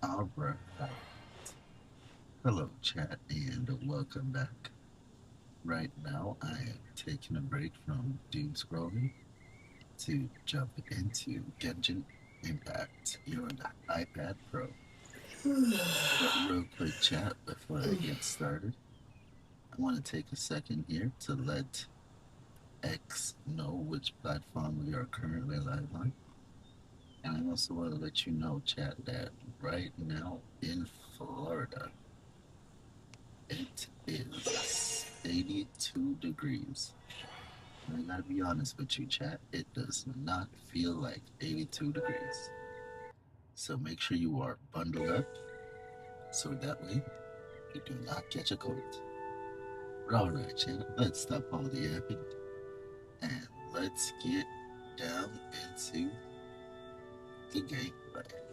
All right. Hello, chat, and welcome back. Right now, I am taking a break from doom scrolling to jump into Genshin Impact here on the iPad Pro. But real quick, chat, before I get started, I want to take a second here to let X know which platform we are currently live on. And I also want to let you know, chat, that right now in Florida, it is 82 degrees. And I gotta be honest with you, chat, it does not feel like 82 degrees. So make sure you are bundled up so that way you do not catch a cold. But alright, chat, let's stop all the yapping and let's get down into the gameplay.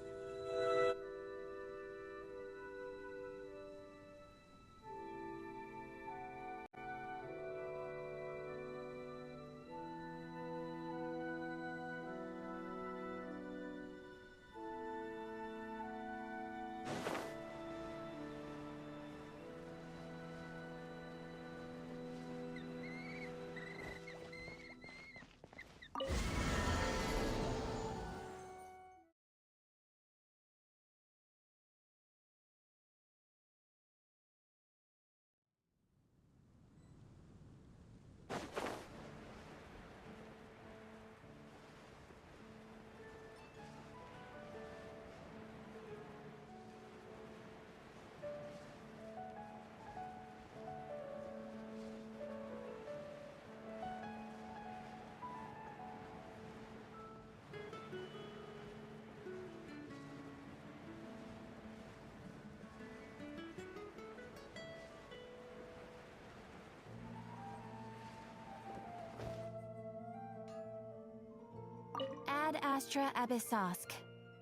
Ad Astra Abyssosk.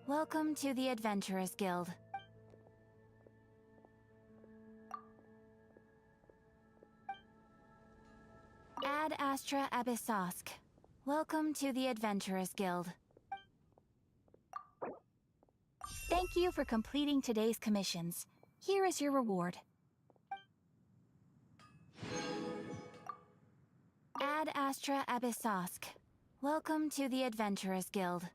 Welcome to the Adventurers Guild. Ad Astra Abyssosk. Welcome to the Adventurers Guild. Thank you for completing today's commissions. Here is your reward. Ad Astra Abyssosk. Welcome to the Adventurers Guild.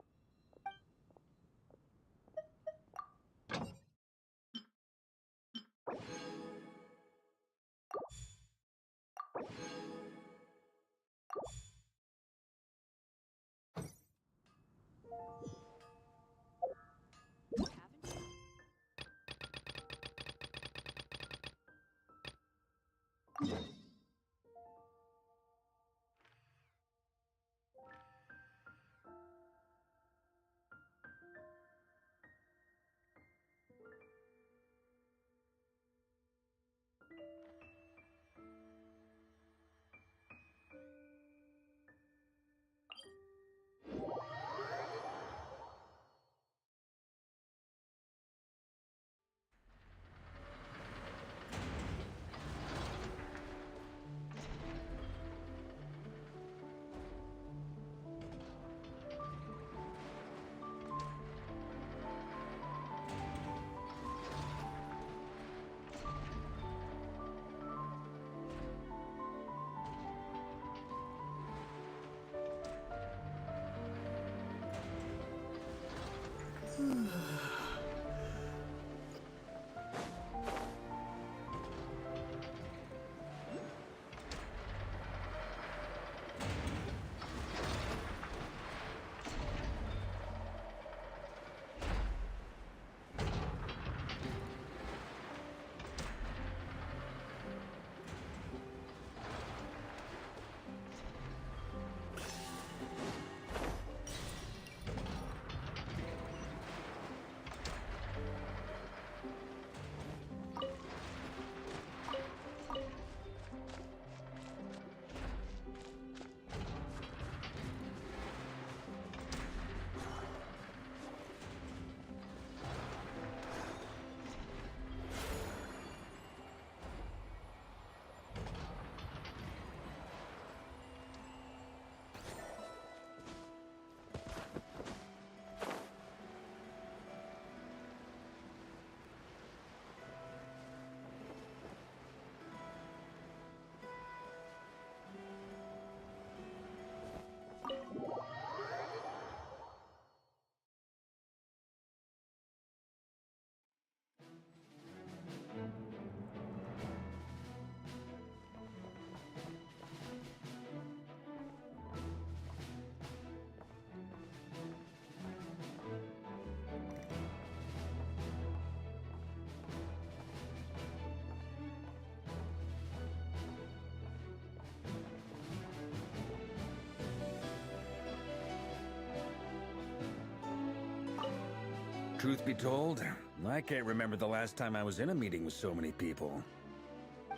Truth be told, I can't remember the last time I was in a meeting with so many people.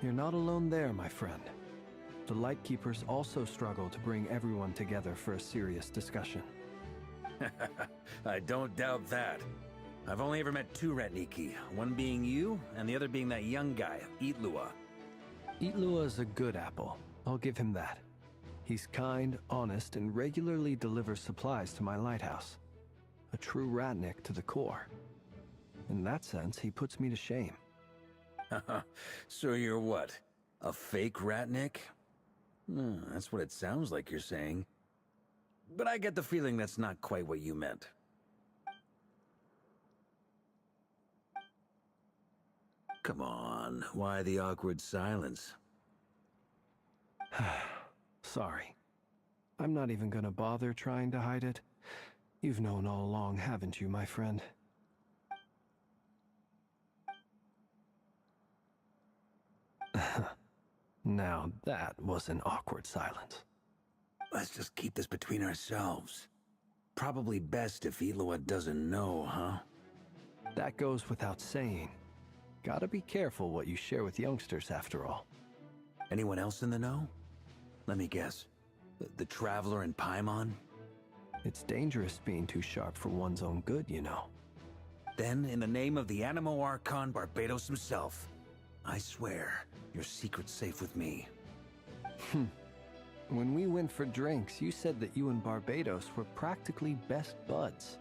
You're not alone there, my friend. The Lightkeepers also struggle to bring everyone together for a serious discussion. I don't doubt that. I've only ever met two Ratniki, one being you, and the other being that young guy, Itlua. Itlua is a good apple. I'll give him that. He's kind, honest, and regularly delivers supplies to my lighthouse. A true Ratnik to the core. In that sense, he puts me to shame. So you're what? A fake Ratnik? That's what it sounds like you're saying. But I get the feeling that's not quite what you meant. Come on, why the awkward silence? Sorry. I'm not even gonna bother trying to hide it. You've known all along, haven't you, my friend? Now that was an awkward silence. Let's just keep this between ourselves. Probably best if Itlua doesn't know, huh? That goes without saying. Gotta be careful what you share with youngsters, after all. Anyone else in the know? Let me guess. The Traveler and Pieman? It's dangerous being too sharp for one's own good, you know. Then, in the name of the Animo Archon Barbados himself, I swear, your secret's safe with me. When we went for drinks, you said that you and Barbados were practically best buds.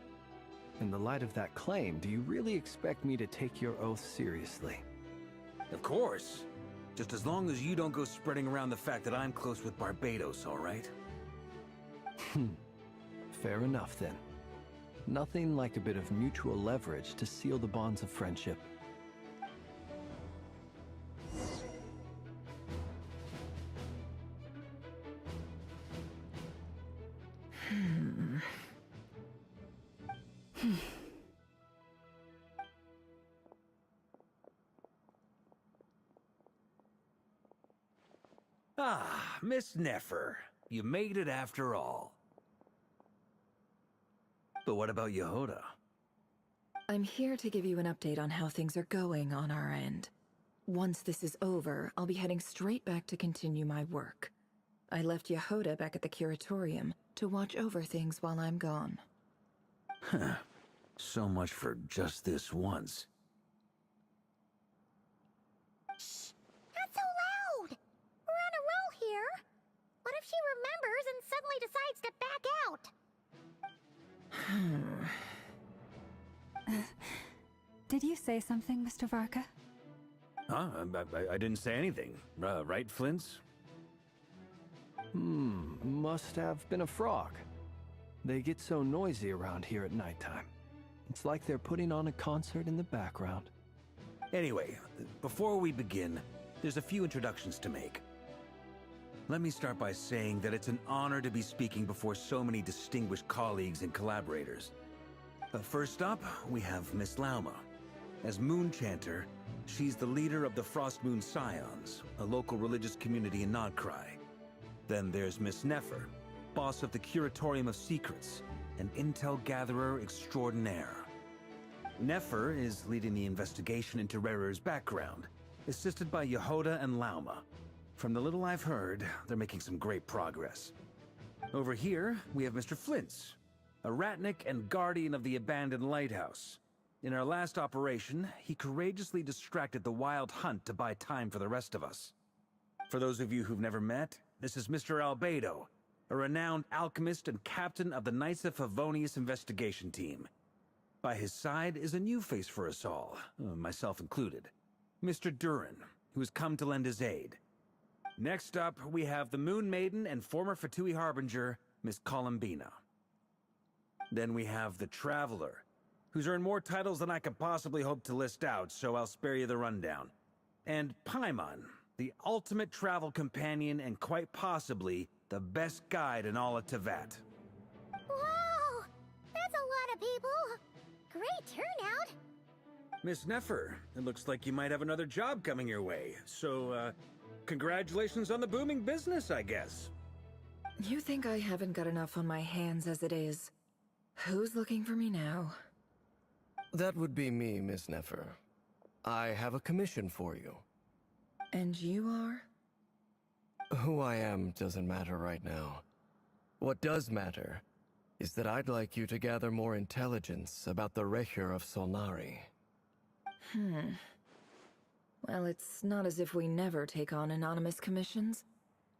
In the light of that claim, do you really expect me to take your oath seriously? Of course. Just as long as you don't go spreading around the fact that I'm close with Barbados, all right? Fair enough, then. Nothing like a bit of mutual leverage to seal the bonds of friendship. Ah, Miss Nefer. You made it after all. But what about Yehoda? I'm here to give you an update on how things are going on our end. Once this is over, I'll be heading straight back to continue my work. I left Yehoda back at the Curatorium to watch over things while I'm gone. Huh. So much for just this once. Shh! Not so loud! We're on a roll here! What if she remembers and suddenly decides to back out? Did you say something, Mr. Varka? Huh? I didn't say anything. Right, Flints? Must have been a frog. They get so noisy around here at nighttime. It's like they're putting on a concert in the background. Anyway, before we begin, there's a few introductions to make. Let me start by saying that it's an honor to be speaking before so many distinguished colleagues and collaborators. First up, we have Miss Lauma. As Moon Chanter, she's the leader of the Frost Moon Scions, a local religious community in Nodcry. Then there's Miss Nefer, boss of the Curatorium of Secrets, an intel gatherer extraordinaire. Nefer is leading the investigation into Rerer's background, assisted by Yehoda and Lauma. From the little I've heard, they're making some great progress. Over here, we have Mr. Flintz, a Ratnik and guardian of the abandoned lighthouse. In our last operation, he courageously distracted the wild hunt to buy time for the rest of us. For those of you who've never met, this is Mr. Albedo, a renowned alchemist and captain of the Knights of Favonius investigation team. By his side is a new face for us all, myself included, Mr. Durin, who has come to lend his aid. Next up, we have the Moon Maiden and former Fatui Harbinger, Miss Columbina. Then we have the Traveler, who's earned more titles than I could possibly hope to list out, so I'll spare you the rundown. And Pieman, the ultimate travel companion and quite possibly the best guide in all of Tevat. Whoa! That's a lot of people! Great turnout! Miss Nefer, it looks like you might have another job coming your way, so, congratulations on the booming business, I guess. You think I haven't got enough on my hands as it is? Who's looking for me now? That would be me, Miss Nefer. I have a commission for you. And you are? Who I am doesn't matter right now. What does matter is that I'd like you to gather more intelligence about the Recher of Solnari. Well, it's not as if we never take on anonymous commissions.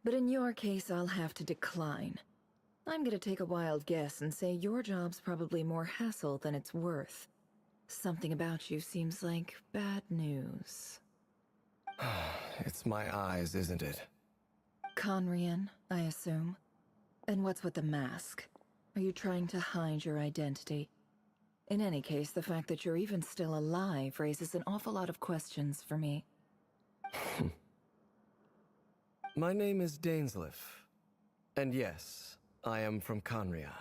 But in your case, I'll have to decline. I'm gonna take a wild guess and say your job's probably more hassle than it's worth. Something about you seems like bad news. It's my eyes, isn't it? Conrian, I assume. And what's with the mask? Are you trying to hide your identity? In any case, the fact that you're even still alive raises an awful lot of questions for me. My name is Dainsleif. And yes, I am from Conria.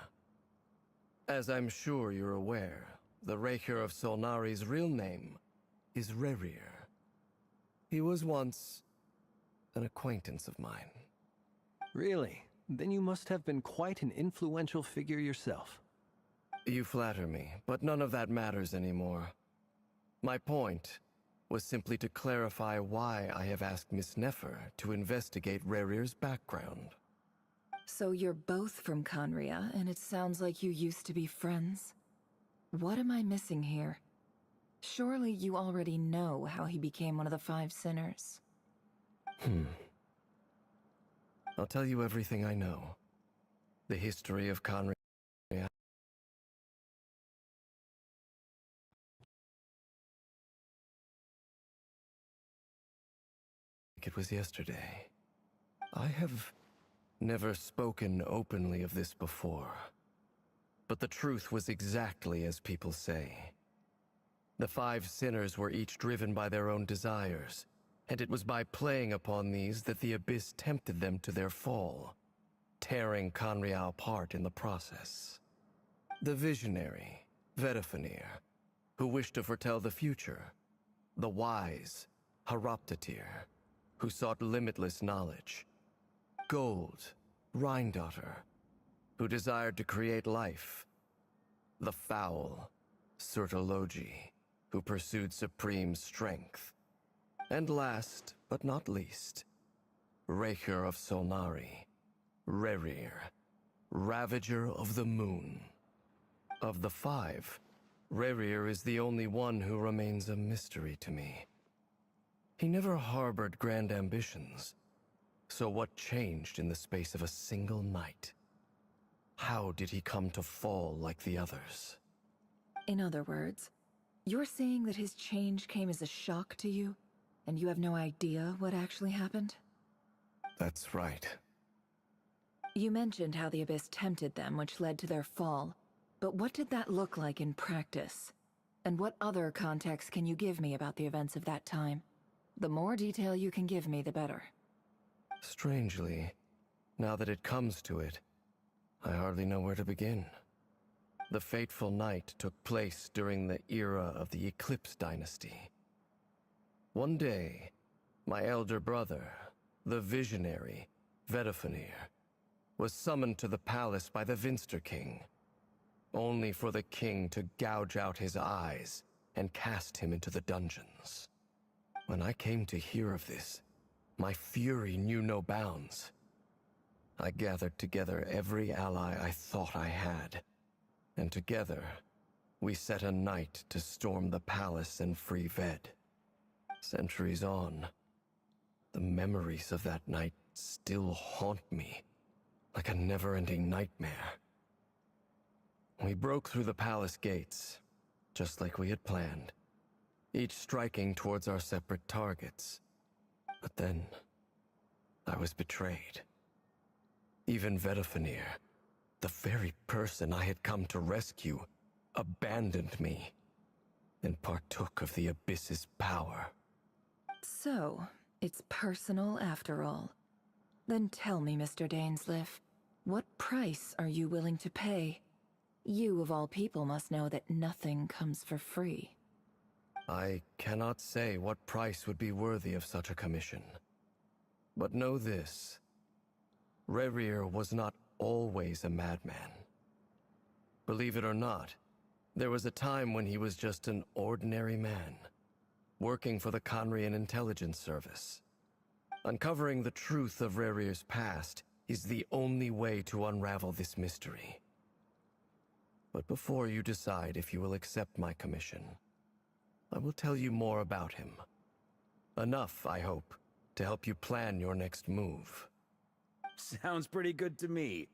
As I'm sure you're aware, the Recher of Solnari's real name is Rerir. He was once an acquaintance of mine. Really? Then you must have been quite an influential figure yourself. You flatter me, but none of that matters anymore. My point was simply to clarify why I have asked Miss Nefer to investigate Rerir's background. So you're both from Conria, and it sounds like you used to be friends? What am I missing here? Surely you already know how he became one of the Five Sinners. I'll tell you everything I know. The history of Conria. It was yesterday. I have never spoken openly of this before. But the truth was exactly as people say. The Five Sinners were each driven by their own desires, and it was by playing upon these that the Abyss tempted them to their fall, tearing Conria apart in the process. The visionary, Vedifenir, who wished to foretell the future. The wise, Haroptatir, who sought limitless knowledge. Gold, Rhindaughter, who desired to create life. The foul, Surtologi, who pursued supreme strength. And last, but not least, Recher of Solnari, Rerir, Ravager of the Moon. Of the five, Rerir is the only one who remains a mystery to me. He never harbored grand ambitions. So what changed in the space of a single night? How did he come to fall like the others? In other words, you're saying that his change came as a shock to you, and you have no idea what actually happened? That's right. You mentioned how the Abyss tempted them, which led to their fall. But what did that look like in practice? And what other context can you give me about the events of that time? The more detail you can give me, the better. Strangely, now that it comes to it, I hardly know where to begin. The fateful night took place during the era of the Eclipse Dynasty. One day, my elder brother, the visionary, Vedifenir, was summoned to the palace by the Vinster King, only for the king to gouge out his eyes and cast him into the dungeons. When I came to hear of this, my fury knew no bounds. I gathered together every ally I thought I had, and together, we set a night to storm the palace and free Ved. Centuries on, the memories of that night still haunt me, like a never-ending nightmare. We broke through the palace gates, just like we had planned, each striking towards our separate targets. But then, I was betrayed. Even Vedifenir, the very person I had come to rescue, abandoned me and partook of the Abyss's power. So, it's personal after all. Then tell me, Mr. Dainsleif, what price are you willing to pay? You, of all people, must know that nothing comes for free. I cannot say what price would be worthy of such a commission. But know this. Rerir was not always a madman. Believe it or not, There was a time when he was just an ordinary man, working for the Conrian Intelligence Service. Uncovering the truth of Rerir's past is the only way to unravel this mystery. But before you decide if you will accept my commission, I will tell you more about him. Enough, I hope, to help you plan your next move. Sounds pretty good to me.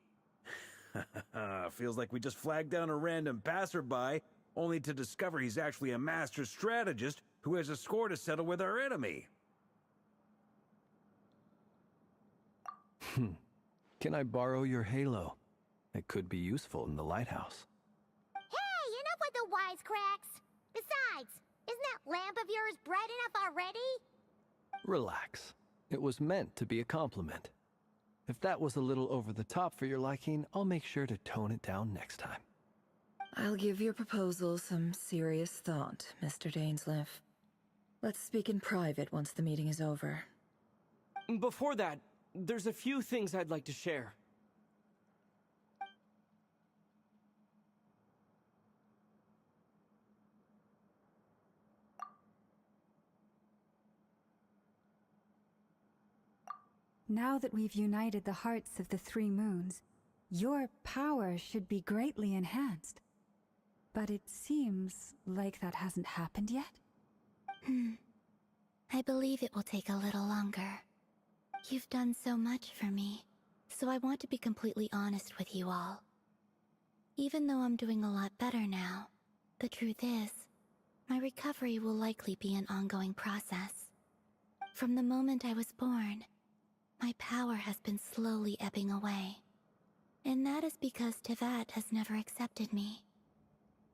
Feels like we just flagged down a random passerby, only to discover he's actually a master strategist who has a score to settle with our enemy. Can I borrow your halo? It could be useful in the lighthouse. Hey, enough with the wisecracks! Besides, isn't that lamp of yours bright enough already? Relax. It was meant to be a compliment. If that was a little over the top for your liking, I'll make sure to tone it down next time. I'll give your proposal some serious thought, Mr. Dainsleif. Let's speak in private once the meeting is over. Before that, there's a few things I'd like to share. Now that we've united the hearts of the three moons, your power should be greatly enhanced. But it seems like that hasn't happened yet? I believe it will take a little longer. You've done so much for me, so I want to be completely honest with you all. Even though I'm doing a lot better now, the truth is, my recovery will likely be an ongoing process. From the moment I was born, my power has been slowly ebbing away. And that is because Tevat has never accepted me.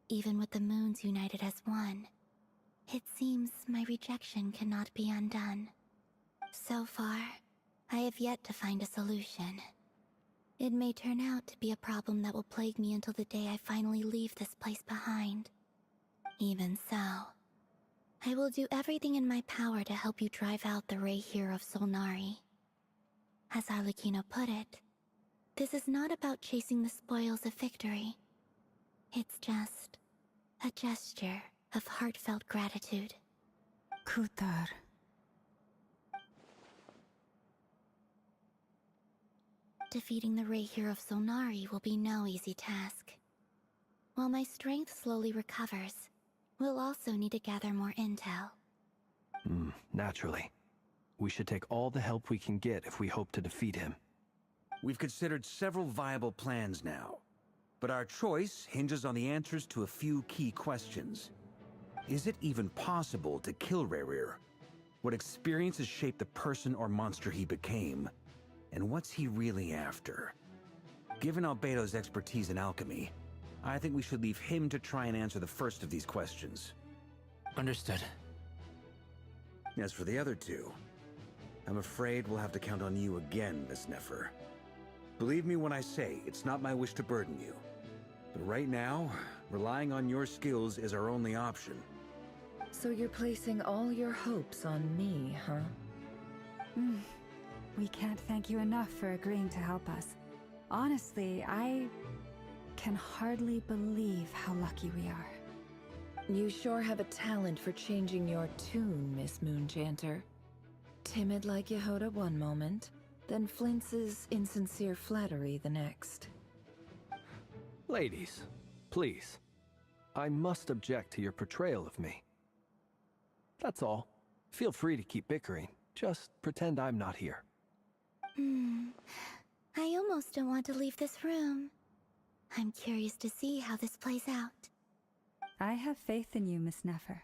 Even with the moons united as one, it seems my rejection cannot be undone. So far, I have yet to find a solution. It may turn out to be a problem that will plague me until the day I finally leave this place behind. Even so, I will do everything in my power to help you drive out the Ray here of Solnari. As Arlecchino put it, this is not about chasing the spoils of victory. It's just a gesture of heartfelt gratitude. Kutar. Defeating the Ray here of Solnari will be no easy task. While my strength slowly recovers, we'll also need to gather more intel. Naturally. We should take all the help we can get if we hope to defeat him. We've considered several viable plans now, but our choice hinges on the answers to a few key questions. Is it even possible to kill Rerir? What experiences shaped the person or monster he became? And what's he really after? Given Albedo's expertise in alchemy, I think we should leave him to try and answer the first of these questions. Understood. As for the other two, I'm afraid we'll have to count on you again, Miss Nefer. Believe me when I say it's not my wish to burden you. But right now, relying on your skills is our only option. So you're placing all your hopes on me, huh? We can't thank you enough for agreeing to help us. Honestly, I can hardly believe how lucky we are. You sure have a talent for changing your tune, Miss Moonchanter. Timid like Yehoda one moment, then flinches insincere flattery the next. Ladies, please. I must object to your portrayal of me. That's all. Feel free to keep bickering. Just pretend I'm not here. I almost don't want to leave this room. I'm curious to see how this plays out. I have faith in you, Miss Nefer.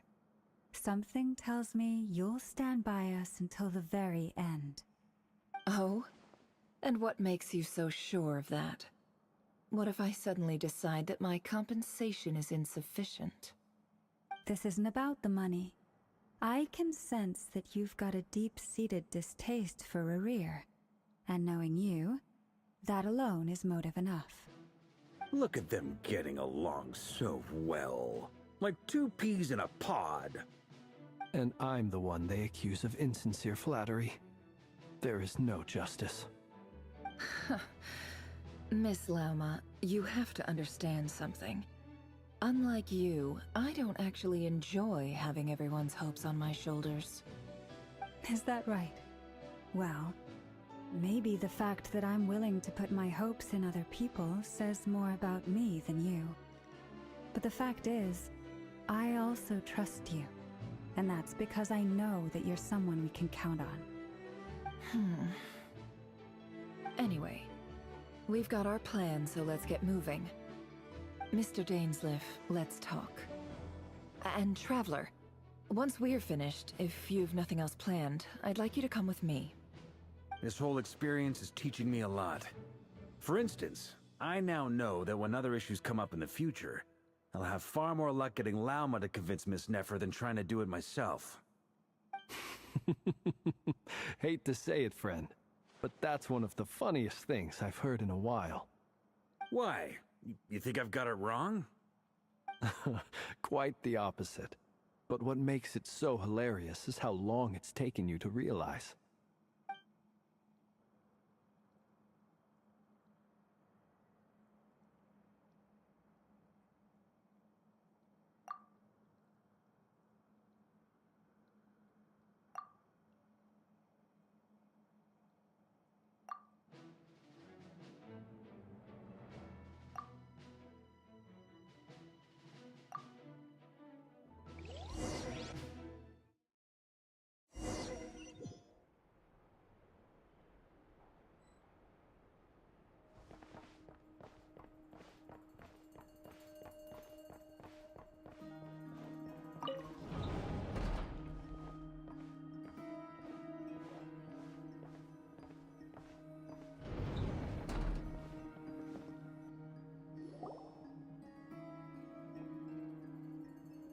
Something tells me you'll stand by us until the very end. Oh? And what makes you so sure of that? What if I suddenly decide that my compensation is insufficient? This isn't about the money. I can sense that you've got a deep-seated distaste for Rerir. And knowing you, that alone is motive enough. Look at them getting along so well. Like two peas in a pod. And I'm the one they accuse of insincere flattery. There is no justice. Miss Lauma, you have to understand something. Unlike you, I don't actually enjoy having everyone's hopes on my shoulders. Is that right? Well, maybe the fact that I'm willing to put my hopes in other people says more about me than you. But the fact is, I also trust you. And that's because I know that you're someone we can count on. Anyway, we've got our plan, so let's get moving. Mr. Dainsleif, let's talk. And Traveler, once we're finished, if you've nothing else planned, I'd like you to come with me. This whole experience is teaching me a lot. For instance, I now know that when other issues come up in the future, I'll have far more luck getting Lauma to convince Miss Nefer than trying to do it myself. Hate to say it, friend, but that's one of the funniest things I've heard in a while. Why? You think I've got it wrong? Quite the opposite. But what makes it so hilarious is how long it's taken you to realize.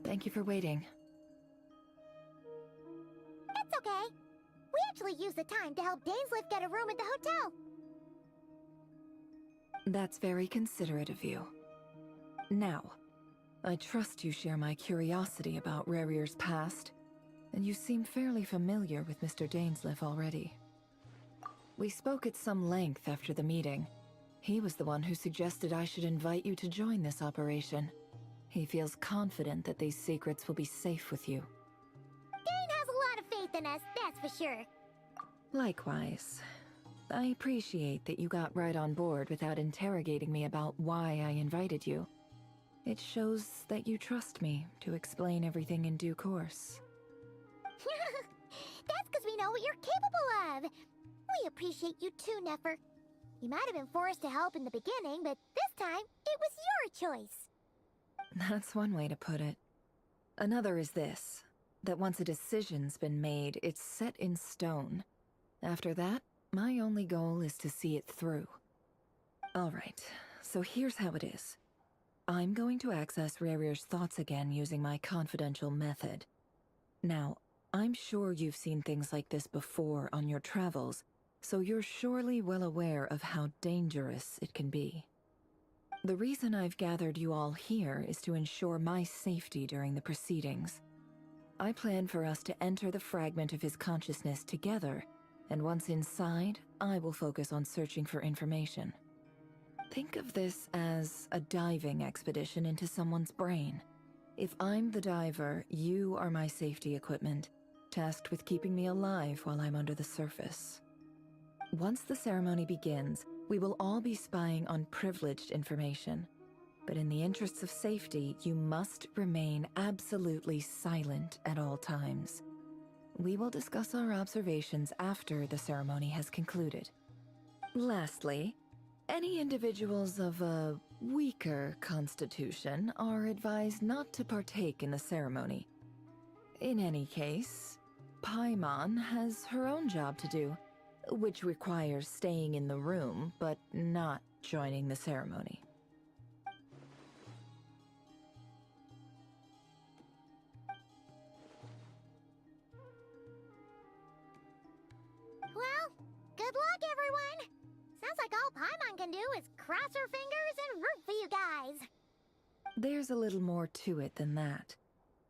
Thank you for waiting. It's okay. We actually used the time to help Dainsleif get a room at the hotel. That's very considerate of you. Now, I trust you share my curiosity about Rarir's past, and you seem fairly familiar with Mr. Dainsleif already. We spoke at some length after the meeting. He was the one who suggested I should invite you to join this operation. He feels confident that these secrets will be safe with you. Dane has a lot of faith in us, that's for sure. Likewise. I appreciate that you got right on board without interrogating me about why I invited you. It shows that you trust me to explain everything in due course. That's because we know what you're capable of. We appreciate you too, Nefer. You might have been forced to help in the beginning, but this time, it was your choice. That's one way to put it. Another is this, that once a decision's been made, it's set in stone. After that, my only goal is to see it through. Alright, so here's how it is. I'm going to access Rarir's thoughts again using my confidential method. Now, I'm sure you've seen things like this before on your travels, so you're surely well aware of how dangerous it can be. The reason I've gathered you all here is to ensure my safety during the proceedings. I plan for us to enter the fragment of his consciousness together, and once inside, I will focus on searching for information. Think of this as a diving expedition into someone's brain. If I'm the diver, you are my safety equipment, tasked with keeping me alive while I'm under the surface. Once the ceremony begins, we will all be spying on privileged information. But in the interests of safety, you must remain absolutely silent at all times. We will discuss our observations after the ceremony has concluded. Lastly, any individuals of a weaker constitution are advised not to partake in the ceremony. In any case, Pieman has her own job to do, which requires staying in the room, but not joining the ceremony. Well, good luck, everyone. Sounds like all Paimon can do is cross her fingers and root for you guys. There's a little more to it than that.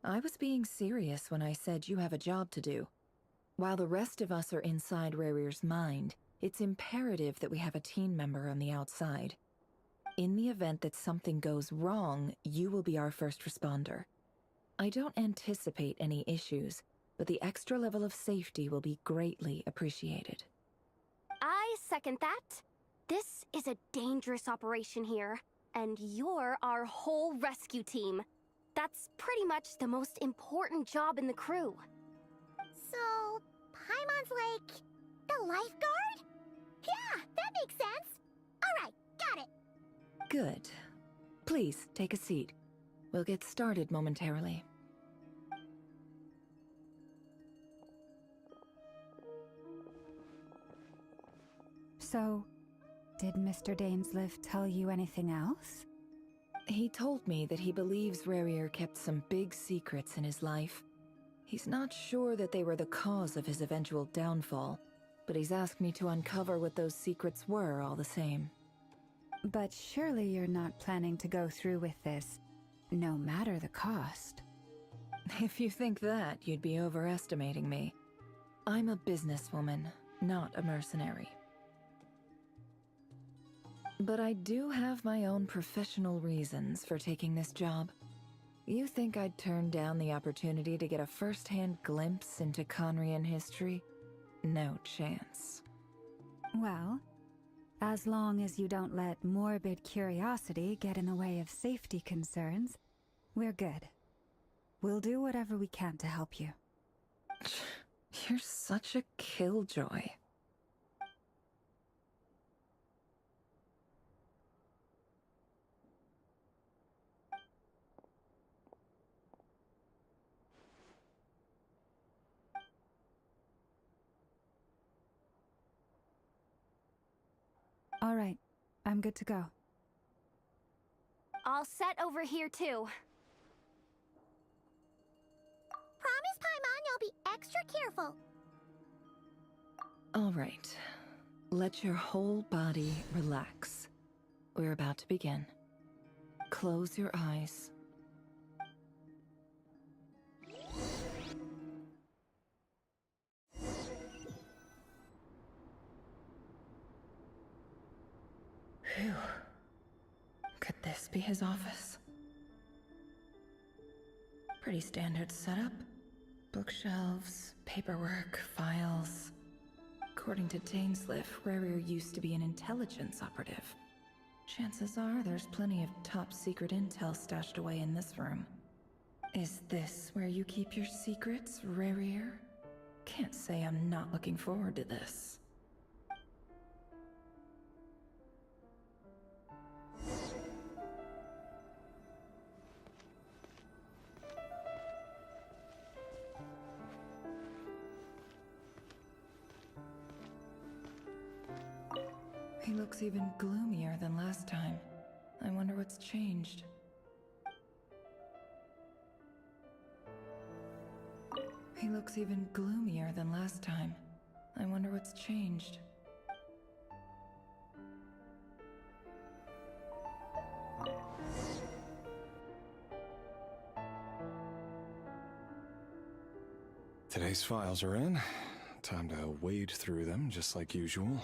I was being serious when I said you have a job to do. While the rest of us are inside Rarir's mind, it's imperative that we have a team member on the outside. In the event that something goes wrong, you will be our first responder. I don't anticipate any issues, but the extra level of safety will be greatly appreciated. I second that. This is a dangerous operation here, and you're our whole rescue team. That's pretty much the most important job in the crew. So, Pieman's like the lifeguard? Yeah, that makes sense. Alright, got it. Good. Please, take a seat. We'll get started momentarily. So, did Mr. Dainsliff tell you anything else? He told me that he believes Rarier kept some big secrets in his life. He's not sure that they were the cause of his eventual downfall, but he's asked me to uncover what those secrets were all the same. But surely you're not planning to go through with this, no matter the cost. If you think that, you'd be overestimating me. I'm a businesswoman, not a mercenary. But I do have my own professional reasons for taking this job. You think I'd turn down the opportunity to get a first-hand glimpse into Conrian history? No chance. Well, as long as you don't let morbid curiosity get in the way of safety concerns, we're good. We'll do whatever we can to help you. You're such a killjoy. All right, I'm good to go. All set over here, too. Promise, Paimon, you'll be extra careful. All right. Let your whole body relax. We're about to begin. Close your eyes. Phew. Could this be his office? Pretty standard setup. Bookshelves, paperwork, files. According to Dainsliff, Rarier used to be an intelligence operative. Chances are there's plenty of top-secret intel stashed away in this room. Is this where you keep your secrets, Rarier? Can't say I'm not looking forward to this. He looks even gloomier than last time. I wonder what's changed. He looks even gloomier than last time. I wonder what's changed. Today's files are in. Time to wade through them just like usual.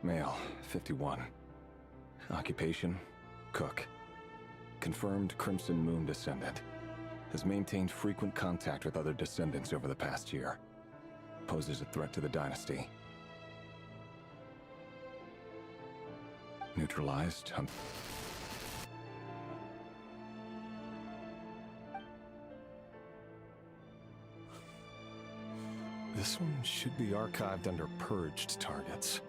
Male, 51. Occupation, cook. Confirmed Crimson Moon descendant. Has maintained frequent contact with other descendants over the past year. Poses a threat to the dynasty. Neutralized. This one should be archived under purged targets.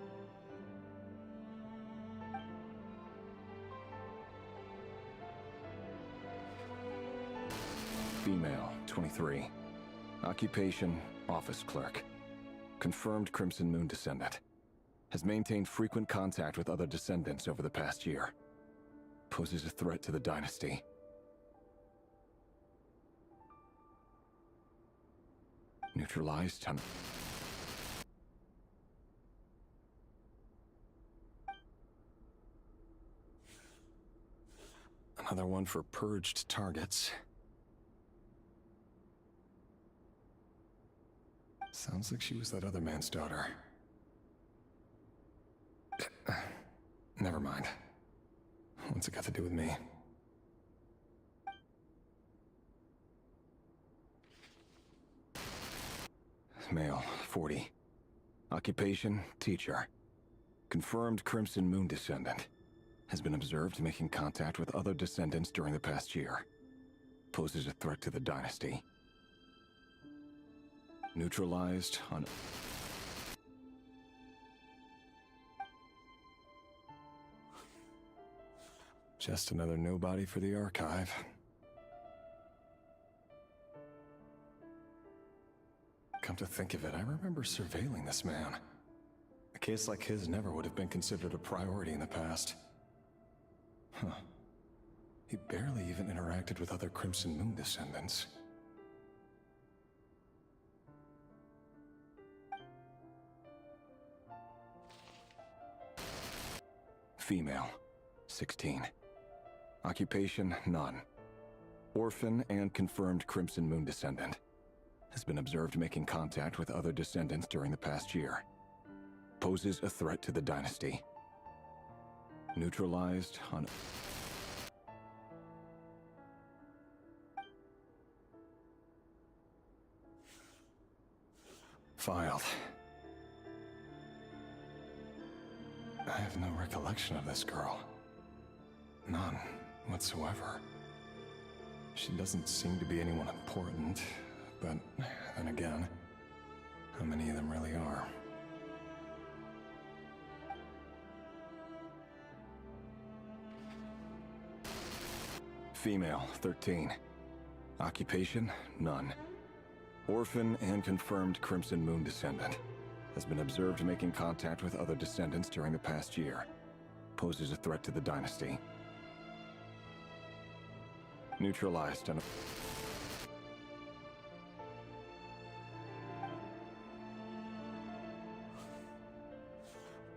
Female, 23. Occupation, office clerk. Confirmed Crimson Moon descendant. Has maintained frequent contact with other descendants over the past year. Poses a threat to the dynasty. Neutralized on... Another one for purged targets. Sounds like she was that other man's daughter. Never mind. What's it got to do with me? Male, 40. Occupation, teacher. Confirmed Crimson Moon descendant. Has been observed making contact with other descendants during the past year. Poses a threat to the dynasty. Neutralized on... Just another nobody for the archive. Come to think of it, I remember surveilling this man. A case like his never would have been considered a priority in the past. Huh. He barely even interacted with other Crimson Moon descendants. Female, 16. Occupation, none. Orphan and confirmed Crimson Moon descendant. Has been observed making contact with other descendants during the past year. Poses a threat to the dynasty. Neutralized on... Filed. I have no recollection of this girl. None whatsoever. She doesn't seem to be anyone important, but then again, how many of them really are? Female, 13. Occupation, none. Orphan and confirmed Crimson Moon descendant. Has been observed making contact with other descendants during the past year. Poses a threat to the dynasty. Neutralized on...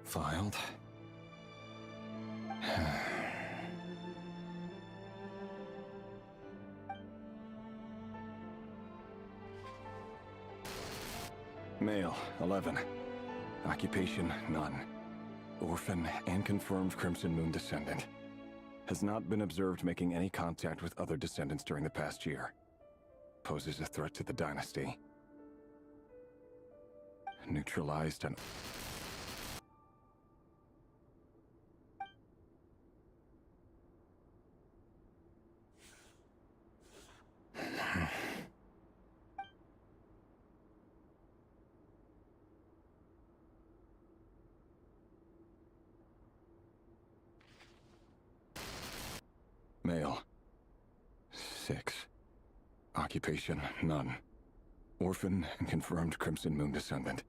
Filed. Male, 11. Occupation, none. Orphan and confirmed Crimson Moon descendant. Has not been observed making any contact with other descendants during the past year. Poses a threat to the dynasty. Neutralized on... Male. 6. Occupation, none. Orphan and confirmed Crimson Moon descendant.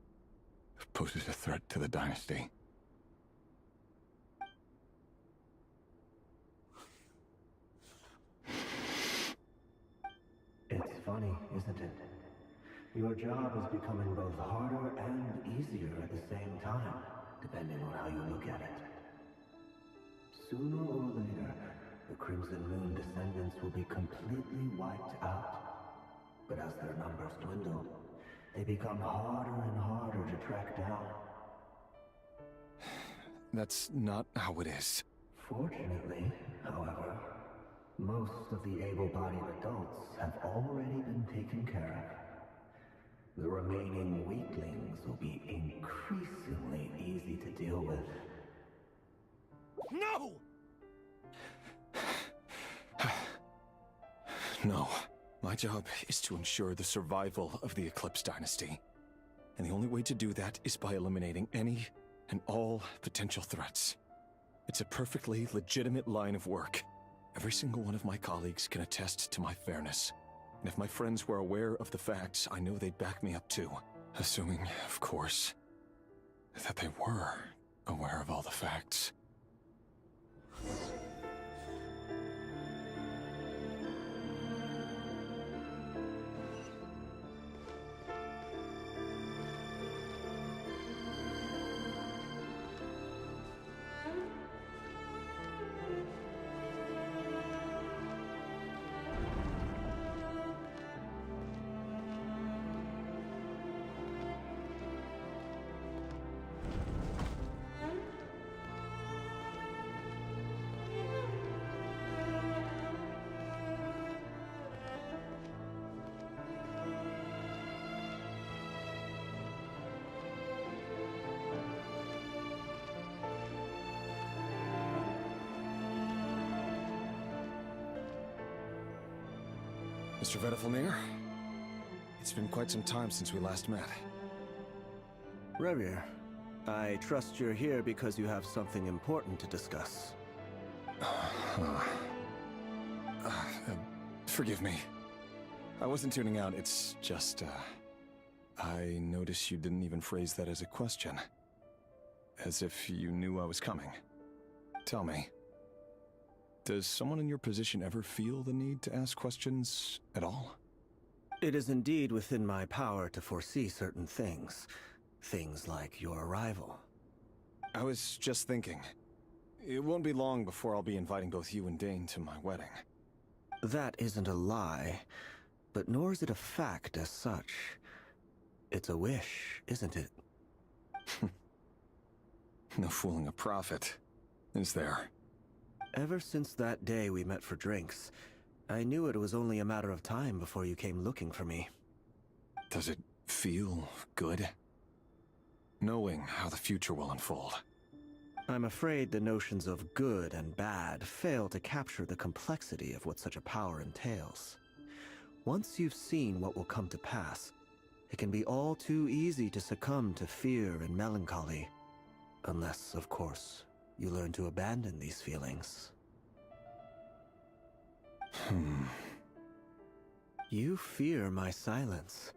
Poses a threat to the dynasty. It's funny, isn't it? Your job is becoming both harder and easier at the same time, depending on how you look at it. Sooner or later, the Crimson Moon descendants will be completely wiped out. But as their numbers dwindle, they become harder and harder to track down. That's not how it is. Fortunately, however, most of the able-bodied adults have already been taken care of. The remaining weaklings will be increasingly easy to deal with. No! No. My job is to ensure the survival of the Eclipse Dynasty. And the only way to do that is by eliminating any and all potential threats. It's a perfectly legitimate line of work. Every single one of my colleagues can attest to my fairness. And if my friends were aware of the facts, I know they'd back me up too. Assuming, of course, that they were aware of all the facts. Mr. Vedafelnir, it's been quite some time since we last met. Rerir, I trust you're here because you have something important to discuss. Forgive me. I wasn't tuning out, it's just, I noticed you didn't even phrase that as a question. As if you knew I was coming. Tell me, does someone in your position ever feel the need to ask questions at all? It is indeed within my power to foresee certain things. Things like your arrival. I was just thinking. It won't be long before I'll be inviting both you and Dane to my wedding. That isn't a lie, but nor is it a fact as such. It's a wish, isn't it? No fooling a prophet, is there? Ever since that day we met for drinks, I knew it was only a matter of time before you came looking for me. Does it feel good? Knowing how the future will unfold. I'm afraid the notions of good and bad fail to capture the complexity of what such a power entails. Once you've seen what will come to pass, it can be all too easy to succumb to fear and melancholy. Unless, of course, you learn to abandon these feelings. You fear my silence,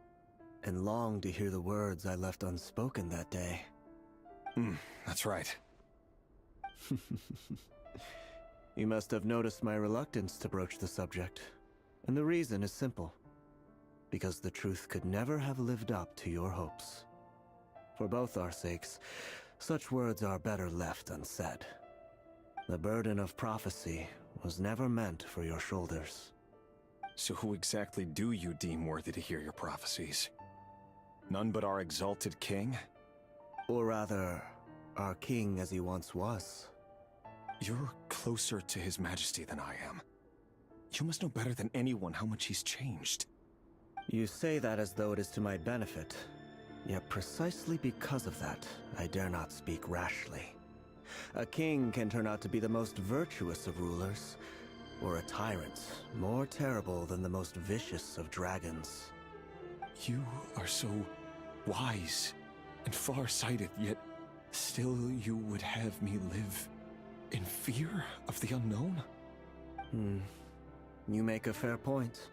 and long to hear the words I left unspoken that day. That's right. You must have noticed my reluctance to broach the subject, and the reason is simple. Because the truth could never have lived up to your hopes. For both our sakes, such words are better left unsaid. The burden of prophecy was never meant for your shoulders. So who exactly do you deem worthy to hear your prophecies? None but our exalted king? Or rather, our king as he once was. You're closer to his majesty than I am. You must know better than anyone how much he's changed. You say that as though it is to my benefit. Yet precisely because of that, I dare not speak rashly. A king can turn out to be the most virtuous of rulers, or a tyrant more terrible than the most vicious of dragons. You are so wise and far-sighted, yet still you would have me live in fear of the unknown? You make a fair point.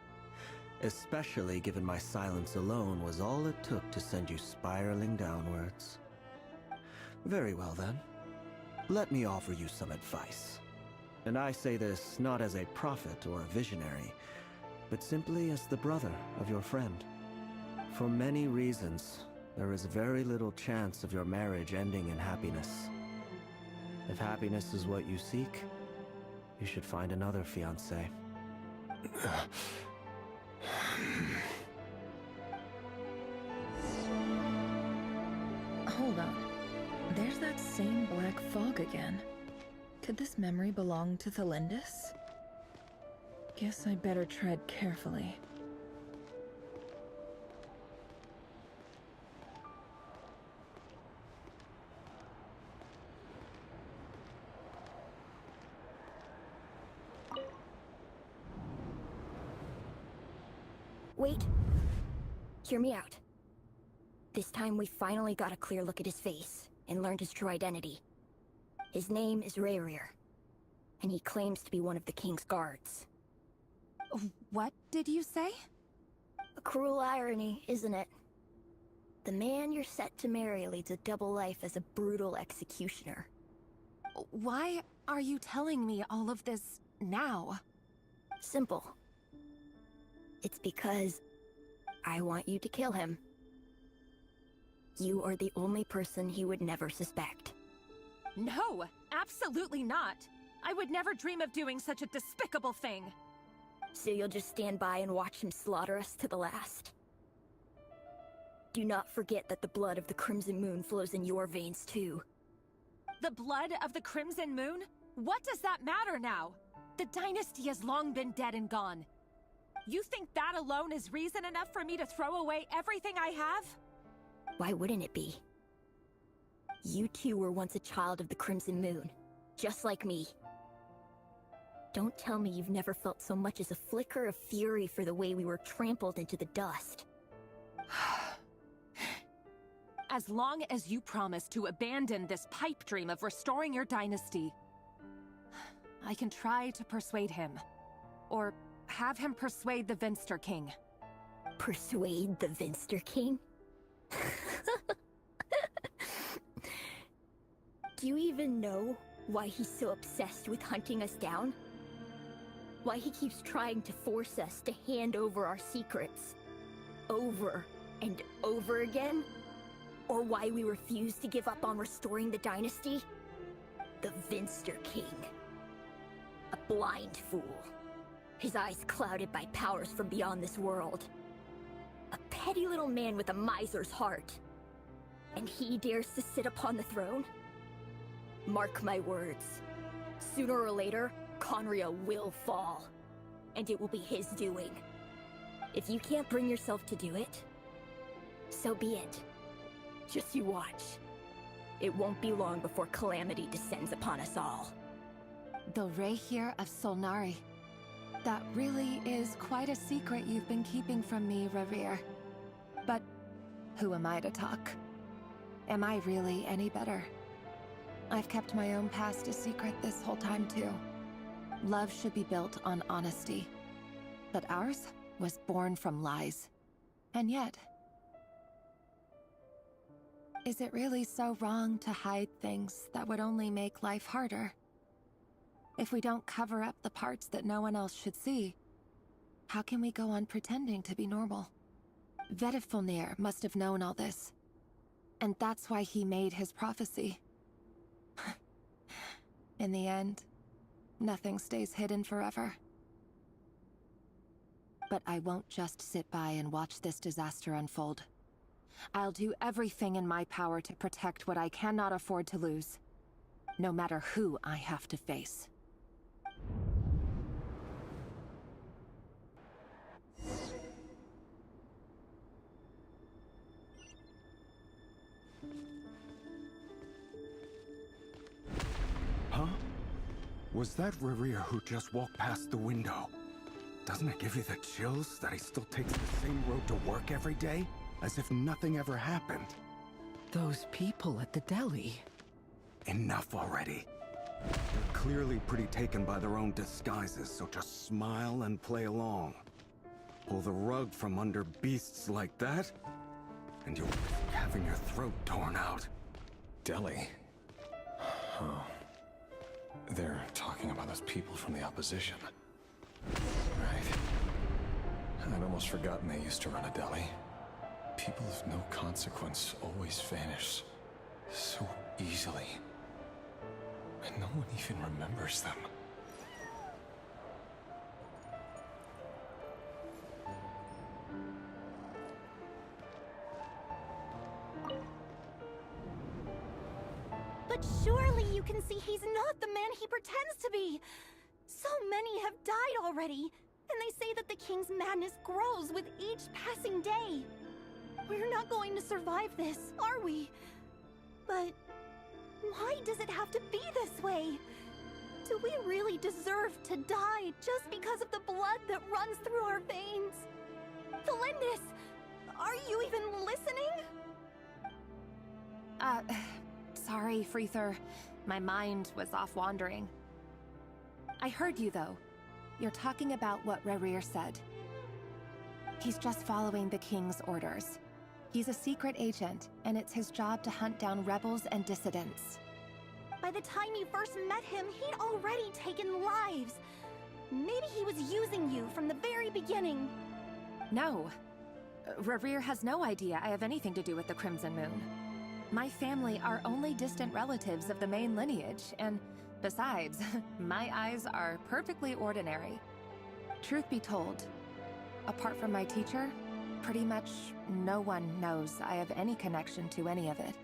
Especially given my silence alone was all it took to send you spiraling downwards. Very well then. Let me offer you some advice. And I say this not as a prophet or a visionary, but simply as the brother of your friend. For many reasons, there is very little chance of your marriage ending in happiness. If happiness is what you seek, you should find another fiancé. Hold on. There's that same black fog again. Could this memory belong to Thelindis? Guess I'd better tread carefully. Wait. Hear me out. This time we finally got a clear look at his face, and learned his true identity. His name is Rerir, and he claims to be one of the king's guards. What did you say? A cruel irony, isn't it? The man you're set to marry leads a double life as a brutal executioner. Why are you telling me all of this now? Simple. It's because I want you to kill him. You are the only person he would never suspect. No, absolutely not. I would never dream of doing such a despicable thing. So you'll just stand by and watch him slaughter us to the last? Do not forget that the blood of the Crimson Moon flows in your veins too. The blood of the Crimson Moon? What does that matter now? The dynasty has long been dead and gone. You think that alone is reason enough for me to throw away everything I have? Why wouldn't it be? You two were once a child of the Crimson Moon, just like me. Don't tell me you've never felt so much as a flicker of fury for the way we were trampled into the dust. As long as you promise to abandon this pipe dream of restoring your dynasty, I can try to persuade him. Or have him persuade the Vinster King. Persuade the Vinster King? Do you even know why he's so obsessed with hunting us down? Why he keeps trying to force us to hand over our secrets? Over and over again? Or why we refuse to give up on restoring the dynasty? The Vinster King. A blind fool. His eyes clouded by powers from beyond this world. A petty little man with a miser's heart. And he dares to sit upon the throne? Mark my words. Sooner or later, Conria will fall. And it will be his doing. If you can't bring yourself to do it, so be it. Just you watch. It won't be long before calamity descends upon us all. The Rehir of Solnari. That really is quite a secret you've been keeping from me, Rerir. But who am I to talk? Am I really any better? I've kept my own past a secret this whole time, too. Love should be built on honesty. But ours was born from lies. And yet... is it really so wrong to hide things that would only make life harder? If we don't cover up the parts that no one else should see, how can we go on pretending to be normal? Vedifulnir must have known all this. And that's why he made his prophecy. In the end, nothing stays hidden forever. But I won't just sit by and watch this disaster unfold. I'll do everything in my power to protect what I cannot afford to lose, no matter who I have to face. Huh? Was that Rerir who just walked past the window? Doesn't it give you the chills that he still takes the same road to work every day? As if nothing ever happened. Those people at the deli. Enough already. They're clearly pretty taken by their own disguises, so just smile and play along. Pull the rug from under beasts like that, and you'll risk having your throat torn out. Deli? Oh. They're talking about those people from the opposition. Right. I'd almost forgotten they used to run a deli. People of no consequence always vanish so easily. And no one even remembers them. But surely you can see he's not the man he pretends to be. So many have died already, and they say that the king's madness grows with each passing day. We're not going to survive this, are we? But why does it have to be this way? Do we really deserve to die just because of the blood that runs through our veins? Felindis, are you even listening? Sorry, Freether. My mind was off wandering. I heard you, though. You're talking about what Rerir said. He's just following the king's orders. He's a secret agent, and it's his job to hunt down rebels and dissidents. By the time you first met him, he'd already taken lives. Maybe he was using you from the very beginning. No. Rerir has no idea I have anything to do with the Crimson Moon. My family are only distant relatives of the main lineage, and besides, my eyes are perfectly ordinary. Truth be told, apart from my teacher, pretty much no one knows I have any connection to any of it.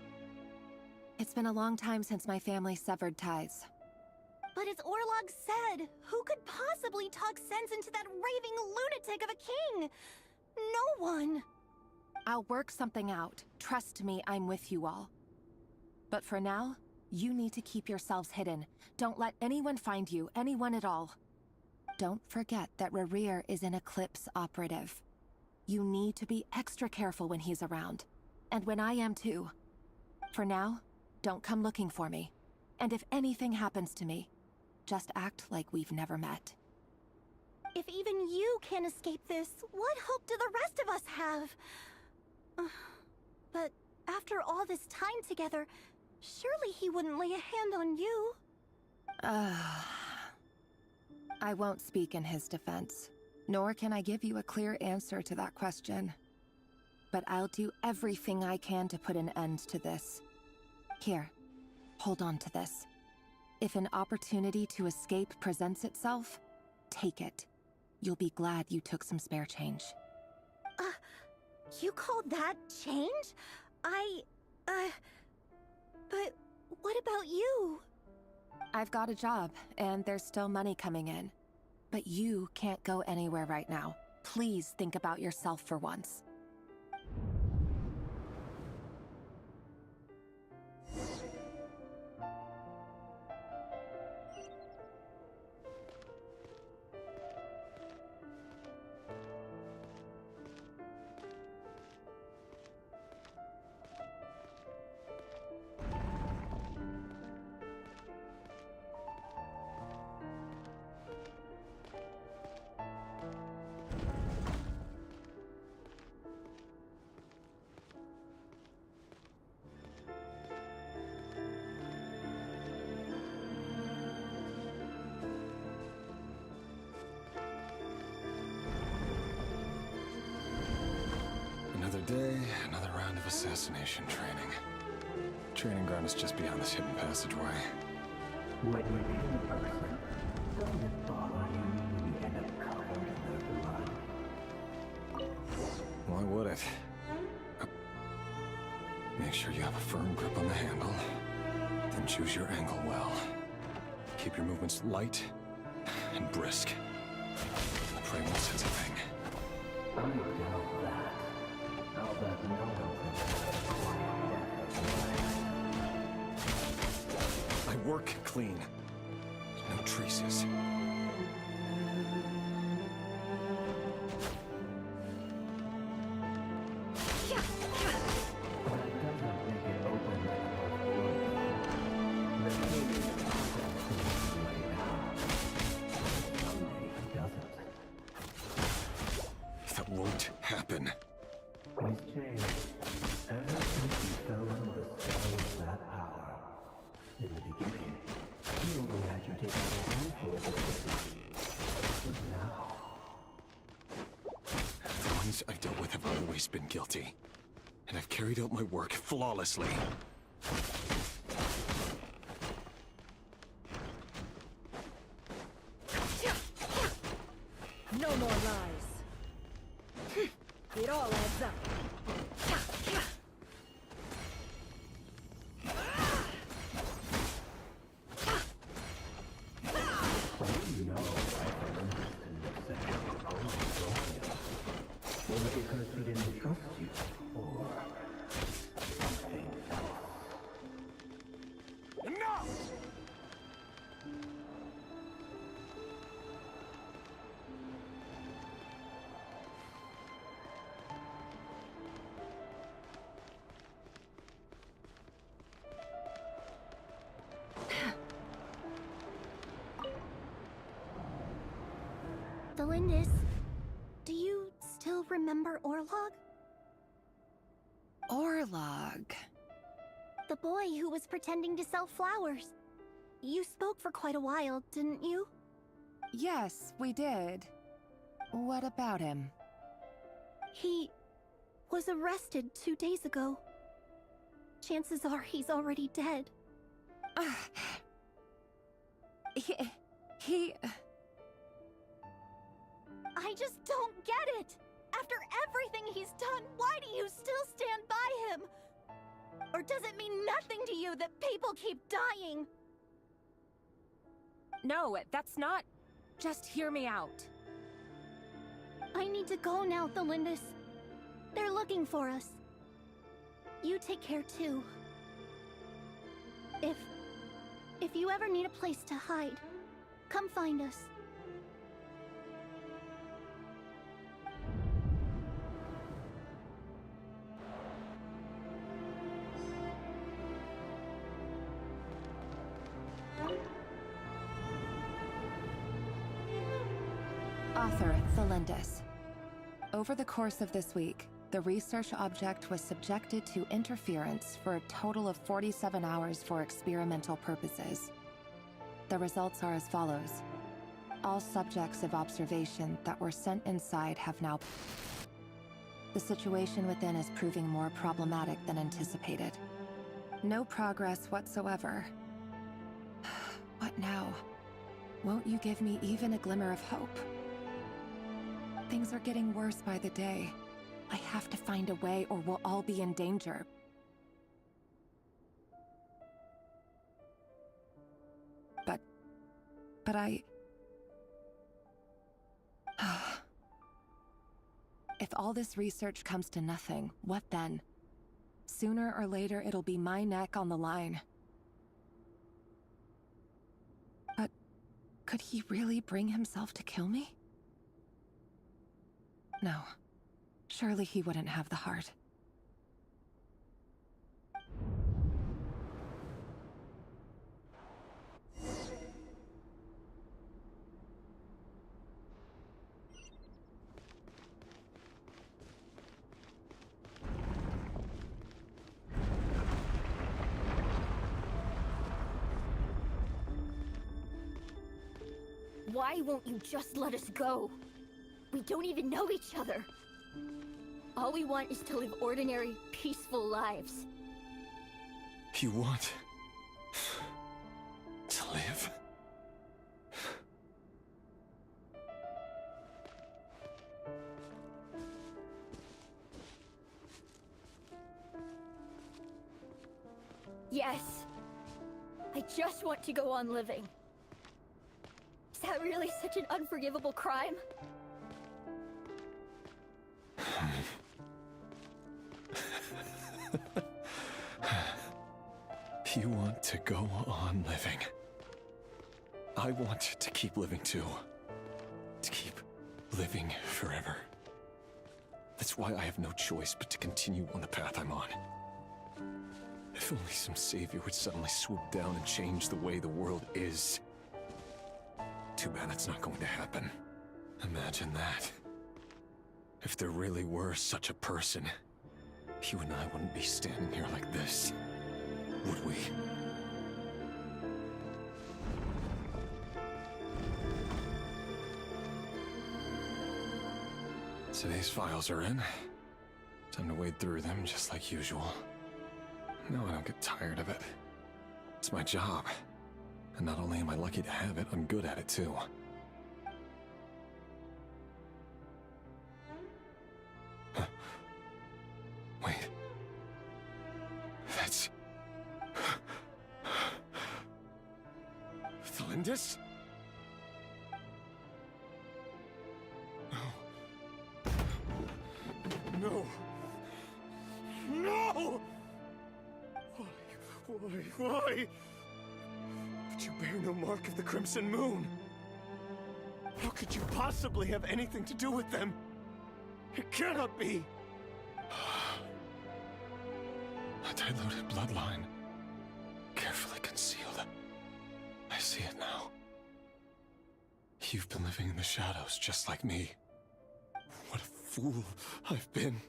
It's been a long time since my family severed ties. But as Orlog said, who could possibly talk sense into that raving lunatic of a king? No one. I'll work something out. Trust me, I'm with you all. But for now, you need to keep yourselves hidden. Don't let anyone find you, anyone at all. don't forget that Rerir is an Eclipse operative. You need to be extra careful when he's around. And when I am too. For now, don't come looking for me. And if anything happens to me, just act like we've never met. If even you can't escape this, what hope do the rest of us have? But after all this time together, surely he wouldn't lay a hand on you. I won't speak in his defense, nor can I give you a clear answer to that question. But I'll do everything I can to put an end to this. Here, hold on to this. If an opportunity to escape presents itself, take it. You'll be glad you took some spare change. You call that change? But what about you? I've got a job, and there's still money coming in. But you can't go anywhere right now. Please think about yourself for once. Another day, another round of assassination training. Training ground is just beyond this hidden passageway. When you kill a person, doesn't it bother you when you end up covered in their blood? Why would it? Make sure you have a firm grip on the handle, then choose your angle well. Keep your movements light and brisk. The prey won't sense a thing. I doubt that. I'll bet no one can I work clean. No traces. That won't happen. He's changed. Ever since he fell under the spell of that power. In the beginning, he only had you take a handful of it. But now... The ones I've dealt with have always been guilty. And I've carried out my work flawlessly. No more lies. It all adds up. You know, I'm interested in the sexual proposal of you. Was it because he didn't trust you? Or something else? Enough! Delindis, do you still remember Orlog? Orlog. The boy who was pretending to sell flowers. You spoke for quite a while, didn't you? Yes, we did. What about him? He was arrested 2 days ago. Chances are he's already dead. He... I just don't get it! After everything he's done, why do you still stand by him? Or does it mean nothing to you that people keep dying? No, that's not... Just hear me out. I need to go now, Thelindis. They're looking for us. You take care too. If you ever need a place to hide, come find us. Author, Thalindis. Over the course of this week, the research object was subjected to interference for a total of 47 hours for experimental purposes. The results are as follows. All subjects of observation that were sent inside have now... The situation within is proving more problematic than anticipated. No progress whatsoever. What now? Won't you give me even a glimmer of hope? Things are getting worse by the day. I have to find a way or we'll all be in danger. But I... If all this research comes to nothing, what then? Sooner or later, it'll be my neck on the line. But could he really bring himself to kill me? No. Surely he wouldn't have the heart. Why won't you just let us go? We don't even know each other. All we want is to live ordinary, peaceful lives. You want... to live? Yes. I just want to go on living. Is that really such an unforgivable crime? You want to go on living. I want to keep living too. To keep living forever. That's why I have no choice but to continue on the path I'm on. If only some savior would suddenly swoop down and change the way the world is. Too bad that's not going to happen. Imagine that. If there really were such a person, you and I wouldn't be standing here like this, would we? Today's files are in. Time to wade through them just like usual. No, I don't get tired of it. It's my job. And not only am I lucky to have it, I'm good at it too. Huh. Wait. That's... Thalindis? No. No! Why? But you bear no mark of the Crimson Moon. How could you possibly have anything to do with them? It cannot be! A diluted bloodline. Carefully concealed. I see it now. You've been living in the shadows just like me. What a fool I've been.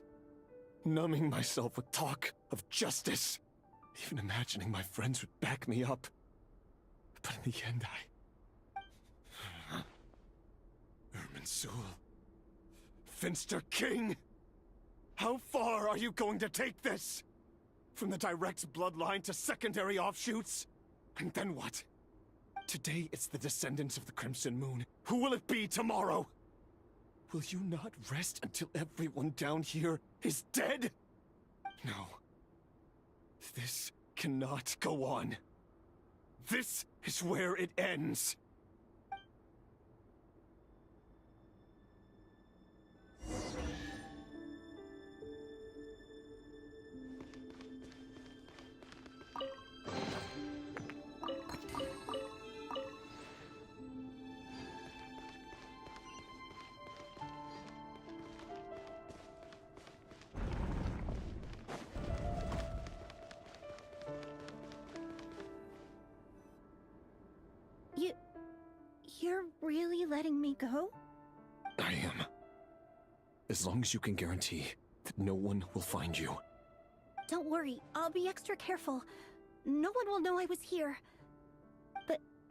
Numbing myself with talk of justice. Even imagining my friends would back me up. But in the end, Irminsul. Finster King! How far are you going to take this? From the direct bloodline to secondary offshoots? And then what? Today it's the descendants of the Crimson Moon. Who will it be tomorrow? Will you not rest until everyone down here is dead? No. This cannot go on. This is where it ends. You're really letting me go? I am. As long as you can guarantee that no one will find you. Don't worry, I'll be extra careful. No one will know I was here.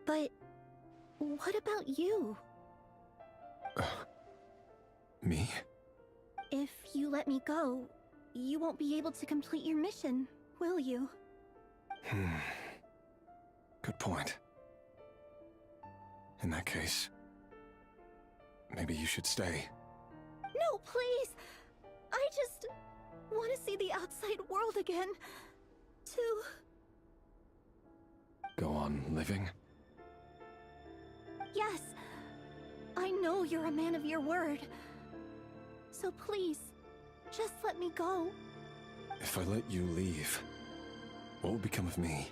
But... what about you? Me? If you let me go, you won't be able to complete your mission, will you? Good point. In that case, maybe you should stay. No, please! I just want to see the outside world again. To... Go on living? Yes. I know you're a man of your word. So please, just let me go. If I let you leave, what will become of me?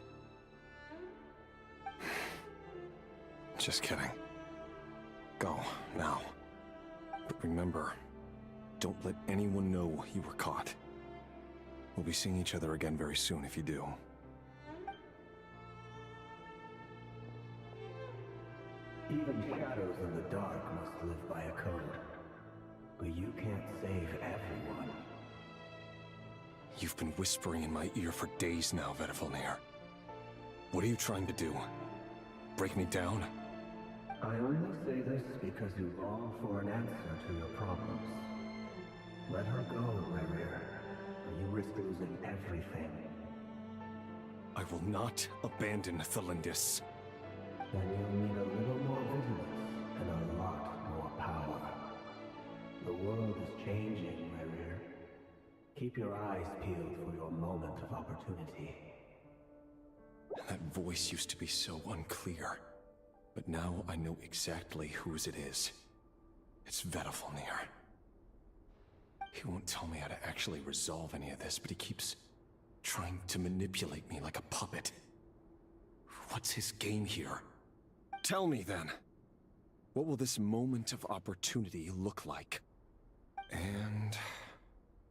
Just kidding. Go, now. But remember, don't let anyone know you were caught. We'll be seeing each other again very soon if you do. Even shadows in the dark must live by a code. But you can't save everyone. You've been whispering in my ear for days now, Vedifalnir. What are you trying to do? Break me down? I only say this because you long for an answer to your problems. Let her go, Rerir, or you risk losing everything. I will not abandon Thelindis. Then you'll need a little more vigilance and a lot more power. The world is changing, Rerir. Keep your eyes peeled for your moment of opportunity. That voice used to be so unclear. But now I know exactly whose it is. It's Vedifalnir. He won't tell me how to actually resolve any of this, but he keeps trying to manipulate me like a puppet. What's his game here? Tell me then. What will this moment of opportunity look like? And...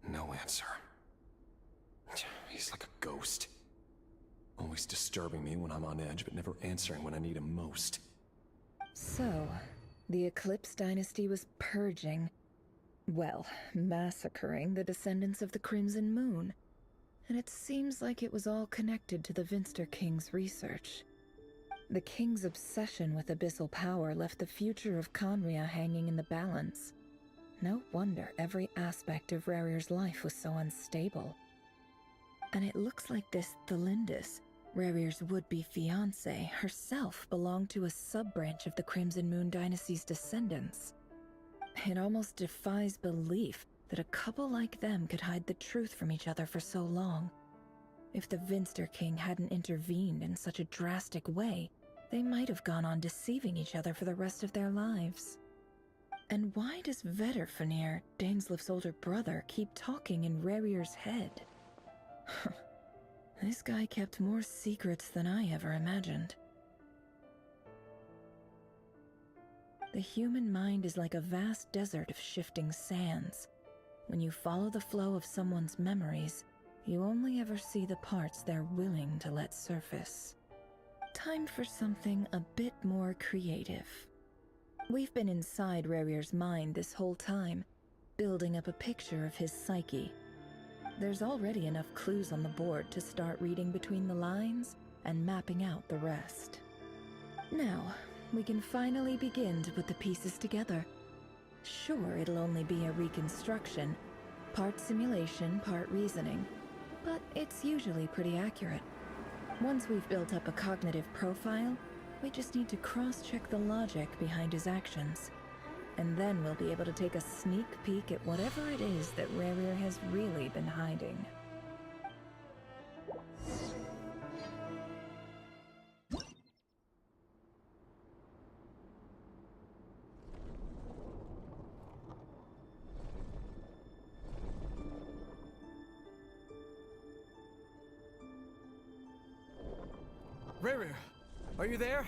no answer. He's like a ghost. Always disturbing me when I'm on edge, but never answering when I need him most. So, the Eclipse Dynasty was purging, well, massacring the descendants of the Crimson Moon. And it seems like it was all connected to the Vinster King's research. The King's obsession with abyssal power left the future of Conria hanging in the balance. No wonder every aspect of Rerir's life was so unstable. And it looks like this Thelindis, Rerir's would-be fiancée, herself belonged to a sub-branch of the Crimson Moon Dynasty's descendants. It almost defies belief that a couple like them could hide the truth from each other for so long. If the Vinster King hadn't intervened in such a drastic way, they might have gone on deceiving each other for the rest of their lives. And why does Vedifalnir, Daneslif's older brother, keep talking in Rerir's head? This guy kept more secrets than I ever imagined. The human mind is like a vast desert of shifting sands. When you follow the flow of someone's memories, you only ever see the parts they're willing to let surface. Time for something a bit more creative. We've been inside Rerir's mind this whole time, building up a picture of his psyche. There's already enough clues on the board to start reading between the lines and mapping out the rest. Now, we can finally begin to put the pieces together. Sure, it'll only be a reconstruction, part simulation, part reasoning, but it's usually pretty accurate. Once we've built up a cognitive profile, we just need to cross-check the logic behind his actions. And then we'll be able to take a sneak peek at whatever it is that Rerir has really been hiding. Rerir, are you there?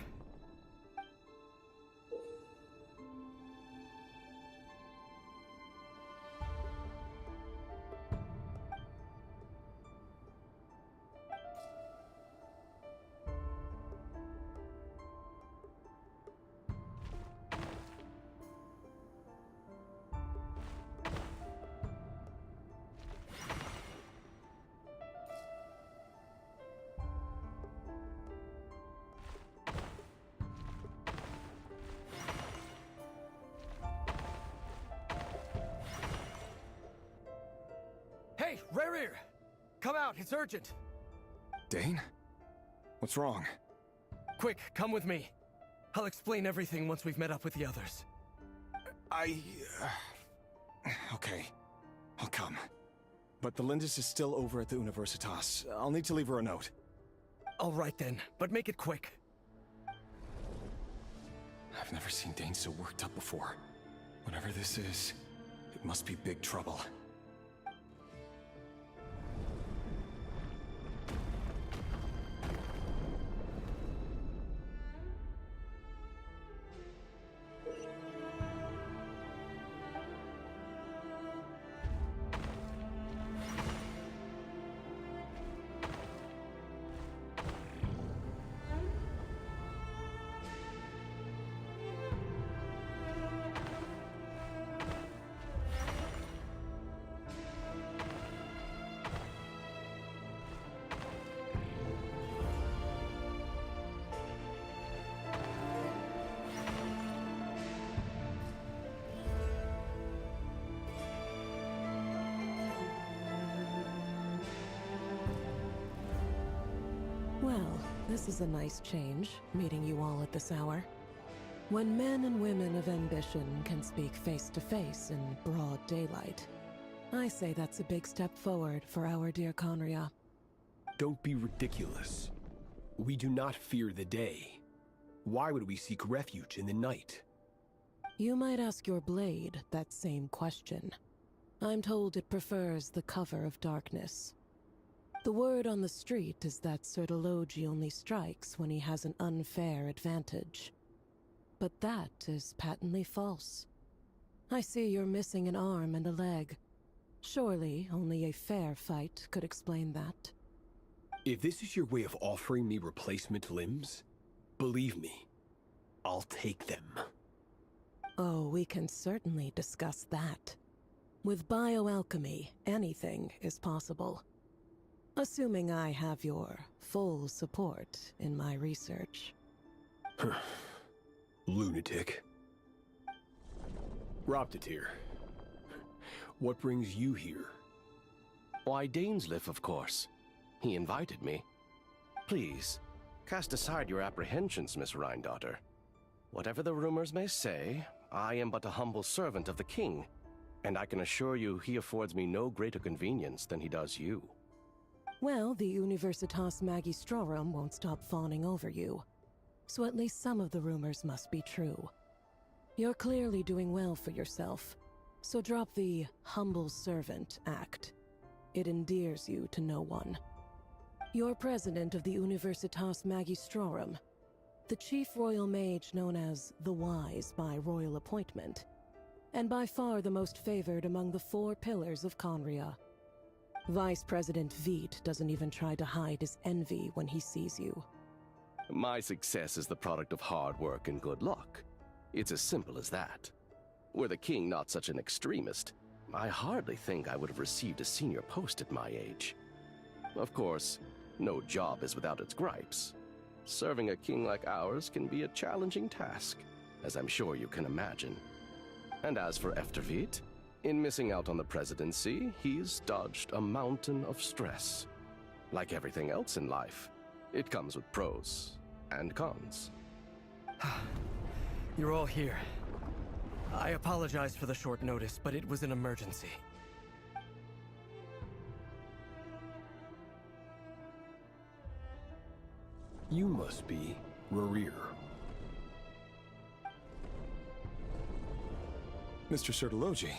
Rerir! Come out, it's urgent! Dane? What's wrong? Quick, come with me. I'll explain everything once we've met up with the others. Okay. I'll come. But the Lindis is still over at the Universitas. I'll need to leave her a note. All right then, but make it quick. I've never seen Dane so worked up before. Whatever this is, it must be big trouble. Well, this is a nice change, meeting you all at this hour. When men and women of ambition can speak face to face in broad daylight, I say that's a big step forward for our dear Conria. Don't be ridiculous. We do not fear the day. Why would we seek refuge in the night? You might ask your blade that same question. I'm told it prefers the cover of darkness. The word on the street is that Sertologi only strikes when he has an unfair advantage. But that is patently false. I see you're missing an arm and a leg. Surely only a fair fight could explain that. If this is your way of offering me replacement limbs, believe me, I'll take them. Oh, we can certainly discuss that. With bioalchemy, anything is possible. Assuming I have your full support in my research. Lunatic. Roptatir, what brings you here? Why, Dainsleif, of course. He invited me. Please, cast aside your apprehensions, Miss Rhindaughter. Whatever the rumors may say, I am but a humble servant of the king, and I can assure you he affords me no greater convenience than he does you. Well, the Universitas Magistrorum won't stop fawning over you, so at least some of the rumors must be true. You're clearly doing well for yourself, so drop the humble servant act. It endears you to no one. You're president of the Universitas Magistrorum, the chief royal mage known as the Wise by royal appointment, and by far the most favored among the 4 pillars of Conria. Vice President Veit doesn't even try to hide his envy when he sees you. My success is the product of hard work and good luck. It's as simple as that. Were the king not such an extremist, I hardly think I would have received a senior post at my age. Of course, no job is without its gripes. Serving a king like ours can be a challenging task, as I'm sure you can imagine. And as for Efterveit, in missing out on the presidency, he's dodged a mountain of stress. Like everything else in life, it comes with pros and cons. You're all here. I apologize for the short notice, but it was an emergency. You must be Rerir. Mr. Sertologi.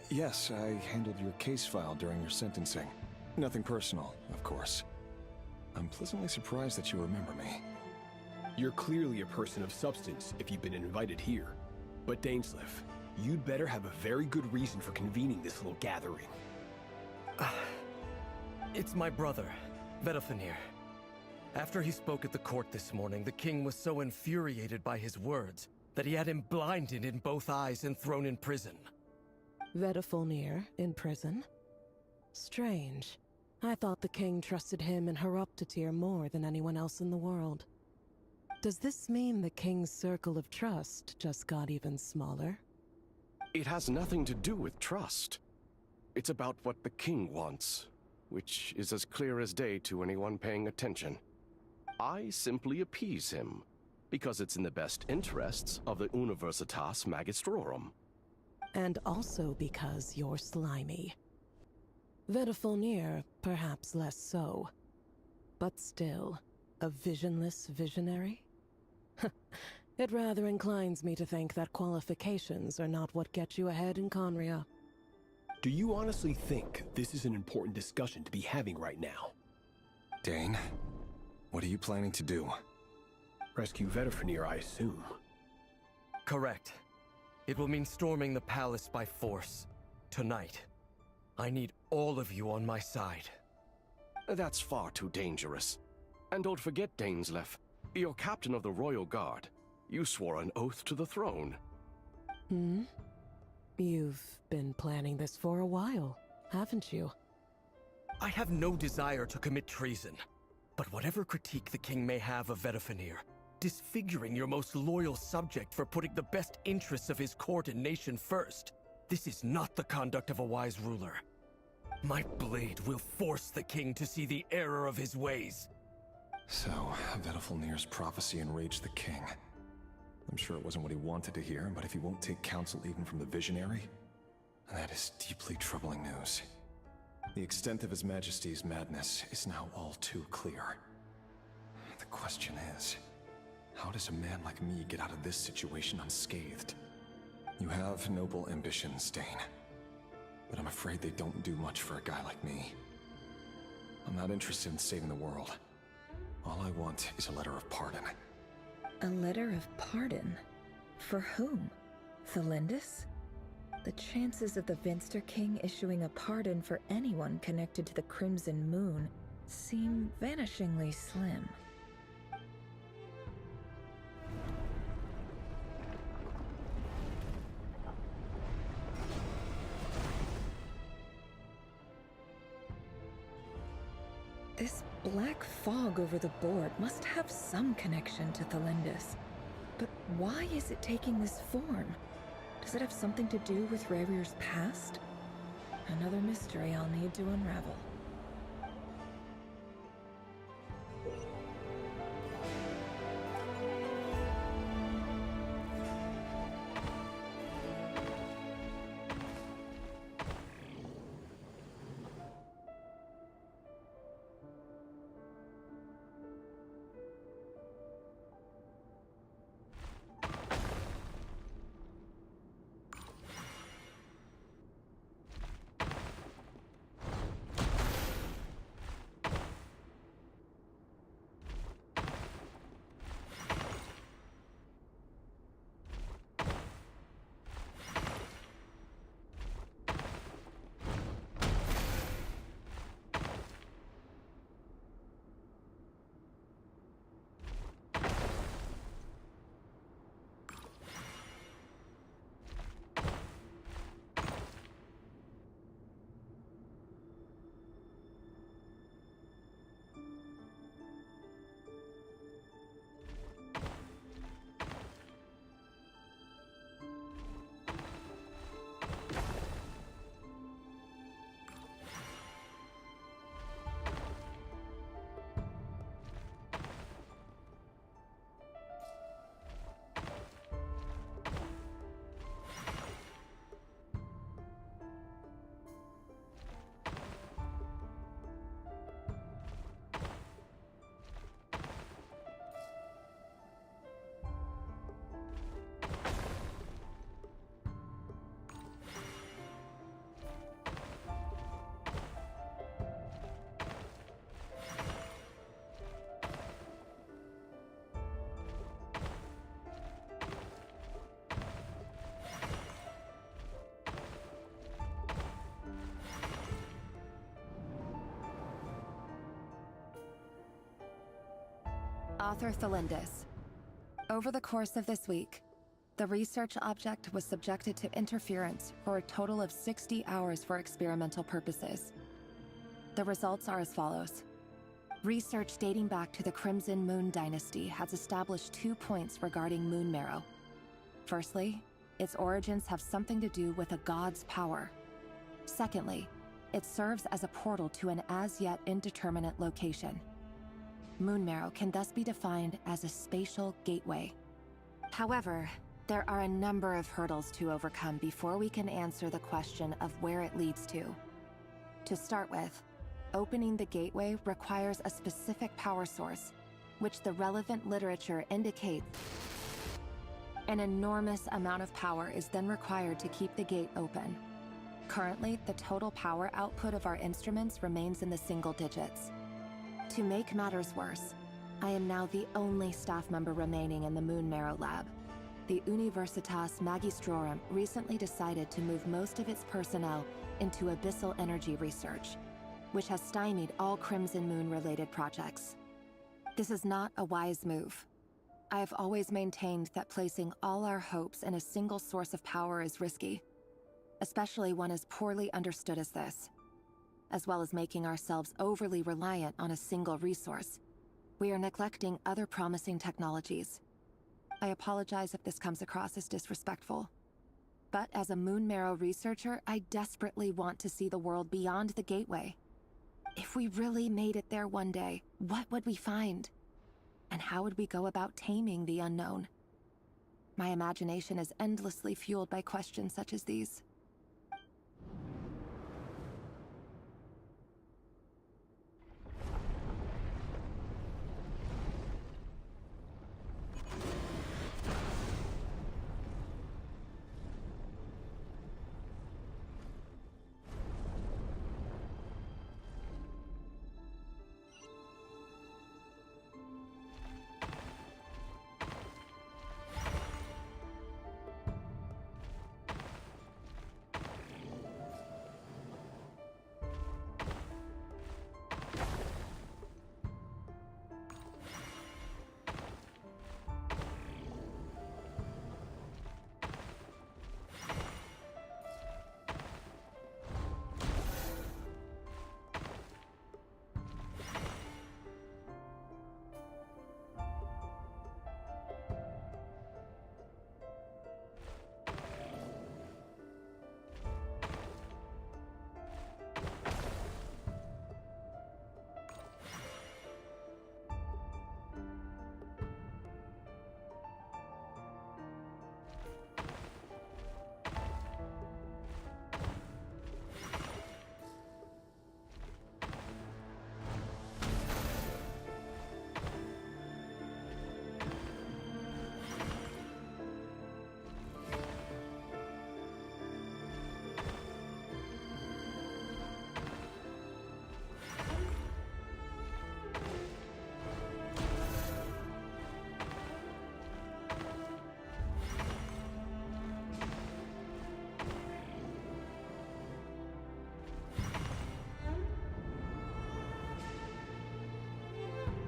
Yes, I handled your case file during your sentencing. Nothing personal, of course. I'm pleasantly surprised that you remember me. You're clearly a person of substance if you've been invited here. But Dainsleif, you'd better have a very good reason for convening this little gathering. It's my brother, Vedofenir. After he spoke at the court this morning, the king was so infuriated by his words that he had him blinded in both eyes and thrown in prison. Vedofenir in prison? Strange. I thought the king trusted him and Horoptatir more than anyone else in the world. Does this mean the king's circle of trust just got even smaller? It has nothing to do with trust. It's about what the king wants, which is as clear as day to anyone paying attention. I simply appease him, because it's in the best interests of the Universitas Magistrorum. And also because you're slimy. Vedafilnir, perhaps less so. But still, a visionless visionary? It rather inclines me to think that qualifications are not what get you ahead in Conria. Do you honestly think this is an important discussion to be having right now? Dane, what are you planning to do? Rescue Vedafilnir, I assume. Correct. It will mean storming the palace by force. Tonight. I need all of you on my side. That's far too dangerous. And don't forget, Dainsleif, you're captain of the Royal Guard. You swore an oath to the throne. Hmm? You've been planning this for a while, haven't you? I have no desire to commit treason. But whatever critique the king may have of Vedafilnir, disfiguring your most loyal subject for putting the best interests of his court and nation first, this is not the conduct of a wise ruler. My blade will force the king to see the error of his ways. So, Vedafilnir's prophecy enraged the king. I'm sure it wasn't what he wanted to hear, but if he won't take counsel even from the visionary, that is deeply troubling news. The extent of His Majesty's madness is now all too clear. The question is, how does a man like me get out of this situation unscathed? You have noble ambitions, Dane, but I'm afraid they don't do much for a guy like me. I'm not interested in saving the world. All I want is a letter of pardon. A letter of pardon? For whom? Thelindis? The chances of the Vinster King issuing a pardon for anyone connected to the Crimson Moon seem vanishingly slim. This black fog over the board must have some connection to Thelindis. But why is it taking this form? Does it have something to do with Rarir's past? Another mystery I'll need to unravel. Author Thelindis. Over the course of this week, the research object was subjected to interference for a total of 60 hours for experimental purposes. The results are as follows. Research dating back to the Crimson Moon Dynasty has established 2 points regarding Moon Marrow. Firstly, its origins have something to do with a god's power. Secondly, it serves as a portal to an as-yet indeterminate location. Moonmarrow can thus be defined as a spatial gateway. However, there are a number of hurdles to overcome before we can answer the question of where it leads to. To start with, opening the gateway requires a specific power source, which the relevant literature indicates. An enormous amount of power is then required to keep the gate open. Currently, the total power output of our instruments remains in the single digits. To make matters worse, I am now the only staff member remaining in the Moonmarrow lab. The Universitas Magistrorum recently decided to move most of its personnel into abyssal energy research, which has stymied all Crimson Moon-related projects. This is not a wise move. I have always maintained that placing all our hopes in a single source of power is risky, especially one as poorly understood as this. As well as making ourselves overly reliant on a single resource, we are neglecting other promising technologies. I apologize if this comes across as disrespectful. But as a Moonmarrow researcher, I desperately want to see the world beyond the gateway. If we really made it there one day, what would we find? And how would we go about taming the unknown? My imagination is endlessly fueled by questions such as these.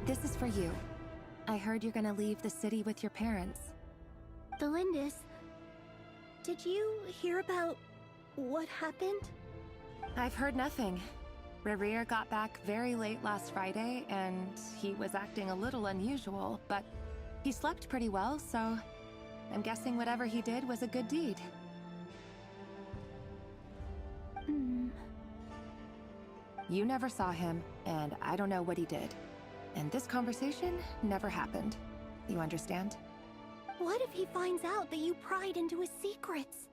This is for you. I heard you're gonna leave the city with your parents. Delindis, did you hear about what happened? I've heard nothing. Rerir got back very late last Friday, and he was acting a little unusual, but he slept pretty well, so I'm guessing whatever he did was a good deed. You never saw him, and I don't know what he did. And this conversation never happened. You understand? What if he finds out that you pried into his secrets?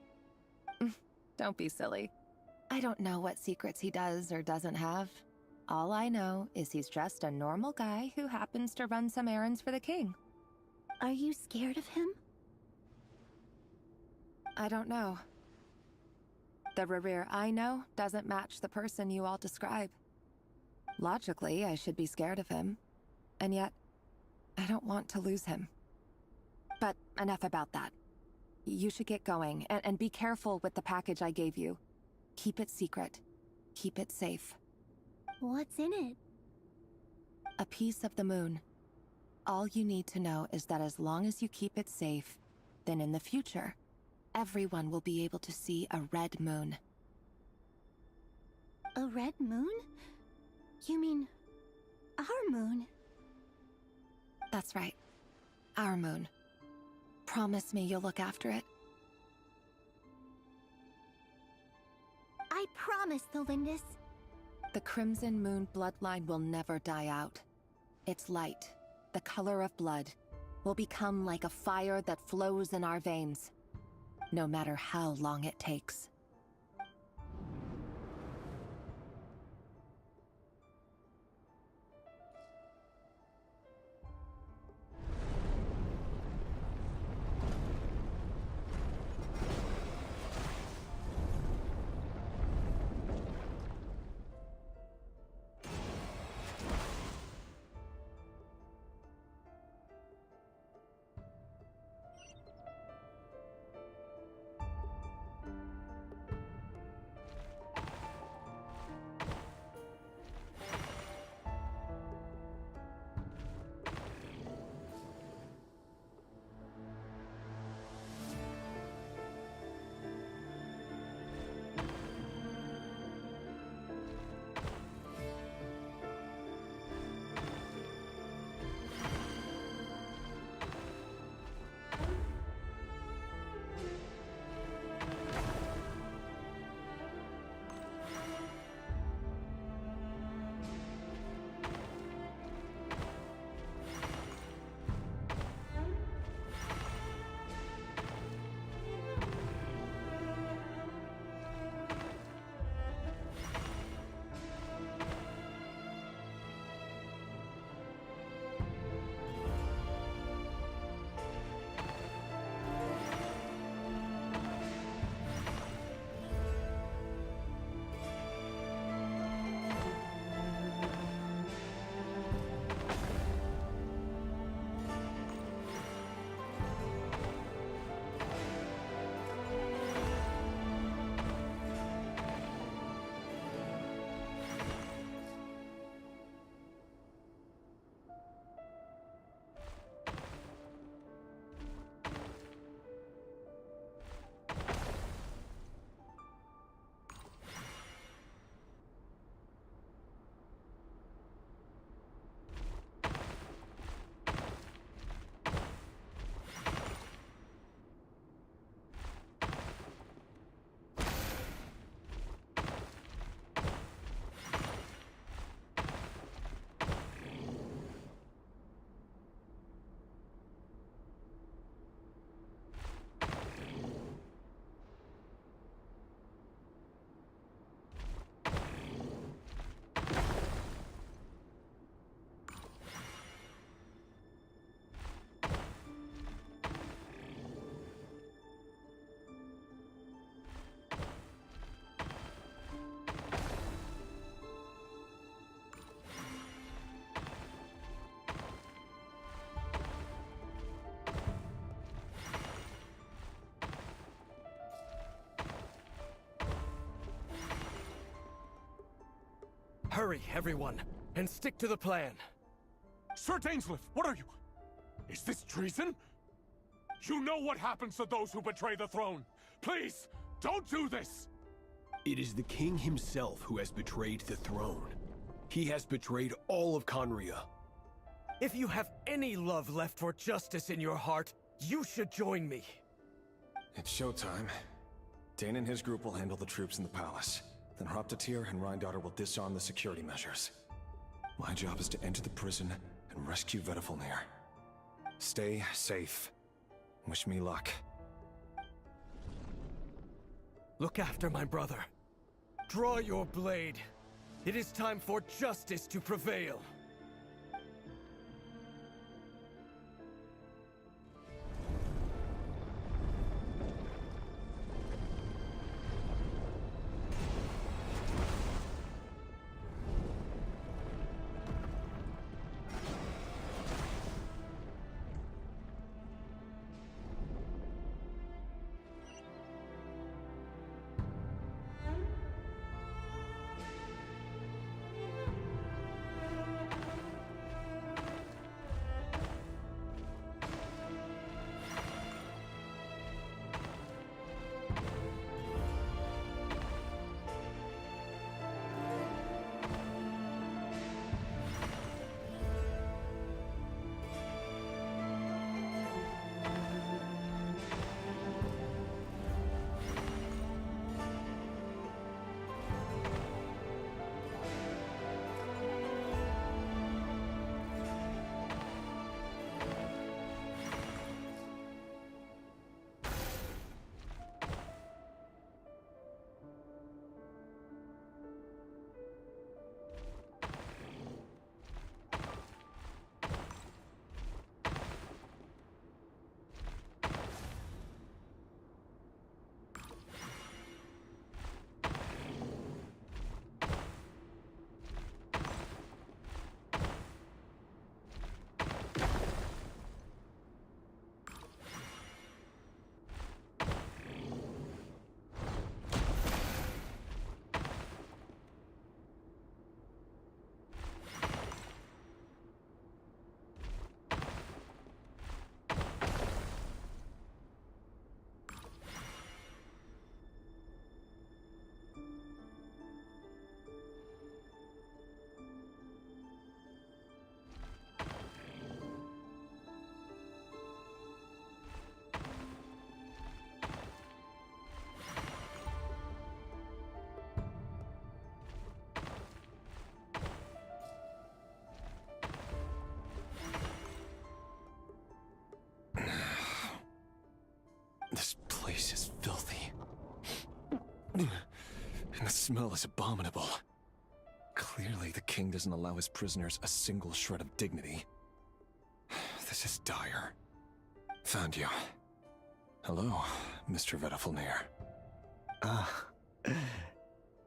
Don't be silly. I don't know what secrets he does or doesn't have. All I know is he's just a normal guy who happens to run some errands for the king. Are you scared of him? I don't know. The Rerir I know doesn't match the person you all describe. Logically, I should be scared of him. And yet, I don't want to lose him. But enough about that. You should get going, and be careful with the package I gave you. Keep it secret. Keep it safe. What's in it? A piece of the moon. All you need to know is that as long as you keep it safe, then in the future, everyone will be able to see a red moon. A red moon? You mean our moon? That's right. Our moon. Promise me you'll look after it. I promise. promise, Tholindis. The Crimson Moon bloodline will never die out. Its light, the color of blood, will become like a fire that flows in our veins, no matter how long it takes. Hurry, everyone, and stick to the plan. Sir Dainsleif, what are you? Is this treason? You know what happens to those who betray the throne. Please, don't do this! It is the king himself who has betrayed the throne. He has betrayed all of Conria. If you have any love left for justice in your heart, you should join me. It's showtime. Dane and his group will handle the troops in the palace. Then Hraptatir and Rhindaughter will disarm the security measures. My job is to enter the prison and rescue Vedifalnir. Stay safe. Wish me luck. Look after my brother. Draw your blade. It is time for justice to prevail. This place is filthy. And the smell is abominable. Clearly, the king doesn't allow his prisoners a single shred of dignity. This is dire. Found you. Hello, Mr. Vedafilnir. Ah,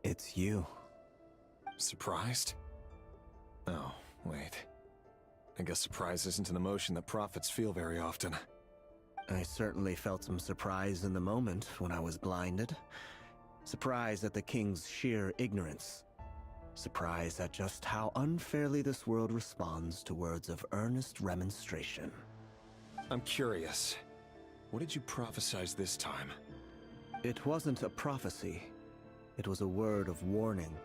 it's you. Surprised? Oh, wait. I guess surprise isn't an emotion that prophets feel very often. I certainly felt some surprise in the moment when I was blinded. Surprise at the king's sheer ignorance. Surprise at just how unfairly this world responds to words of earnest remonstration. I'm curious. What did you prophesize this time? It wasn't a prophecy. It was a word of warning.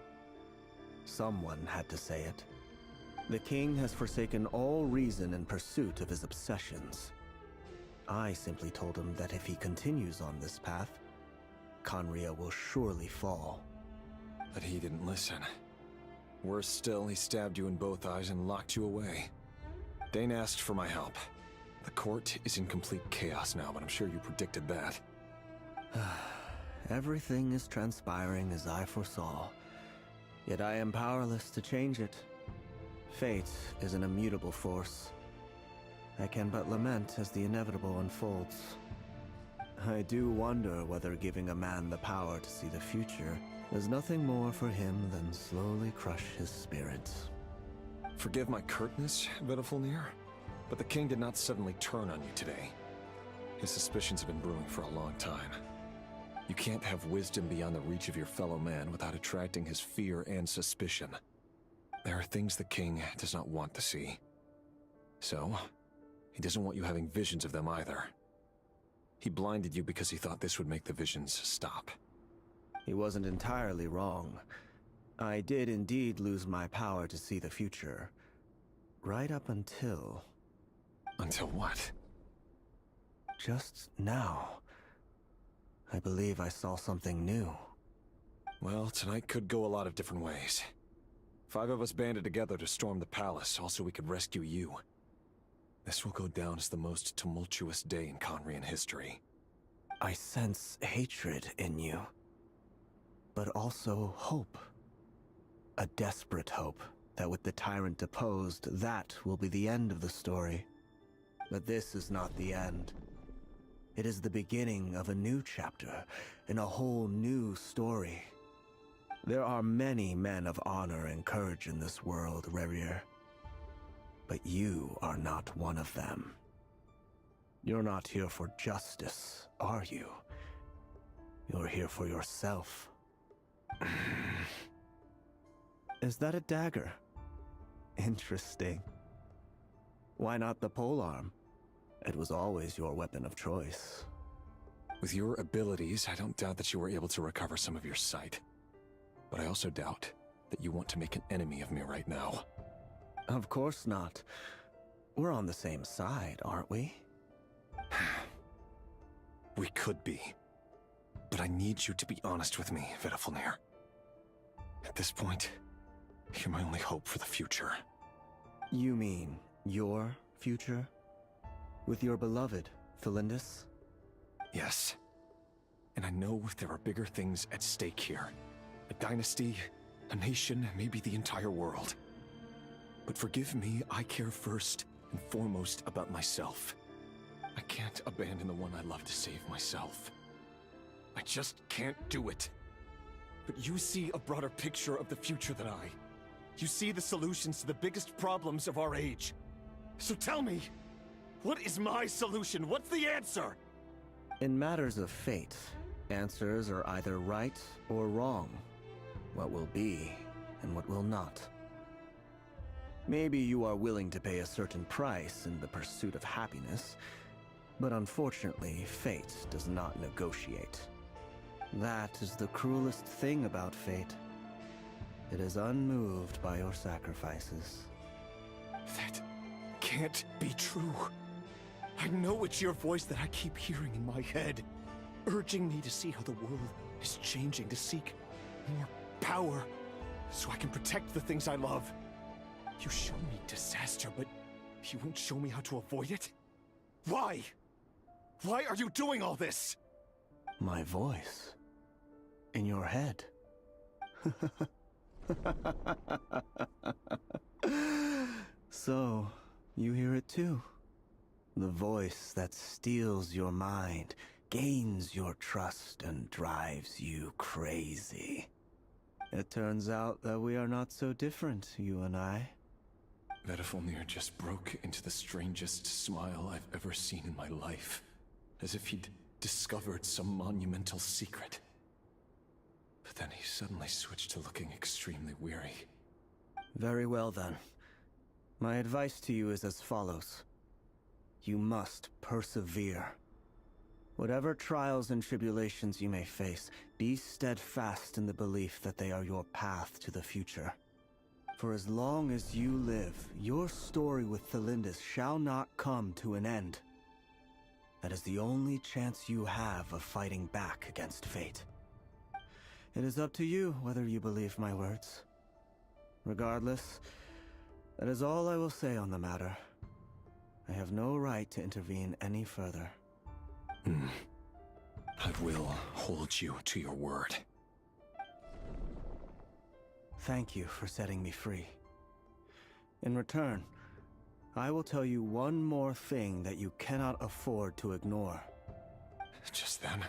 Someone had to say it. The king has forsaken all reason in pursuit of his obsessions. I simply told him that if he continues on this path, Khaenri'ah will surely fall. But he didn't listen. Worse still, he stabbed you in both eyes and locked you away. Dane asked for my help. The court is in complete chaos now, but I'm sure you predicted that. Everything is transpiring as I foresaw, yet I am powerless to change it. Fate is an immutable force. I can but lament as the inevitable unfolds. I do wonder whether giving a man the power to see the future is nothing more for him than slowly crush his spirit. Forgive my curtness, Vedafilnir, but the king did not suddenly turn on you today. His suspicions have been brewing for a long time. You can't have wisdom beyond the reach of your fellow man without attracting his fear and suspicion. There are things the king does not want to see. So, he doesn't want you having visions of them either. He blinded you because he thought this would make the visions stop. He wasn't entirely wrong. I did indeed lose my power to see the future. Right up until... Until what? Just now. I believe I saw something new. Well, tonight could go a lot of different ways. 5 of us banded together to storm the palace, also we could rescue you. This will go down as the most tumultuous day in Khaenri'ah history. I sense hatred in you. But also hope. A desperate hope that with the tyrant deposed, that will be the end of the story. But this is not the end. It is the beginning of a new chapter, in a whole new story. There are many men of honor and courage in this world, Rerir. But you are not one of them. You're not here for justice, are you? You're here for yourself. Is that a dagger? Interesting. Why not the polearm? It was always your weapon of choice. With your abilities, I don't doubt that you were able to recover some of your sight. But I also doubt that you want to make an enemy of me right now. Of course not. We're on the same side, aren't we? We could be. But I need you to be honest with me, Vedafilnir. At this point, you're my only hope for the future. You mean your future? With your beloved, Felindis? Yes. And I know there are bigger things at stake here. A dynasty, a nation, maybe the entire world. But forgive me, I care first and foremost about myself. I can't abandon the one I love to save myself. I just can't do it. But you see a broader picture of the future than I. You see the solutions to the biggest problems of our age. So tell me, what is my solution? What's the answer? In matters of fate, answers are either right or wrong. What will be, and what will not. Maybe you are willing to pay a certain price in the pursuit of happiness, but unfortunately, fate does not negotiate. That is the cruelest thing about fate. It is unmoved by your sacrifices. That can't be true. I know it's your voice that I keep hearing in my head, urging me to see how the world is changing, to seek more power, so I can protect the things I love. You show me disaster, but you won't show me how to avoid it? Why? Why are you doing all this? My voice. In your head. So, you hear it too. The voice that steals your mind, gains your trust, and drives you crazy. It turns out that we are not so different, you and I. Vedifilnir just broke into the strangest smile I've ever seen in my life. As if he'd discovered some monumental secret. But then he suddenly switched to looking extremely weary. Very well then. My advice to you is as follows. You must persevere. Whatever trials and tribulations you may face, be steadfast in the belief that they are your path to the future. For as long as you live, your story with Thelindis shall not come to an end. That is the only chance you have of fighting back against fate. It is up to you whether you believe my words. Regardless, that is all I will say on the matter. I have no right to intervene any further. I will hold you to your word. Thank you for setting me free. In return, I will tell you one more thing that you cannot afford to ignore. Just then,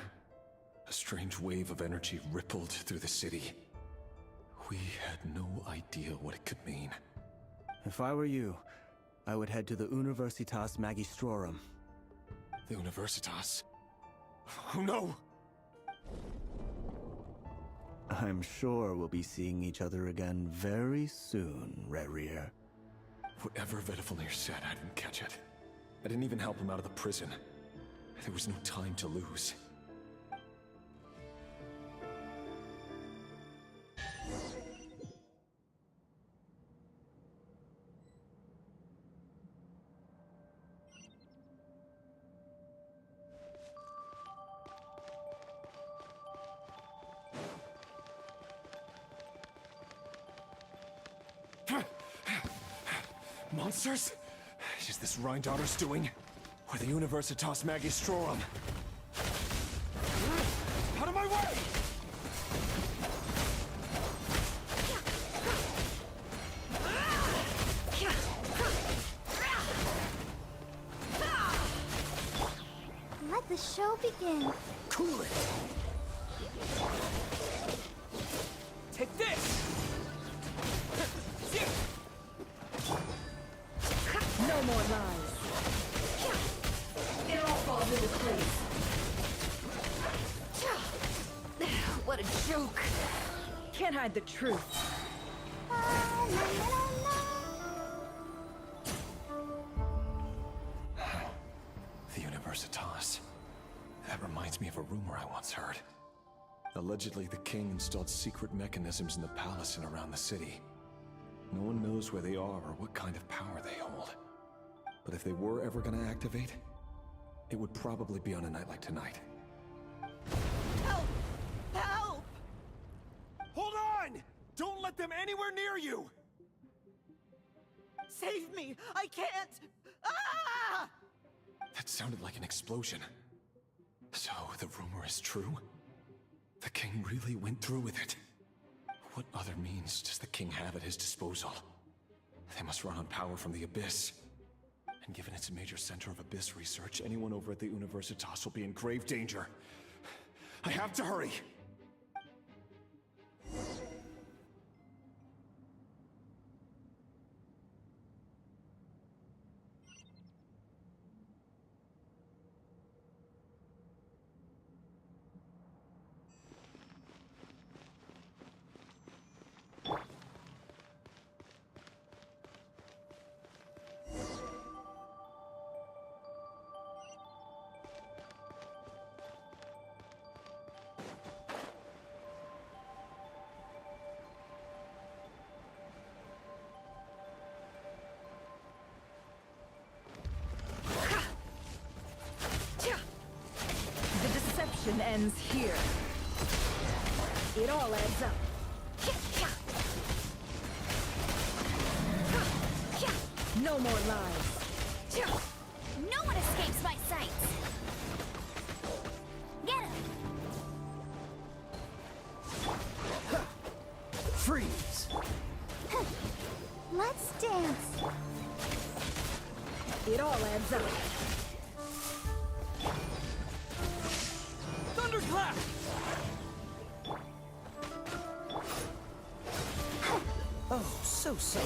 a strange wave of energy rippled through the city. We had no idea what it could mean. If I were you, I would head to the Universitas Magistrorum. The Universitas? Oh no! I'm sure we'll be seeing each other again very soon, Rerir. Whatever Vedifilnir said, I didn't catch it. I didn't even help him out of the prison. There was no time to lose. Monsters? Is this Rhindaughter's doing? Or the Universitas Magistrorum? Out of my way! Let the show begin. Cool it! Take this! No more lies. It all falls into place. What a joke. Can't hide the truth. The Universitas. That reminds me of a rumor I once heard. Allegedly, the king installed secret mechanisms in the palace and around the city. No one knows where they are or what kind of power they hold. But if they were ever gonna activate, it would probably be on a night like tonight. Help! Help! Hold on! Don't let them anywhere near you! Save me! I can't! Ah! That sounded like an explosion. So, the rumor is true? The king really went through with it? What other means does the king have at his disposal? They must run on power from the Abyss. And given it's a major center of Abyss research, anyone over at the Universitas will be in grave danger. I have to hurry! Ends here. It all adds up. No more lies. No one escapes my sights. all adds up. Thunderclap! Oh, so sorry.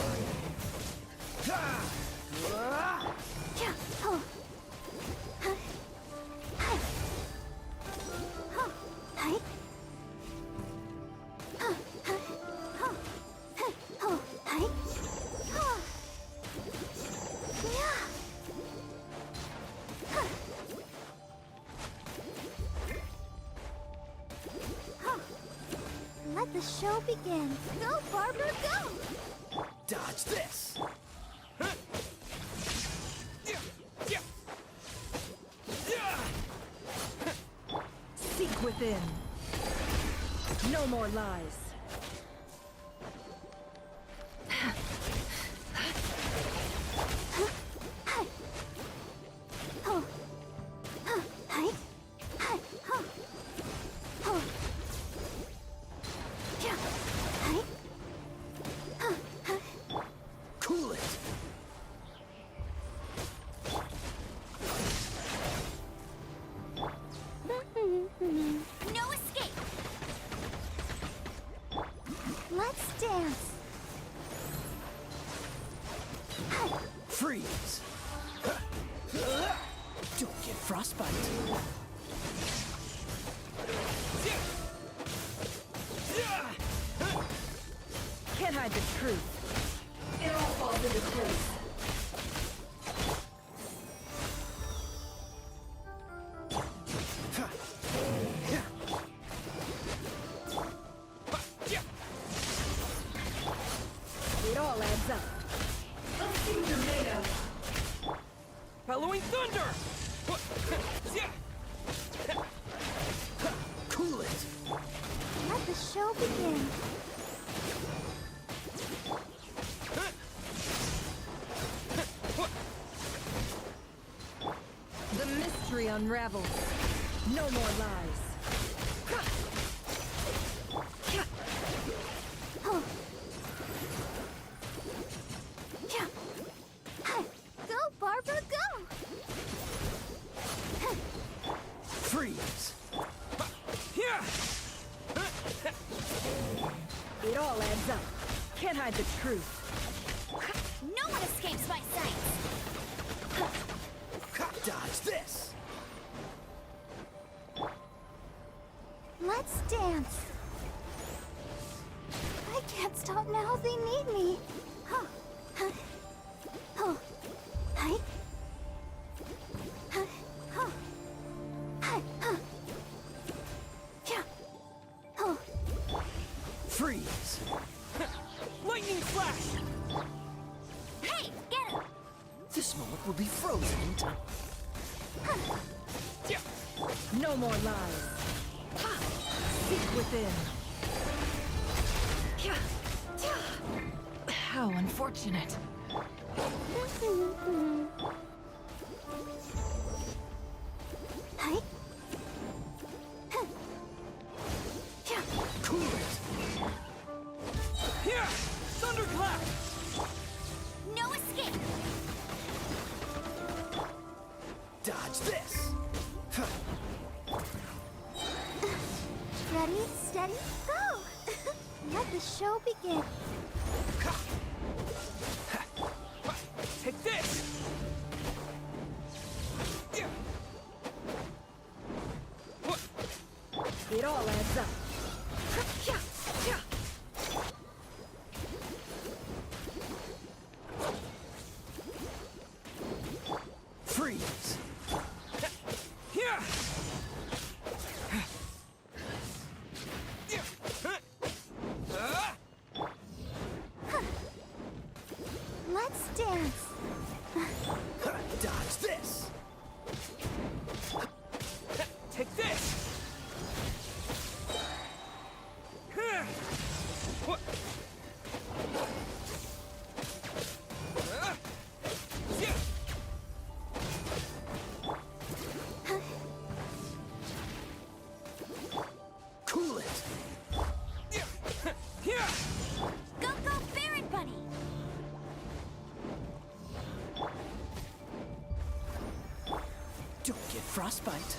Let the show begin. Go, Barbara, go! Dodge this! Seek within. No more lies. Cool it! No escape! Let's dance. Freeze! Don't get frostbite. Can't hide the truth. It all falls into place. It all adds up. Let's see what you're made of. Bellowing thunder! Cool it! Let the show begin. The mystery unravels. No more lies. Go, Barbara, go! Freeze! It all adds up. Can't hide the truth. No one escapes my sight! Dodge this! Let's dance. I can't stop now. They need me. Freeze! Lightning flash! Hey, get him! This moment will be frozen in time. No more lies. Seek within. How unfortunate. Cool it! Here! Thunderclap! No escape! Dodge this! Ready, steady, go! Let the show begin. Take this! It all adds up. Freeze! Here! Let's dance. Dodge this! Take this! frostbite.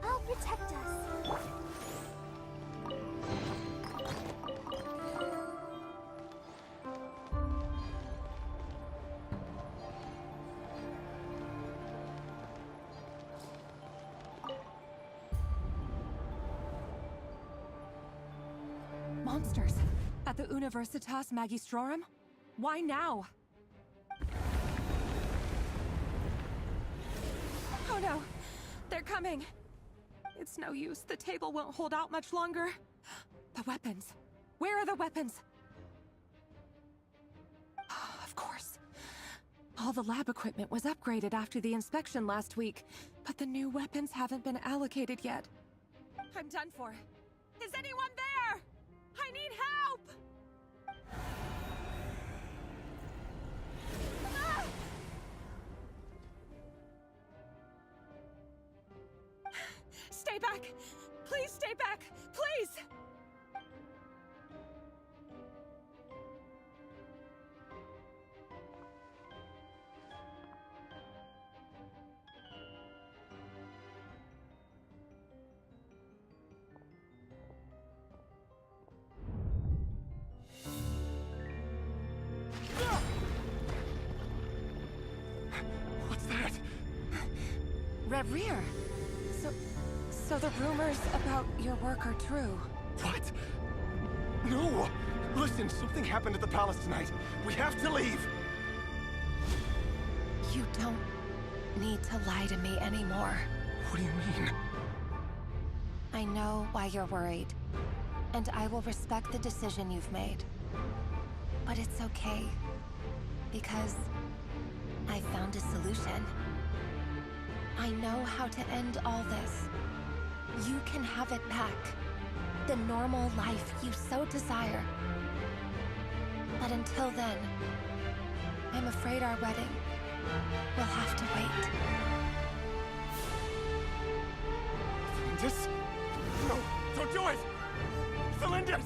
I'll protect us. Monsters! At the Universitas Magistrorum? Why now? Oh no! They're coming! It's no use. The table won't hold out much longer. The weapons. Where are the weapons? Of course. All the lab equipment was upgraded after the inspection last week, but the new weapons haven't been allocated yet. I'm done for. Is anyone there? I need help! Ah! Stay back! Please stay back! Please! What's that? Rear. So the rumors about your work are true. What? No! Listen, something happened at the palace tonight. We have to leave! You don't need to lie to me anymore. What do you mean? I know why you're worried, and I will respect the decision you've made. But it's okay, because I found a solution. I know how to end all this. You can have it back. The normal life you so desire. But until then, I'm afraid our wedding will have to wait. Celindus? No, don't do it! Celindus!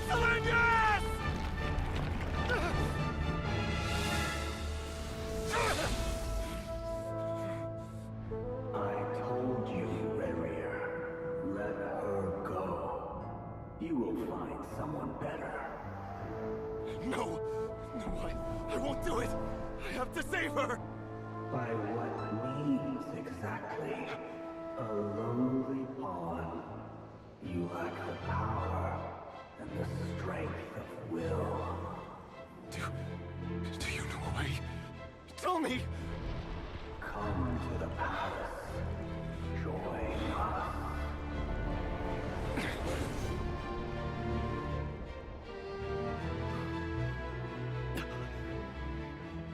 Celindus! I told you, Rerir. Let her go. You will find someone better. No! No, I won't do it! I have to save her! By what means exactly? A lowly pawn. You lack the power and the strength of will. Do you know a way? Tell me! Come to the palace. Join us.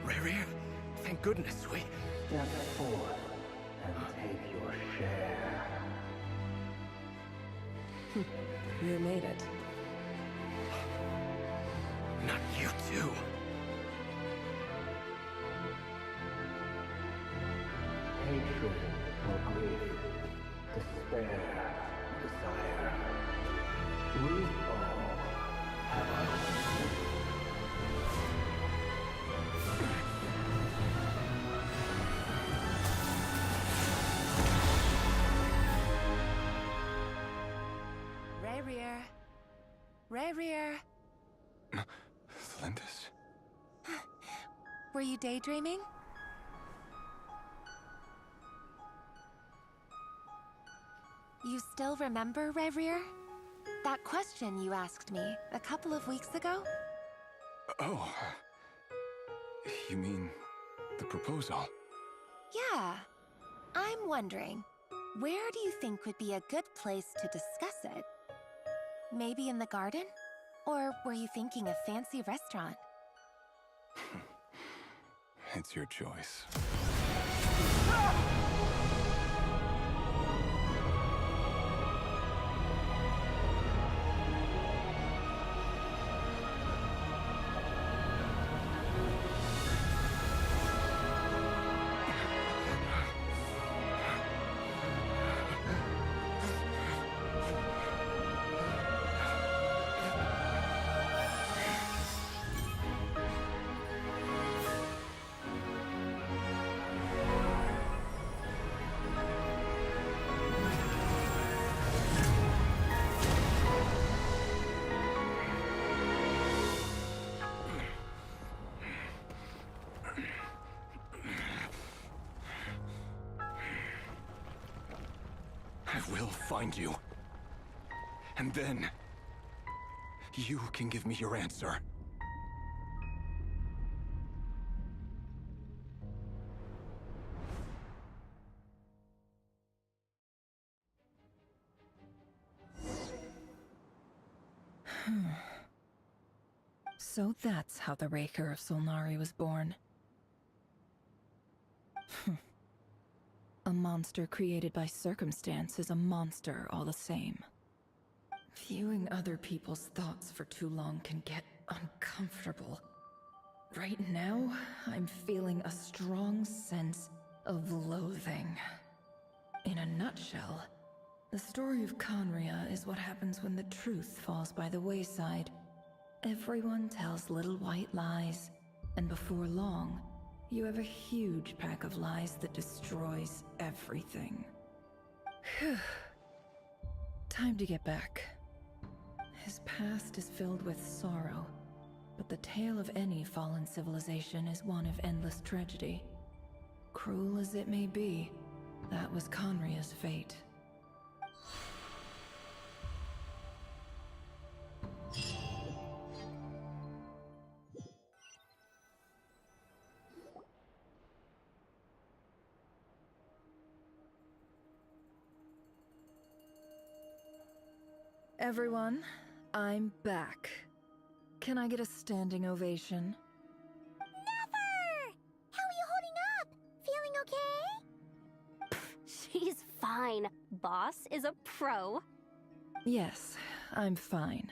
Rerir, thank goodness we... Step forth and take your share. You made it. Not you too. Hatred or grief, despair, desire. We all have our own. Rerir. Rerir. Celindus? Were you daydreaming? You still remember, Rerir? That question you asked me a couple of weeks ago? Oh. You mean the proposal? Yeah. I'm wondering, where do you think would be a good place to discuss it? Maybe in the garden? Or were you thinking a fancy restaurant? It's your choice. I will find you. And then... you can give me your answer. So that's how the Raker of Solnari was born. A monster created by circumstance is a monster all the same. Viewing other people's thoughts for too long can get uncomfortable. Right now, I'm feeling a strong sense of loathing. In a nutshell, the story of Conria is what happens when the truth falls by the wayside. Everyone tells little white lies, and before long, you have a huge pack of lies that destroys everything. Phew. Time to get back. His past is filled with sorrow, but the tale of any fallen civilization is one of endless tragedy. Cruel as it may be, that was Conria's fate. Everyone, I'm back. Can I get a standing ovation? Never! How are you holding up? Feeling okay? She's fine. Boss is a pro. Yes, I'm fine.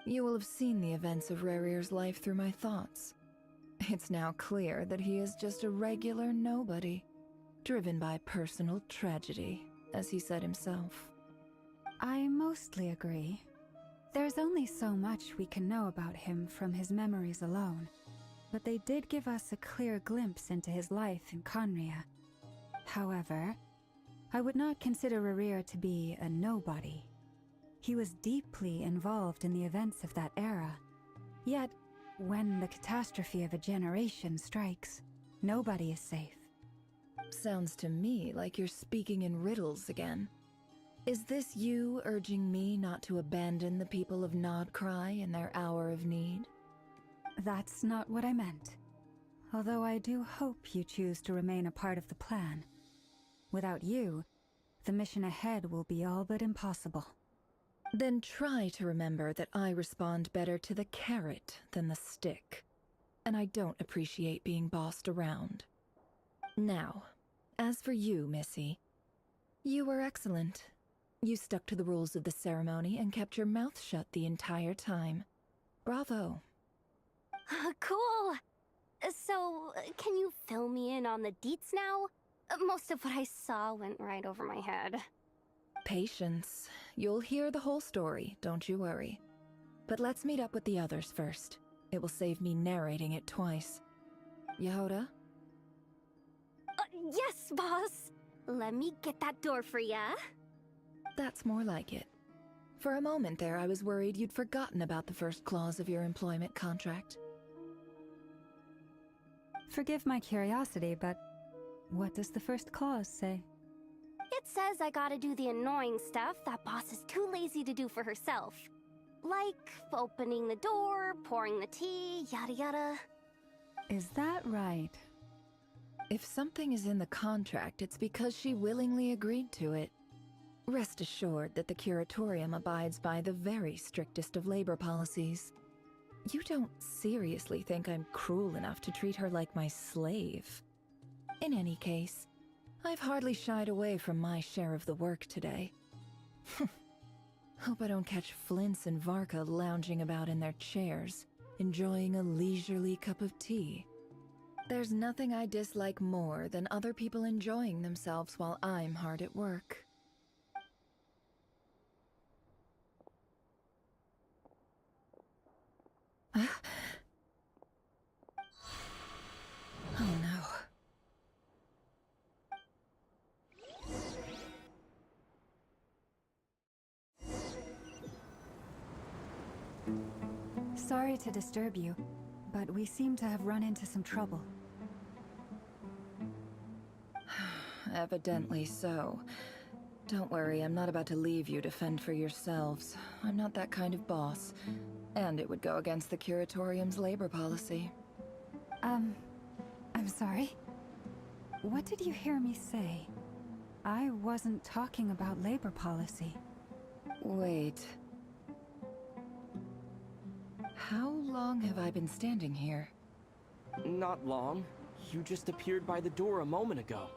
You will have seen the events of Rarir's life through my thoughts. It's now clear that he is just a regular nobody, driven by personal tragedy, as he said himself. I mostly agree. There's only so much we can know about him from his memories alone, but they did give us a clear glimpse into his life in Conria. However, I would not consider Rarir to be a nobody. He was deeply involved in the events of that era. Yet, when the catastrophe of a generation strikes, nobody is safe. Sounds to me like you're speaking in riddles again. Is this you urging me not to abandon the people of Nodcry in their hour of need? That's not what I meant. Although I do hope you choose to remain a part of the plan. Without you, the mission ahead will be all but impossible. Then try to remember that I respond better to the carrot than the stick. And I don't appreciate being bossed around. Now, as for you, Missy, you were excellent. You stuck to the rules of the ceremony and kept your mouth shut the entire time. Bravo. Cool. So, can you fill me in on the deets now? Most of what I saw went right over my head. Patience. You'll hear the whole story, don't you worry. But let's meet up with the others first. It will save me narrating it twice. Yehoda? Yes, boss. Let me get that door for ya. That's more like it. For a moment there, I was worried you'd forgotten about the first clause of your employment contract. Forgive my curiosity, but what does the first clause say? It says I gotta do the annoying stuff that boss is too lazy to do for herself. Like opening the door, pouring the tea, yada yada. Is that right? If something is in the contract, it's because she willingly agreed to it. Rest assured that the Curatorium abides by the very strictest of labor policies. You don't seriously think I'm cruel enough to treat her like my slave? In any case, I've hardly shied away from my share of the work today. Hope I don't catch Flintz and Varka lounging about in their chairs, enjoying a leisurely cup of tea. There's nothing I dislike more than other people enjoying themselves while I'm hard at work. Oh no. Sorry to disturb you, but we seem to have run into some trouble. Evidently so. Don't worry, I'm not about to leave you to fend for yourselves. I'm not that kind of boss. And it would go against the Curatorium's labor policy. I'm sorry? What did you hear me say? I wasn't talking about labor policy. Wait. How long have I been standing here? Not long. You just appeared by the door a moment ago.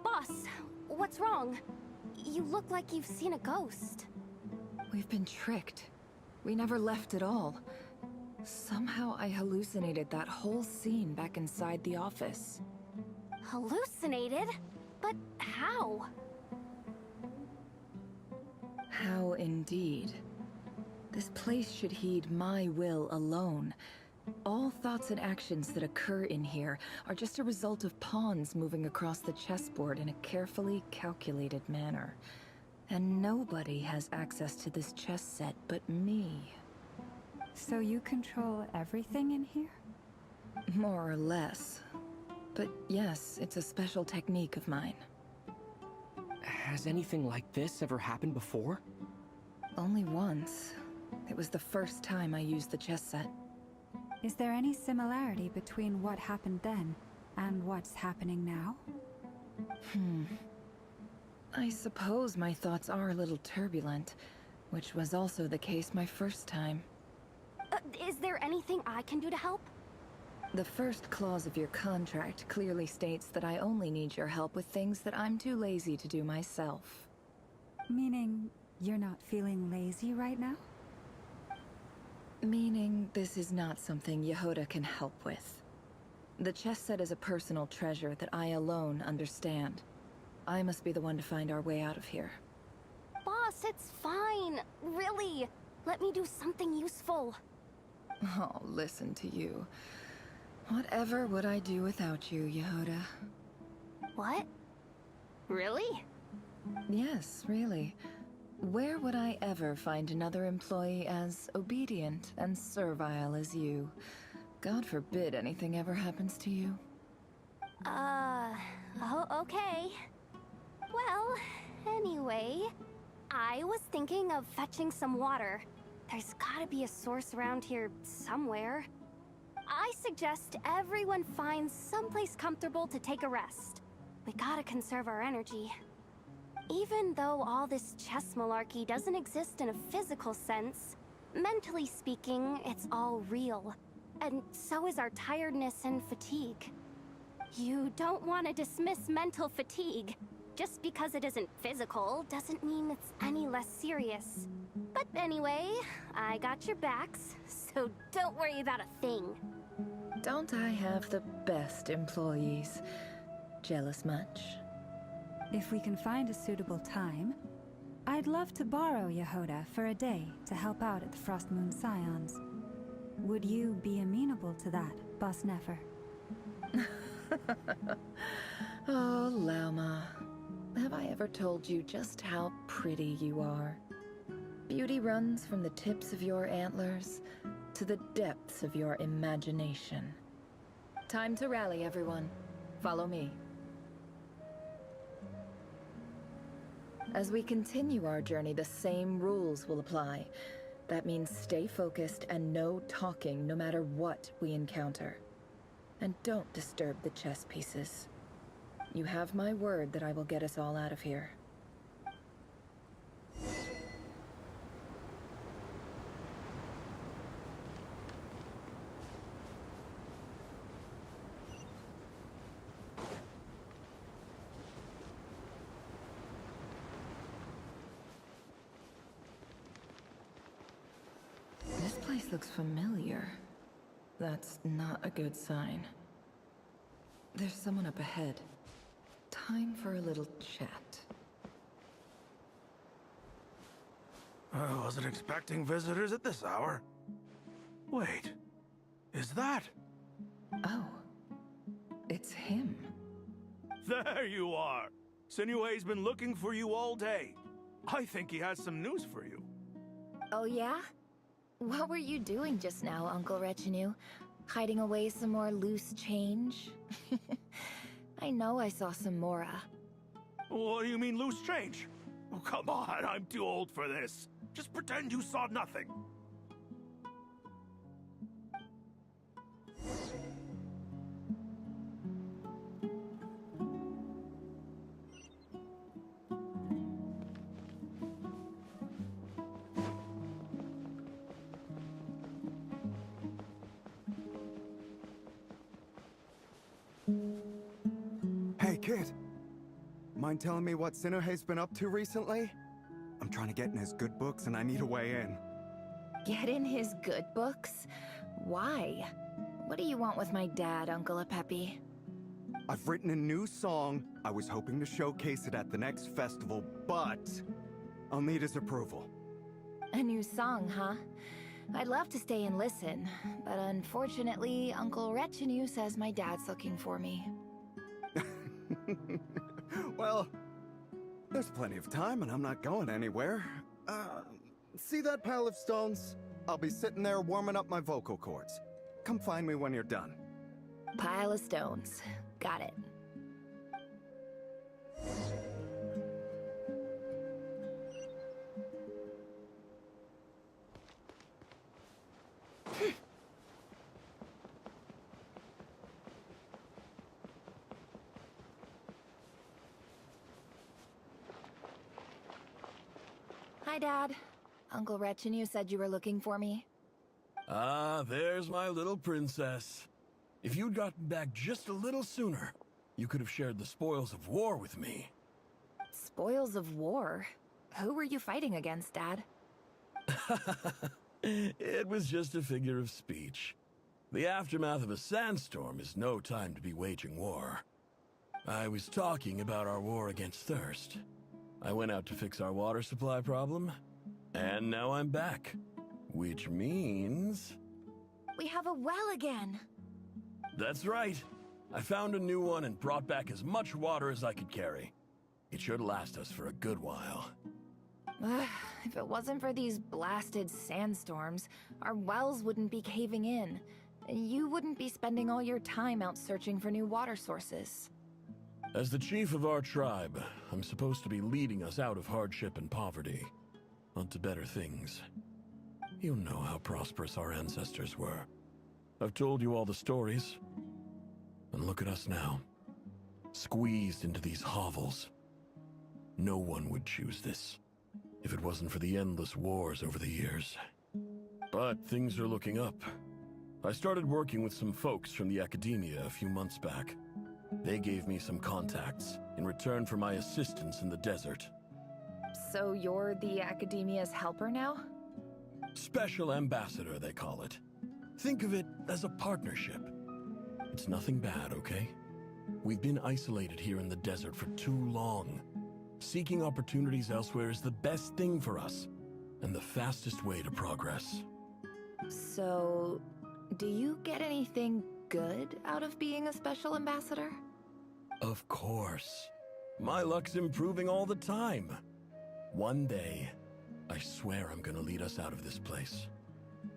Boss, what's wrong? You look like you've seen a ghost. We've been tricked. We never left at all. Somehow I hallucinated that whole scene back inside the office. Hallucinated? But how? How indeed. This place should heed my will alone. All thoughts and actions that occur in here are just a result of pawns moving across the chessboard in a carefully calculated manner. And nobody has access to this chess set but me. So you control everything in here? More or less. But yes, it's a special technique of mine. Has anything like this ever happened before? Only once. It was the first time I used the chess set. Is there any similarity between what happened then and what's happening now? I suppose my thoughts are a little turbulent, which was also the case my first time. Is there anything I can do to help? The first clause of your contract clearly states that I only need your help with things that I'm too lazy to do myself. Meaning, you're not feeling lazy right now? Meaning, this is not something Yehoda can help with. The chess set is a personal treasure that I alone understand. I must be the one to find our way out of here. Boss, it's fine. Really. Let me do something useful. Oh, listen to you. Whatever would I do without you, Yehoda? What? Really? Yes, really. Where would I ever find another employee as obedient and servile as you? God forbid anything ever happens to you. Oh, okay. Well, anyway, I was thinking of fetching some water. There's gotta be a source around here somewhere. I suggest everyone finds someplace comfortable to take a rest. We gotta conserve our energy. Even though all this chess malarkey doesn't exist in a physical sense, mentally speaking, it's all real. And so is our tiredness and fatigue. You don't want to dismiss mental fatigue. Just because it isn't physical doesn't mean it's any less serious. But anyway, I got your backs, so don't worry about a thing. Don't I have the best employees? Jealous much? If we can find a suitable time, I'd love to borrow Yehoda for a day to help out at the Frostmoon Scions. Would you be amenable to that, Boss Nefer? Oh, Lauma. Have I ever told you just how pretty you are? Beauty runs from the tips of your antlers to the depths of your imagination. Time to rally, everyone. Follow me. As we continue our journey, the same rules will apply. That means stay focused and no talking no matter what we encounter. And don't disturb the chess pieces. You have my word that I will get us all out of here. This place looks familiar. That's not a good sign. There's someone up ahead. Time for a little chat. I wasn't expecting visitors at this hour. Wait, is that? Oh, it's him. There you are! Sinue's been looking for you all day. I think he has some news for you. Oh yeah? What were you doing just now, Uncle Retinue? Hiding away some more loose change? I know I saw some Mora. What do you mean loose change? Oh, come on, I'm too old for this. Just pretend you saw nothing. Hey, kid. Mind telling me what Sinohe's been up to recently? I'm trying to get in his good books and I need a way in. Get in his good books? Why? What do you want with my dad, Uncle Apepi? I've written a new song. I was hoping to showcase it at the next festival, but I'll need his approval. A new song, huh? I'd love to stay and listen, but unfortunately, Uncle Retinue says my dad's looking for me. Well, there's plenty of time and I'm not going anywhere. See that pile of stones? I'll be sitting there warming up my vocal cords. Come find me when you're done. Pile of stones. Got it. Hi, Dad. Uncle Retinue said you were looking for me. Ah, there's my little princess. If you'd gotten back just a little sooner, you could have shared the spoils of war with me. Spoils of war? Who were you fighting against, Dad? It was just a figure of speech. The aftermath of a sandstorm is no time to be waging war. I was talking about our war against thirst. I went out to fix our water supply problem, and now I'm back. Which means... We have a well again! That's right. I found a new one and brought back as much water as I could carry. It should last us for a good while. If it wasn't for these blasted sandstorms, our wells wouldn't be caving in. You wouldn't be spending all your time out searching for new water sources. As the chief of our tribe, I'm supposed to be leading us out of hardship and poverty, onto better things. You know how prosperous our ancestors were. I've told you all the stories. And look at us now, squeezed into these hovels. No one would choose this, if it wasn't for the endless wars over the years. But things are looking up. I started working with some folks from the academia a few months back. They gave me some contacts in return for my assistance in the desert. So you're the academia's helper now? Special ambassador, they call it. Think of it as a partnership. It's nothing bad, okay? We've been isolated here in the desert for too long. Seeking opportunities elsewhere is the best thing for us, and the fastest way to progress. So, do you get anything good out of being a special ambassador? Of course. My luck's improving all the time. One day, I swear I'm gonna lead us out of this place.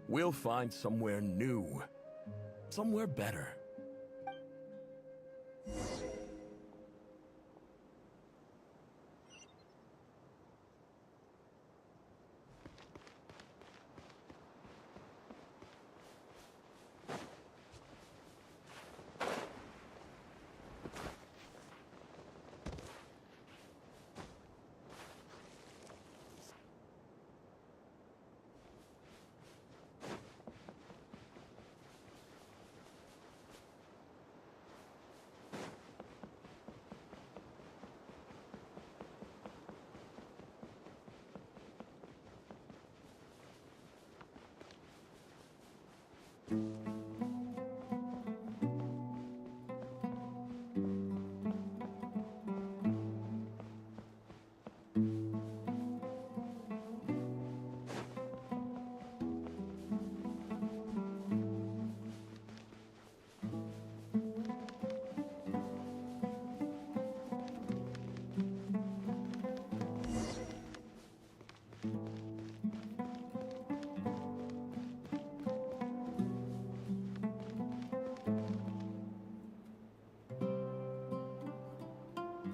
We'll find somewhere new. Somewhere better.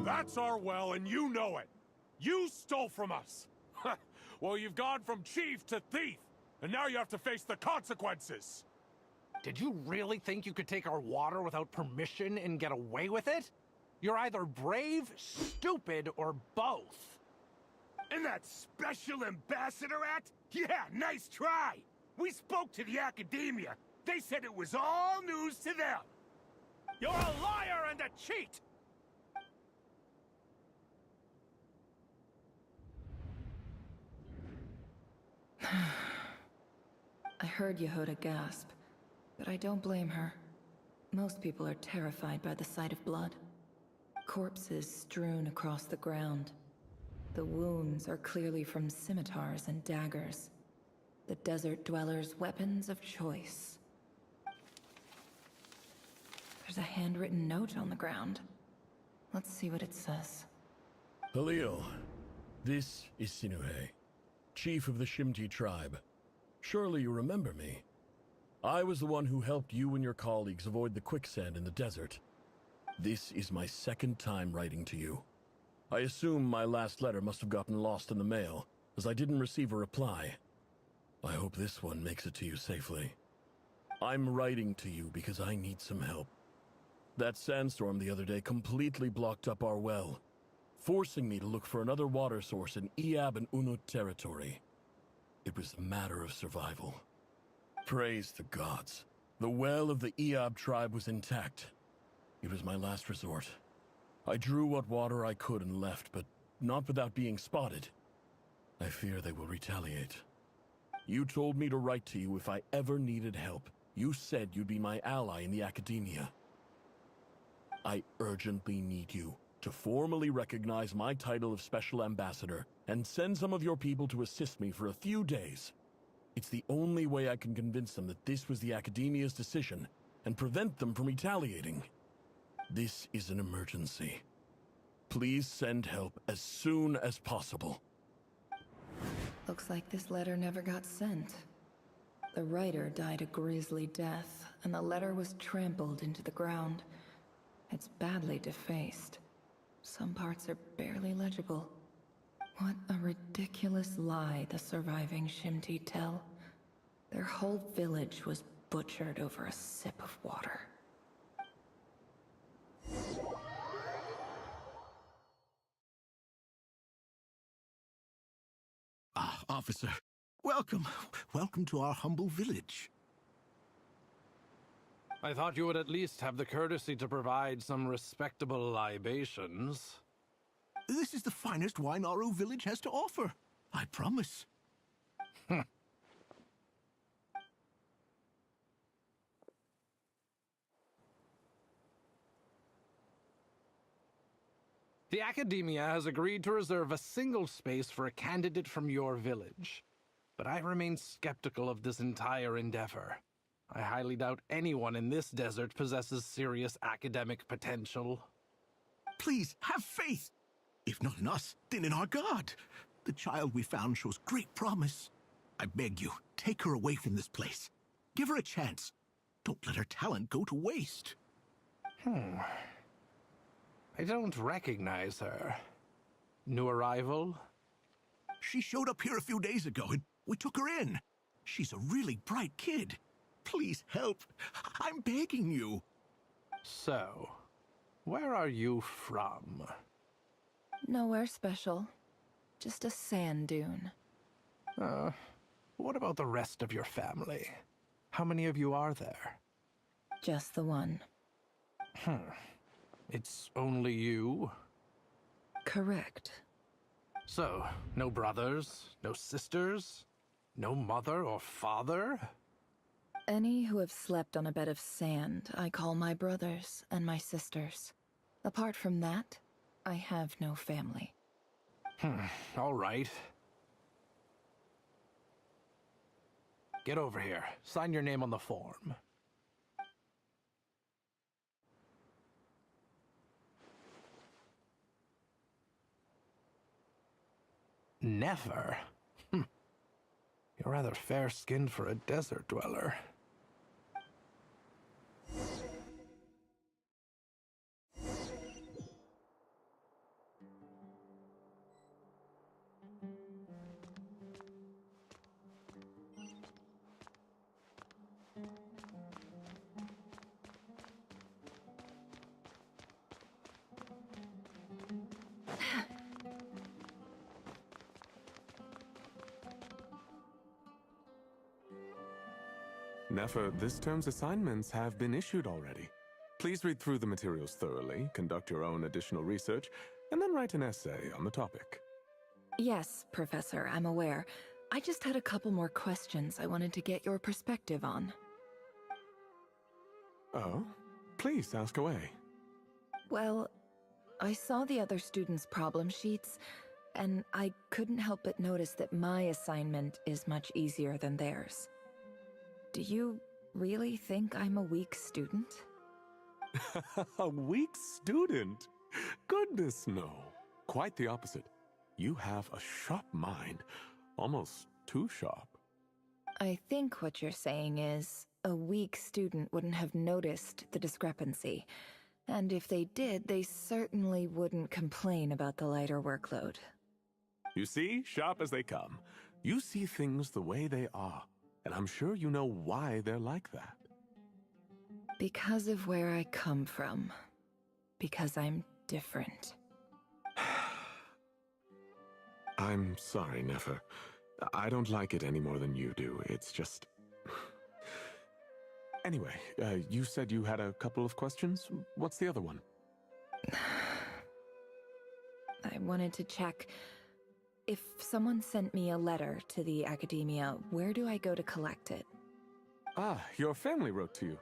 That's our well, and you know it. You stole from us. Well, you've gone from chief to thief, and now you have to face the consequences. Did you really think you could take our water without permission and get away with it? You're either brave, stupid, or both. And that special ambassador act? Yeah, nice try. We spoke to the academia. They said it was all news to them. You're a liar and a cheat! I heard Yehuda gasp, but I don't blame her. Most people are terrified by the sight of blood. Corpses strewn across the ground. The wounds are clearly from scimitars and daggers. The desert dwellers' weapons of choice. There's a handwritten note on the ground. Let's see what it says. Halil, this is Sinuhe, chief of the Shimti tribe. Surely you remember me. I was the one who helped you and your colleagues avoid the quicksand in the desert. This is my second time writing to you. I assume my last letter must have gotten lost in the mail, as I didn't receive a reply. I hope this one makes it to you safely. I'm writing to you because I need some help. That sandstorm the other day completely blocked up our well, forcing me to look for another water source in Iab and Unut territory. It was a matter of survival. Praise the gods. The well of the Iab tribe was intact. It was my last resort. I drew what water I could and left, but not without being spotted. I fear they will retaliate. You told me to write to you if I ever needed help. You said you'd be my ally in the academia. I urgently need you to formally recognize my title of Special Ambassador and send some of your people to assist me for a few days. It's the only way I can convince them that this was the academia's decision and prevent them from retaliating. This is an emergency. Please send help as soon as possible. Looks like this letter never got sent. The writer died a grisly death, and the letter was trampled into the ground. It's badly defaced. Some parts are barely legible. What a ridiculous lie the surviving Shimti tell. Their whole village was butchered over a sip of water. Ah, officer. Welcome. Welcome to our humble village. I thought you would at least have the courtesy to provide some respectable libations. This is the finest wine our village has to offer. I promise. The Academia has agreed to reserve a single space for a candidate from your village. But I remain skeptical of this entire endeavor. I highly doubt anyone in this desert possesses serious academic potential. Please, have faith. If not in us, then in our god. The child we found shows great promise. I beg you, take her away from this place. Give her a chance. Don't let her talent go to waste. I don't recognize her. New arrival? She showed up here a few days ago and we took her in. She's a really bright kid. Please help. I'm begging you. So, where are you from? Nowhere special. Just a sand dune. What about the rest of your family? How many of you are there? Just the one. It's only you? Correct. So, no brothers, no sisters, no mother or father? Any who have slept on a bed of sand, I call my brothers and my sisters. Apart from that, I have no family. All right. Get over here. Sign your name on the form. Never? You're rather fair-skinned for a desert dweller. Nefer, this term's assignments have been issued already. Please read through the materials thoroughly, conduct your own additional research, and then write an essay on the topic. Yes, Professor, I'm aware. I just had a couple more questions I wanted to get your perspective on. Oh? Please, ask away. Well, I saw the other students' problem sheets, and I couldn't help but notice that my assignment is much easier than theirs. Do you really think I'm a weak student? A weak student? Goodness, no. Quite the opposite. You have a sharp mind. Almost too sharp. I think what you're saying is, a weak student wouldn't have noticed the discrepancy. And if they did, they certainly wouldn't complain about the lighter workload. You see, sharp as they come. You see things the way they are, and I'm sure you know why they're like that. Because of where I come from. Because I'm different. I'm sorry, Nefer. I don't like it any more than you do. It's just... Anyway, you said you had a couple of questions. What's the other one? I wanted to check... If someone sent me a letter to the academia, where do I go to collect it? Ah, your family wrote to you.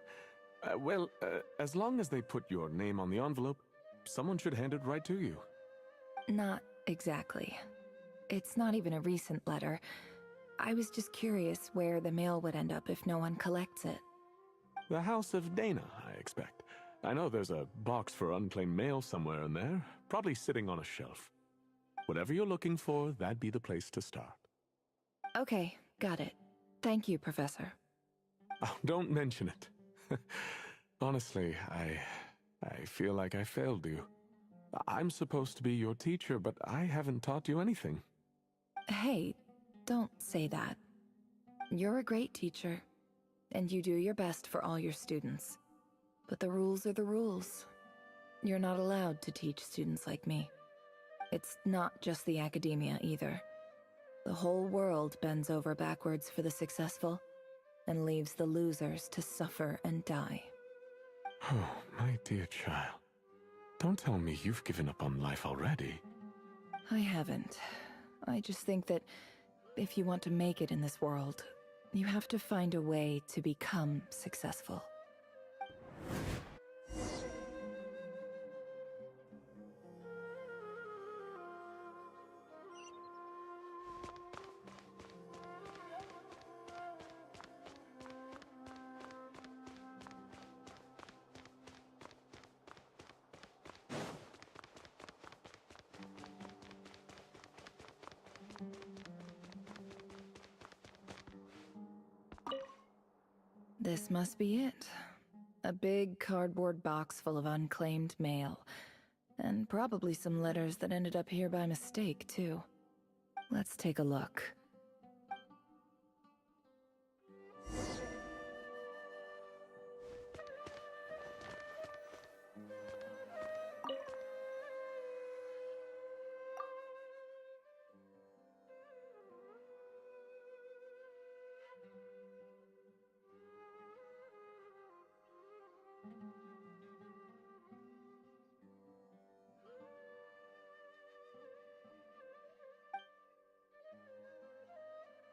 Well, as long as they put your name on the envelope, someone should hand it right to you. Not exactly. It's not even a recent letter. I was just curious where the mail would end up if no one collects it. The House of Dana, I expect. I know there's a box for unclaimed mail somewhere in there, probably sitting on a shelf. Whatever you're looking for, that'd be the place to start. Okay, got it. Thank you, Professor. Oh, don't mention it. Honestly, I feel like I failed you. I'm supposed to be your teacher, but I haven't taught you anything. Hey, don't say that. You're a great teacher, and you do your best for all your students. But the rules are the rules. You're not allowed to teach students like me. It's not just the academia either. The whole world bends over backwards for the successful, and leaves the losers to suffer and die. Oh, my dear child. Don't tell me you've given up on life already. I haven't. I just think that if you want to make it in this world, you have to find a way to become successful. This must be it. A big cardboard box full of unclaimed mail. And probably some letters that ended up here by mistake, too. Let's take a look.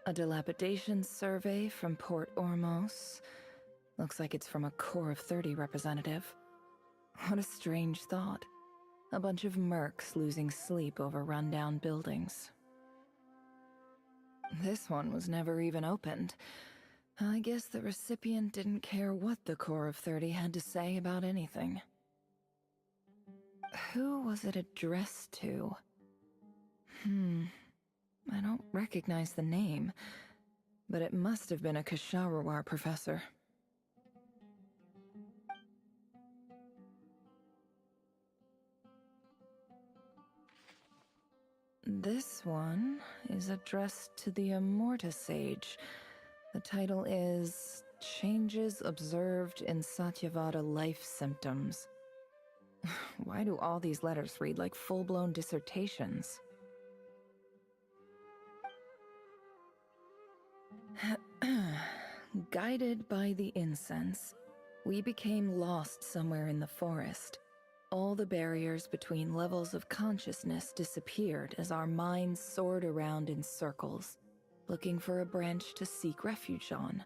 A dilapidation survey from Port Ormos. Looks like it's from a Core of 30 representative. What a strange thought. A bunch of mercs losing sleep over rundown buildings. This one was never even opened. I guess the recipient didn't care what the Core of 30 had to say about anything. Who was it addressed to? I don't recognize the name, but it must have been a Ksharawar professor. This one is addressed to the Immorta Sage. The title is Changes Observed in Satyavada Life Symptoms. Why do all these letters read like full-blown dissertations? guided by the incense, we became lost somewhere in the forest. All the barriers between levels of consciousness disappeared as our minds soared around in circles, looking for a branch to seek refuge on.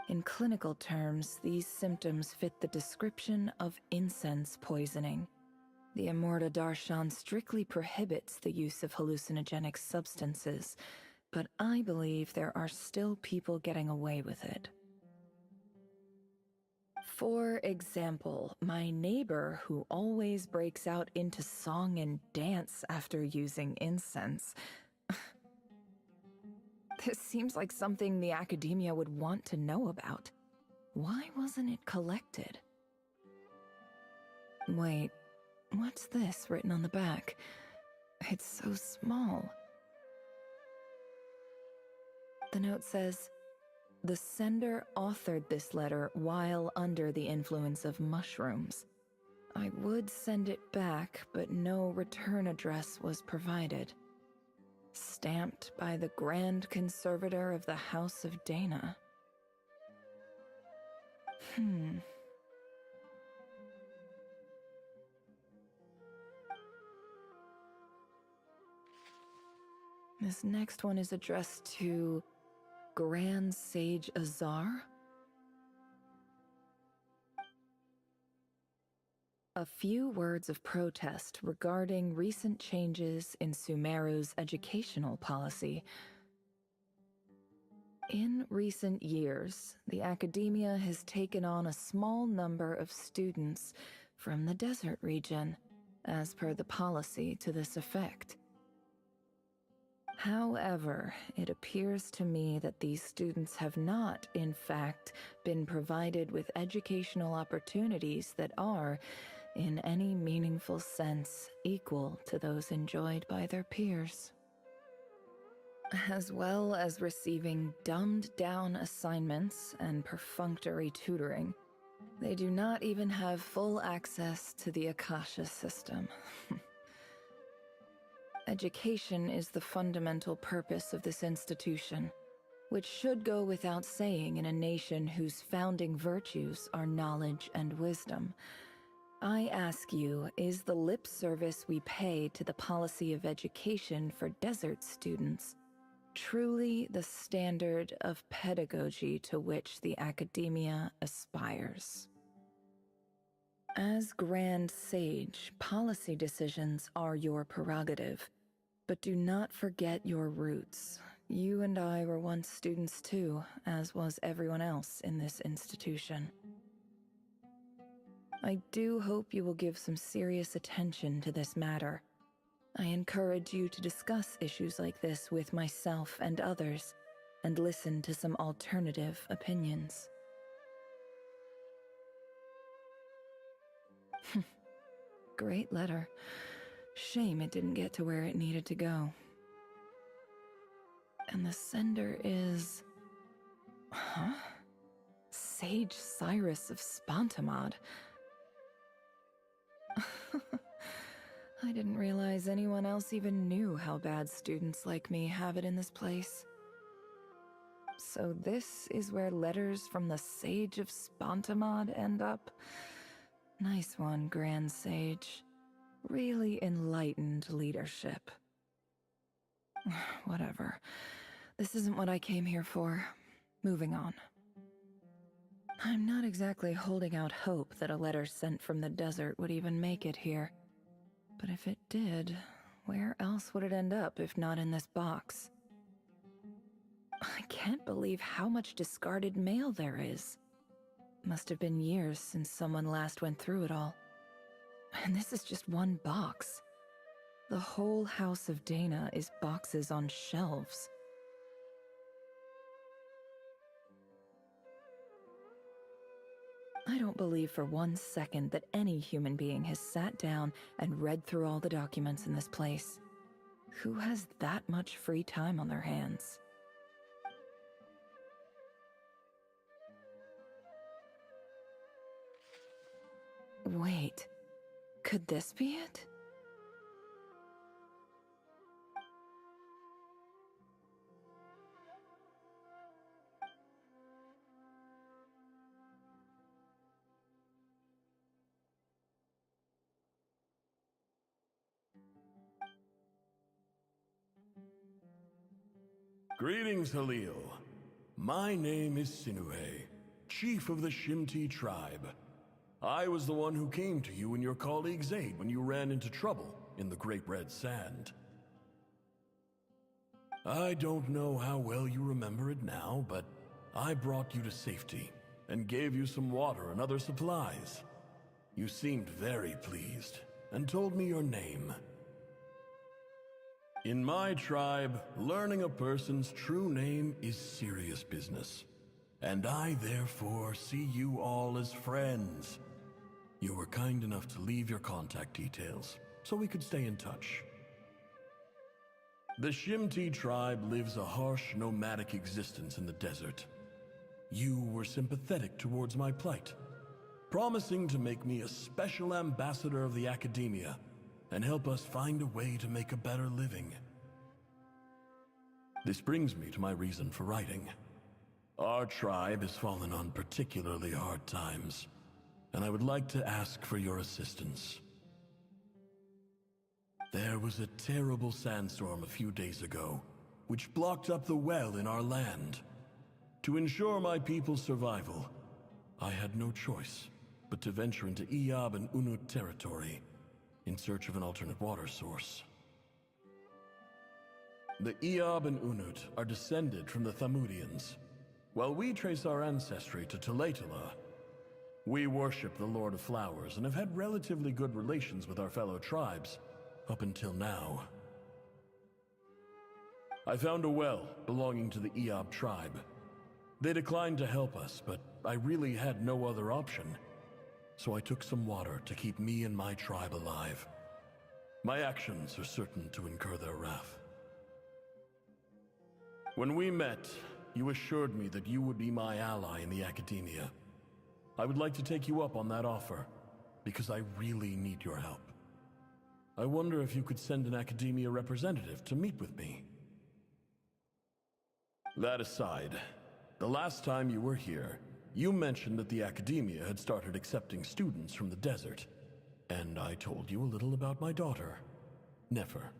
In clinical terms, these symptoms fit the description of incense poisoning. The Immorta Darshan strictly prohibits the use of hallucinogenic substances, but I believe there are still people getting away with it. For example, my neighbor who always breaks out into song and dance after using incense. This seems like something the academia would want to know about. Why wasn't it collected? Wait, what's this written on the back? It's so small. The note says, "The sender authored this letter while under the influence of mushrooms. I would send it back, but no return address was provided. Stamped by the Grand Conservator of the House of Dana." This next one is addressed to Grand Sage Azar? A few words of protest regarding recent changes in Sumeru's educational policy. In recent years, the academia has taken on a small number of students from the desert region, as per the policy to this effect. However, it appears to me that these students have not, in fact, been provided with educational opportunities that are, in any meaningful sense, equal to those enjoyed by their peers. As well as receiving dumbed-down assignments and perfunctory tutoring, they do not even have full access to the Akasha system. Education is the fundamental purpose of this institution, which should go without saying in a nation whose founding virtues are knowledge and wisdom. I ask you, is the lip service we pay to the policy of education for desert students truly the standard of pedagogy to which the academia aspires? As Grand Sage, policy decisions are your prerogative, but do not forget your roots. You and I were once students too, as was everyone else in this institution. I do hope you will give some serious attention to this matter. I encourage you to discuss issues like this with myself and others, and listen to some alternative opinions. Great letter. Shame it didn't get to where it needed to go. And the sender is... Huh? Sage Cyrus of Spontamod. I didn't realize anyone else even knew how bad students like me have it in this place. So this is where letters from the Sage of Spontamod end up? Nice one, Grand Sage. Really enlightened leadership. Whatever. This isn't what I came here for. Moving on. I'm not exactly holding out hope that a letter sent from the desert would even make it here. But if it did, where else would it end up if not in this box? I can't believe how much discarded mail there is. Must have been years since someone last went through it all. And this is just one box. The whole House of Dana is boxes on shelves. I don't believe for 1 second that any human being has sat down and read through all the documents in this place. Who has that much free time on their hands? Wait, could this be it? Greetings, Halil. My name is Sinue, chief of the Shimti tribe. I was the one who came to you and your colleague's aid when you ran into trouble in the Great Red Sand. I don't know how well you remember it now, but I brought you to safety and gave you some water and other supplies. You seemed very pleased and told me your name. In my tribe, learning a person's true name is serious business, and I therefore see you all as friends. You were kind enough to leave your contact details so we could stay in touch. The Shimti tribe lives a harsh, nomadic existence in the desert. You were sympathetic towards my plight, promising to make me a special ambassador of the academia and help us find a way to make a better living. This brings me to my reason for writing. Our tribe has fallen on particularly hard times, and I would like to ask for your assistance. There was a terrible sandstorm a few days ago, which blocked up the well in our land. To ensure my people's survival, I had no choice but to venture into Iyab and Unut territory in search of an alternate water source. The Iyab and Unut are descended from the Thamudians, while we trace our ancestry to Tulatula. We worship the Lord of Flowers and have had relatively good relations with our fellow tribes up until now. I found a well belonging to the Iyab tribe. They declined to help us, but I really had no other option. So I took some water to keep me and my tribe alive. My actions are certain to incur their wrath. When we met, you assured me that you would be my ally in the academia. I would like to take you up on that offer, because I really need your help. I wonder if you could send an academia representative to meet with me. That aside, the last time you were here, you mentioned that the academia had started accepting students from the desert, and I told you a little about my daughter, Nefer.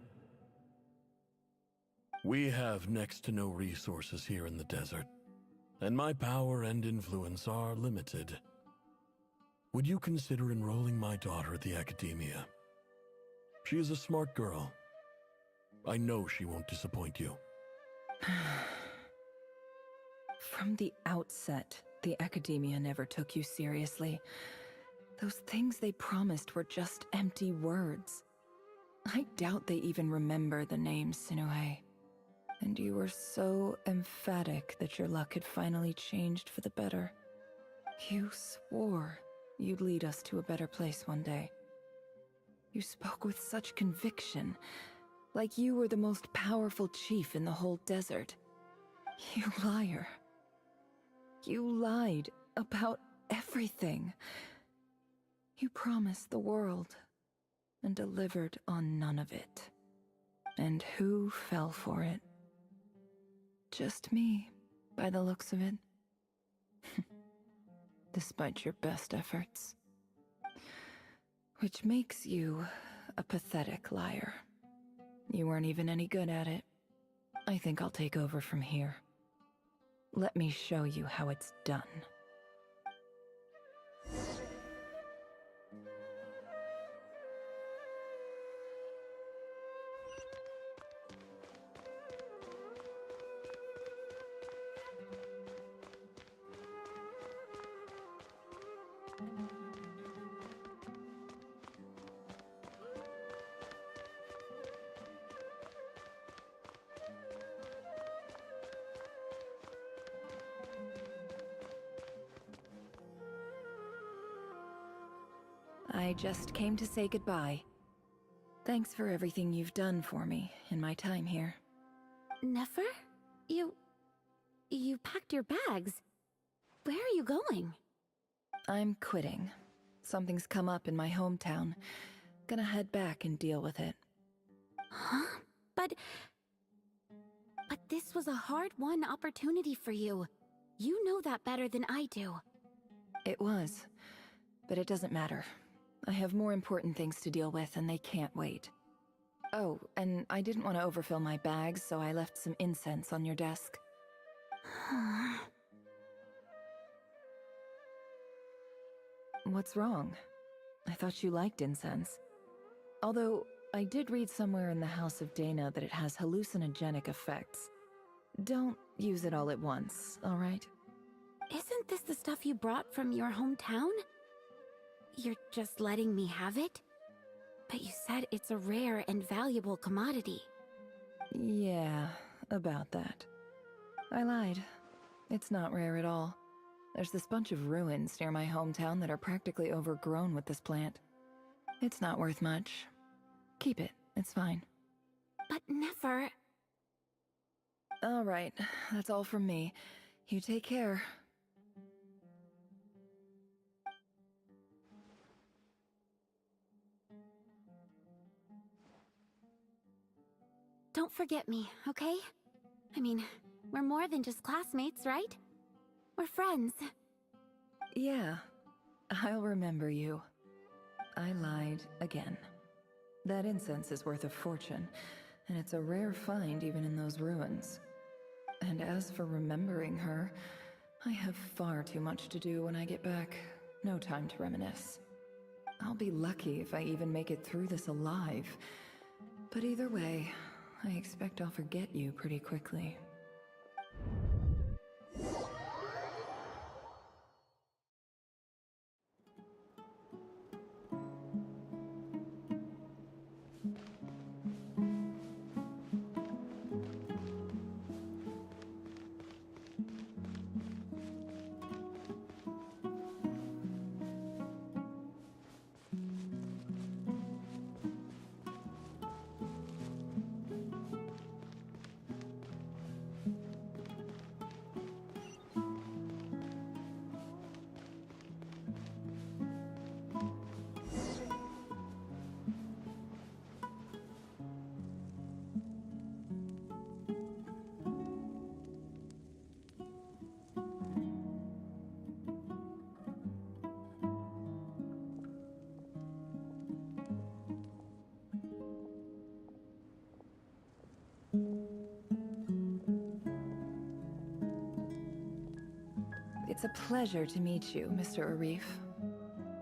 We have next to no resources here in the desert, and my power and influence are limited. Would you consider enrolling my daughter at the academia? She is a smart girl. I know she won't disappoint you. From the outset, the academia never took you seriously. Those things they promised were just empty words. I doubt they even remember the name Sinue. And you were so emphatic that your luck had finally changed for the better. You swore you'd lead us to a better place one day. You spoke with such conviction, like you were the most powerful chief in the whole desert. You liar. You lied about everything. You promised the world and delivered on none of it. And who fell for it? Just me, by the looks of it. Despite your best efforts. Which makes you a pathetic liar. You weren't even any good at it. I think I'll take over from here. Let me show you how it's done. I just came to say goodbye. Thanks for everything you've done for me in my time here. Nefer? You packed your bags. Where are you going? I'm quitting. Something's come up in my hometown. Gonna head back and deal with it. Huh? But this was a hard-won opportunity for you. You know that better than I do. It was. But it doesn't matter. I have more important things to deal with and they can't wait. Oh, and I didn't want to overfill my bags, so I left some incense on your desk. What's wrong? I thought you liked incense. Although, I did read somewhere in the House of Dana that it has hallucinogenic effects. Don't use it all at once, alright? Isn't this the stuff you brought from your hometown? You're just letting me have it? But you said it's a rare and valuable commodity. Yeah, about that. I lied. It's not rare at all. There's this bunch of ruins near my hometown that are practically overgrown with this plant. It's not worth much. Keep it, it's fine. But never... Alright, that's all from me. You take care. Don't forget me, okay? I mean, we're more than just classmates, right? We're friends. Yeah, I'll remember you. I lied again. That incense is worth a fortune, and it's a rare find even in those ruins. And as for remembering her, I have far too much to do when I get back. No time to reminisce. I'll be lucky if I even make it through this alive. But either way, I expect I'll forget you pretty quickly. It's a pleasure to meet you, Mr. Arif.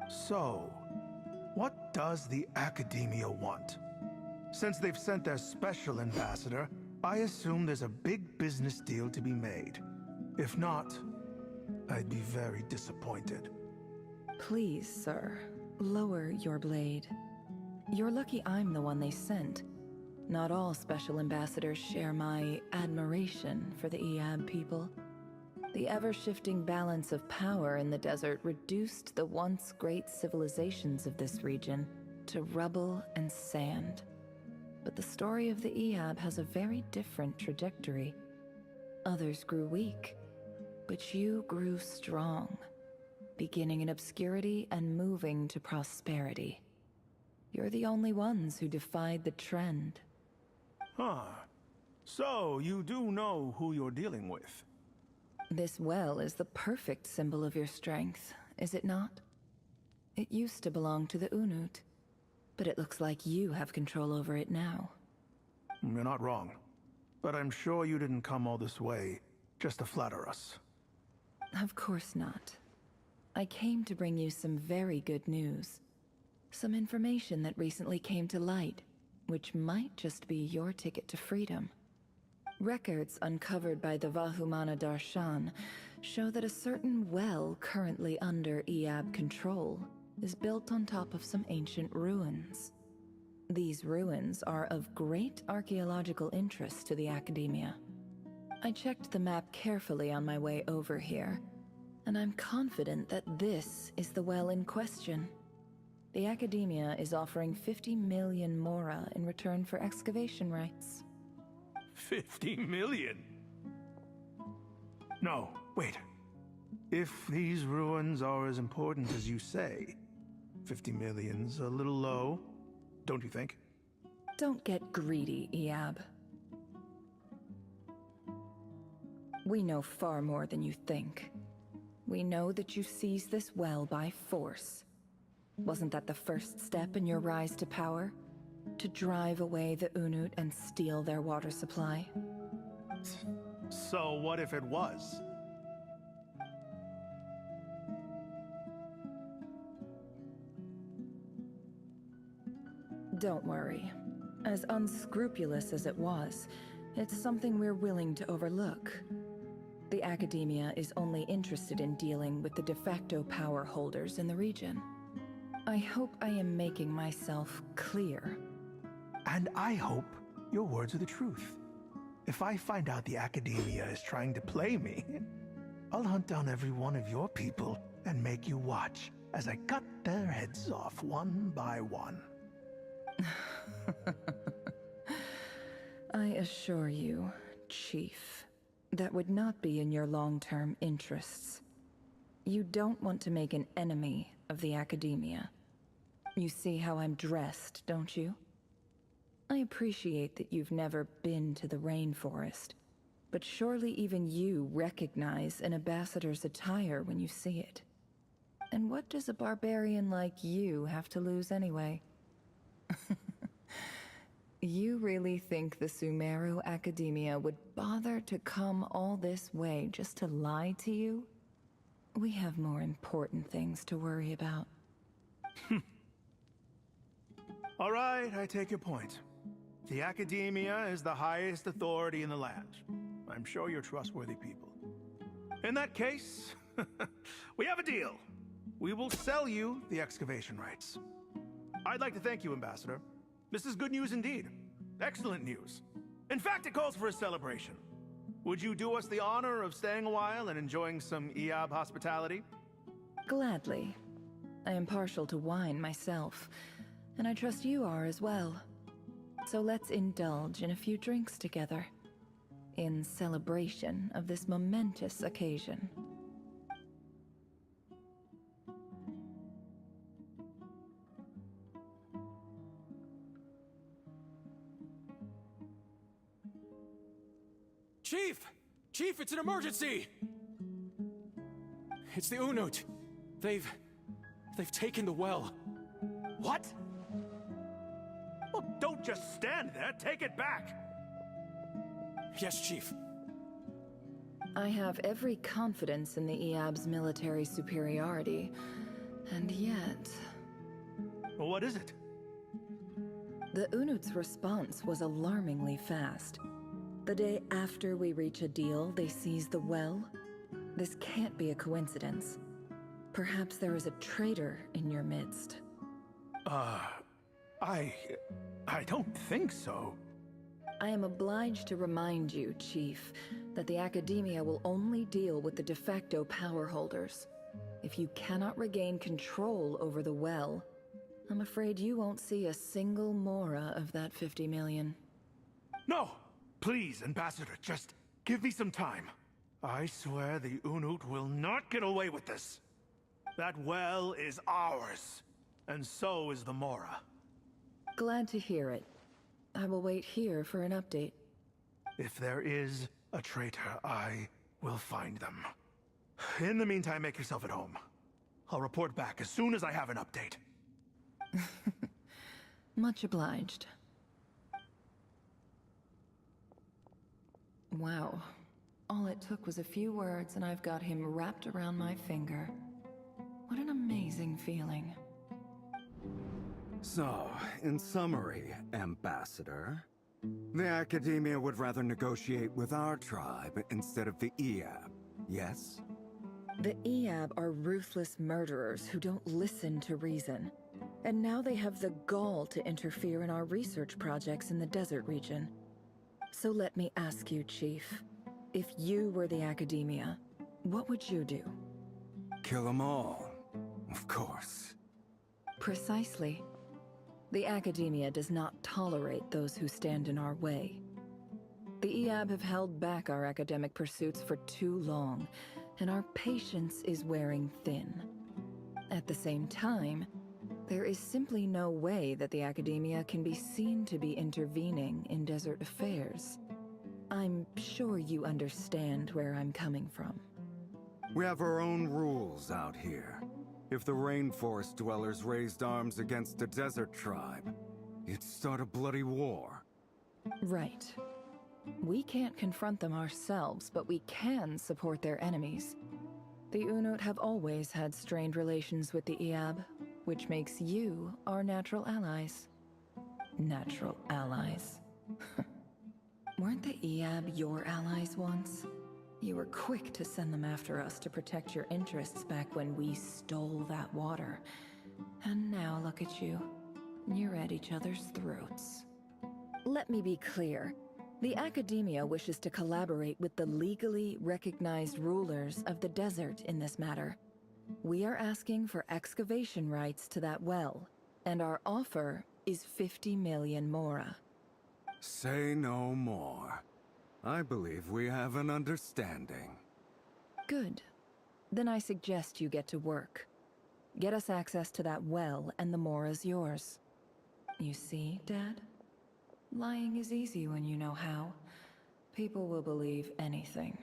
So, what does the Academia want? Since they've sent their special ambassador, I assume there's a big business deal to be made. If not, I'd be very disappointed. Please, sir, lower your blade. You're lucky I'm the one they sent. Not all special ambassadors share my admiration for the Iab people. The ever-shifting balance of power in the desert reduced the once great civilizations of this region to rubble and sand. But the story of the Iab has a very different trajectory. Others grew weak, but you grew strong, beginning in obscurity and moving to prosperity. You're the only ones who defied the trend. Huh. So, you do know who you're dealing with? This well is the perfect symbol of your strength, is it not? It used to belong to the Unut, but it looks like you have control over it now. You're not wrong. But I'm sure you didn't come all this way just to flatter us. Of course not. I came to bring you some very good news. Some information that recently came to light, which might just be your ticket to freedom. Records uncovered by the Vahumana Darshan show that a certain well currently under Iab control is built on top of some ancient ruins. These ruins are of great archaeological interest to the Academia. I checked the map carefully on my way over here, and I'm confident that this is the well in question. The Academia is offering 50 million mora in return for excavation rights. 50 million? No, wait. If these ruins are as important as you say, 50 million's a little low, don't you think? Don't get greedy, Iab. We know far more than you think. We know that you seized this well by force. Wasn't that the first step in your rise to power? To drive away the Unut and steal their water supply? So what if it was? Don't worry. As unscrupulous as it was, it's something we're willing to overlook. The Academia is only interested in dealing with the de facto power holders in the region. I hope I am making myself clear. And I hope your words are the truth. If I find out the Academia is trying to play me, I'll hunt down every one of your people and make you watch as I cut their heads off one by one. I assure you, Chief, that would not be in your long-term interests. You don't want to make an enemy of the Academia. You see how I'm dressed, don't you? I appreciate that you've never been to the rainforest, but surely even you recognize an ambassador's attire when you see it. And what does a barbarian like you have to lose anyway? You really think the Sumeru Academia would bother to come all this way just to lie to you? We have more important things to worry about. All right, I take your point. The Academia is the highest authority in the land. I'm sure you're trustworthy people. In that case, we have a deal. We will sell you the excavation rights. I'd like to thank you, Ambassador. This is good news indeed. Excellent news. In fact, it calls for a celebration. Would you do us the honor of staying a while and enjoying some Iab hospitality? Gladly. I am partial to wine myself, and I trust you are as well. So let's indulge in a few drinks together, in celebration of this momentous occasion. Chief! Chief, it's an emergency! It's the Unut. They've taken the well. What? Well, don't just stand there. Take it back. Yes, Chief. I have every confidence in the Iab's military superiority, and yet... Well, what is it? The Unut's response was alarmingly fast. The day after we reach a deal, they seize the well. This can't be a coincidence. Perhaps there is a traitor in your midst. I don't think so. I am obliged to remind you, Chief, that the Academia will only deal with the de facto power holders. If you cannot regain control over the well, I'm afraid you won't see a single mora of that 50 million. No! Please, Ambassador, just give me some time. I swear the Unut will not get away with this. That well is ours, and so is the mora. Glad to hear it. I will wait here for an update. If there is a traitor, I will find them. In the meantime, make yourself at home. I'll report back as soon as I have an update. Much obliged. Wow. All it took was a few words and I've got him wrapped around my finger. What an amazing feeling. So, in summary, Ambassador, the Academia would rather negotiate with our tribe instead of the Iab, yes? The Iab are ruthless murderers who don't listen to reason. And now they have the gall to interfere in our research projects in the desert region. So let me ask you, Chief. If you were the Academia, what would you do? Kill them all, of course. Precisely. The Academia does not tolerate those who stand in our way. The Iab have held back our academic pursuits for too long, and our patience is wearing thin. At the same time, there is simply no way that the Academia can be seen to be intervening in desert affairs. I'm sure you understand where I'm coming from. We have our own rules out here. If the rainforest dwellers raised arms against a desert tribe, You'd start a bloody war. Right. We can't confront them ourselves, but we can support their enemies. The Unut have always had strained relations with the Iab, which makes you our natural allies. Natural allies. Weren't the Iab your allies once? You were quick to send them after us to protect your interests back when we stole that water. And now look at you. You're at each other's throats. Let me be clear. The Academia wishes to collaborate with the legally recognized rulers of the desert in this matter. We are asking for excavation rights to that well, and our offer is 50 million mora. Say no more. I believe we have an understanding. Good. Then I suggest you get to work. Get us access to that well, and the mora's yours. You see, Dad? Lying is easy when you know how. People will believe anything.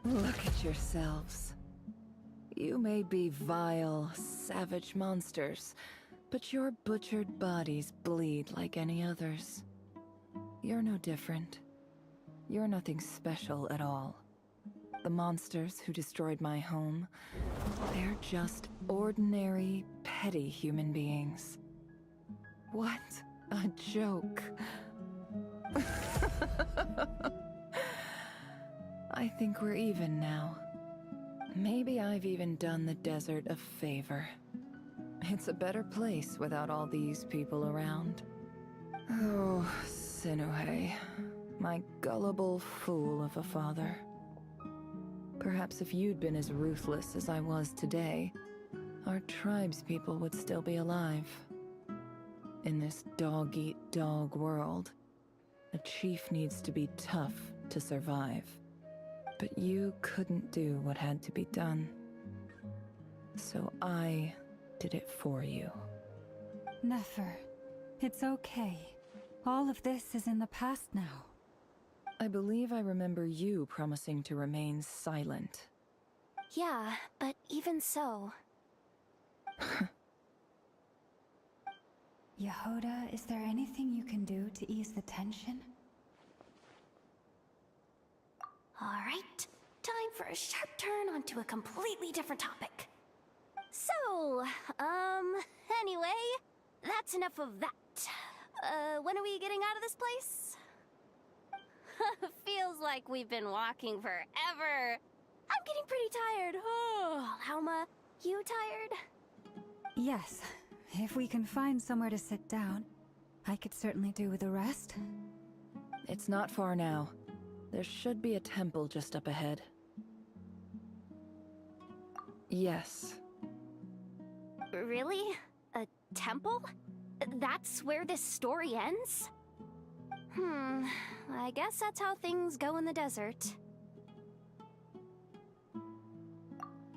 Look at yourselves. You may be vile, savage monsters, but your butchered bodies bleed like any others. You're no different. You're nothing special at all. The monsters who destroyed my home, they're just ordinary, petty human beings. What a joke. I think we're even now. Maybe I've even done the desert a favor. It's a better place without all these people around. Oh, Sinuhe, my gullible fool of a father. Perhaps if you'd been as ruthless as I was today, our tribespeople would still be alive. In this dog-eat-dog world, a chief needs to be tough to survive. But you couldn't do what had to be done. So I did it for you. Nefer, it's okay. All of this is in the past now. I believe I remember you promising to remain silent. Yeah, but even so... Yehoda, is there anything you can do to ease the tension? Alright, time for a sharp turn onto a completely different topic. So, anyway, that's enough of that. When are we getting out of this place? Feels like we've been walking forever. I'm getting pretty tired. Oh, Lauma, you tired? Yes. If we can find somewhere to sit down, I could certainly do with a rest. It's not far now. There should be a temple just up ahead. Yes. Really? A temple? That's where this story ends? I guess that's how things go in the desert.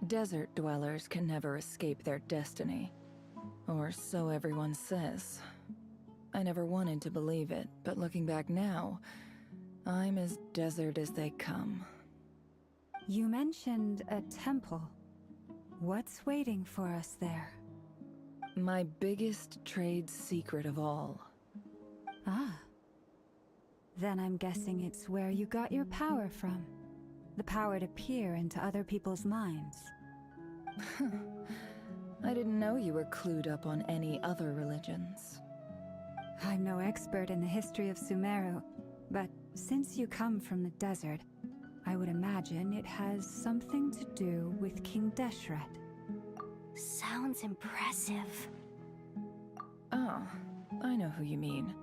Desert dwellers can never escape their destiny. Or so everyone says. I never wanted to believe it, but looking back now, I'm as desert as they come. You mentioned a temple. What's waiting for us there? My biggest trade secret of all. Ah. Then I'm guessing it's where you got your power from. The power to peer into other people's minds. I didn't know you were clued up on any other religions. I'm no expert in the history of Sumeru, but since you come from the desert, I would imagine it has something to do with King Deshret. Sounds impressive. Ah, I know who you mean.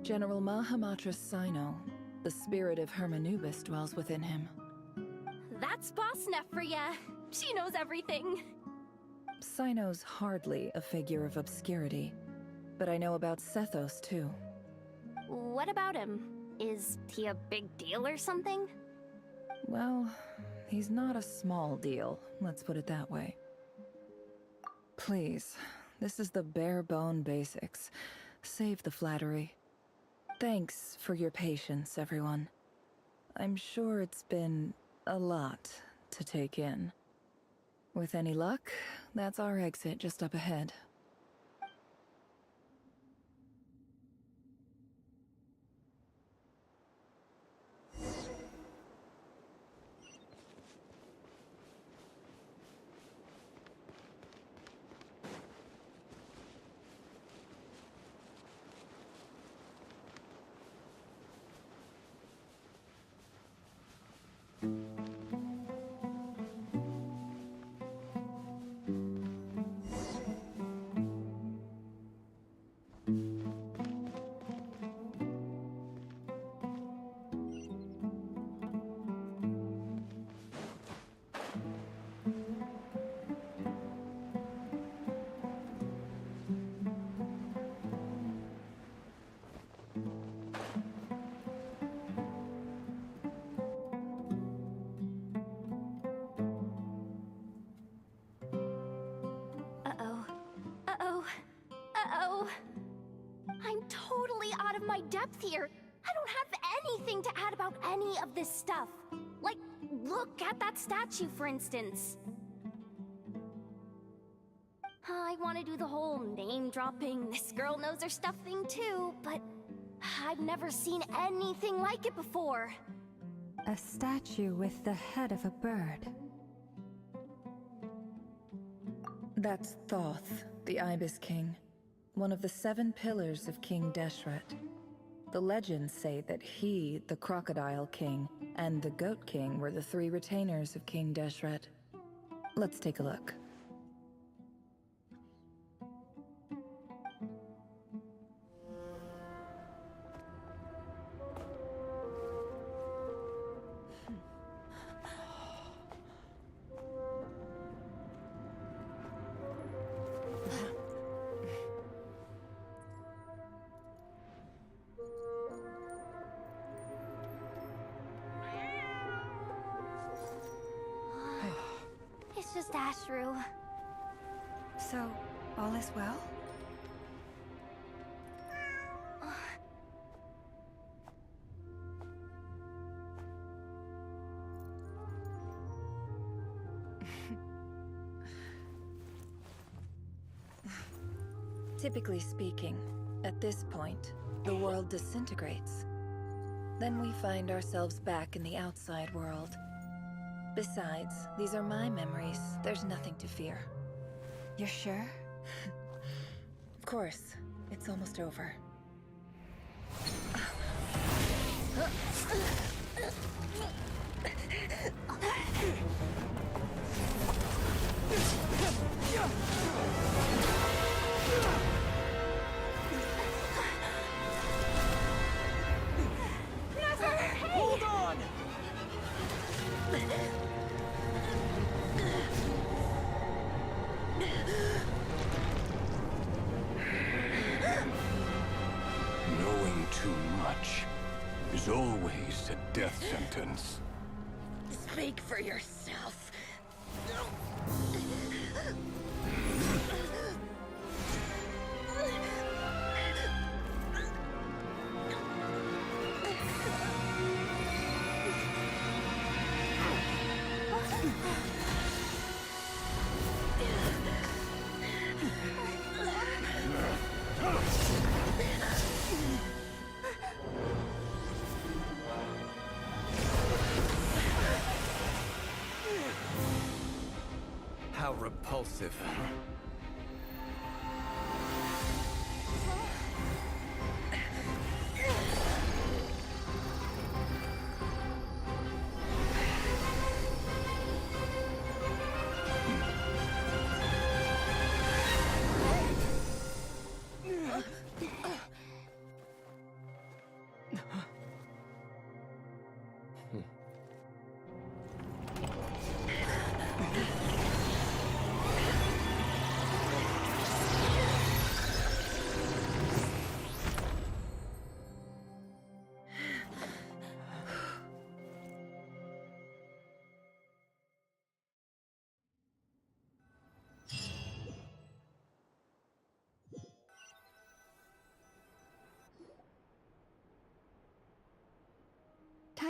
General Mahamatra Sino. The spirit of Hermanubis dwells within him. That's Boss Neff for ya. She knows everything. Sino's hardly a figure of obscurity, but I know about Sethos too. What about him? Is he a big deal or something? Well, he's not a small deal, let's put it that way. Please, this is the bare-bone basics. Save the flattery. Thanks for your patience, everyone. I'm sure it's been a lot to take in. With any luck, that's our exit just up ahead. I'm totally out of my depth here. I don't have anything to add about any of this stuff. Like, look at that statue, for instance. I want to do the whole name-dropping, this girl knows her stuff thing too, but I've never seen anything like it before. A statue with the head of a bird. That's Thoth, the Ibis King, one of the 7 pillars of King Deshret. The legends say that he, the Crocodile King, and the Goat King were the 3 retainers of King Deshret. Let's take a look. It's just Ashru. So, all is well? Typically speaking, at this point, the world disintegrates. Then we find ourselves back in the outside world. Besides, these are my memories. There's nothing to fear. You're sure? Of course. It's almost over. Hold on! Knowing too much is always a death sentence. Speak for yourself. How repulsive.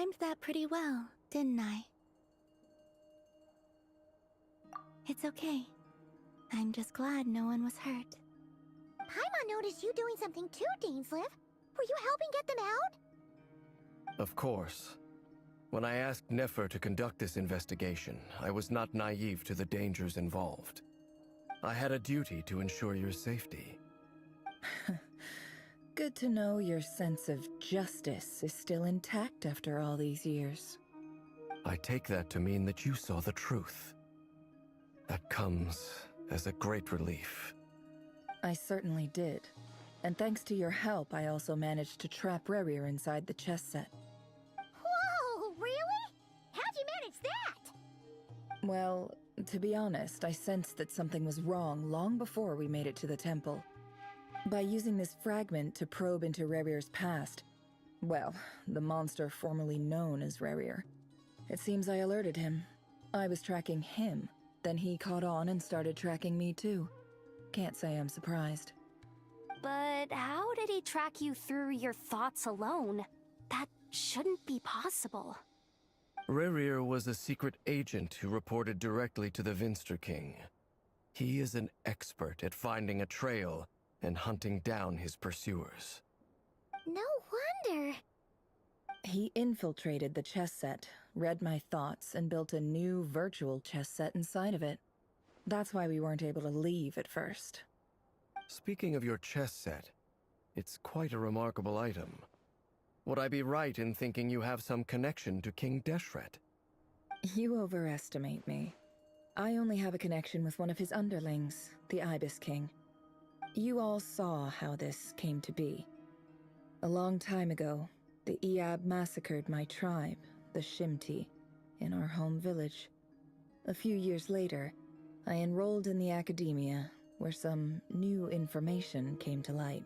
timed that pretty well, didn't I? It's okay. I'm just glad no one was hurt. Paimon noticed you doing something too, Dainsleif. Were you helping get them out? Of course. When I asked Nefer to conduct this investigation, I was not naive to the dangers involved. I had a duty to ensure your safety. Good to know your sense of justice is still intact after all these years. I take that to mean that you saw the truth. That comes as a great relief. I certainly did. And thanks to your help, I also managed to trap Rerir inside the chess set. Whoa, really? How'd you manage that? Well, to be honest, I sensed that something was wrong long before we made it to the temple. By using this fragment to probe into Rerir's past, well, the monster formerly known as Rerir, it seems I alerted him. I was tracking him, then he caught on and started tracking me too. Can't say I'm surprised. But how did he track you through your thoughts alone? That shouldn't be possible. Rerir was a secret agent who reported directly to the Vinster King. He is an expert at finding a trail and hunting down his pursuers. No wonder. He infiltrated the chess set, read my thoughts, and built a new virtual chess set inside of it. That's why we weren't able to leave at first. Speaking of your chess set, it's quite a remarkable item. Would I be right in thinking you have some connection to King Deshret? You overestimate me. I only have a connection with one of his underlings, the Ibis King. You all saw how this came to be. A long time ago, the Iab massacred my tribe, the Shimti, in our home village. A few years later, I enrolled in the academia, where some new information came to light.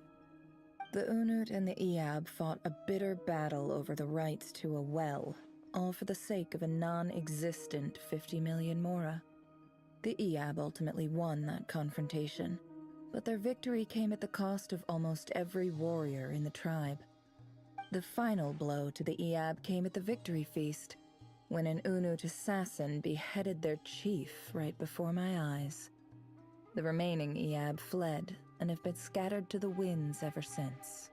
The Unut and the Iab fought a bitter battle over the rights to a well, all for the sake of a non-existent 50 million Mora. The Iab ultimately won that confrontation, but their victory came at the cost of almost every warrior in the tribe. The final blow to the Iab came at the victory feast, when an Unut assassin beheaded their chief right before my eyes. The remaining Iab fled and have been scattered to the winds ever since.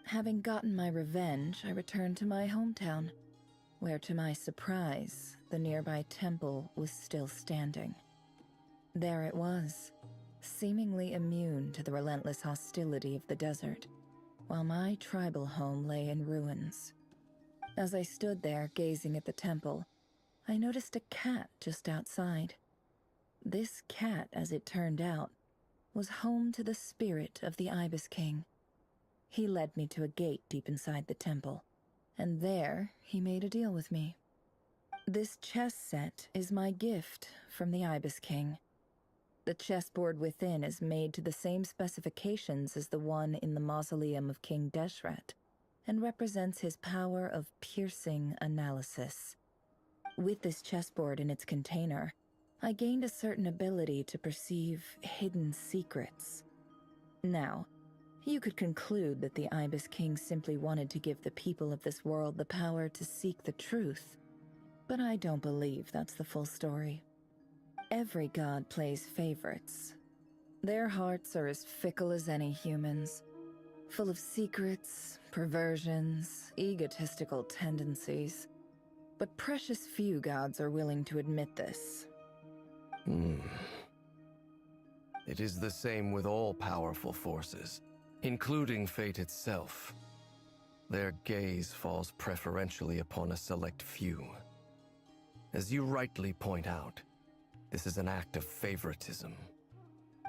Having gotten my revenge, I returned to my hometown, where to my surprise, the nearby temple was still standing. There it was, seemingly immune to the relentless hostility of the desert, while my tribal home lay in ruins. As I stood there gazing at the temple, I noticed a cat just outside. This cat, as it turned out, was home to the spirit of the Ibis King. He led me to a gate deep inside the temple, and there he made a deal with me. This chess set is my gift from the Ibis King. The chessboard within is made to the same specifications as the one in the mausoleum of King Deshret, and represents his power of piercing analysis. With this chessboard in its container, I gained a certain ability to perceive hidden secrets. Now, you could conclude that the Ibis King simply wanted to give the people of this world the power to seek the truth, but I don't believe that's the full story. Every god plays favorites. Their hearts are as fickle as any human's, full of secrets, perversions, egotistical tendencies. But precious few gods are willing to admit this. It is the same with all powerful forces, including fate itself. Their gaze falls preferentially upon a select few. As you rightly point out, this is an act of favoritism.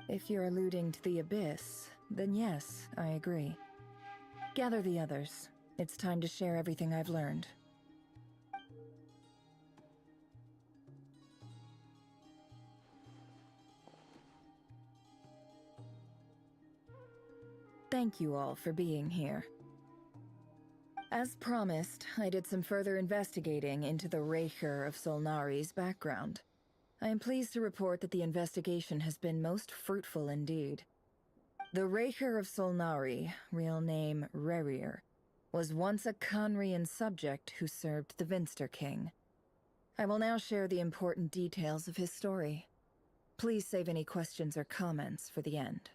If you're alluding to the Abyss, then yes, I agree. Gather the others. It's time to share everything I've learned. Thank you all for being here. As promised, I did some further investigating into the Raker of Solnari's background. I am pleased to report that the investigation has been most fruitful indeed. The Raker of Solnari, real name Rerir, was once a Conrian subject who served the Vinster King. I will now share the important details of his story. Please save any questions or comments for the end.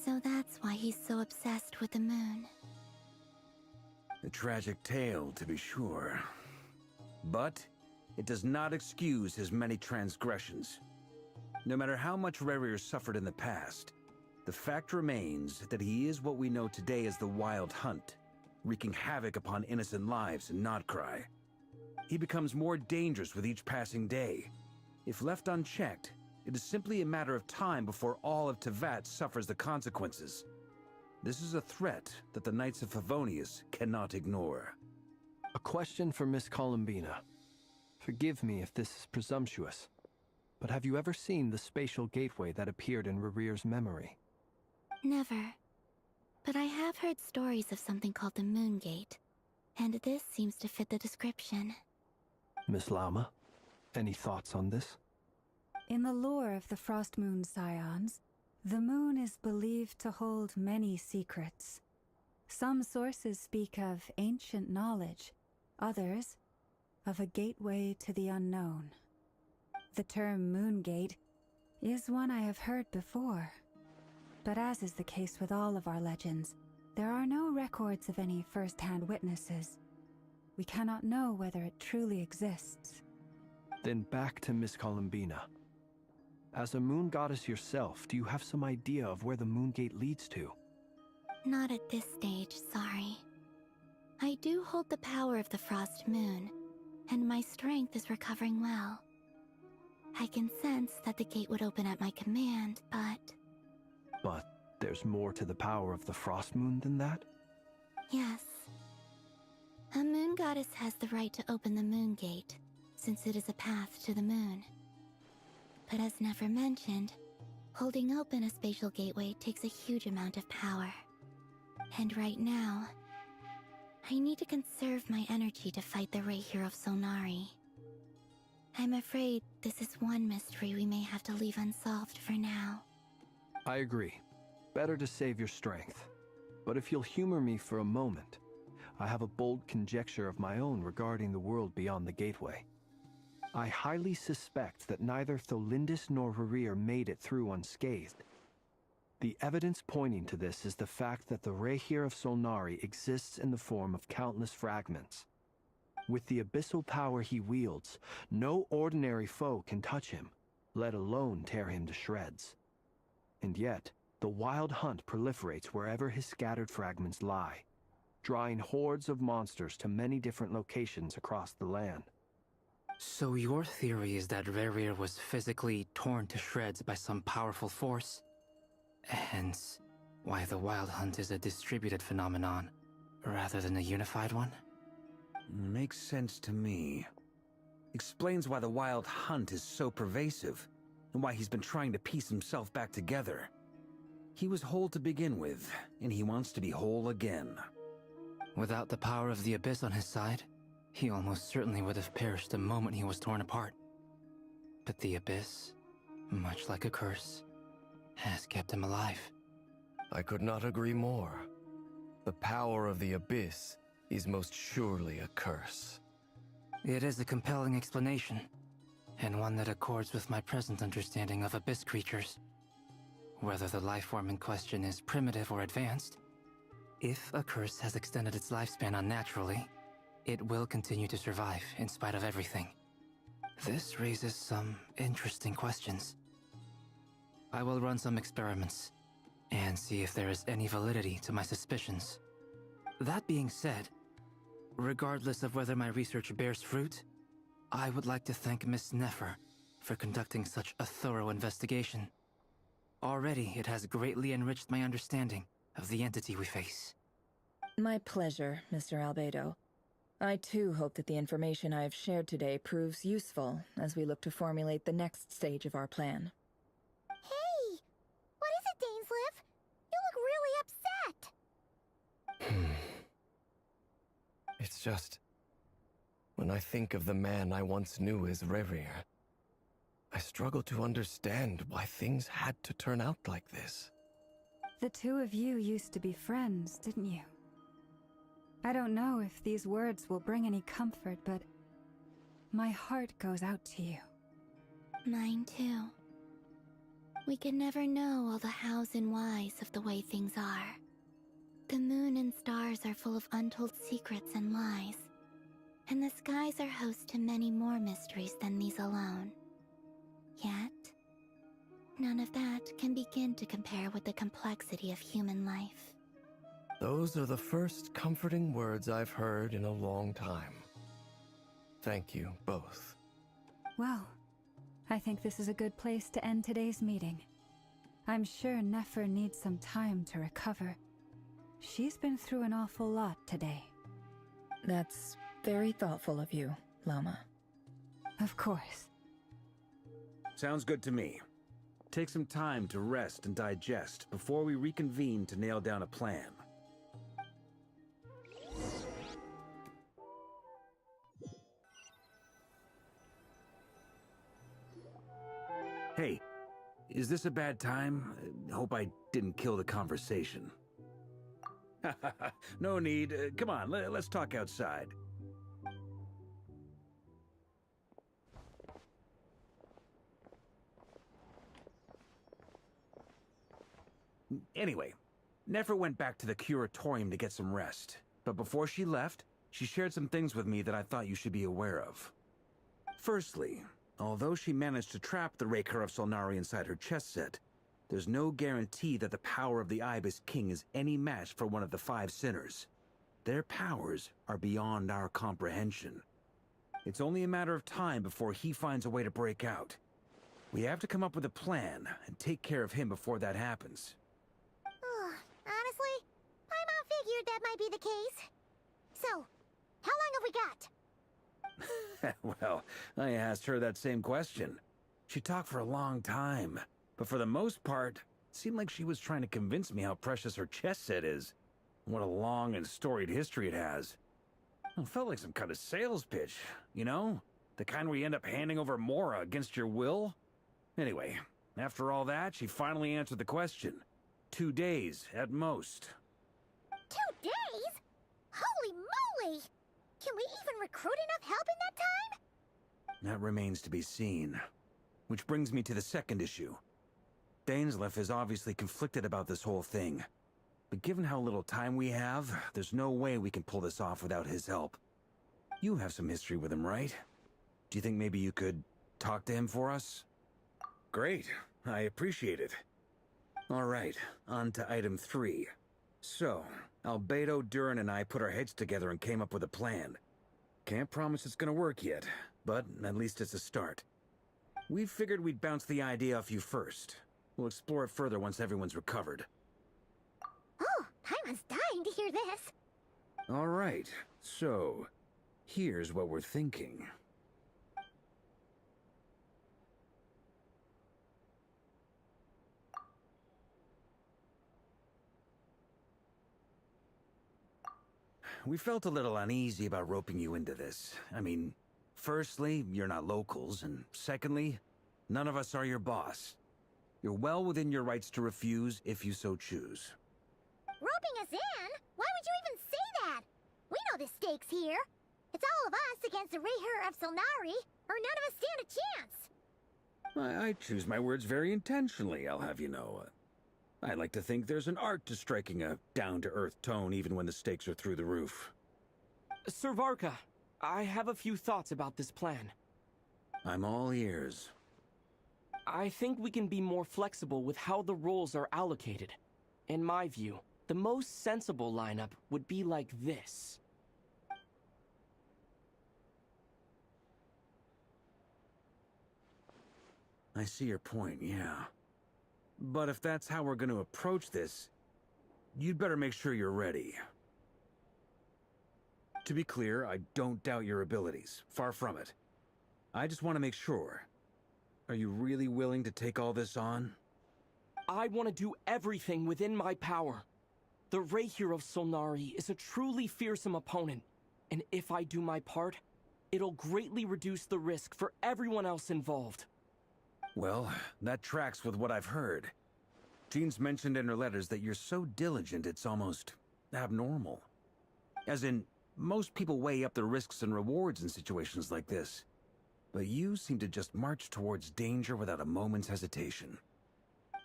So that's why he's so obsessed with the moon. A tragic tale, to be sure. But it does not excuse his many transgressions. No matter how much Rerir suffered in the past, the fact remains that he is what we know today as the Wild Hunt, wreaking havoc upon innocent lives in Notcry. He becomes more dangerous with each passing day. If left unchecked, it is simply a matter of time before all of Tevat suffers the consequences. This is a threat that the Knights of Favonius cannot ignore. A question for Miss Columbina. Forgive me if this is presumptuous, but have you ever seen the spatial gateway that appeared in Rerir's memory? Never. But I have heard stories of something called the Moon Gate, and this seems to fit the description. Miss Lama, any thoughts on this? In the lore of the Frost Moon Scions, the moon is believed to hold many secrets. Some sources speak of ancient knowledge, others of a gateway to the unknown. The term Moon Gate is one I have heard before, but as is the case with all of our legends, there are no records of any first-hand witnesses. We cannot know whether it truly exists. Then back to Miss Columbina. As a moon goddess yourself, do you have some idea of where the Moon Gate leads to? Not at this stage, sorry. I do hold the power of the Frost Moon, and my strength is recovering well. I can sense that the gate would open at my command, but... But there's more to the power of the Frost Moon than that? Yes. A moon goddess has the right to open the Moon Gate, since it is a path to the moon. But as never mentioned, holding open a spatial gateway takes a huge amount of power. And right now, I need to conserve my energy to fight the Rahier of Solnari. I'm afraid this is one mystery we may have to leave unsolved for now. I agree. Better to save your strength. But if you'll humor me for a moment, I have a bold conjecture of my own regarding the world beyond the gateway. I highly suspect that neither Tholindis nor Rerir made it through unscathed. The evidence pointing to this is the fact that the Rahier of Solnari exists in the form of countless fragments. With the abyssal power he wields, no ordinary foe can touch him, let alone tear him to shreds. And yet, the Wild Hunt proliferates wherever his scattered fragments lie, drawing hordes of monsters to many different locations across the land. So your theory is that Rerir was physically torn to shreds by some powerful force? Hence, why the Wild Hunt is a distributed phenomenon, rather than a unified one? Makes sense to me. Explains why the Wild Hunt is so pervasive, and why he's been trying to piece himself back together. He was whole to begin with, and he wants to be whole again. Without the power of the Abyss on his side, he almost certainly would have perished the moment he was torn apart. But the Abyss, much like a curse, has kept him alive. I could not agree more. The power of the Abyss is most surely a curse. It is a compelling explanation, and one that accords with my present understanding of Abyss creatures. Whether the life form in question is primitive or advanced, if a curse has extended its lifespan unnaturally, it will continue to survive in spite of everything. This raises some interesting questions. I will run some experiments and see if there is any validity to my suspicions. That being said, regardless of whether my research bears fruit, I would like to thank Miss Nefer for conducting such a thorough investigation. Already, it has greatly enriched my understanding of the entity we face. My pleasure, Mr. Albedo. I too hope that the information I have shared today proves useful as we look to formulate the next stage of our plan. Hey! What is it, Dainsleif? You look really upset! It's just... when I think of the man I once knew as Rerir, I struggle to understand why things had to turn out like this. The two of you used to be friends, didn't you? I don't know if these words will bring any comfort, but my heart goes out to you. Mine too. We can never know all the hows and whys of the way things are. The moon and stars are full of untold secrets and lies, and the skies are host to many more mysteries than these alone. Yet, none of that can begin to compare with the complexity of human life. Those are the first comforting words I've heard in a long time. Thank you, both. Well, I think this is a good place to end today's meeting. I'm sure Nefer needs some time to recover. She's been through an awful lot today. That's very thoughtful of you, Lama. Of course. Sounds good to me. Take some time to rest and digest before we reconvene to nail down a plan. Hey, is this a bad time? Hope I didn't kill the conversation. No need. Come on, let's talk outside. Anyway, Nefer went back to the curatorium to get some rest. But before she left, she shared some things with me that I thought you should be aware of. Firstly, although she managed to trap the Raker of Solnari inside her chess set, there's no guarantee that the power of the Ibis King is any match for one of the 5 sinners. Their powers are beyond our comprehension. It's only a matter of time before he finds a way to break out. We have to come up with a plan and take care of him before that happens. Honestly, Pieman figured that might be the case. So, how long have we got? Well, I asked her that same question. She talked for a long time, but for the most part, it seemed like she was trying to convince me how precious her chess set is. What a long and storied history it has. It felt like some kind of sales pitch, you know? The kind where you end up handing over Mora against your will? Anyway, after all that, she finally answered the question. 2 days, at most. 2 days? Holy moly! Can we even recruit enough help in that time? That remains to be seen. Which brings me to the second issue. Dainsleif is obviously conflicted about this whole thing. But given how little time we have, there's no way we can pull this off without his help. You have some history with him, right? Do you think maybe you could talk to him for us? Great. I appreciate it. All right, on to item 3. So, Albedo, Duran, and I put our heads together and came up with a plan. Can't promise it's gonna work yet, but at least it's a start. We figured we'd bounce the idea off you first. We'll explore it further once everyone's recovered. Oh, Pieman's dying to hear this. All right, so here's what we're thinking. We felt a little uneasy about roping you into this. I mean, firstly, you're not locals, and secondly, none of us are your boss. You're well within your rights to refuse if you so choose. Roping us in? Why would you even say that? We know the stakes here. It's all of us against the Reher of Solnari, or none of us stand a chance. I choose my words very intentionally, I'll have you know. I like to think there's an art to striking a down-to-earth tone even when the stakes are through the roof. Sir Varka, I have a few thoughts about this plan. I'm all ears. I think we can be more flexible with how the roles are allocated. In my view, The most sensible lineup would be like this. I see your point, yeah. But if that's how we're going to approach this, you'd better make sure you're ready. To be clear, I don't doubt your abilities. Far from it. I just want to make sure. Are you really willing to take all this on? I want to do everything within my power. The Rahier of Solnari is a truly fearsome opponent, and if I do my part, it'll greatly reduce the risk for everyone else involved. Well, that tracks with what I've heard. Jean's mentioned in her letters that you're so diligent it's almost abnormal. As in, most people weigh up the risks and rewards in situations like this. But you seem to just march towards danger without a moment's hesitation.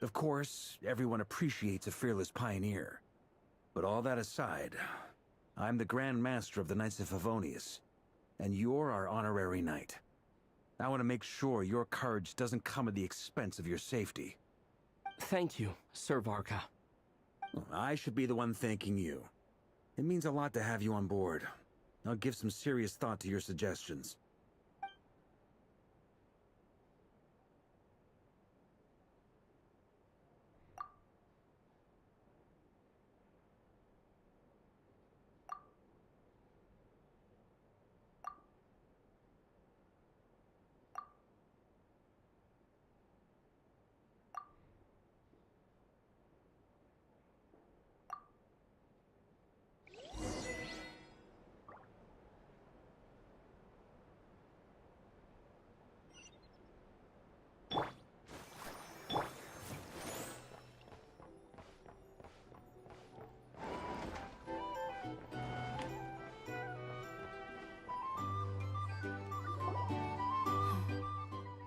Of course, everyone appreciates a fearless pioneer. But all that aside, I'm the Grand Master of the Knights of Favonius, and you're our honorary knight. I want to make sure your courage doesn't come at the expense of your safety. Thank you, Sir Varka. I should be the one thanking you. It means a lot to have you on board. I'll give some serious thought to your suggestions.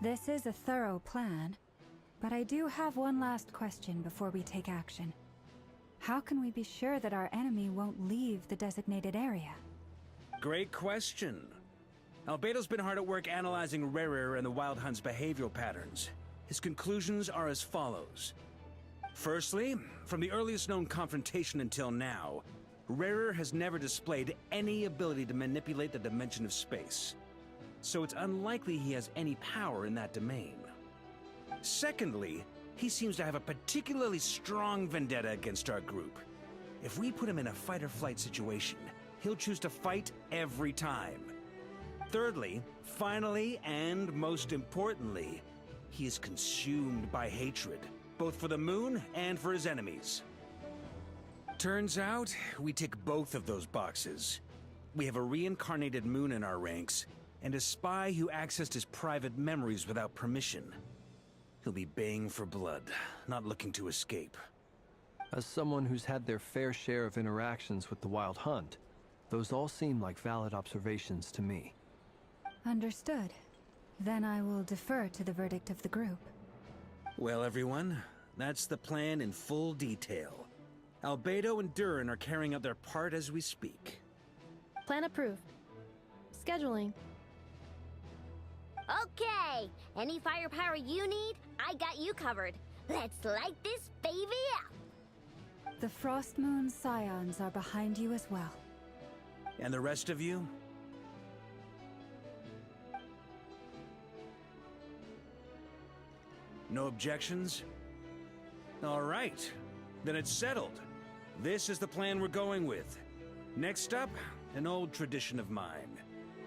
This is a thorough plan, but I do have one last question before we take action. How can we be sure that our enemy won't leave the designated area? Great question. Albedo's been hard at work analyzing Rarer and the Wild Hunt's behavioral patterns. His conclusions are as follows. Firstly, from the earliest known confrontation until now, Rarer has never displayed any ability to manipulate the dimension of space. So it's unlikely he has any power in that domain. Secondly, he seems to have a particularly strong vendetta against our group. If we put him in a fight-or-flight situation, he'll choose to fight every time. Thirdly, finally, and most importantly, he is consumed by hatred, both for the moon and for his enemies. Turns out, we tick both of those boxes. We have a reincarnated moon in our ranks, and a spy who accessed his private memories without permission. He'll be baying for blood, not looking to escape. As someone who's had their fair share of interactions with the Wild Hunt, those all seem like valid observations to me. Understood. Then I will defer to the verdict of the group. Well, everyone, that's the plan in full detail. Albedo and Durin are carrying out their part as we speak. Plan approved. Scheduling. Okay, any firepower you need, I got you covered. Let's light this baby up. The Frost Moon Scions are behind you as well. And the rest of you? No objections? All right, then it's settled. This is the plan we're going with. Next up, an old tradition of mine.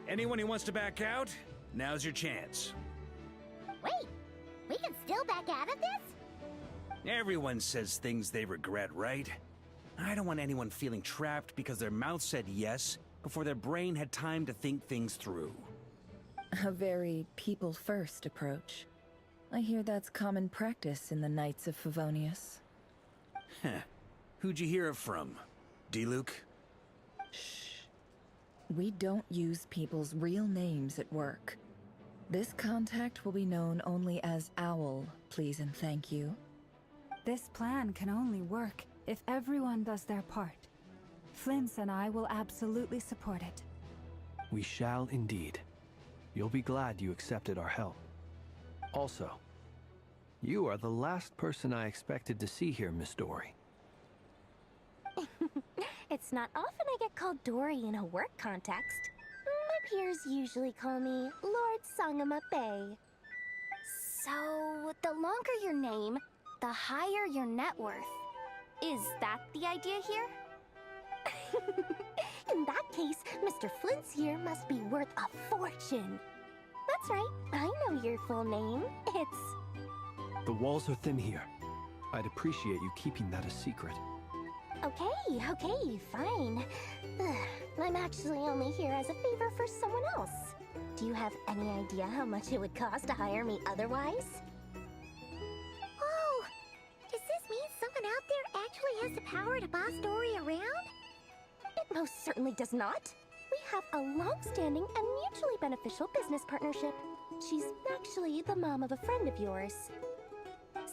Anyone who wants to back out, now's your chance. Wait, we can still back out of this? Everyone says things they regret, right? I don't want anyone feeling trapped because their mouth said yes before their brain had time to think things through. A very people-first approach. I hear that's common practice in the Knights of Favonius. Heh. Who'd you hear it from? D-Luke? Shh. We don't use people's real names at work. This contact will be known only as Owl, please and thank you. This plan can only work if everyone does their part. Flint's and I will absolutely support it. We shall indeed. You'll be glad you accepted our help. Also, you are the last person I expected to see here, Miss Dory. It's not often I get called Dory in a work context. My peers usually call me Lord Sangama Bay. So, the longer your name, the higher your net worth. Is that the idea here? In that case, Mr. Flint's here must be worth a fortune. That's right, I know your full name. It's... The walls are thin here. I'd appreciate you keeping that a secret. Okay, fine. I'm actually only here as a favor for someone else. Do you have any idea how much it would cost to hire me otherwise? Oh! Does this mean someone out there actually has the power to boss Dory around? It most certainly does not. We have a long-standing and mutually beneficial business partnership. She's actually the mom of a friend of yours.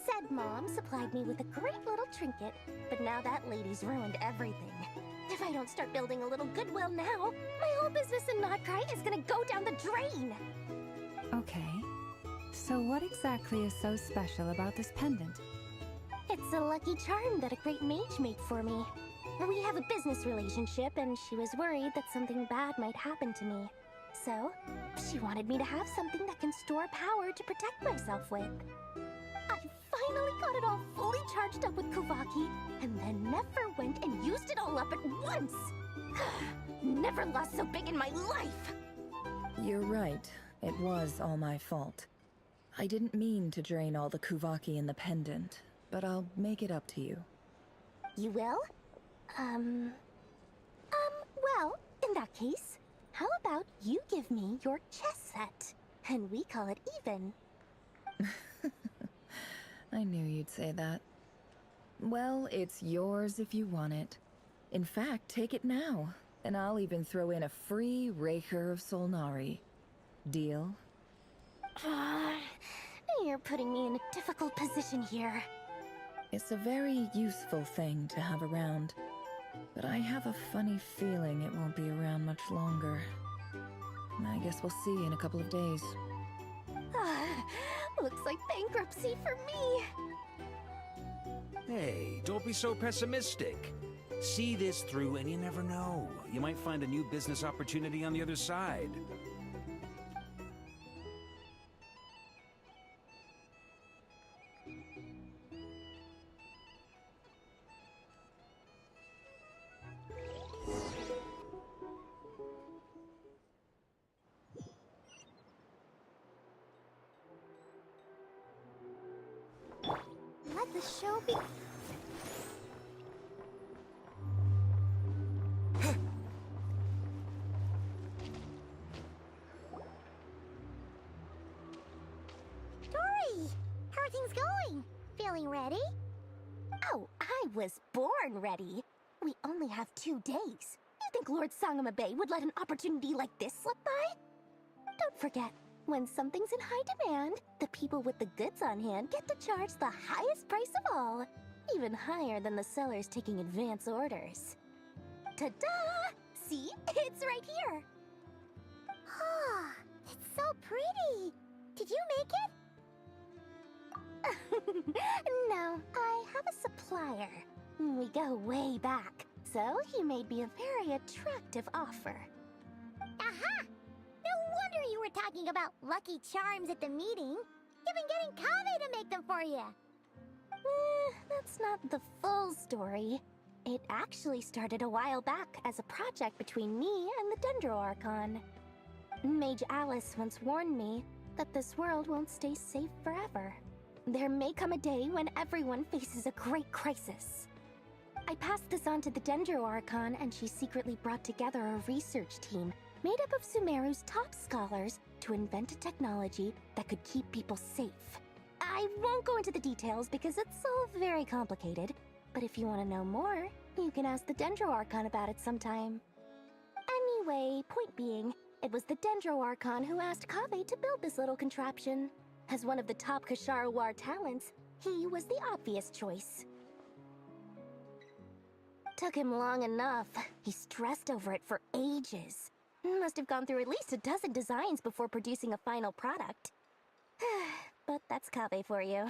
Said mom supplied me with a great little trinket, but now that lady's ruined everything. If I don't start building a little goodwill now, my whole business in Notcry is gonna go down the drain! Okay. So what exactly is so special about this pendant? It's a lucky charm that a great mage made for me. We have a business relationship, and she was worried that something bad might happen to me. So, she wanted me to have something that can store power to protect myself with. I finally got it all fully charged up with Kuvaki, and then never went and used it all up at once! Never lost so big in my life! You're right. It was all my fault. I didn't mean to drain all the Kuvaki in the pendant, but I'll make it up to you. You will? Well, in that case, how about you give me your chess set, and we call it even? I knew you'd say that. Well, it's yours if you want it. In fact, take it now, and I'll even throw in a free Raker of Solnari. Deal? You're putting me in a difficult position here. It's a very useful thing to have around, but I have a funny feeling it won't be around much longer. I guess we'll see in a couple of days. Looks like bankruptcy for me. Hey, don't be so pessimistic. See this through and you never know. You might find a new business opportunity on the other side. Let the show be... Dory! How are things going? Feeling ready? Oh, I was born ready. We only have 2 days. You think Lord Sangama Bay would let an opportunity like this slip by? Don't forget, when something's in high demand, the people with the goods on hand get to charge the highest price of all, even higher than the sellers taking advance orders. Ta-da! See? It's right here! Oh, it's so pretty! Did you make it? No, I have a supplier. We go way back, so he made me a very attractive offer. Aha! No wonder you were talking about lucky charms at the meeting. You've been getting Kaveh to make them for you. That's not the full story. It actually started a while back as a project between me and the Dendro Archon. Mage Alice once warned me that this world won't stay safe forever. There may come a day when everyone faces a great crisis. I passed this on to the Dendro Archon, and she secretly brought together a research team made up of Sumeru's top scholars to invent a technology that could keep people safe. I won't go into the details because it's all very complicated, but if you want to know more, you can ask the Dendro Archon about it sometime. Anyway, point being, it was the Dendro Archon who asked Kaveh to build this little contraption. As one of the top Kashara War talents, he was the obvious choice. Took him long enough. He stressed over it for ages. Must have gone through at least a dozen designs before producing a final product. But that's Kaveh for you.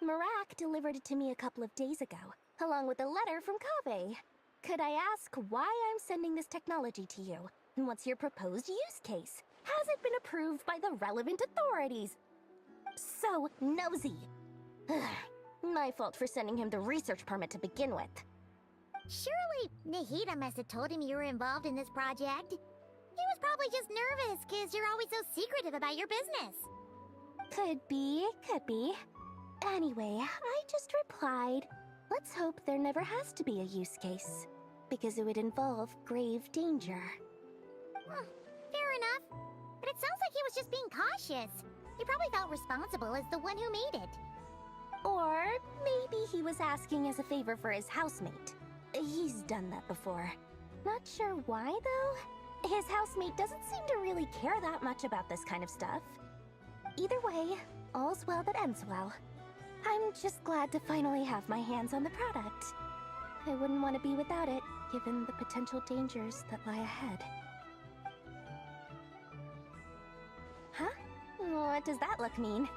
Marak delivered it to me a couple of days ago, along with a letter from Kaveh. Could I ask why I'm sending this technology to you? And what's your proposed use case? Has it been approved by the relevant authorities? So nosy. My fault for sending him the research permit to begin with. Surely, Nahida must have told him you were involved in this project. He was probably just nervous because you're always so secretive about your business. Could be, could be. Anyway, I just replied, let's hope there never has to be a use case, because it would involve grave danger. Fair enough. But it sounds like he was just being cautious. He probably felt responsible as the one who made it. Or maybe he was asking as a favor for his housemate. He's done that before. Not sure why, though. His housemate doesn't seem to really care that much about this kind of stuff. Either way, all's well that ends well. I'm just glad to finally have my hands on the product. I wouldn't want to be without it, given the potential dangers that lie ahead. Huh? What does that look mean?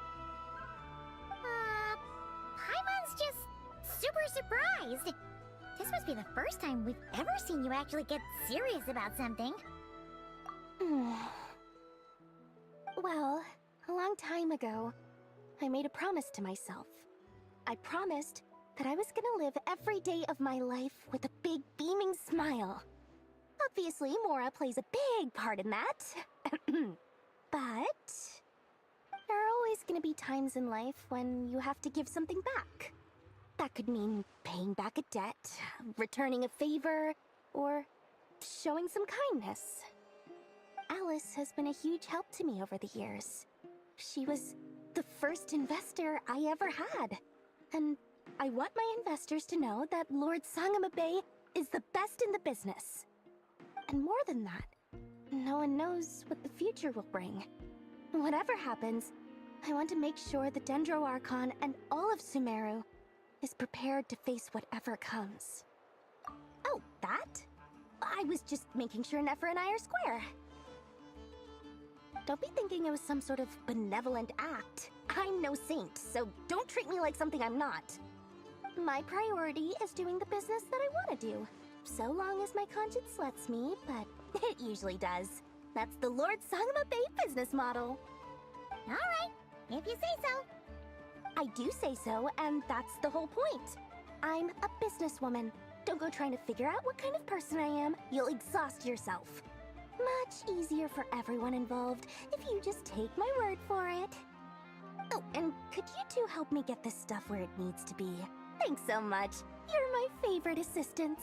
Pieman's just super surprised. This must be the first time we've ever seen you actually get serious about something. Well, a long time ago, I made a promise to myself. I promised that I was gonna live every day of my life with a big beaming smile. Obviously, Mora plays a big part in that. But there are always gonna be times in life when you have to give something back. That could mean paying back a debt, returning a favor, or showing some kindness. Alice has been a huge help to me over the years. She was the first investor I ever had. And I want my investors to know that Lord Sangamabe is the best in the business. And more than that, no one knows what the future will bring. Whatever happens, I want to make sure the Dendro Archon and all of Sumeru is prepared to face whatever comes. Oh, that? I was just making sure Nefer and I are square. Don't be thinking it was some sort of benevolent act. I'm no saint, so don't treat me like something I'm not. My priority is doing the business that I want to do, so long as my conscience lets me, but it usually does. That's the Lord Sangamabe business model. Alright, if you say so. I do say so, and that's the whole point. I'm a businesswoman. Don't go trying to figure out what kind of person I am. You'll exhaust yourself. Much easier for everyone involved if you just take my word for it. Oh, and could you two help me get this stuff where it needs to be? Thanks so much. You're my favorite assistants.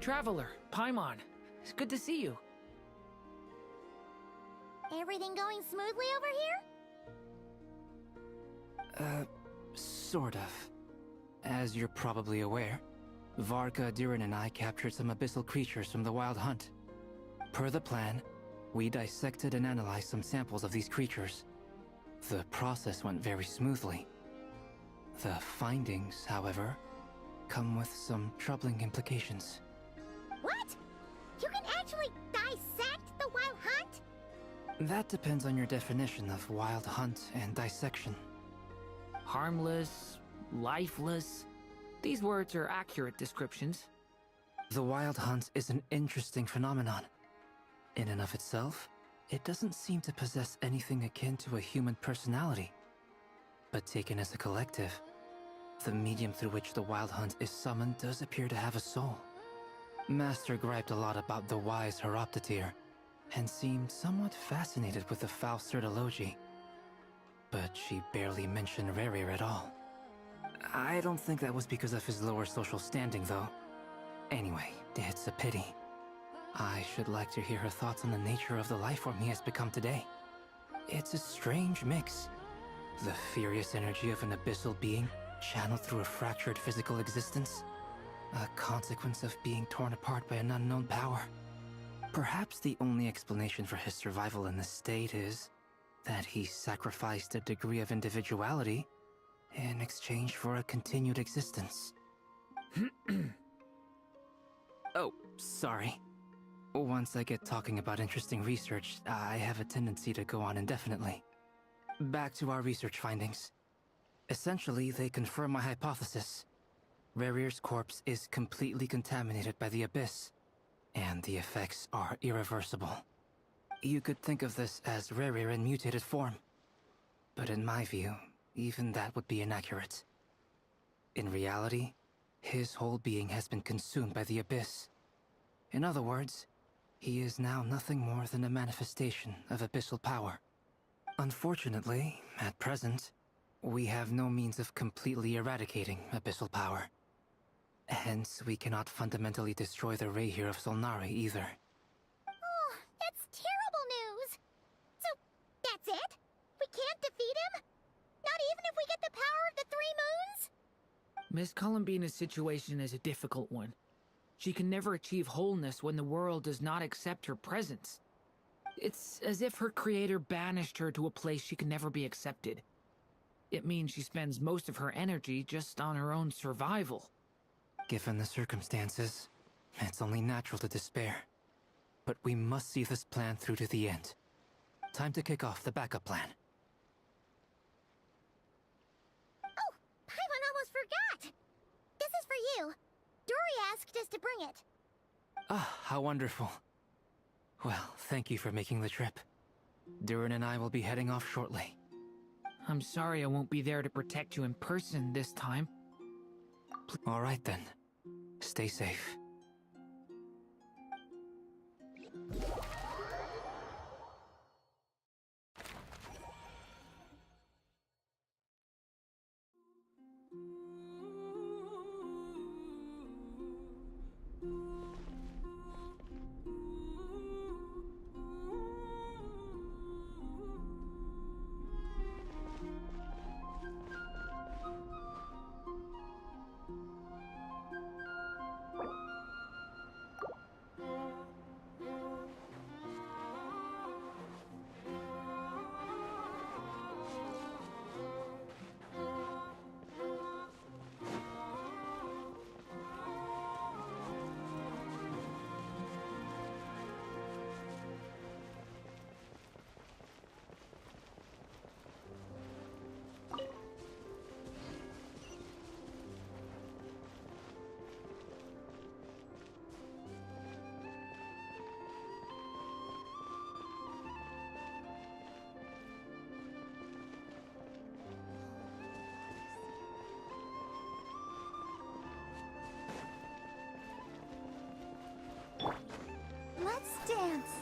Traveler, Pieman. It's good to see you. Everything going smoothly over here? Sort of. As you're probably aware, Varka, Durin, and I captured some abyssal creatures from the Wild Hunt. Per the plan, we dissected and analyzed some samples of these creatures. The process went very smoothly. The findings, however, come with some troubling implications. What? You can actually dissect the Wild Hunt? That depends on your definition of Wild Hunt and dissection. Harmless, lifeless. These words are accurate descriptions. The Wild Hunt is an interesting phenomenon. In and of itself, it doesn't seem to possess anything akin to a human personality. But taken as a collective, the medium through which the Wild Hunt is summoned does appear to have a soul. Master griped a lot about the wise Horoptatyr, and seemed somewhat fascinated with the foul Certology. But she barely mentioned Rerir at all. I don't think that was because of his lower social standing, though. Anyway, it's a pity. I should like to hear her thoughts on the nature of the lifeform he has become today. It's a strange mix. The furious energy of an abyssal being channeled through a fractured physical existence. A consequence of being torn apart by an unknown power. Perhaps the only explanation for his survival in this state is that he sacrificed a degree of individuality in exchange for a continued existence. Oh, sorry. Once I get talking about interesting research, I have a tendency to go on indefinitely. Back to our research findings. Essentially, they confirm my hypothesis. Rerir's corpse is completely contaminated by the Abyss, and the effects are irreversible. You could think of this as Rerir in mutated form. But in my view, even that would be inaccurate. In reality, his whole being has been consumed by the Abyss. In other words, he is now nothing more than a manifestation of abyssal power. Unfortunately, at present, we have no means of completely eradicating abyssal power. Hence, we cannot fundamentally destroy the Rayhir of Solnari either. Oh, that's terrible news! So, that's it? We can't defeat him? Not even if we get the power of the Three Moons? Miss Columbina's situation is a difficult one. She can never achieve wholeness when the world does not accept her presence. It's as if her creator banished her to a place she can never be accepted. It means she spends most of her energy just on her own survival. Given the circumstances, it's only natural to despair. But we must see this plan through to the end. Time to kick off the backup plan. Oh, Pieman almost forgot! This is for you. Dory asked us to bring it. Ah, how wonderful. Well, thank you for making the trip. Durin and I will be heading off shortly. I'm sorry I won't be there to protect you in person this time. All right then. Stay safe. Let's dance.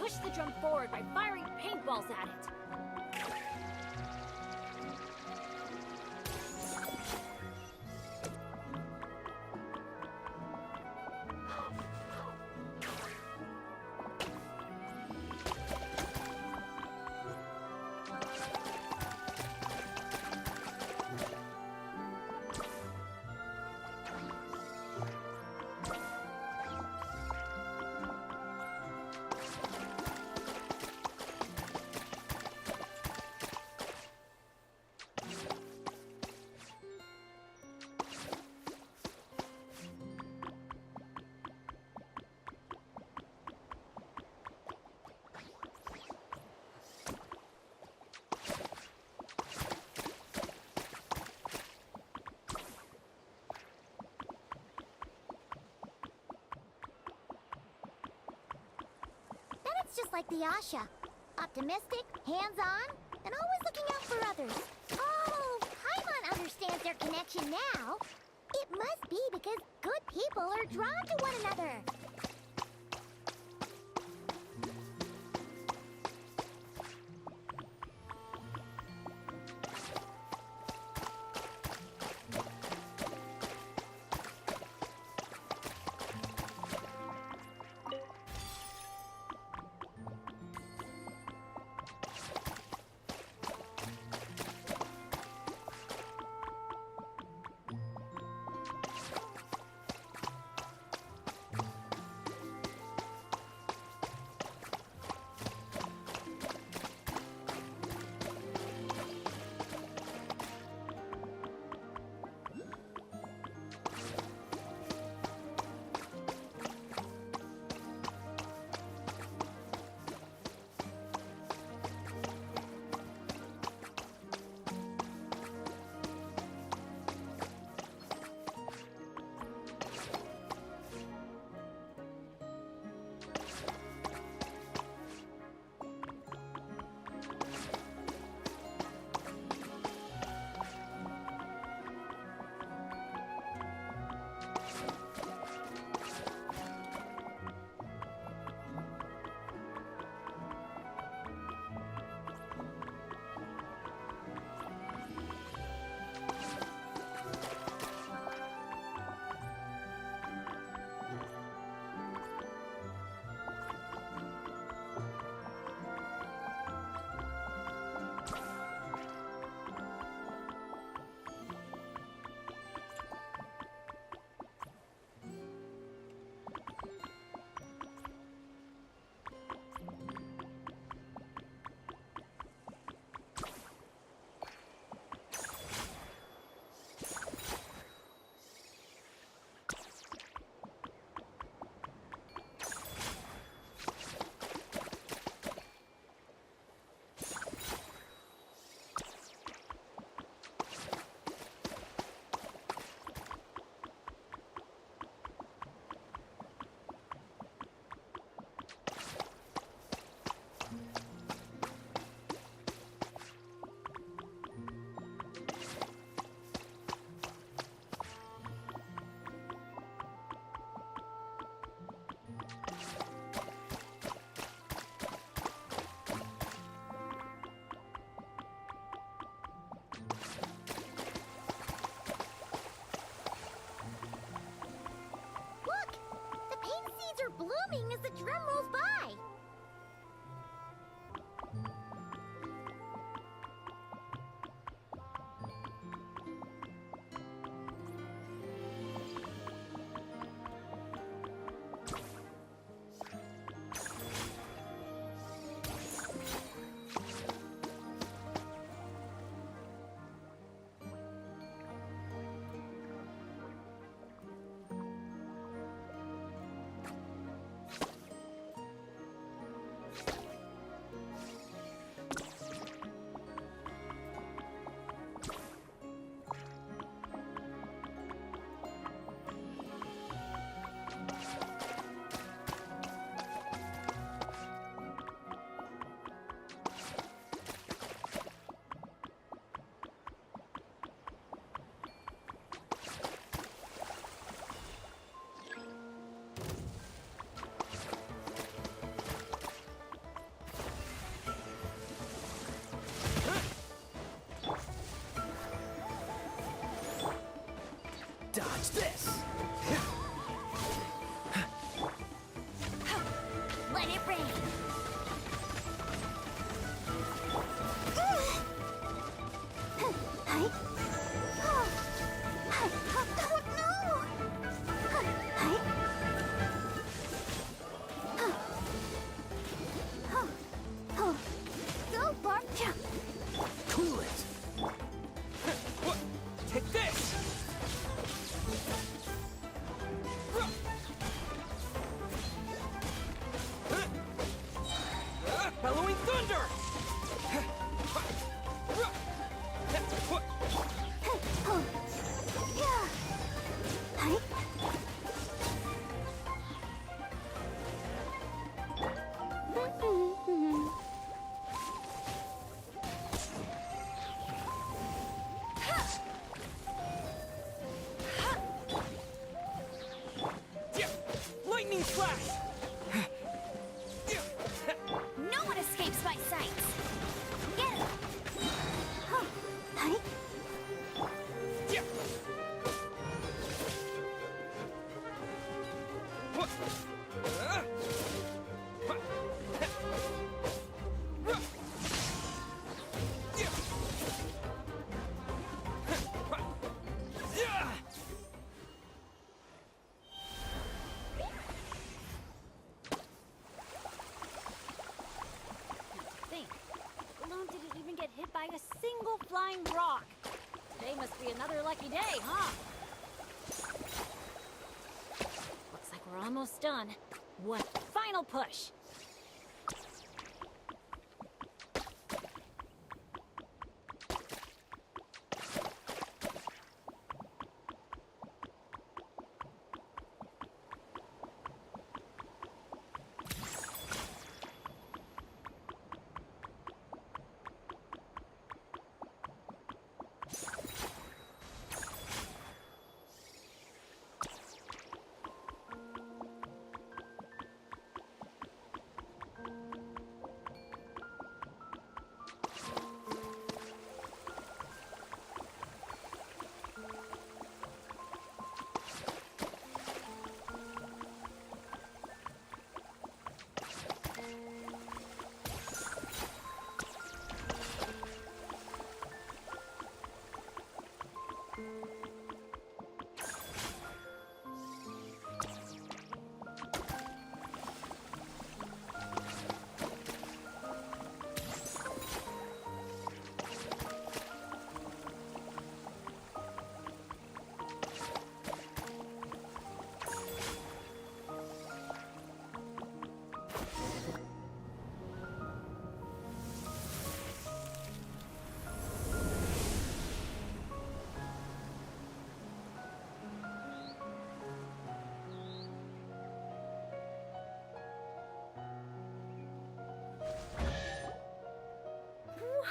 push the drum forward by firing paintballs at it. Bennett's just like the Asha. Optimistic, hands-on, and always looking out for others. Oh, Paimon understands their connection now. It must be because good people are drawn to one another. Are blooming as the drum rolls by. flash! No one escapes my sight! Get it! Huh. Hey? By a single flying rock. Today must be another lucky day, huh? Looks like we're almost done. One final push.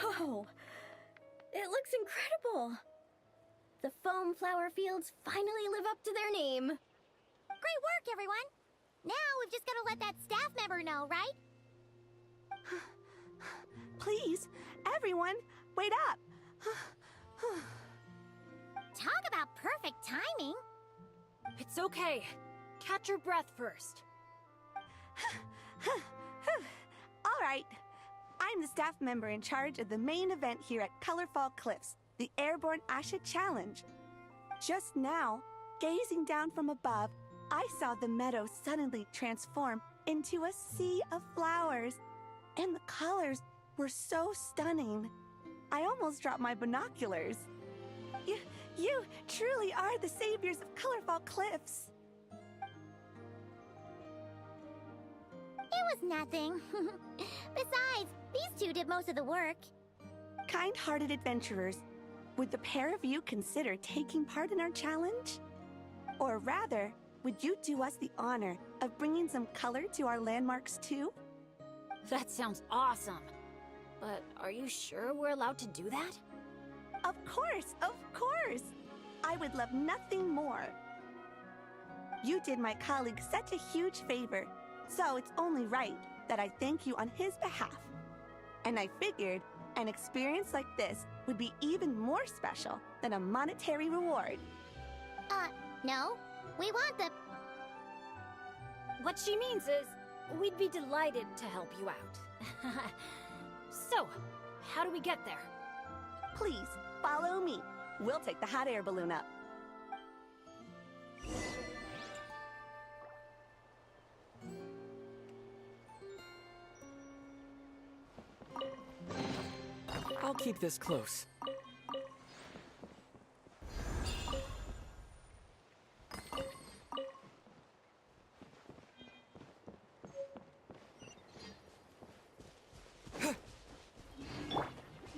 Whoa! It looks incredible! The foam flower fields finally live up to their name. Great work, everyone! Now we've just gotta let that staff member know, right? Please, everyone, wait up! Talk about perfect timing! It's okay. Catch your breath first. All right. I'm the staff member in charge of the main event here at Colorfall Cliffs, the Airborne Asha Challenge. Just now, gazing down from above, I saw the meadow suddenly transform into a sea of flowers, and the colors were so stunning. I almost dropped my binoculars. You truly are the saviors of Colorfall Cliffs. It was nothing. Besides, these two did most of the work. Kind-hearted adventurers, would the pair of you consider taking part in our challenge? Or rather, would you do us the honor of bringing some color to our landmarks too? That sounds awesome. But are you sure we're allowed to do that? Of course, of course! I would love nothing more. You did my colleague such a huge favor, so it's only right that I thank you on his behalf. And I figured an experience like this would be even more special than a monetary reward. No. We want the... What she means is, we'd be delighted to help you out. So, how do we get there? Please, follow me. We'll take the hot air balloon up. I'll keep this close.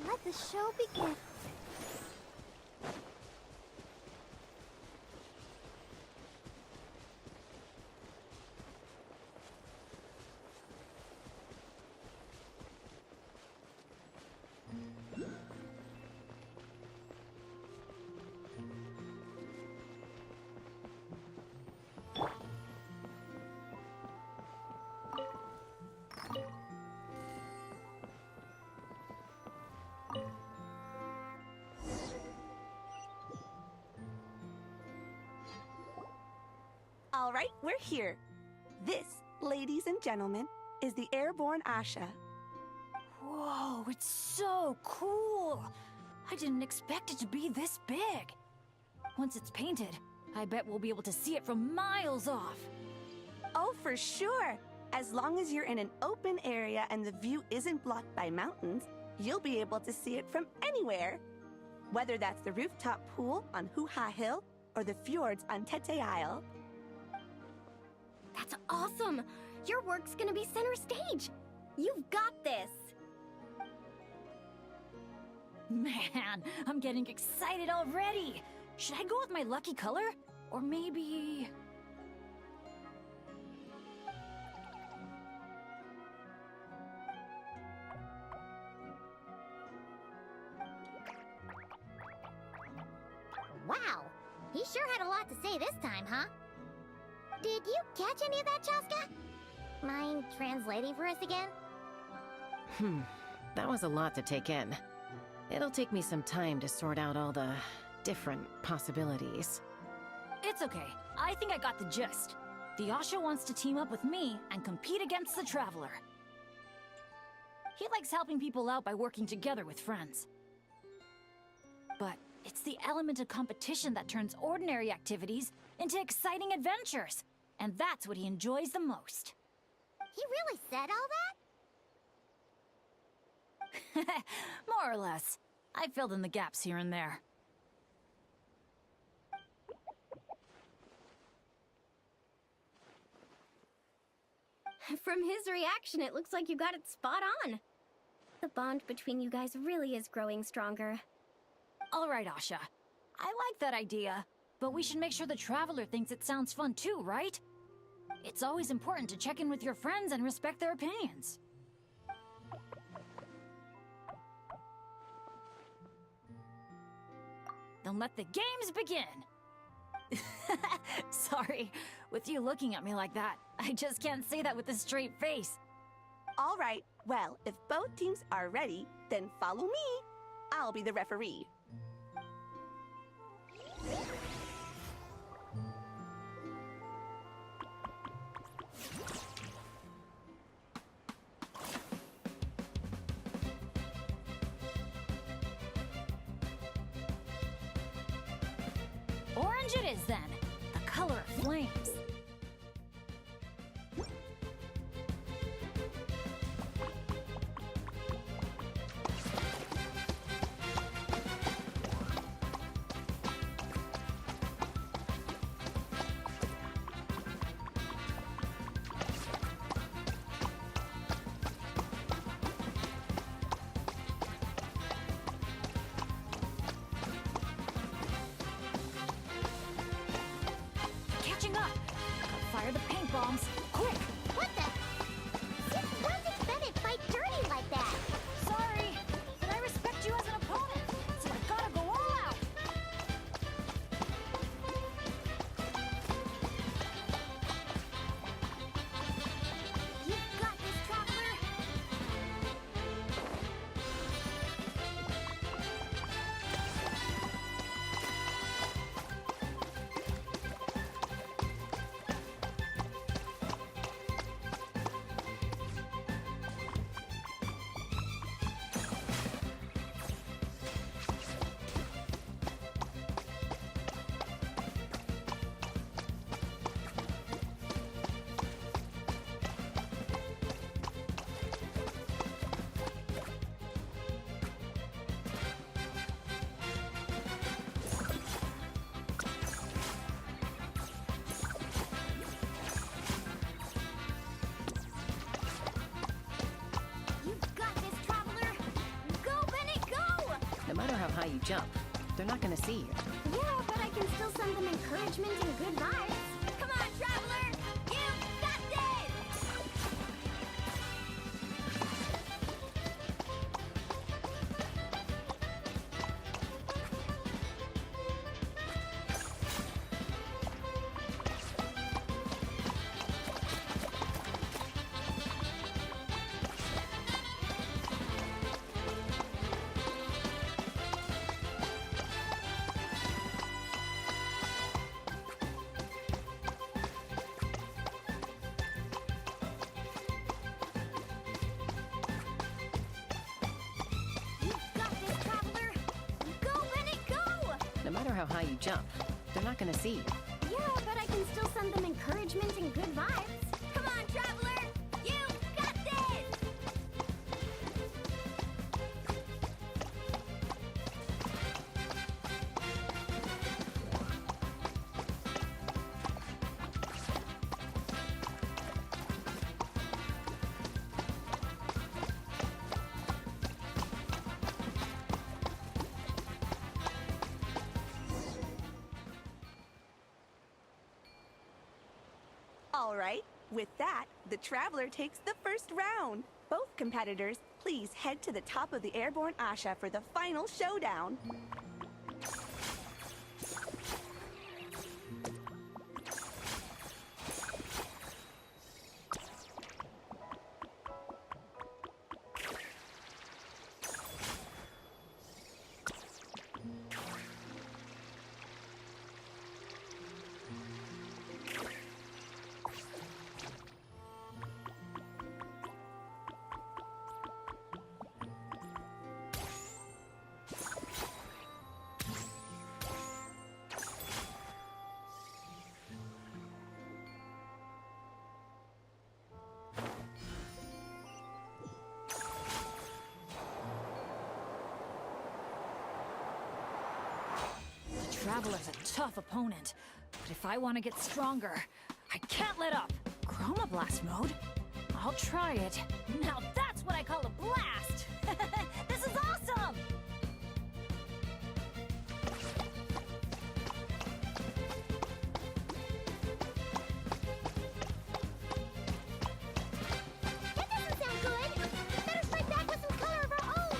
Let the show begin. All right, we're here. This, ladies and gentlemen, is the airborne Asha. Whoa, it's so cool! I didn't expect it to be this big. Once it's painted, I bet we'll be able to see it from miles off. Oh, for sure! As long as you're in an open area and the view isn't blocked by mountains, you'll be able to see it from anywhere. Whether that's the rooftop pool on Hoo-Ha Hill or the fjords on Tete Isle. That's awesome! Your work's gonna be center stage! You've got this! Man, I'm getting excited already! Should I go with my lucky color? Or maybe... Wow, he sure had a lot to say this time, huh? Did you catch any of that, Chaska? Mind translating for us again? That was a lot to take in. It'll take me some time to sort out all the different possibilities. It's okay. I think I got the gist. The Asha wants to team up with me and compete against the Traveler. He likes helping people out by working together with friends. But it's the element of competition that turns ordinary activities into exciting adventures. And that's what he enjoys the most. He really said all that? More or less. I filled in the gaps here and there. From his reaction, it looks like you got it spot on. The bond between you guys really is growing stronger. All right, Asha. I like that idea, but we should make sure the Traveler thinks it sounds fun too, right? It's always important to check in with your friends and respect their opinions. Then let the games begin! Sorry, with you looking at me like that, I just can't say that with a straight face. All right, well, if both teams are ready, then follow me. I'll be the referee. Orange it is then, the color of flames. Catching up! Fire the paint bombs, quick! What the? Since when did Bennett fight dirty like that? Sorry, but I respect you as an opponent, so I gotta go all out! You've got this, Traveler! You've got this, Traveler! Go, Bennett, go! No matter how high you jump, they're not gonna see you. Yeah, but I can still send them encouragement and good vibes. Come on, Traveler! You've got this! how high you jump. They're not gonna see you. Yeah, but I can still send them encouragement and good vibes. Come on, Traveler! You got this! All right, with that, the Traveler takes the first round. Both competitors, please head to the top of the airborne Asha for the final showdown. Traveler's a tough opponent, but if I want to get stronger, I can't let up. Chroma Blast mode? I'll try it. Now that's what I call a blast! This is awesome! That doesn't sound good! Better strike back with some color of our own!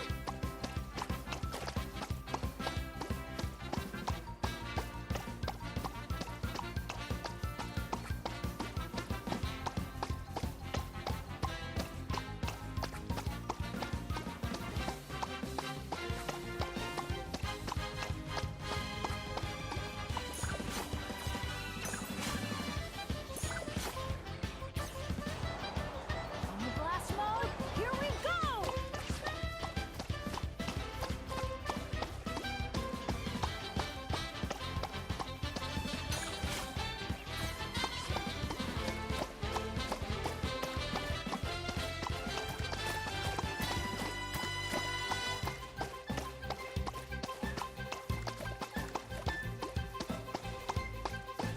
Chroma Blast mode? Here we go!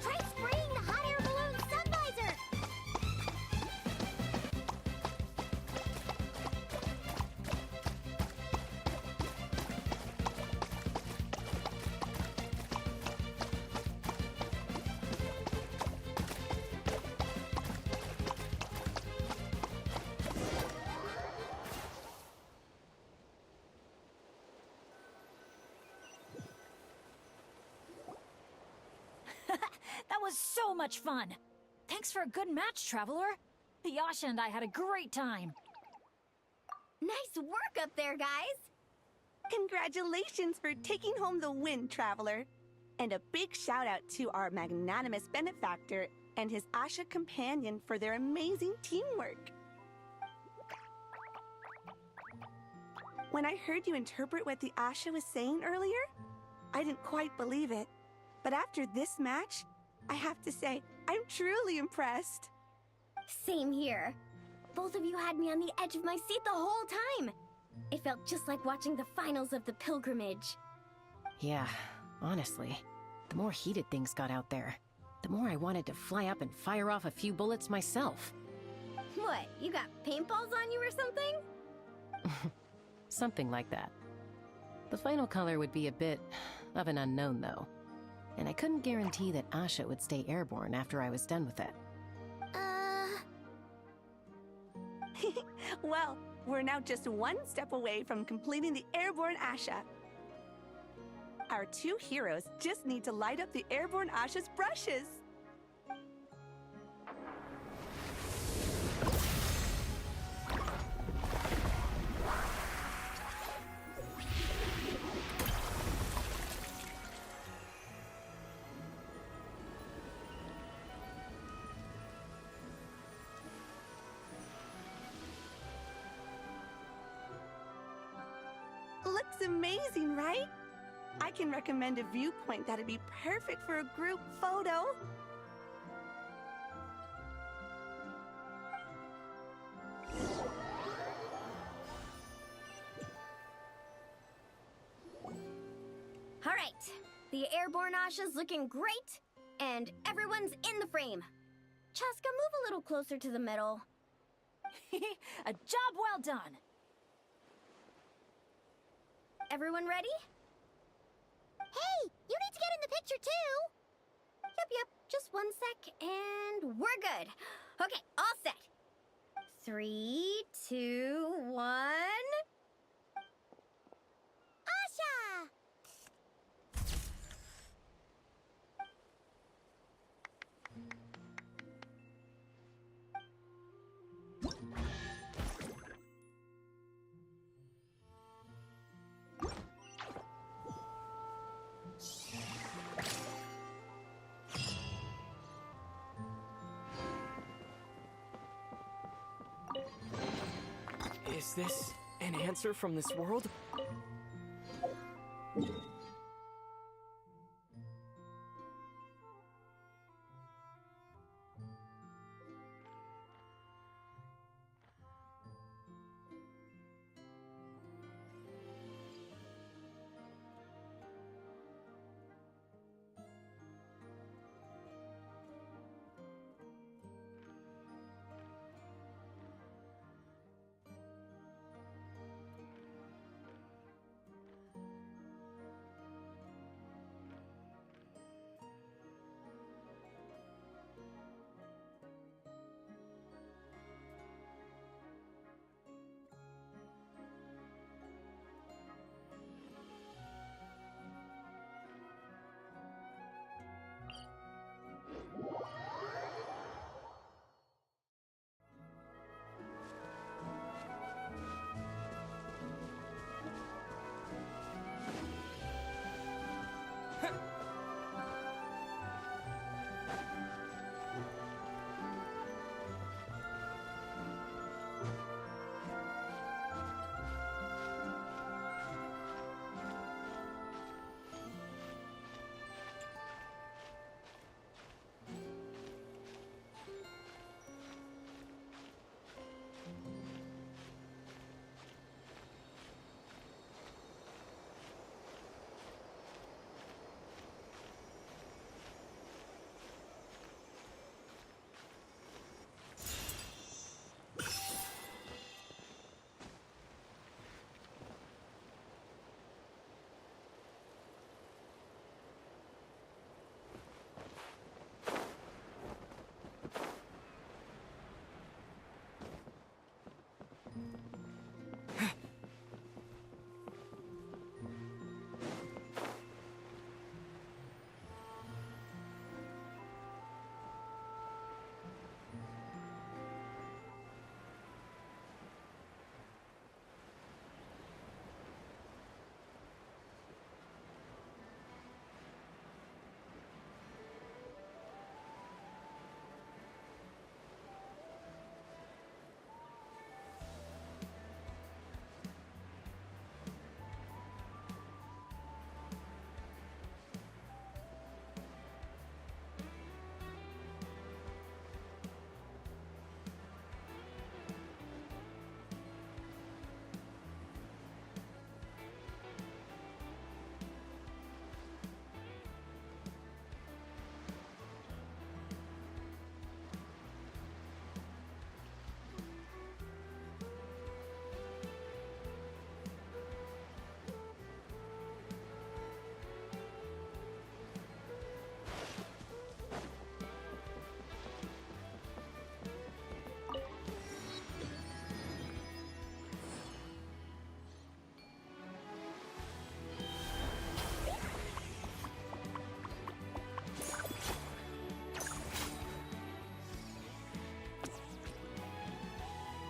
Try spraying the hot air balloon sun visor! That was so much fun! Thanks for a good match, Traveler. Yasha and I had a great time. Nice work up there, guys! Congratulations for taking home the win, Traveler. And a big shout out to our magnanimous benefactor and his Asha companion for their amazing teamwork. When I heard you interpret what the Asha was saying earlier, I didn't quite believe it. But after this match, I have to say, I'm truly impressed. Same here. Both of you had me on the edge of my seat the whole time. It felt just like watching the finals of the pilgrimage. Yeah, honestly, the more heated things got out there, the more I wanted to fly up and fire off a few bullets myself. What, you got paintballs on you or something? Something like that. The final color would be a bit of an unknown, though. And I couldn't guarantee that Asha would stay airborne after I was done with it. Well, we're now just one step away from completing the airborne Asha. Our two heroes just need to light up the airborne Asha's brushes. Looks amazing, right? I can recommend a viewpoint that'd be perfect for a group photo. All right, the airborne Asha's looking great, and everyone's in the frame. Chaska, move a little closer to the middle. A job well done. Everyone ready? Hey, you need to get in the picture too! Yep, just 1 sec, and we're good. Okay, all set. 3, 2, 1... Asha! Is this an answer from this world?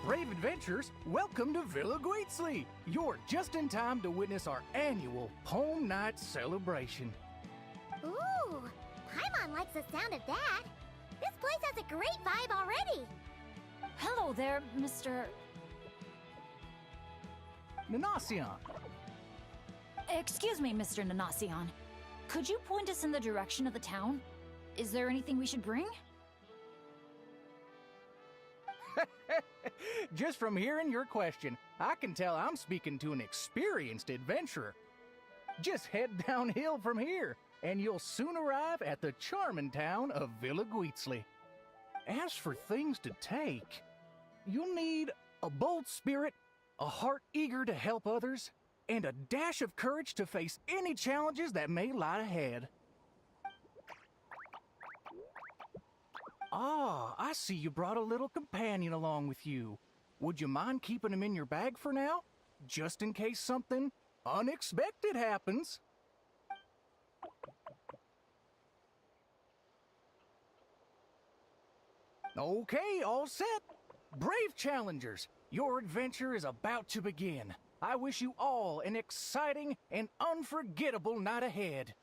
Brave adventurers, welcome to Villa Guitzley. You're just in time to witness our annual Home Night celebration. Ooh, Pieman likes the sound of that. This place has a great vibe already. Hello there, Mr. Nanasion. Excuse me, Mr. Nanasion. Could you point us in the direction of the town? Is there anything we should bring? Just from hearing your question, I can tell I'm speaking to an experienced adventurer. Just head downhill from here, and you'll soon arrive at the charming town of Villa Guitzli. As for things to take, you'll need a bold spirit, a heart eager to help others, and a dash of courage to face any challenges that may lie ahead. Ah, I see you brought a little companion along with you. Would you mind keeping him in your bag for now? Just in case something unexpected happens. Okay, all set. Brave challengers, your adventure is about to begin. I wish you all an exciting and unforgettable night ahead.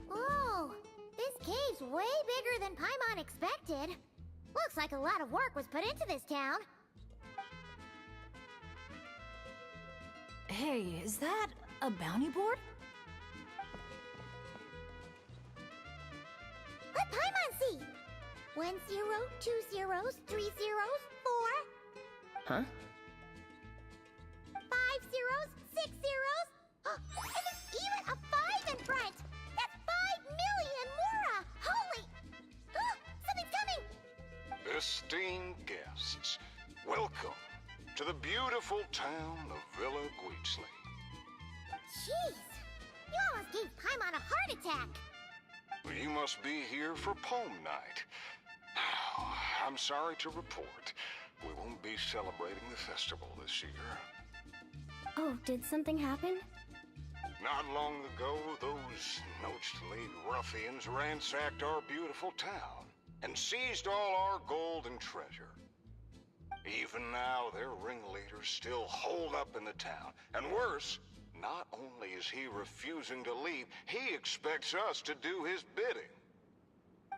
Whoa! This cave's way bigger than Paimon expected. Looks like a lot of work was put into this town. Hey, is that a bounty board? Let Paimon see! 1 0, 2 zeros, 3 zeros, 4. Huh? 5 zeros, 6 zeros. And there's even a 5 in front. That's 5 million Mura. Holy! Something's coming. Esteemed guests, welcome to the beautiful town of Villa Guitzli. Jeez, you almost gave Paimon a heart attack. You must be here for Poem Night. I'm sorry to report, we won't be celebrating the festival this year. Oh, did something happen? Not long ago, those nosebleed ruffians ransacked our beautiful town and seized all our gold and treasure. Even now, their ringleaders still holed up in the town. And worse, not only is he refusing to leave, he expects us to do his bidding.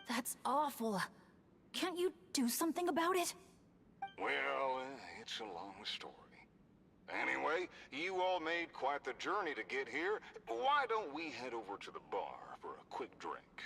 That's awful. Can't you do something about it? Well, it's a long story. Anyway, you all made quite the journey to get here. Why don't we head over to the bar for a quick drink?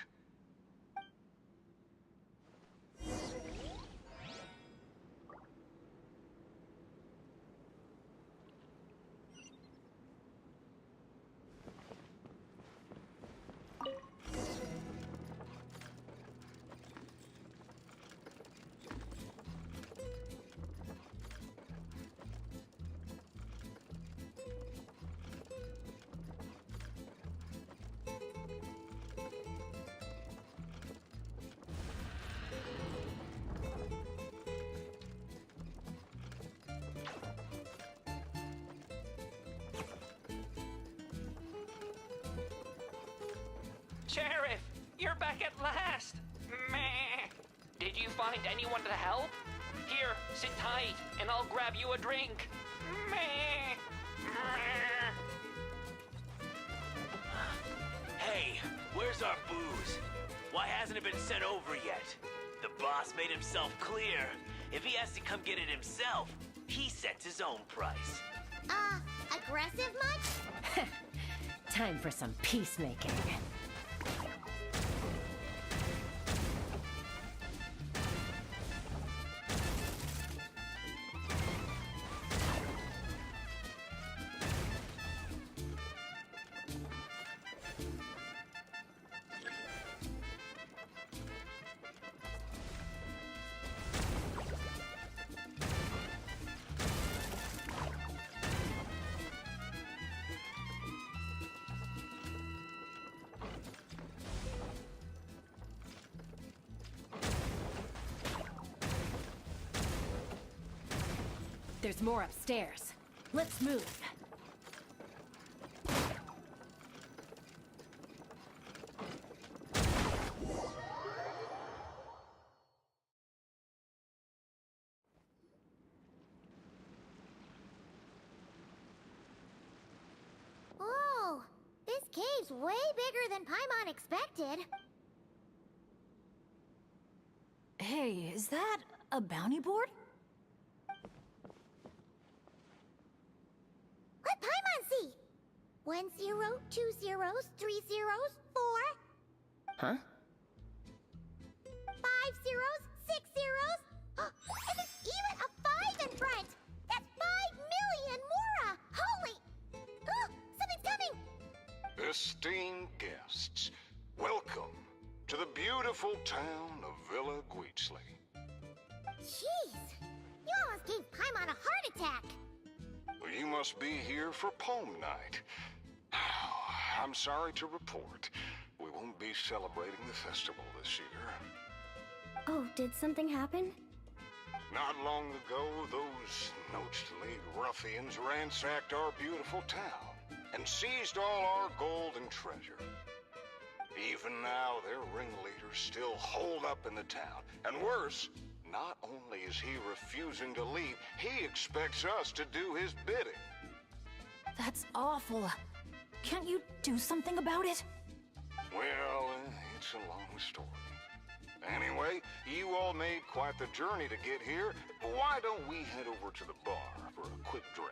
Sheriff, you're back at last! Meh. Did you find anyone to help? Here, sit tight, and I'll grab you a drink. Meh. Meh. Hey, where's our booze? Why hasn't it been sent over yet? The boss made himself clear. If he has to come get it himself, he sets his own price. Aggressive much? Time for some peacemaking. There's more upstairs. Let's move. Oh, this cave's way bigger than Paimon expected. Hey, is that a bounty board? Let Paimon see. 1 0, 2 zeros, 3 zeros, 4. Huh? 5 zeros, 6 zeros. And there's even a 5 in front. That's 5 million Mora. Holy! Oh, something's coming. Esteemed guests, welcome to the beautiful town of Villa Guitzley. Jeez, you almost gave Paimon a heart attack. Well, you must be here for Poem Night. I'm sorry to report, we won't be celebrating the festival this year. Oh, did something happen? Not long ago, those noticeably ruffians ransacked our beautiful town and seized all our gold and treasure. Even now, their ringleader's still holed up in the town. And worse, not only is he refusing to leave, he expects us to do his bidding. That's awful. Can't you do something about it? Well, it's a long story. Anyway, you all made quite the journey to get here. Why don't we head over to the bar for a quick drink?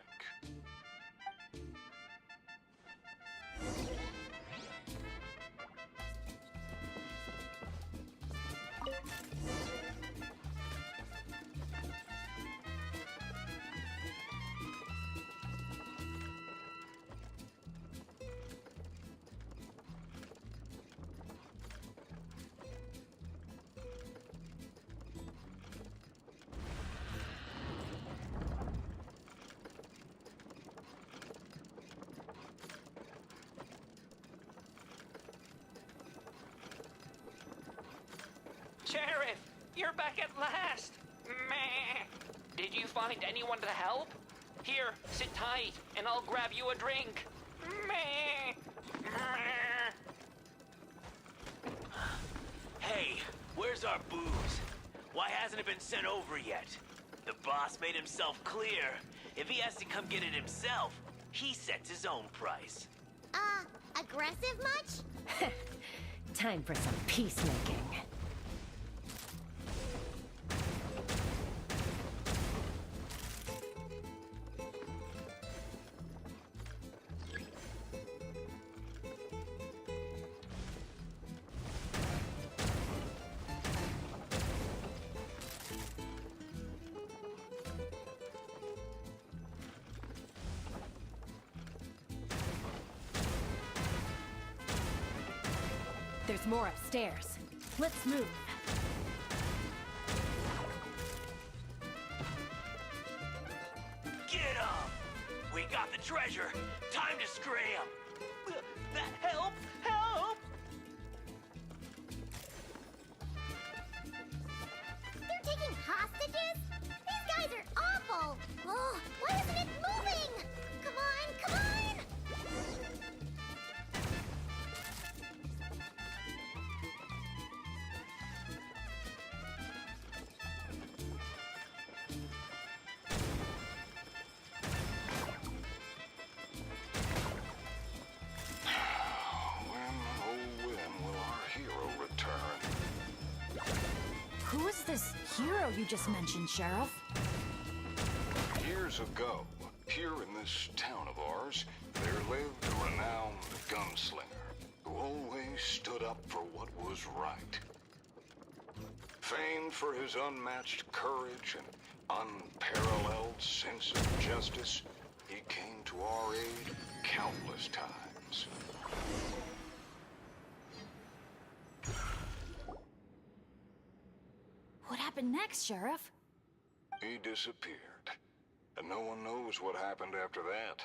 Sheriff, you're back at last! Meh. Did you find anyone to help? Here, sit tight, and I'll grab you a drink. Meh. Meh. Hey, where's our booze? Why hasn't it been sent over yet? The boss made himself clear. If he has to come get it himself, he sets his own price. Aggressive much? Time for some peacemaking. There's more upstairs. Let's move. Get up! We got the treasure. Time to scram. Help! Help! They're taking hostages? These guys are awful! Oh, why isn't it moving? Come on, come on! Who is this hero you just mentioned, Sheriff? Years ago, here in this town of ours, there lived a renowned gunslinger who always stood up for what was right. Famed for his unmatched courage and unparalleled sense of justice, he came to our aid countless times. What happened next, Sheriff? He disappeared, and no one knows what happened after that.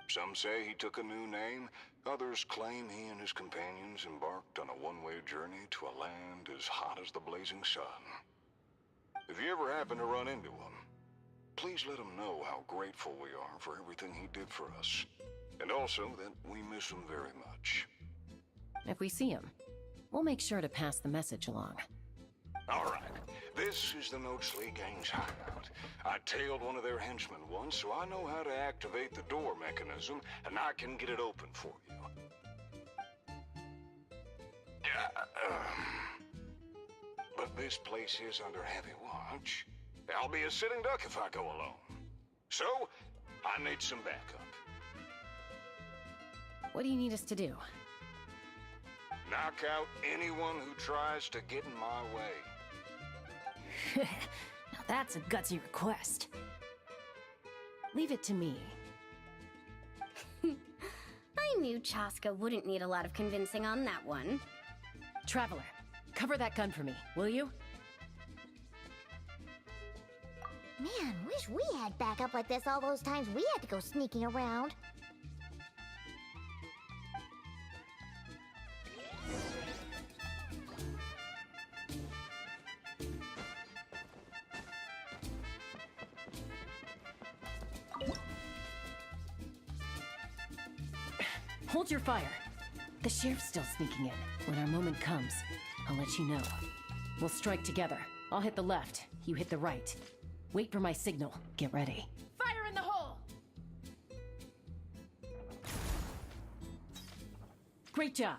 Some say he took a new name, others claim he and his companions embarked on a one-way journey to a land as hot as the blazing sun. If you ever happen to run into him, please let him know how grateful we are for everything he did for us. And also that we miss him very much. If we see him, we'll make sure to pass the message along. All right. This is the Notesley Gang's hideout. I tailed one of their henchmen once, so I know how to activate the door mechanism, and I can get it open for you. But this place is under heavy watch. I'll be a sitting duck if I go alone. So, I need some backup. What do you need us to do? Knock out anyone who tries to get in my way. Now that's a gutsy request. Leave it to me. I knew Chaska wouldn't need a lot of convincing on that one. Traveler, cover that gun for me, will you? Man, wish we had backup like this all those times we had to go sneaking around. Hold your fire. The sheriff's still sneaking in. When our moment comes, I'll let you know. We'll strike together. I'll hit the left, you hit the right. Wait for my signal. Get ready. Fire in the hole! Great job.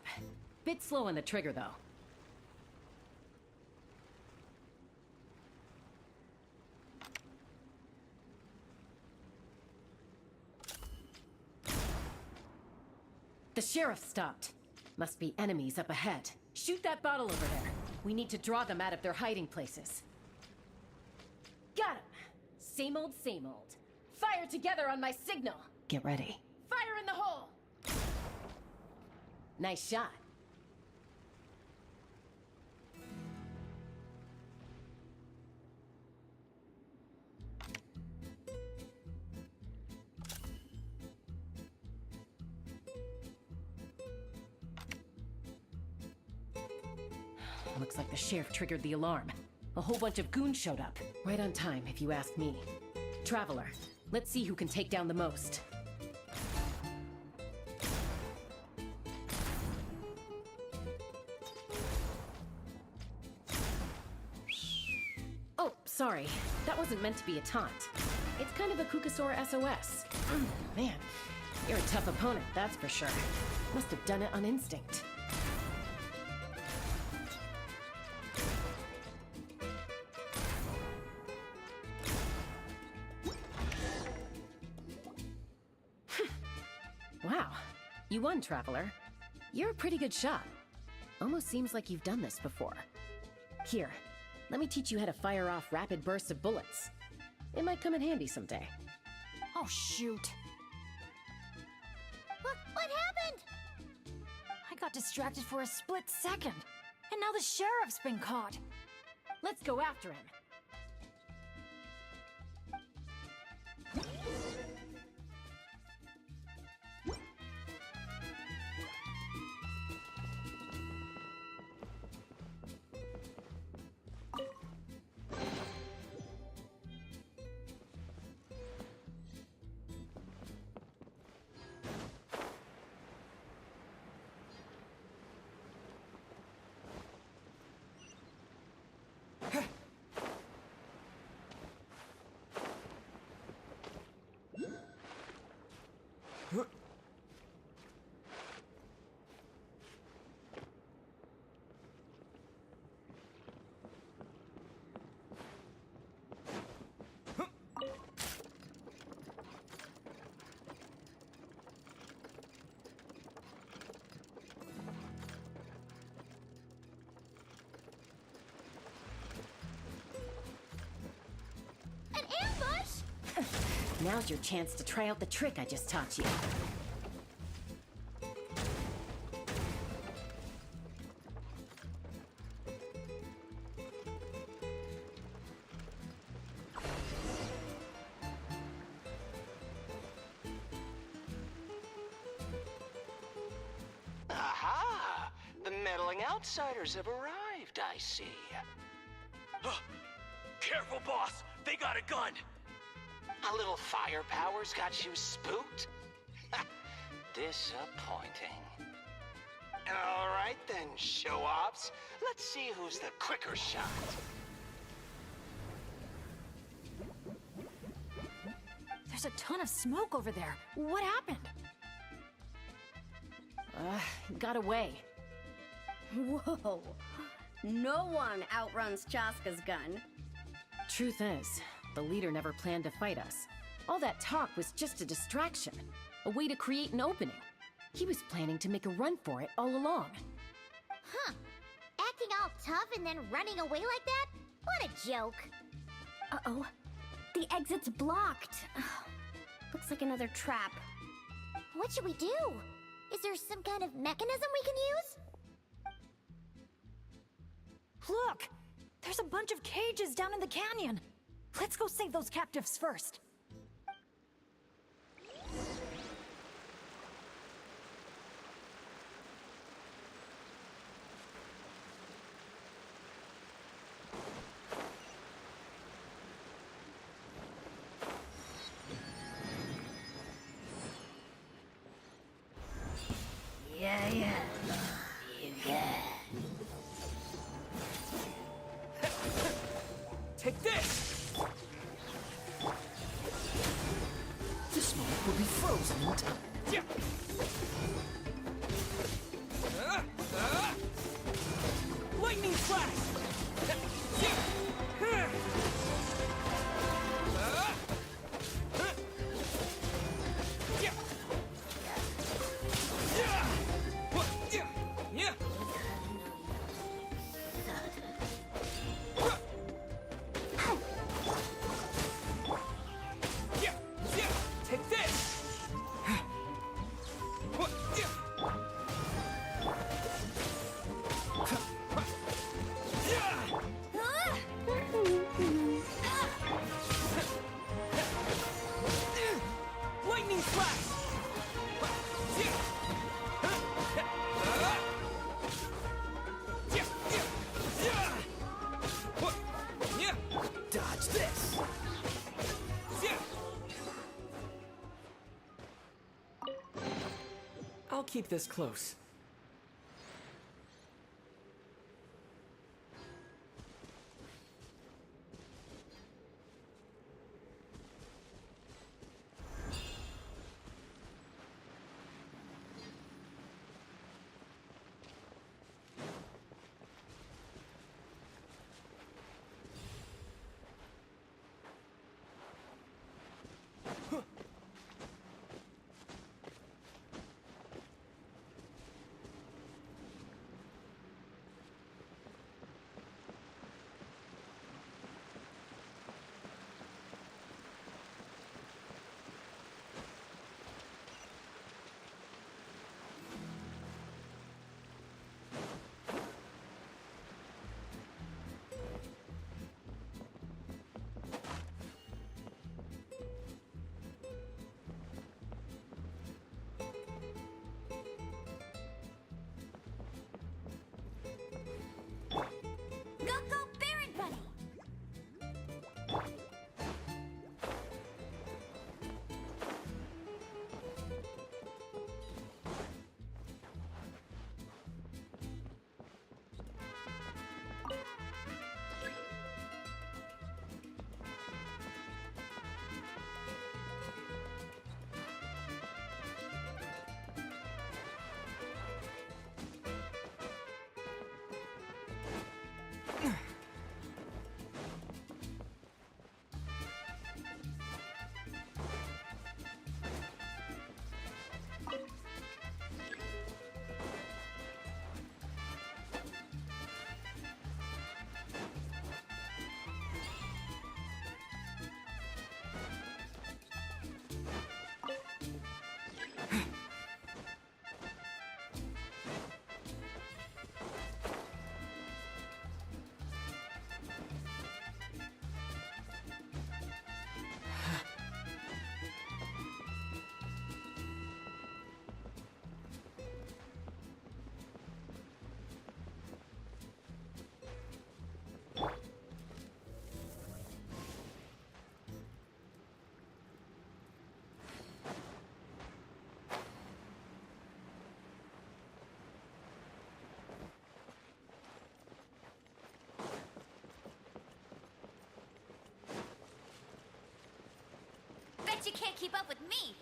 Bit slow on the trigger, though. The sheriff stopped. Must be enemies up ahead. Shoot that bottle over there. We need to draw them out of their hiding places. Got him! Same old, same old. Fire together on my signal! Get ready. Fire in the hole! Nice shot. Looks like the sheriff triggered the alarm. A whole bunch of goons showed up. Right on time, if you ask me. Traveler, let's see who can take down the most. Oh, sorry. That wasn't meant to be a taunt. It's kind of a Kukasaur SOS. Man, you're a tough opponent, that's for sure. Must have done it on instinct. Wow, you won, Traveler. You're a pretty good shot. Almost seems like you've done this before. Here, let me teach you how to fire off rapid bursts of bullets. It might come in handy someday. Oh, shoot. What happened? I got distracted for a split second, and now the sheriff's been caught. Let's go after him. Now's your chance to try out the trick I just taught you. Aha! The meddling outsiders have arrived, I see. Careful, boss! They got a gun! A little firepower's got you spooked? Disappointing. All right then, show-offs. Let's see who's the quicker shot. There's a ton of smoke over there. What happened? Got away. Whoa. No one outruns Chaska's gun. Truth is, the leader never planned to fight us. All that talk was just a distraction, a way to create an opening. He was planning to make a run for it all along. Huh. Acting all tough and then running away like that? What a joke. Uh-oh. The exit's blocked. Looks like another trap. What should we do? Is there some kind of mechanism we can use? Look! There's a bunch of cages down in the canyon. Let's go save those captives first. Yeah, you got. Take this! The smoke will be frozen in time. Yeah. Lightning flash! Take this! Lightning flash! Dodge this! I'll keep this close. you can't keep up with me.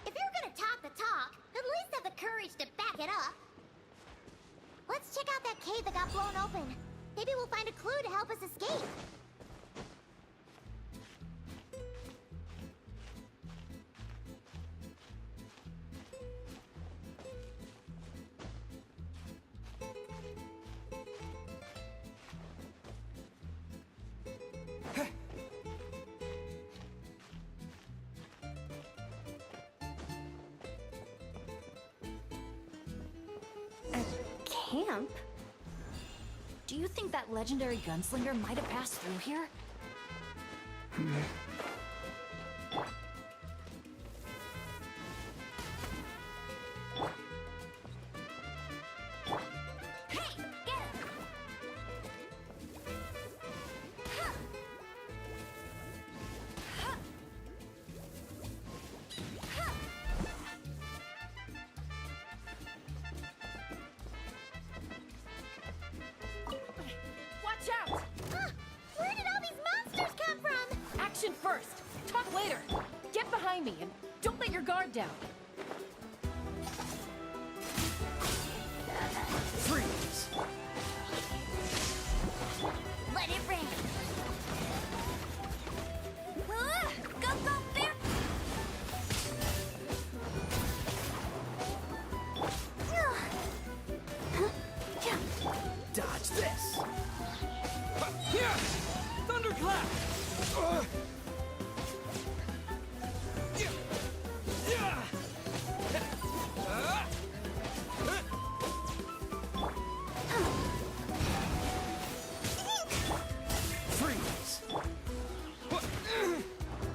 If you're gonna talk the talk, at least have the courage to back it up. Let's check out that cave that got blown open. Maybe we'll find a clue to help us escape. Camp? Do you think that legendary gunslinger might have passed through here? First, talk later. Get behind me and don't let your guard down. Freeze! Let it rain. Go, go, bear! Dodge this! Here! Thunderclap! Freeze!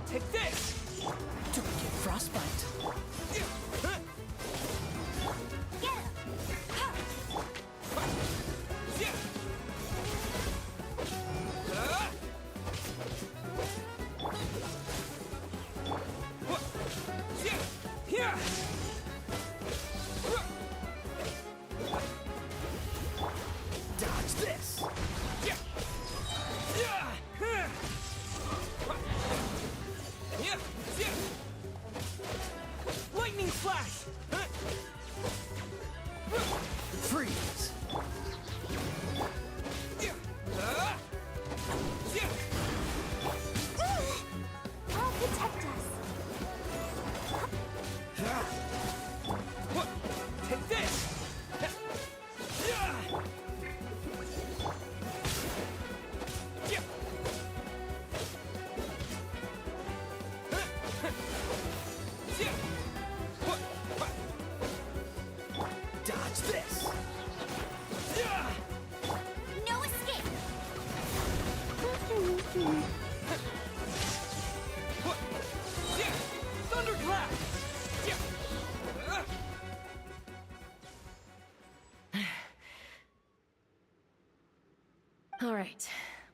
Take this! Don't get frostbite.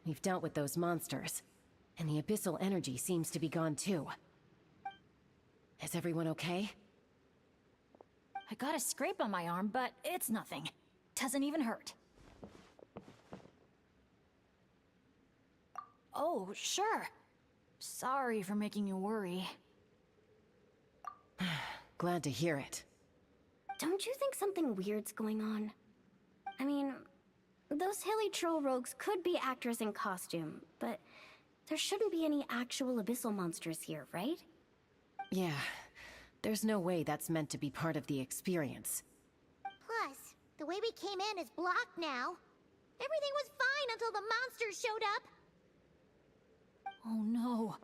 We've dealt with those monsters, and the abyssal energy seems to be gone too. Is everyone okay? I got a scrape on my arm, but it's nothing. Doesn't even hurt. Oh, sure. Sorry for making you worry. Glad to hear it. Don't you think something weird's going on? I mean, those hilly troll rogues could be actors in costume, but there shouldn't be any actual abyssal monsters here, right? Yeah, there's no way that's meant to be part of the experience. Plus, the way we came in is blocked now. Everything was fine until the monsters showed up. Oh no.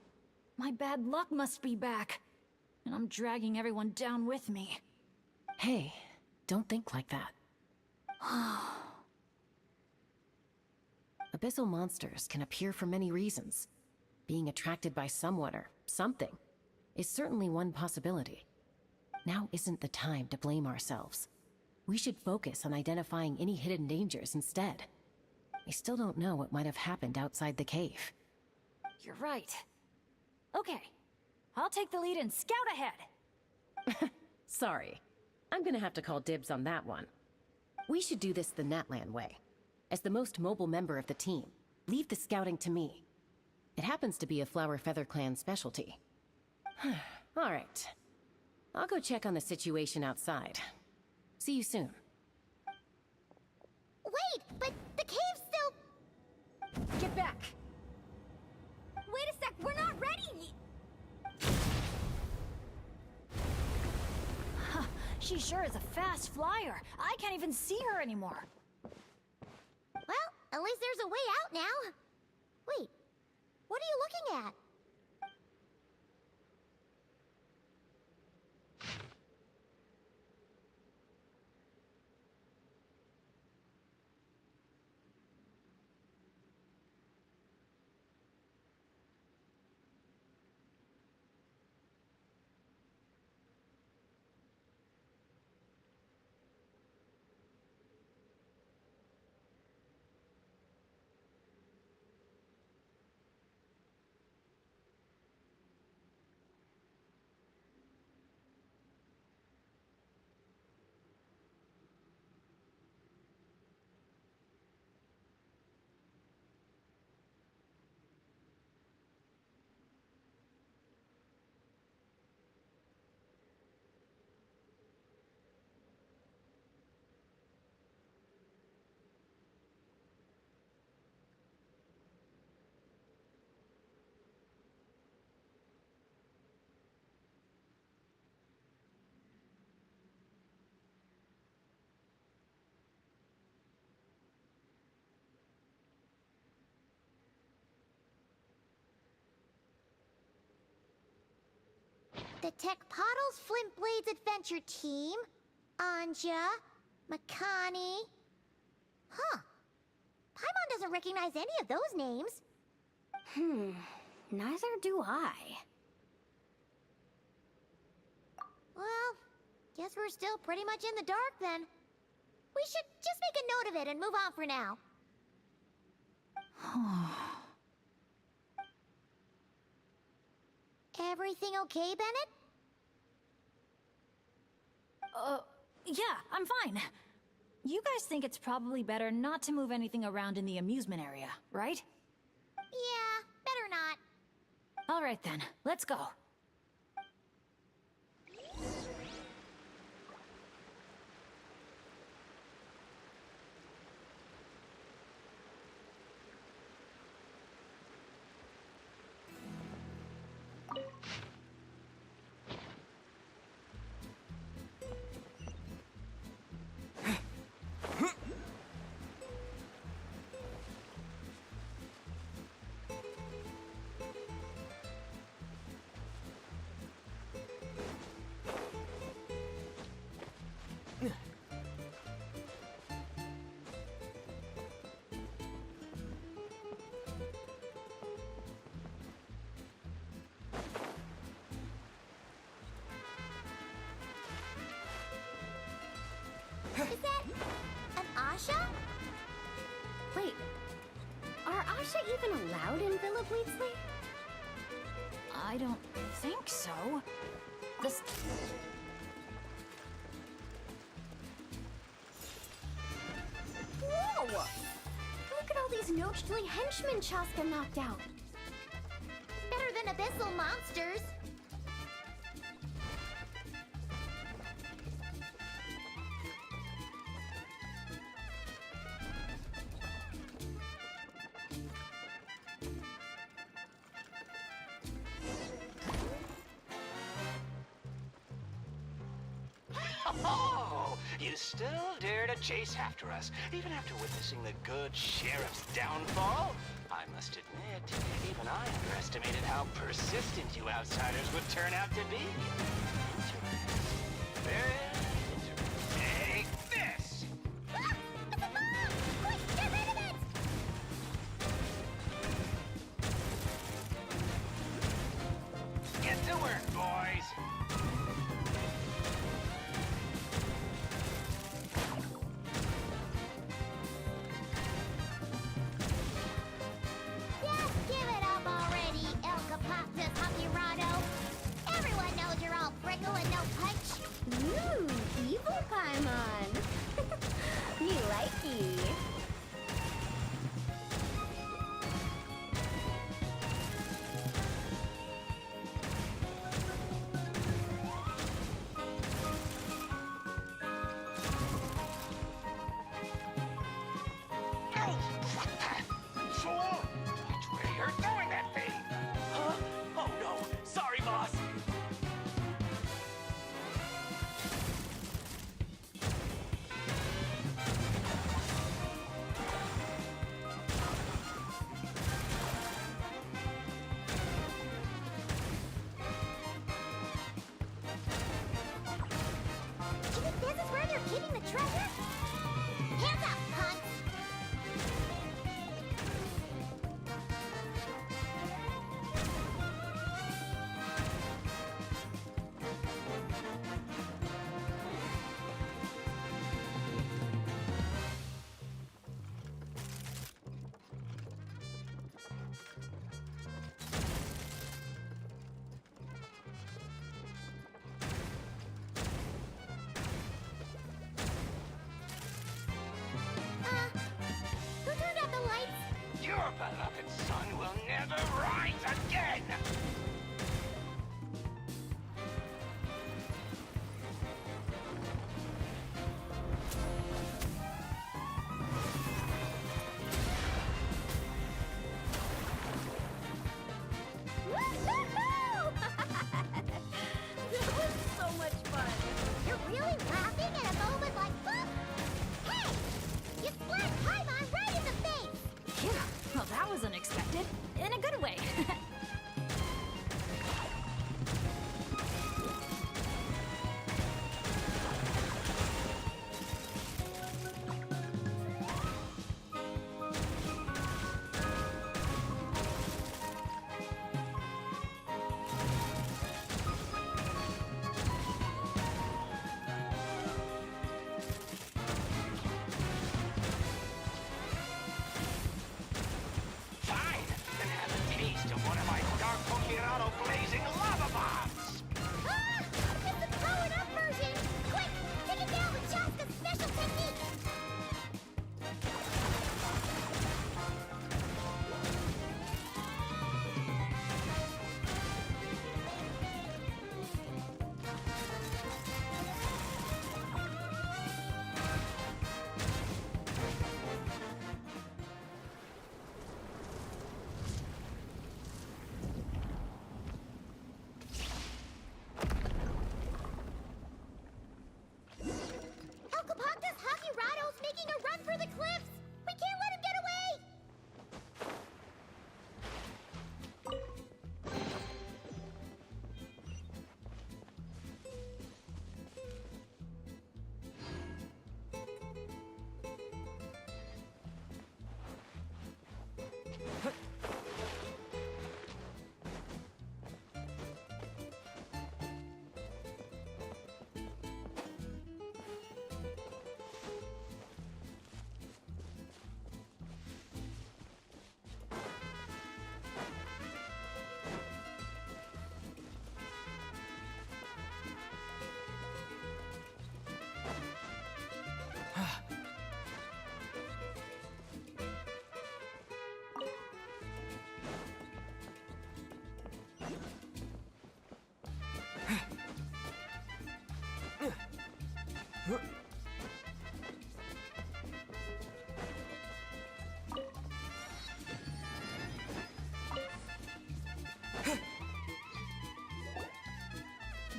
My bad luck must be back. And I'm dragging everyone down with me. Hey, don't think like that. Abyssal monsters can appear for many reasons. Being attracted by someone or something is certainly one possibility. Now isn't the time to blame ourselves. We should focus on identifying any hidden dangers instead. We still don't know what might have happened outside the cave. You're right. Okay, I'll take the lead and scout ahead. Sorry. I'm gonna have to call dibs on that one. We should do this the Natlan way. As the most mobile member of the team, leave the scouting to me. It happens to be a Flower Feather Clan specialty. Alright. I'll go check on the situation outside. See you soon. Wait, but the cave's still... Get back! Wait a sec, we're not ready! She sure is a fast flyer. I can't even see her anymore. Well, at least there's a way out now. Wait, what are you looking at? The Tech Pottles Flint Blades Adventure Team, Anja, Makani. Huh. Paimon doesn't recognize any of those names. Neither do I. Well, guess we're still pretty much in the dark then. We should just make a note of it and move on for now. Everything okay, Bennett? Yeah, I'm fine. You guys think it's probably better not to move anything around in the amusement area, right? Yeah, better not. All right then, let's go. Is that an Asha? Wait, are Asha even allowed in Villa Bleetsley? I don't think so. This... Whoa! Look at all these Nochtly henchmen Chaska knocked out. Better than abyssal monsters. Oh, you still dare to chase after us, even after witnessing the good sheriff's downfall? I must admit, even I underestimated how persistent you outsiders would turn out to be. Interesting. Very interesting. Take this! Ah! It's a bomb! Quick, get rid of it! Get to work, boys! Just give it up already, El Capactus Hapirado. Everyone knows you're all prickle and no punch. Ooh,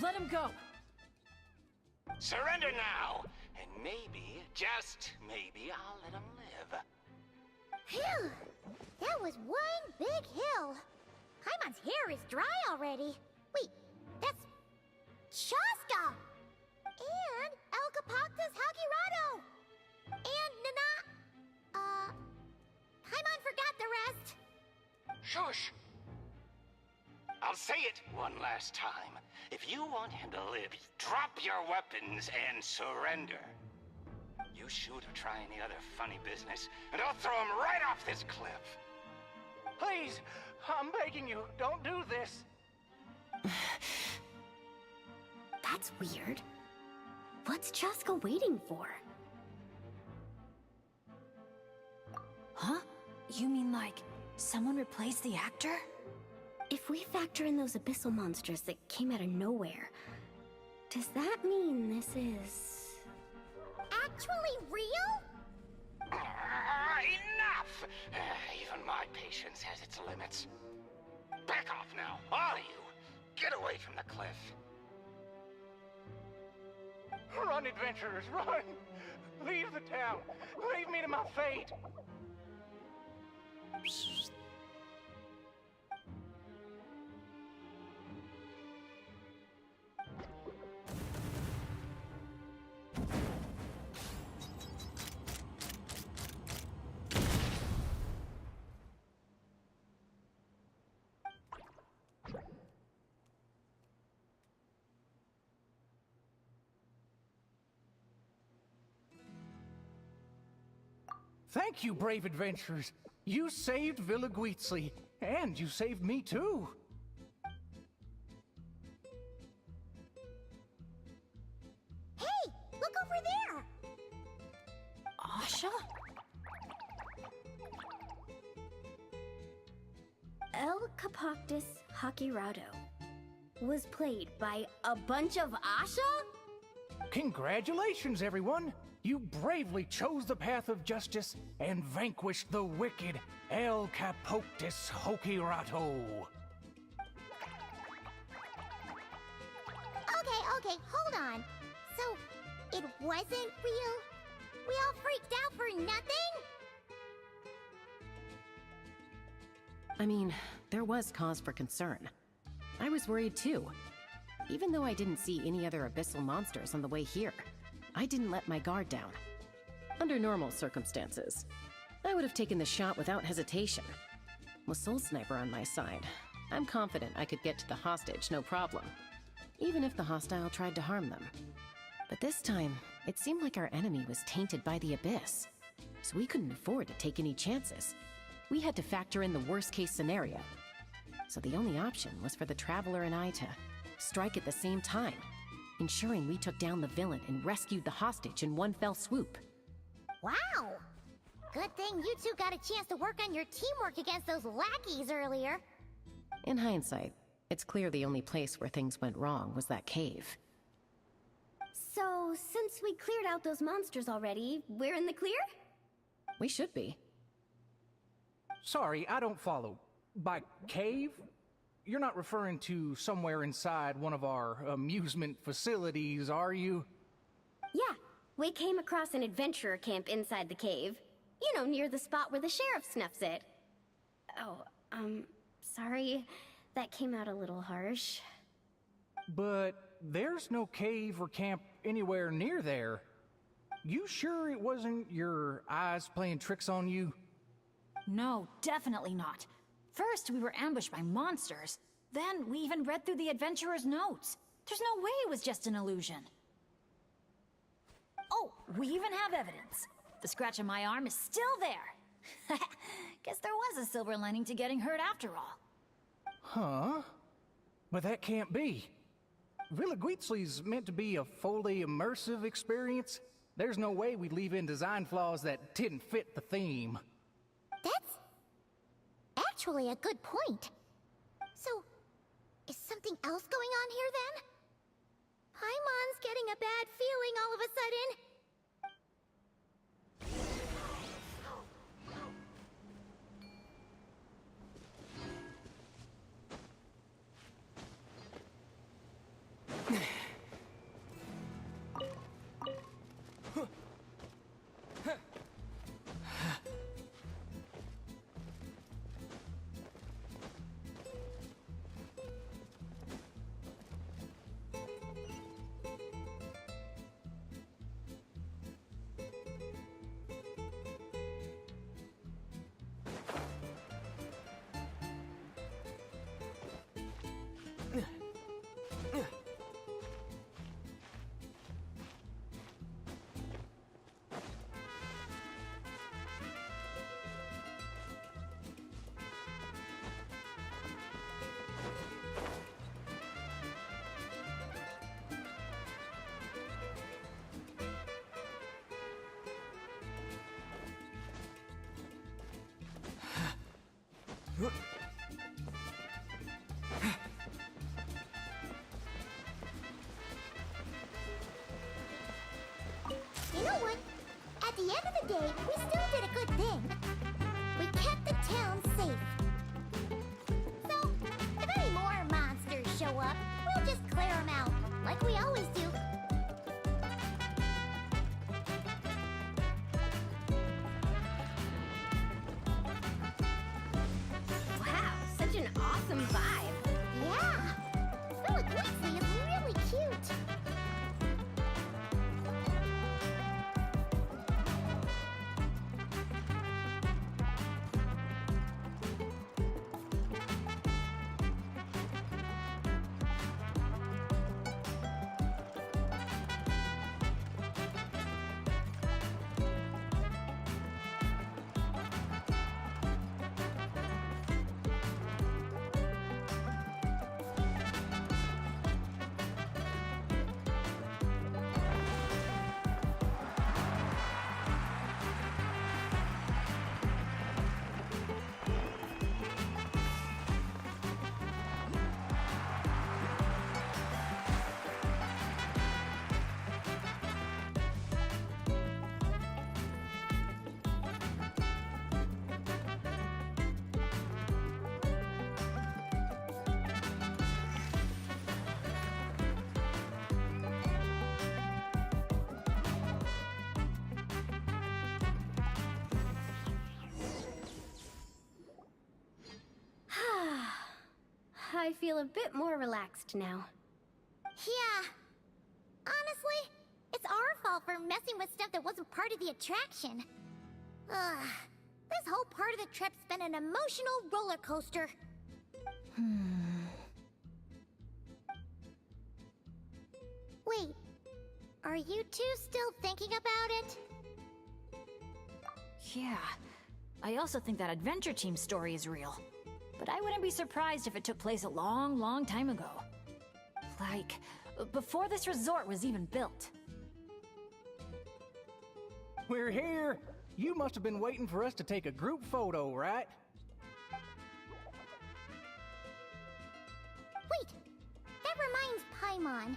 Let him go! Surrender now, and maybe, just maybe, I'll let him live. Phew! That was one big hill. Paimon's hair is dry already. Wait, that's... Shaska! And Elkapoctus Hagirado! And Nana... Paimon forgot the rest. Shush! I'll say it one last time. If you want him to live, drop your weapons and surrender. You shoot or try any other funny business, and I'll throw him right off this cliff. Please, I'm begging you, don't do this. That's weird. What's Chaska waiting for? Huh? You mean like someone replaced the actor? If we factor in those abyssal monsters that came out of nowhere, does that mean this is... Actually real? Enough! Even my patience has its limits. Back off now, all of you. Get away from the cliff. Run, adventurers, run! Leave the town! Leave me to my fate! Thank you, brave adventurers. You saved Villa Guizli, and you saved me too. Hey, look over there! Asha? Elkapoctus Hagirado was played by a bunch of Asha? Congratulations, everyone! You bravely chose the path of justice and vanquished the wicked Elkapoctus Hagirado. Okay, hold on. So, it wasn't real? We all freaked out for nothing? I mean, there was cause for concern. I was worried too. Even though I didn't see any other abyssal monsters on the way here, I didn't let my guard down. Under normal circumstances, I would have taken the shot without hesitation. With Soul Sniper on my side, I'm confident I could get to the hostage no problem, even if the hostile tried to harm them. But this time, it seemed like our enemy was tainted by the Abyss, so we couldn't afford to take any chances. We had to factor in the worst-case scenario. So the only option was for the Traveler and I to strike at the same time, ensuring we took down the villain and rescued the hostage in one fell swoop. Wow! Good thing you two got a chance to work on your teamwork against those lackeys earlier. In hindsight, it's clear the only place where things went wrong was that cave. So, since we cleared out those monsters already, we're in the clear? We should be. Sorry, I don't follow. By cave? You're not referring to somewhere inside one of our amusement facilities, are you? Yeah, we came across an adventurer camp inside the cave. You know, near the spot where the sheriff snuffs it. Oh, sorry. That came out a little harsh. But there's no cave or camp anywhere near there. You sure it wasn't your eyes playing tricks on you? No, definitely not. First, we were ambushed by monsters. Then, we even read through the adventurer's notes. There's no way it was just an illusion. Oh, we even have evidence. The scratch on my arm is still there. Guess there was a silver lining to getting hurt after all. Huh? But that can't be. Villa Guizli's meant to be a fully immersive experience. There's no way we'd leave in design flaws that didn't fit the theme. That's actually a good point. So, is something else going on here then? Paimon's getting a bad feeling all of a sudden. You know what? At the end of the day, we still did a good thing. We kept the town safe. So, if any more monsters show up, we'll just clear them out, like we always do. Wow, such an awesome vibe. Yeah! Philip Weasley is really cute. I feel a bit more relaxed now. Yeah. Honestly, it's our fault for messing with stuff that wasn't part of the attraction. Ugh. This whole part of the trip's been an emotional roller coaster. Wait, are you two still thinking about it? Yeah. I also think that Adventure Team story is real. But I wouldn't be surprised if it took place a long, long time ago. Like, before this resort was even built. We're here! You must have been waiting for us to take a group photo, right? Wait, that reminds Paimon.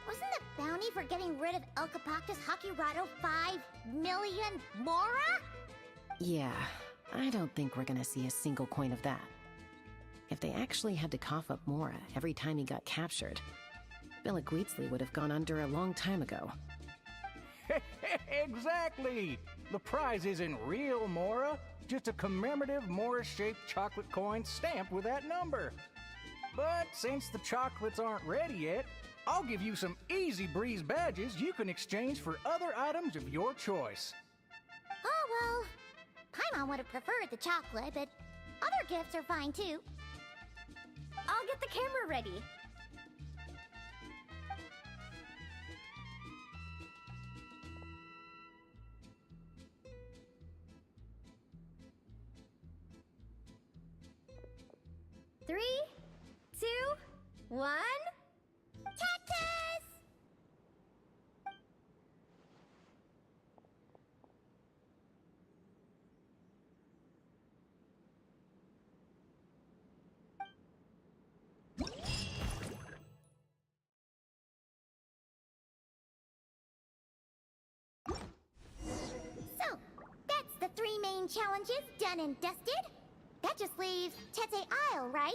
Wasn't the bounty for getting rid of El Capactus Hakirado 5 million Mora? Yeah, I don't think we're gonna see a single coin of that. If they actually had to cough up Mora every time he got captured, Philip Weasley would have gone under a long time ago. Exactly! The prize isn't real Mora, just a commemorative Mora-shaped chocolate coin stamped with that number. But since the chocolates aren't ready yet, I'll give you some easy breeze badges you can exchange for other items of your choice. Oh, well, Paimon would have preferred the chocolate, but other gifts are fine too. I'll get the camera ready. Three, 2, 1. Cactus! main challenges done and dusted. That just leaves Tete Isle, right?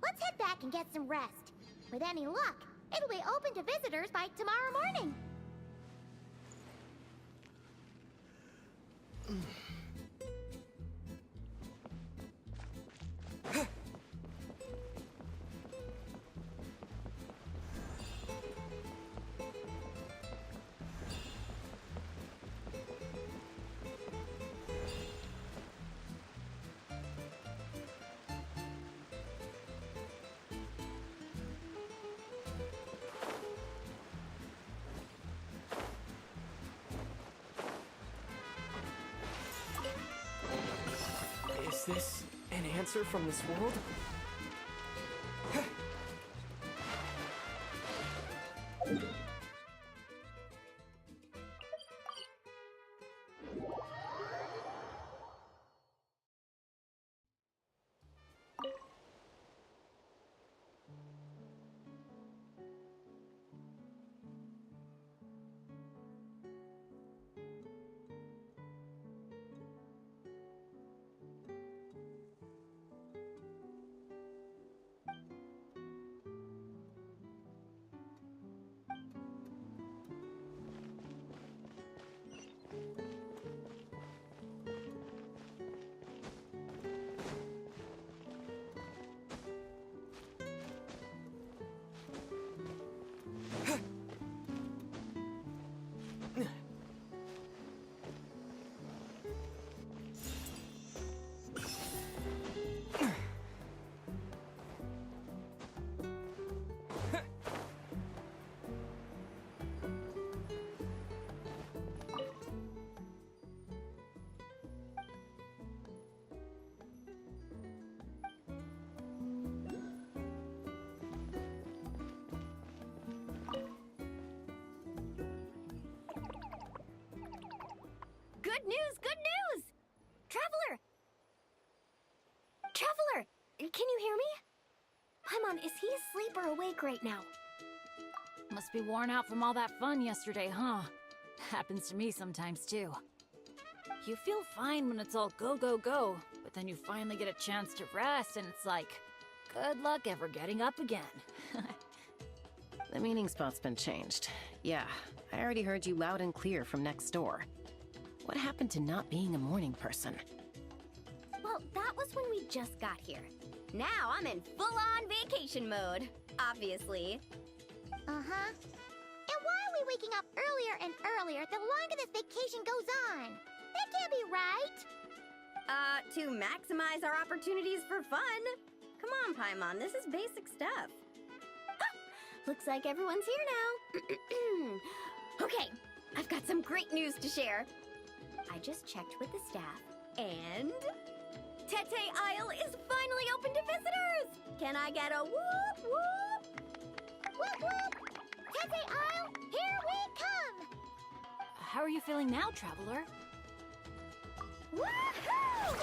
Let's head back and get some rest. With any luck, it'll be open to visitors by tomorrow morning. Is this an answer from this world? Good news, good news! Traveler! Traveler! Can you hear me? Pieman, is he asleep or awake right now? Must be worn out from all that fun yesterday, huh? Happens to me sometimes, too. You feel fine when it's all go, go, go, but then you finally get a chance to rest, and it's like, good luck ever getting up again. The meeting spot's been changed. Yeah, I already heard you loud and clear from next door. What happened to not being a morning person? Well, that was when we just got here. Now I'm in full-on vacation mode, obviously. Uh-huh. And why are we waking up earlier and earlier the longer this vacation goes on? That can't be right. To maximize our opportunities for fun. Come on, Pieman, this is basic stuff. Ah, looks like everyone's here now. Okay, I've got some great news to share. I just checked with the staff, and Tete Isle is finally open to visitors! Can I get a whoop whoop? Whoop whoop! Tete Isle, here we come! How are you feeling now, Traveler? Woohoo!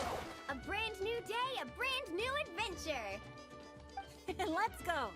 A brand new day, a brand new adventure! Let's go!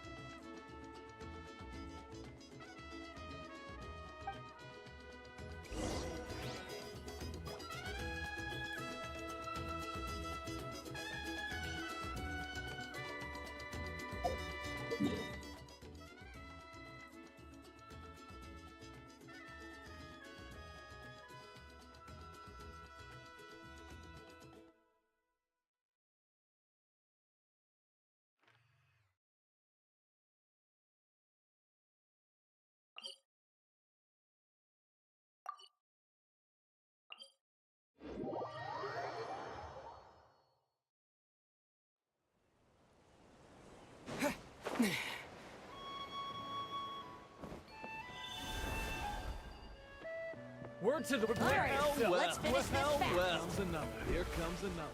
Word to the All right, so let's finish this fast. Here comes another. Here comes another.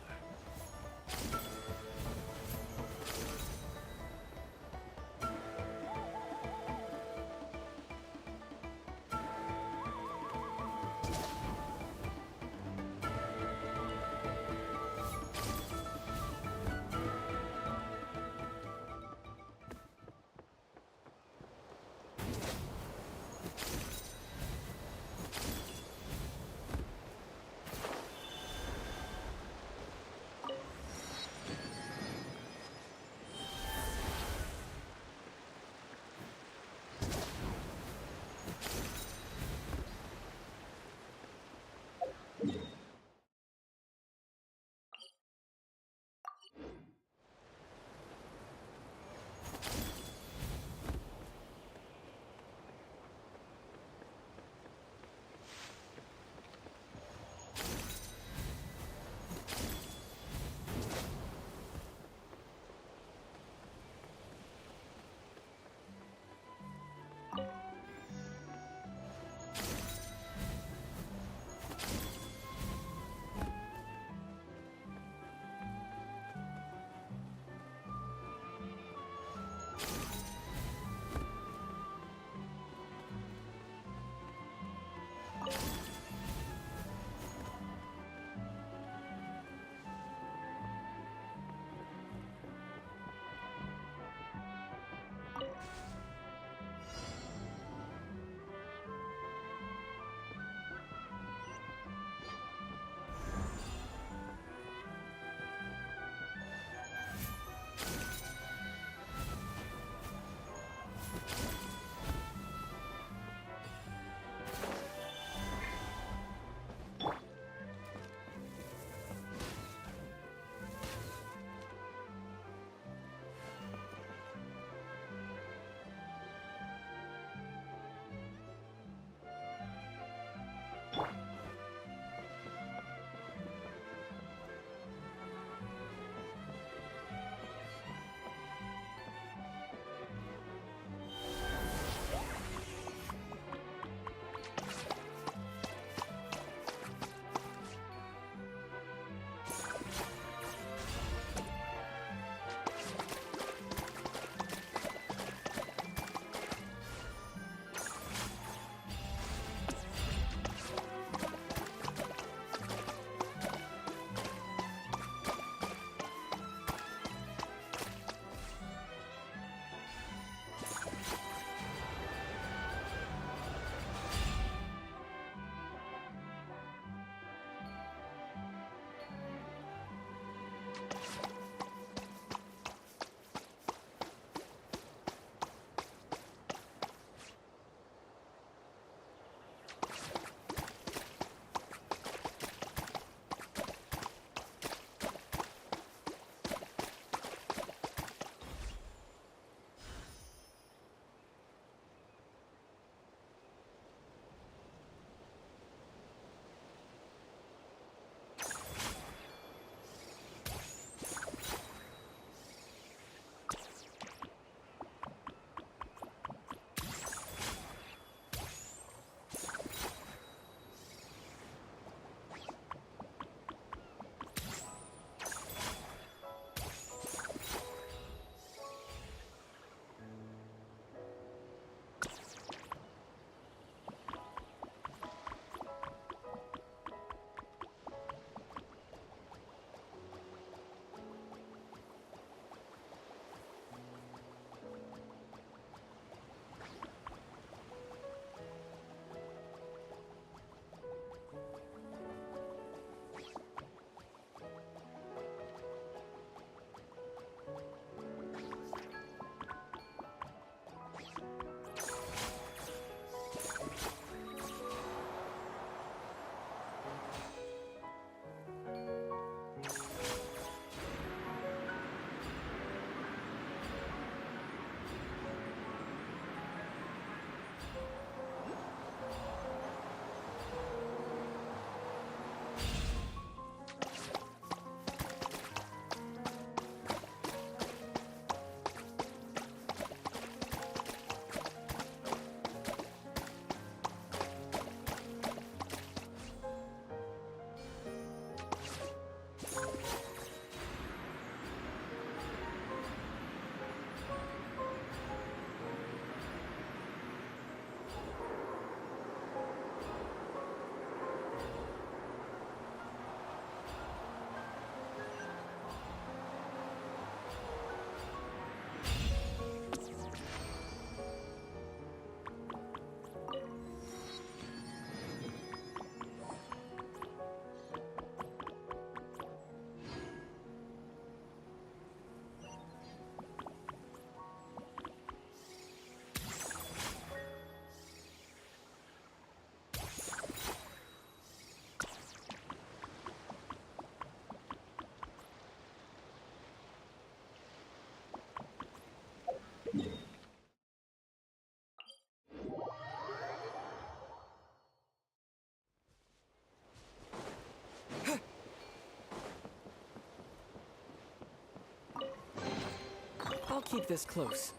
I'll keep this close.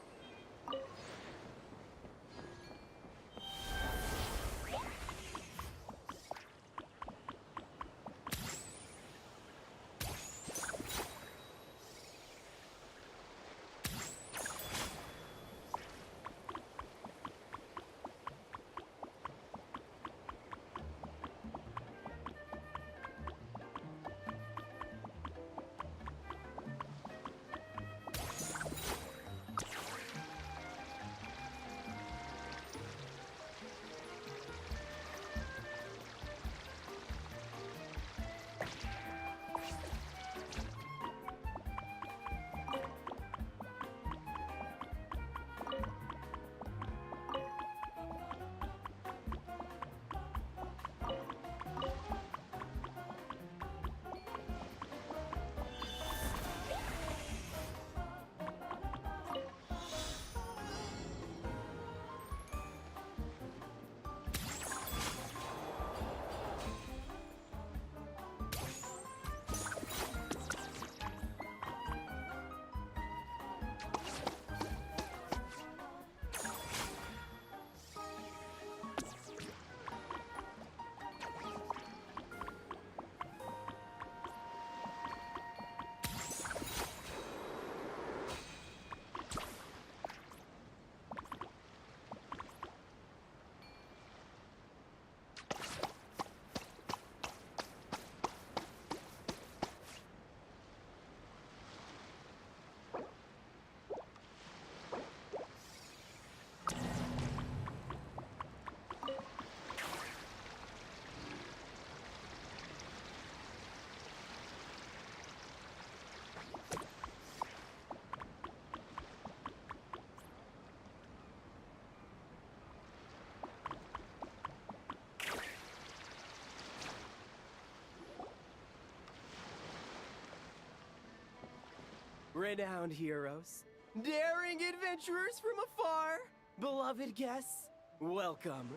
renowned heroes, daring adventurers from afar, beloved guests, welcome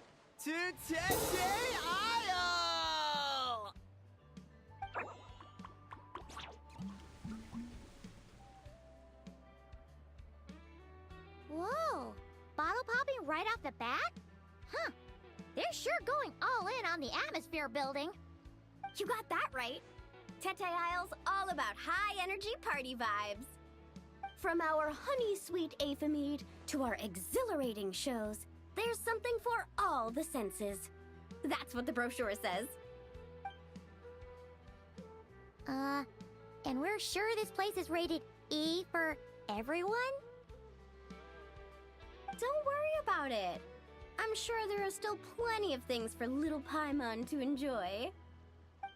to Tete Isle! Whoa! Bottle popping right off the bat? Huh. They're sure going all in on the atmosphere building. You got that right. Tete Isle's all about high-energy party vibes. From our honey-sweet aphemide to our exhilarating shows, there's something for all the senses. That's what the brochure says. And we're sure this place is rated E for everyone? Don't worry about it. I'm sure there are still plenty of things for little Pieman to enjoy.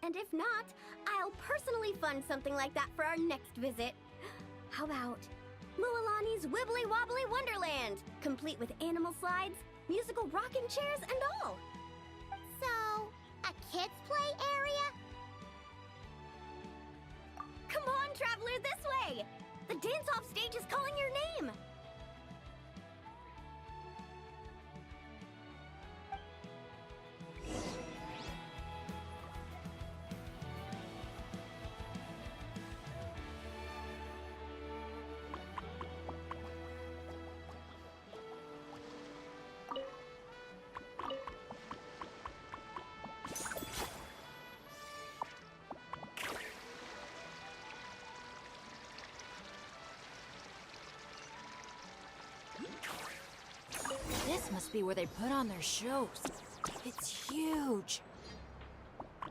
And if not, I'll personally fund something like that for our next visit. How about Mualani's Wibbly Wobbly Wonderland, complete with animal slides, musical rocking chairs, and all. So, a kids' play area? Come on, traveler, this way! The dance-off stage is calling your name! This must be where they put on their shows. It's huge.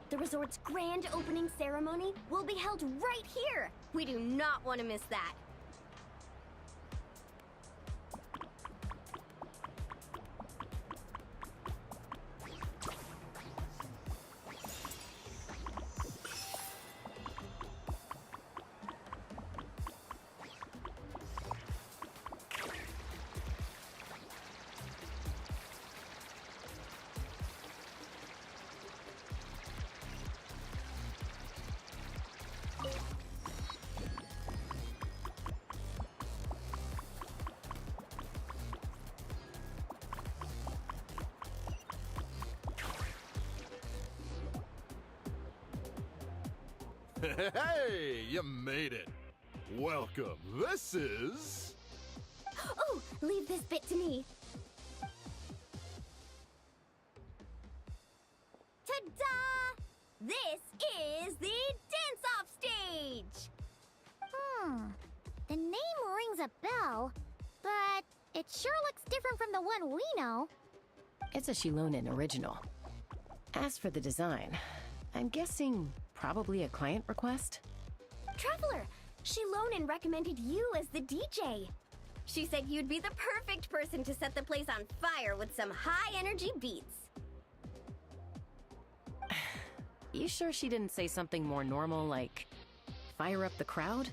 The resort's grand opening ceremony will be held right here. We do not want to miss that. Hey, you made it. Welcome. This is... Oh, leave this bit to me. Ta-da! This is the dance-off stage! The name rings a bell, but it sure looks different from the one we know. It's a Shilonen original. As for the design, I'm guessing probably a client request? Traveler, Shilonen recommended you as the DJ. She said you'd be the perfect person to set the place on fire with some high-energy beats. You sure she didn't say something more normal like, fire up the crowd?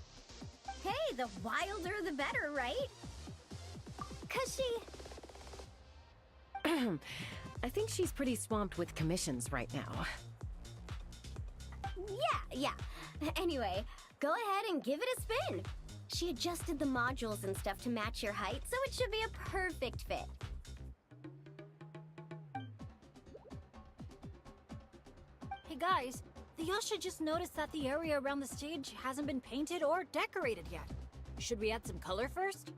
Hey, the wilder the better, right? 'Cause she... I think she's pretty swamped with commissions right now. Yeah. Anyway, go ahead and give it a spin. She adjusted the modules and stuff to match your height, so it should be a perfect fit. Hey guys, the Yasha just noticed that the area around the stage hasn't been painted or decorated yet. Should we add some color first?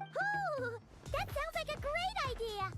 Ooh, that sounds like a great idea!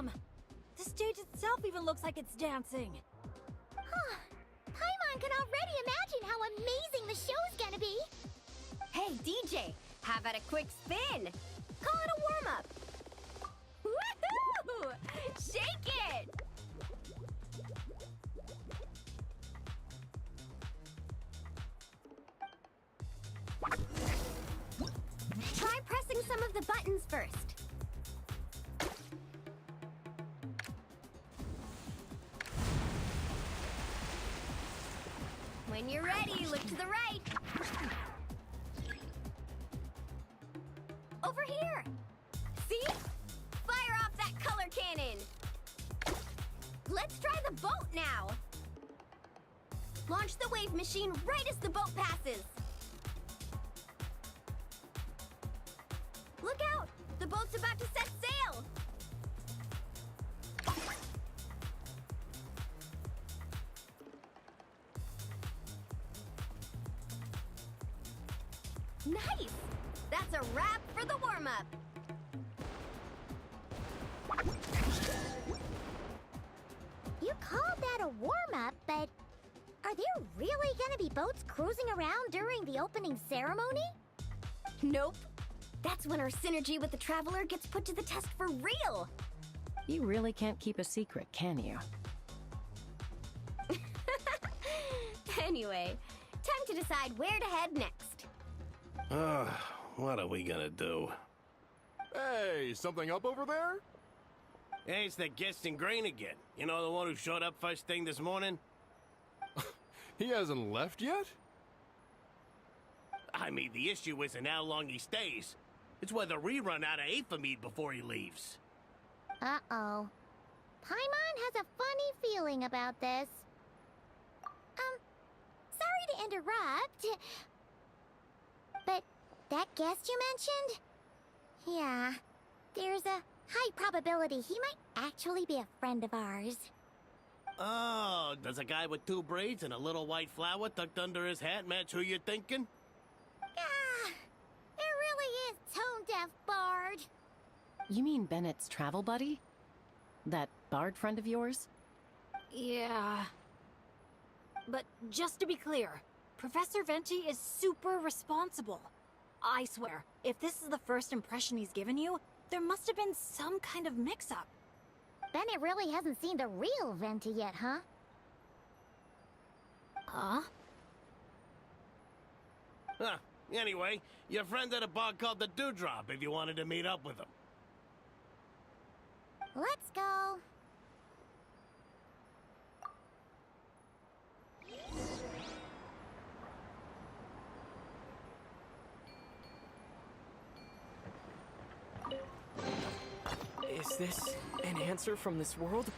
awesome! The stage itself even looks like it's dancing. Huh. Paimon can already imagine how amazing the show's gonna be. Hey, DJ, how about a quick spin? Call it a warm-up. Woohoo! Shake it! Try pressing some of the buttons first. When you're ready, look to the right. Over here. See? Fire off that color cannon. Let's try the boat now. Launch the wave machine right as the boat passes. Look out! The boat's about to set sail! Nice! That's a wrap for the warm-up. You called that a warm-up, but are there really gonna be boats cruising around during the opening ceremony? Nope. That's when our synergy with the Traveler gets put to the test for real. You really can't keep a secret, can you? Anyway, time to decide where to head next. What are we gonna do? Hey, something up over there? Hey, it's the guest in grain again. You know, the one who showed up first thing this morning? He hasn't left yet? I mean, the issue isn't how long he stays. It's whether we run out of Aphamide before he leaves. Uh-oh. Paimon has a funny feeling about this. Sorry to interrupt. But that guest you mentioned? Yeah, there's a high probability he might actually be a friend of ours. Oh, does a guy with 2 braids and a little white flower tucked under his hat match who you're thinking? It really is tone-deaf, Bard. You mean Bennett's travel buddy? That bard friend of yours? Yeah. But just to be clear, Professor Venti is super responsible. I swear, if this is the first impression he's given you, there must have been some kind of mix-up. Bennett really hasn't seen the real Venti yet, huh? Huh? Huh. Anyway, your friend at a bar called the Dewdrop if you wanted to meet up with him. Let's go. Is this an answer from this world?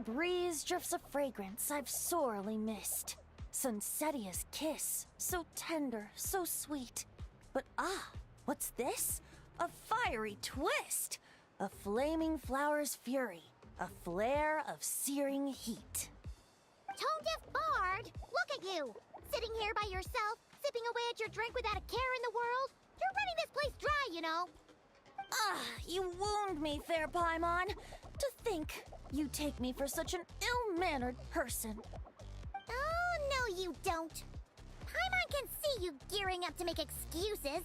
breeze drifts a fragrance I've sorely missed. Sunsetia's kiss, so tender, so sweet. But what's this? A fiery twist! A flaming flower's fury, a flare of searing heat. Tone-deaf bard, look at you! Sitting here by yourself, sipping away at your drink without a care in the world. You're running this place dry, you know. You wound me, fair Pieman. To think you take me for such an ill-mannered person. Oh, no you don't. Paimon can see you gearing up to make excuses.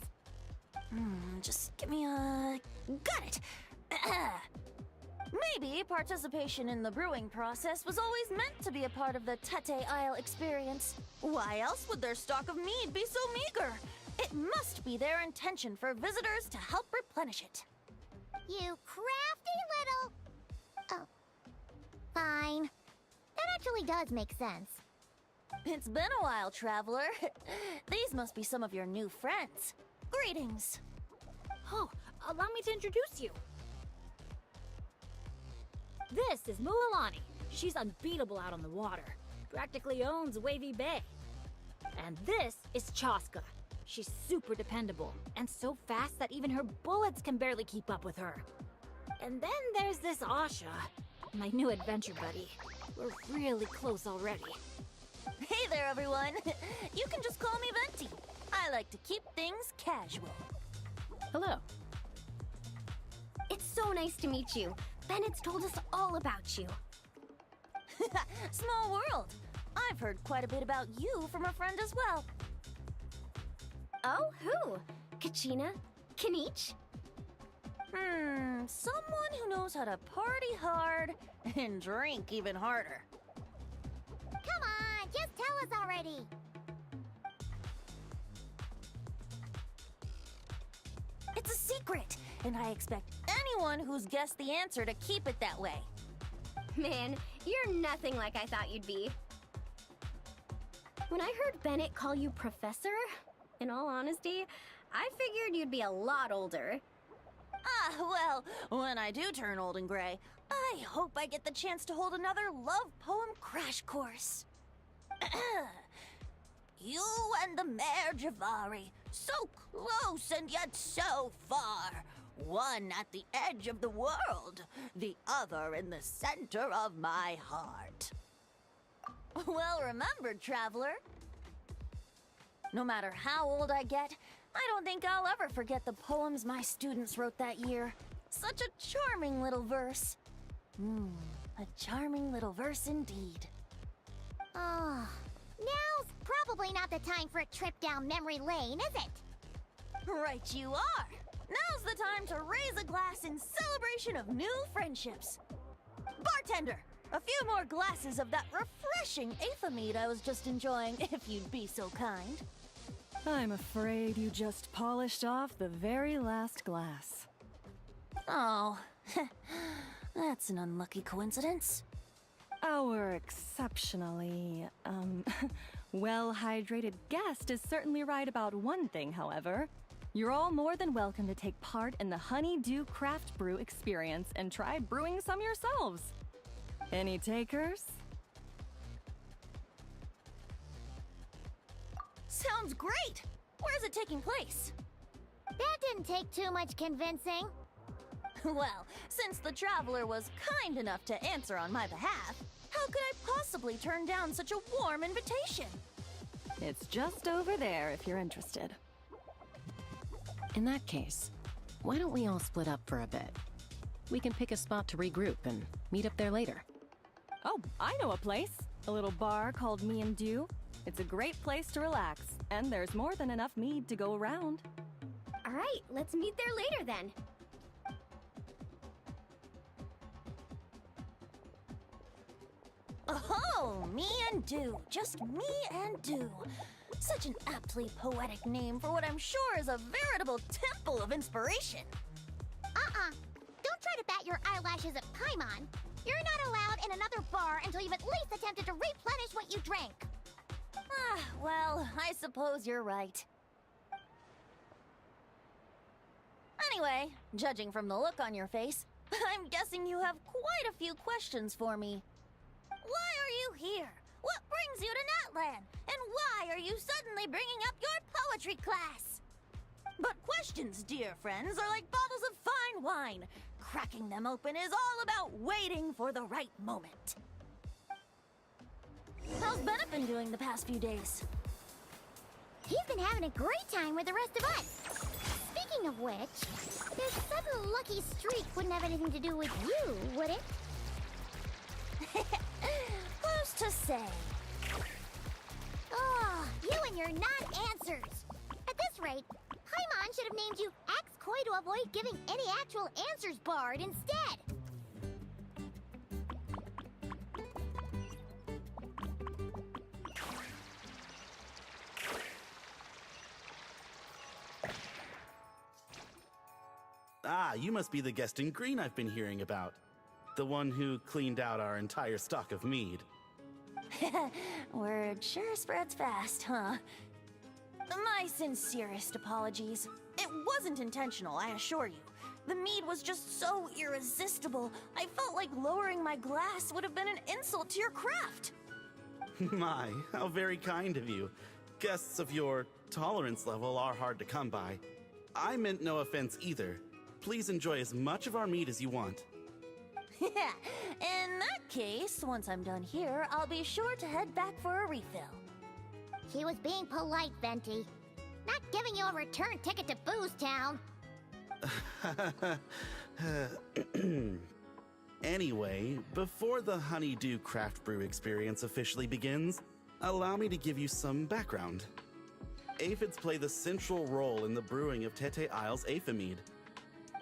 Just give me a... Got it! Maybe participation in the brewing process was always meant to be a part of the Tete Isle experience. Why else would their stock of mead be so meager? It must be their intention for visitors to help replenish it. You crafty little... Oh. Fine. That actually does make sense. It's been a while, traveler. These must be some of your new friends. Greetings. Oh, allow me to introduce you. This is Mualani. She's unbeatable out on the water. Practically owns Wavy Bay. And this is Chaska. She's super dependable, and so fast that even her bullets can barely keep up with her. And then there's this Asha, my new adventure buddy. We're really close already. Hey there, everyone. You can just call me Venti. I like to keep things casual. Hello. It's so nice to meet you. Bennett's told us all about you. Small world. I've heard quite a bit about you from a friend as well. Oh, who? Kachina? Kanich? Someone who knows how to party hard and drink even harder. Come on, just tell us already. It's a secret, and I expect anyone who's guessed the answer to keep it that way. Man, you're nothing like I thought you'd be. When I heard Bennett call you Professor, in all honesty, I figured you'd be a lot older. Well, when I do turn old and gray, I hope I get the chance to hold another love poem crash course. You and the Mare Javari, so close and yet so far. One at the edge of the world, the other in the center of my heart. Well remembered, traveler. No matter how old I get, I don't think I'll ever forget the poems my students wrote that year. Such a charming little verse. A charming little verse indeed. Oh, now's probably not the time for a trip down memory lane, is it? Right you are. Now's the time to raise a glass in celebration of new friendships. Bartender, a few more glasses of that refreshing Aethamide I was just enjoying, if you'd be so kind. I'm afraid you just polished off the very last glass. Oh, that's an unlucky coincidence. Our exceptionally, well-hydrated guest is certainly right about one thing, however. You're all more than welcome to take part in the Honeydew Craft Brew experience and try brewing some yourselves. Any takers? Sounds great! Where's it taking place? That didn't take too much convincing. Well, since the traveler was kind enough to answer on my behalf, how could I possibly turn down such a warm invitation? It's just over there if you're interested. In that case, why don't we all split up for a bit? We can pick a spot to regroup and meet up there later. Oh, I know a place. A little bar called Me and Dew. It's a great place to relax, and there's more than enough mead to go around. All right, let's meet there later then. Oh, Me and Dew. Just Me and Dew. Such an aptly poetic name for what I'm sure is a veritable temple of inspiration. Don't try to bat your eyelashes at Paimon. You're not allowed in another bar until you've at least attempted to replenish what you drank. Well, I suppose you're right. Anyway, judging from the look on your face, I'm guessing you have quite a few questions for me. Why are you here? What brings you to Natlan? And why are you suddenly bringing up your poetry class? But questions, dear friends, are like bottles of fine wine. Cracking them open is all about waiting for the right moment. How's Bennett been doing the past few days? He's been having a great time with the rest of us. Speaking of which, his sudden lucky streak wouldn't have anything to do with you, would it? Who's to say? Oh, you and your non-answers. At this rate, Pieman should have named you Axe Koi to avoid giving any actual answers barred instead. Ah, you must be the guest in green I've been hearing about. The one who cleaned out our entire stock of mead. Word sure spreads fast, huh? My sincerest apologies. It wasn't intentional, I assure you. The mead was just so irresistible, I felt like lowering my glass would have been an insult to your craft. My, how very kind of you. Guests of your tolerance level are hard to come by. I meant no offense either. Please enjoy as much of our mead as you want. In that case, once I'm done here, I'll be sure to head back for a refill. He was being polite, Venti. Not giving you a return ticket to Booze Town. Anyway, before the Honeydew Craft Brew experience officially begins, allow me to give you some background. Aphids play the central role in the brewing of Tete Isle's Aphid.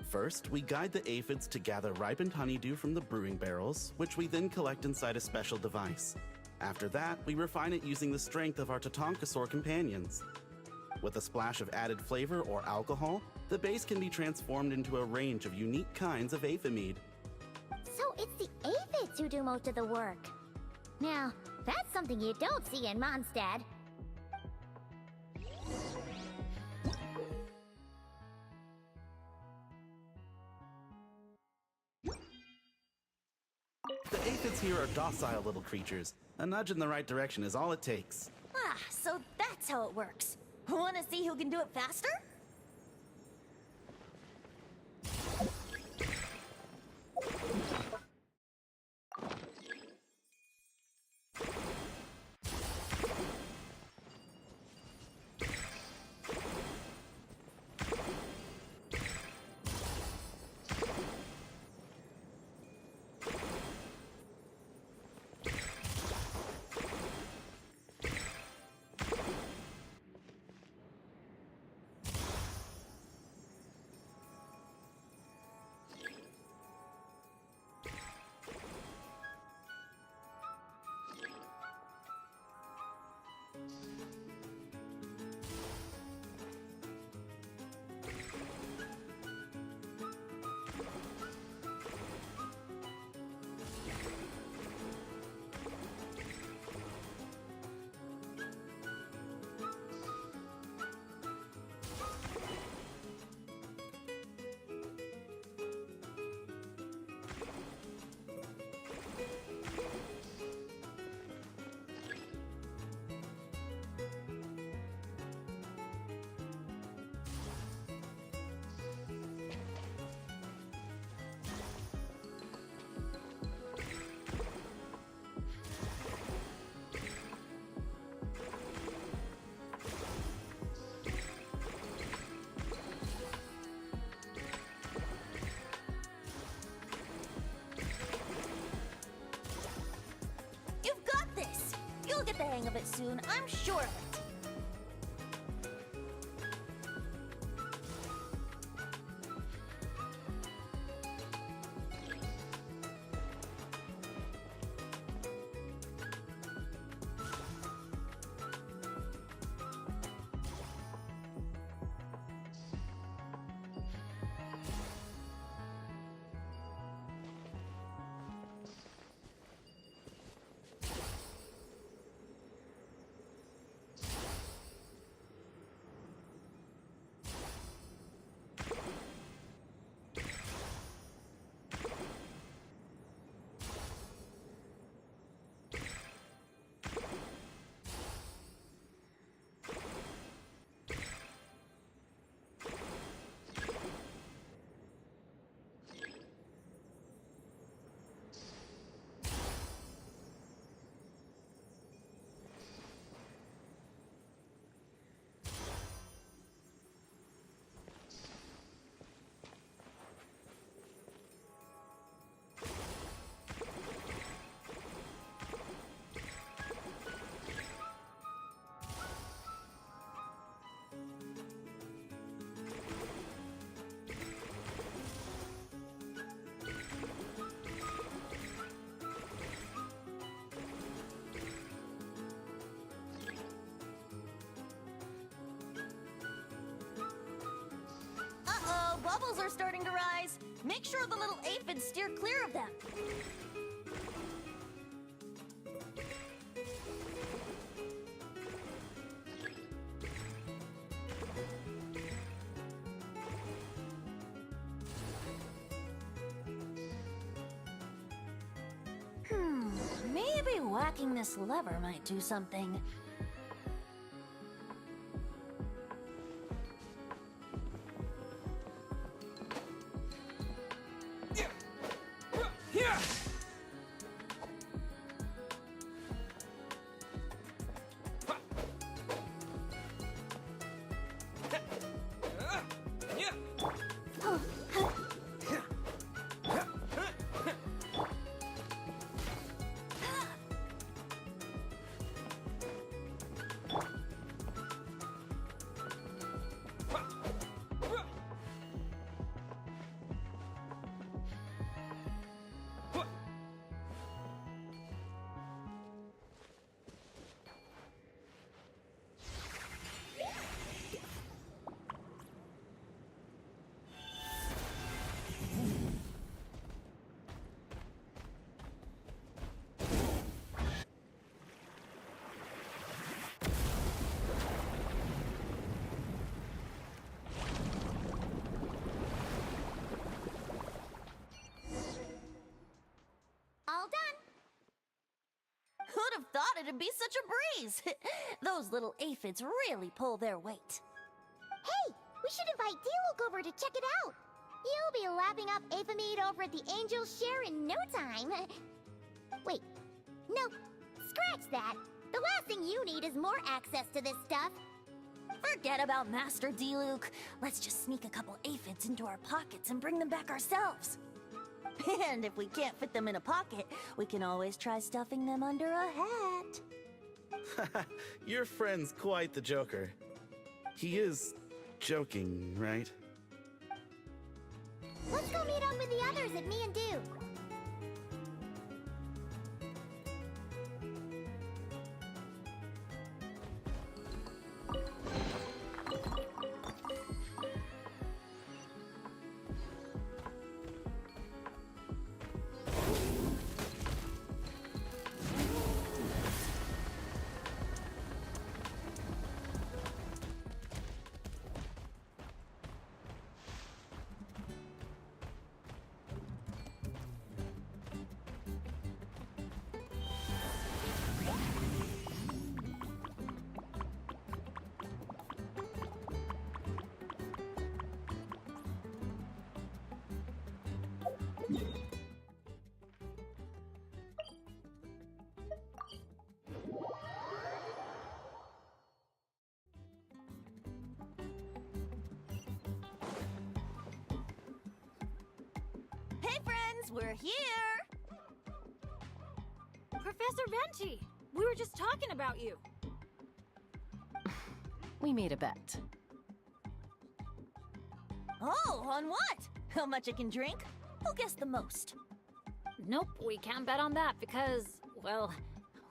First, we guide the aphids to gather ripened honeydew from the brewing barrels, which we then collect inside a special device. After that, we refine it using the strength of our Tatankasaur companions. With a splash of added flavor or alcohol, the base can be transformed into a range of unique kinds of aphid. So it's the aphids who do most of the work. Now, that's something you don't see in Mondstadt. The aphids here are docile little creatures. A nudge in the right direction is all it takes. Ah, so that's how it works. Wanna see who can do it faster? You'll get the hang of it soon, I'm sure of it. bubbles are starting to rise. Make sure the little aphids steer clear of them. Maybe whacking this lever might do something. All done. Who'd have thought it'd be such a breeze? Those little aphids really pull their weight. Hey, we should invite Diluc over to check it out. You'll be lapping up Aphemide over at the Angel's Share in no time. Wait, no, scratch that. The last thing you need is more access to this stuff. Forget about Master Diluc. Let's just sneak a couple aphids into our pockets and bring them back ourselves. And if we can't fit them in a pocket, we can always try stuffing them under a hat. Your friend's quite the joker. He is joking, right? Let's go meet up with the others at Me and Do. Hey friends, we're here! Professor Venti, we were just talking about you. We made a bet. Oh, on what? How much I can drink? Who guessed the most? Nope, we can't bet on that because, well,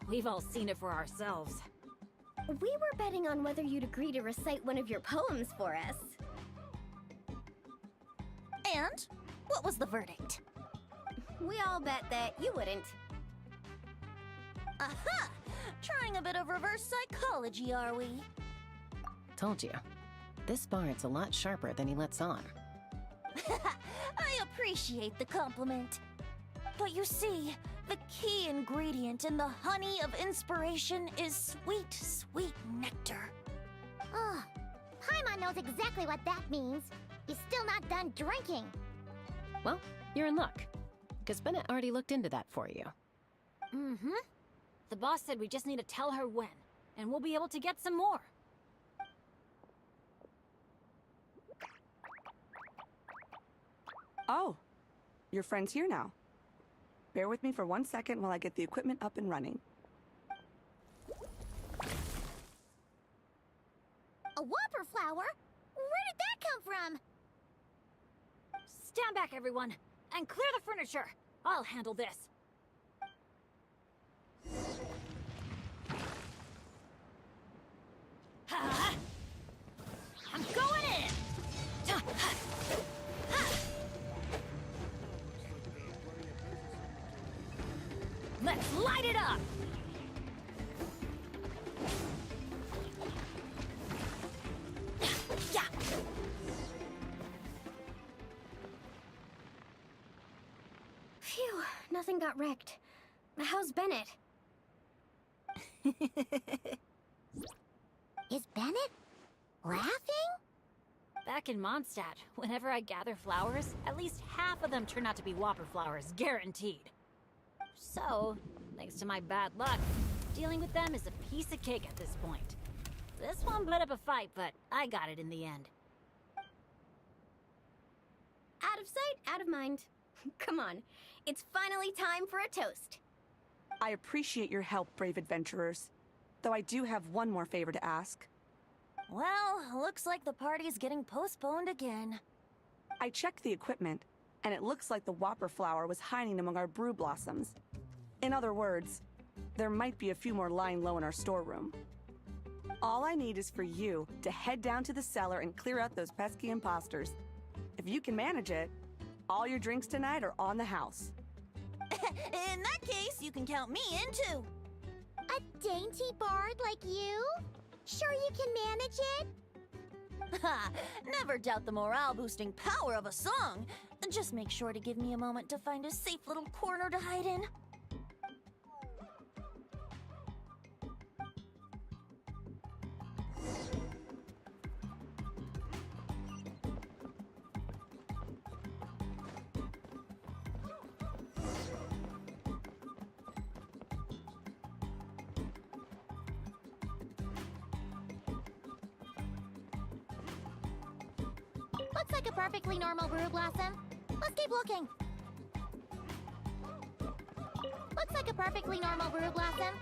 we've all seen it for ourselves. We were betting on whether you'd agree to recite one of your poems for us. And? What was the verdict? We all bet that you wouldn't. Aha! Trying a bit of reverse psychology, are we? Told you. This bard's a lot sharper than he lets on. I appreciate the compliment. But you see, the key ingredient in the honey of inspiration is sweet, sweet nectar. Ugh. Pieman knows exactly what that means. He's still not done drinking. Well, you're in luck. Because Bennett already looked into that for you. Mm-hmm. The boss said we just need to tell her when, and we'll be able to get some more. Oh, your friend's here now. Bear with me for 1 second while I get the equipment up and running. A whopper flower? Where did that come from? Stand back, everyone, and clear the furniture. I'll handle this. I'm going in! it up! Yeah. Phew, nothing got wrecked. How's Bennett? Is Bennett laughing? Back in Mondstadt, whenever I gather flowers, at least half of them turn out to be whopper flowers, guaranteed. So, thanks to my bad luck, dealing with them is a piece of cake at this point. This one put up a fight, but I got it in the end. Out of sight, out of mind. Come on, it's finally time for a toast. I appreciate your help, brave adventurers. Though I do have one more favor to ask. Well, looks like the party's getting postponed again. I checked the equipment, and it looks like the whopper flower was hiding among our brew blossoms. In other words, there might be a few more lying low in our storeroom. All I need is for you to head down to the cellar and clear out those pesky imposters. If you can manage it, all your drinks tonight are on the house. In that case, you can count me in too. A dainty bard like you? Sure you can manage it? Ha! Never doubt the morale-boosting power of a song. Just make sure to give me a moment to find a safe little corner to hide in. Looks like a perfectly normal brew blossom. Let's keep looking. Looks like a perfectly normal brew blossom.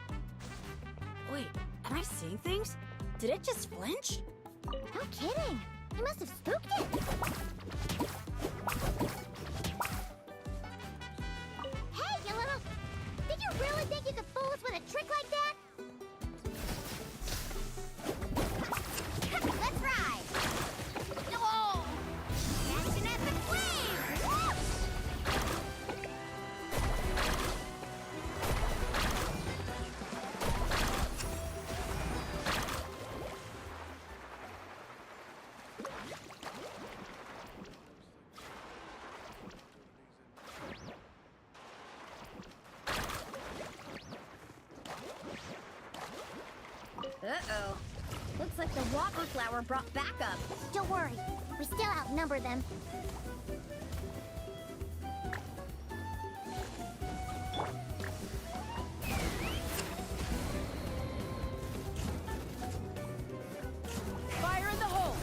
Wait, am I seeing things? Did it just flinch? No kidding. You must have spooked it. Hey, you little... Did you really think you could fool us with a trick like that? Let's ride! No! Action at the flames! Uh-oh. Looks like the whopper flower brought backup. Don't worry. We still outnumber them. Fire in the hole!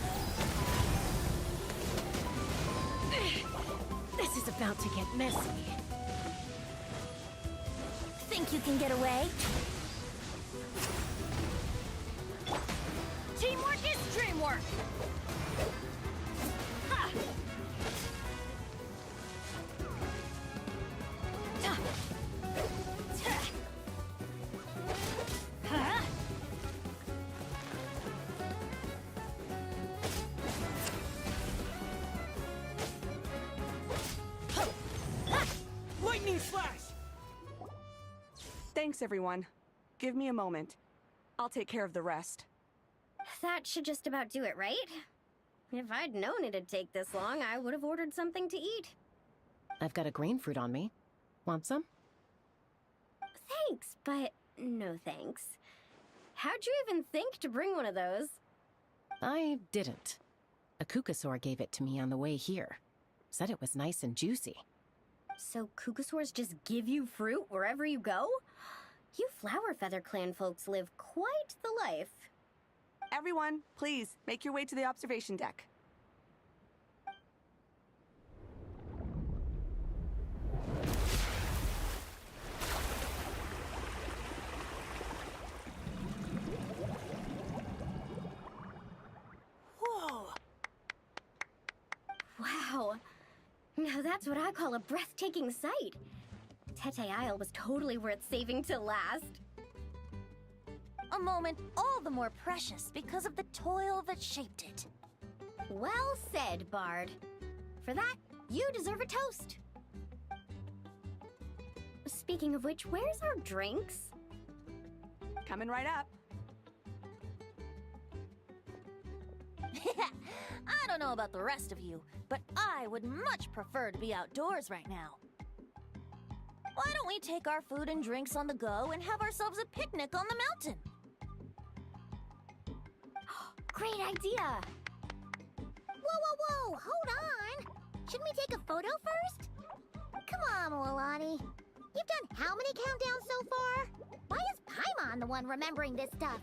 This is about to get messy. Think you can get away? Teamwork is dreamwork! Ha! Huh? Lightning flash! Thanks, everyone. Give me a moment. I'll take care of the rest. That should just about do it, right? If I'd known it'd take this long, I would have ordered something to eat. I've got a grain fruit on me. Want some? Thanks, but no thanks. How'd you even think to bring one of those? I didn't. A Kukasaur gave it to me on the way here. Said it was nice and juicy. So Kukasaurs just give you fruit wherever you go? You Flower Feather Clan folks live quite the life. Everyone, please, make your way to the observation deck. Whoa! Wow. Now that's what I call a breathtaking sight. Tete Isle was totally worth saving till last. A moment all the more precious because of the toil that shaped it. Well said, Bard. For that, you deserve a toast. Speaking of which, where's our drinks? Coming right up. I don't know about the rest of you, but I would much prefer to be outdoors right now. Why don't we take our food and drinks on the go and have ourselves a picnic on the mountain? Great idea! Whoa, whoa, whoa! Hold on! Shouldn't we take a photo first? Come on, Moalani. You've done how many countdowns so far? Why is Pieman the one remembering this stuff?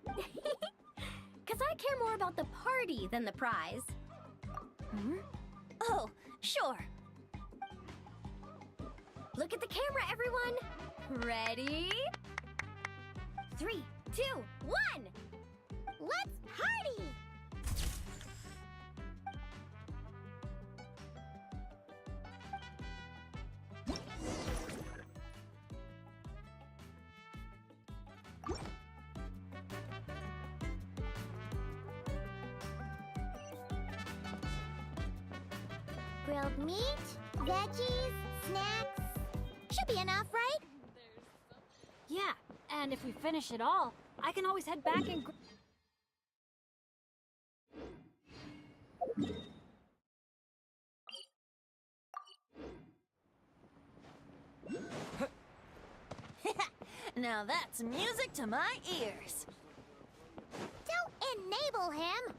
Because I care more about the party than the prize. Oh, sure. Look at the camera, everyone! Ready? 3, 2, 1! Let's party! Grilled meat, veggies, snacks. Should be enough, right? Yeah, and if we finish it all, I can always head back and... Now that's music to my ears. Don't enable him!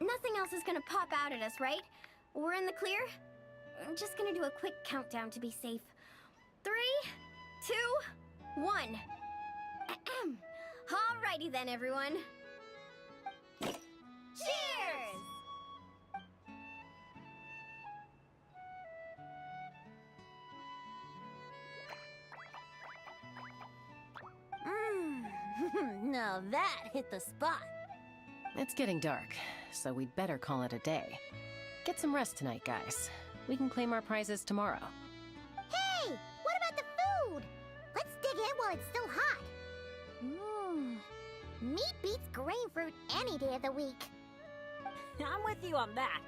Nothing else is gonna pop out at us, right? We're in the clear? I'm just gonna do a quick countdown to be safe. 3, 2, 1. Ahem. Alrighty then, everyone. Cheers! Now that hit the spot. It's getting dark, so we'd better call it a day. Get some rest tonight, guys. We can claim our prizes tomorrow. Hey! What about the food? Let's dig in while it's still hot. Meat beats grain fruit any day of the week. I'm with you on that.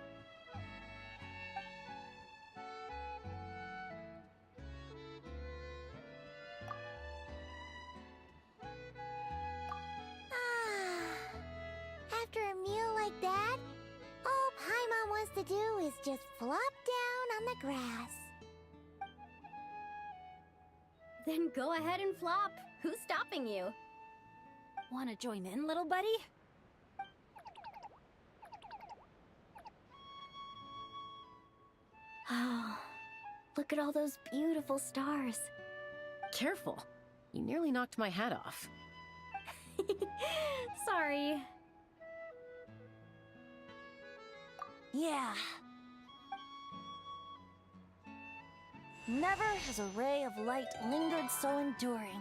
After a meal like that, all Paimon wants to do is just flop down on the grass. Then go ahead and flop. Who's stopping you? Wanna join in, little buddy? Oh, look at all those beautiful stars. Careful. You nearly knocked my hat off. Sorry. Yeah. Never has a ray of light lingered so enduring,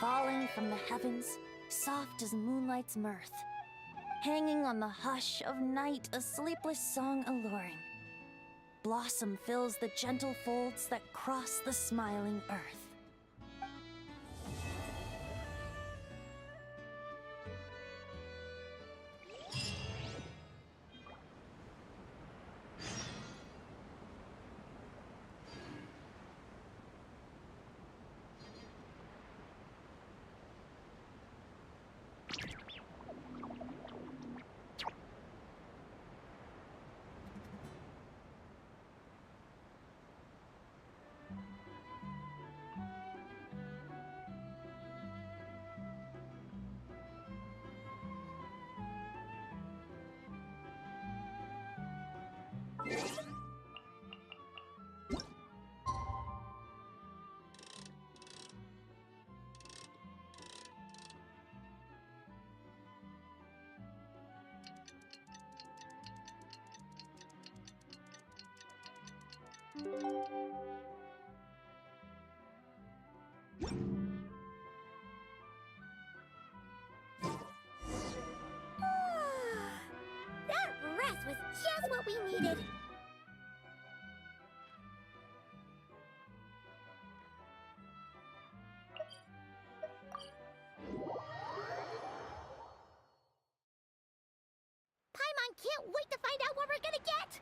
falling from the heavens, soft as moonlight's mirth, hanging on the hush of night, a sleepless song alluring. Blossom fills the gentle folds that cross the smiling earth. That rest was just what we needed. Paimon can't wait to find out what we're gonna get!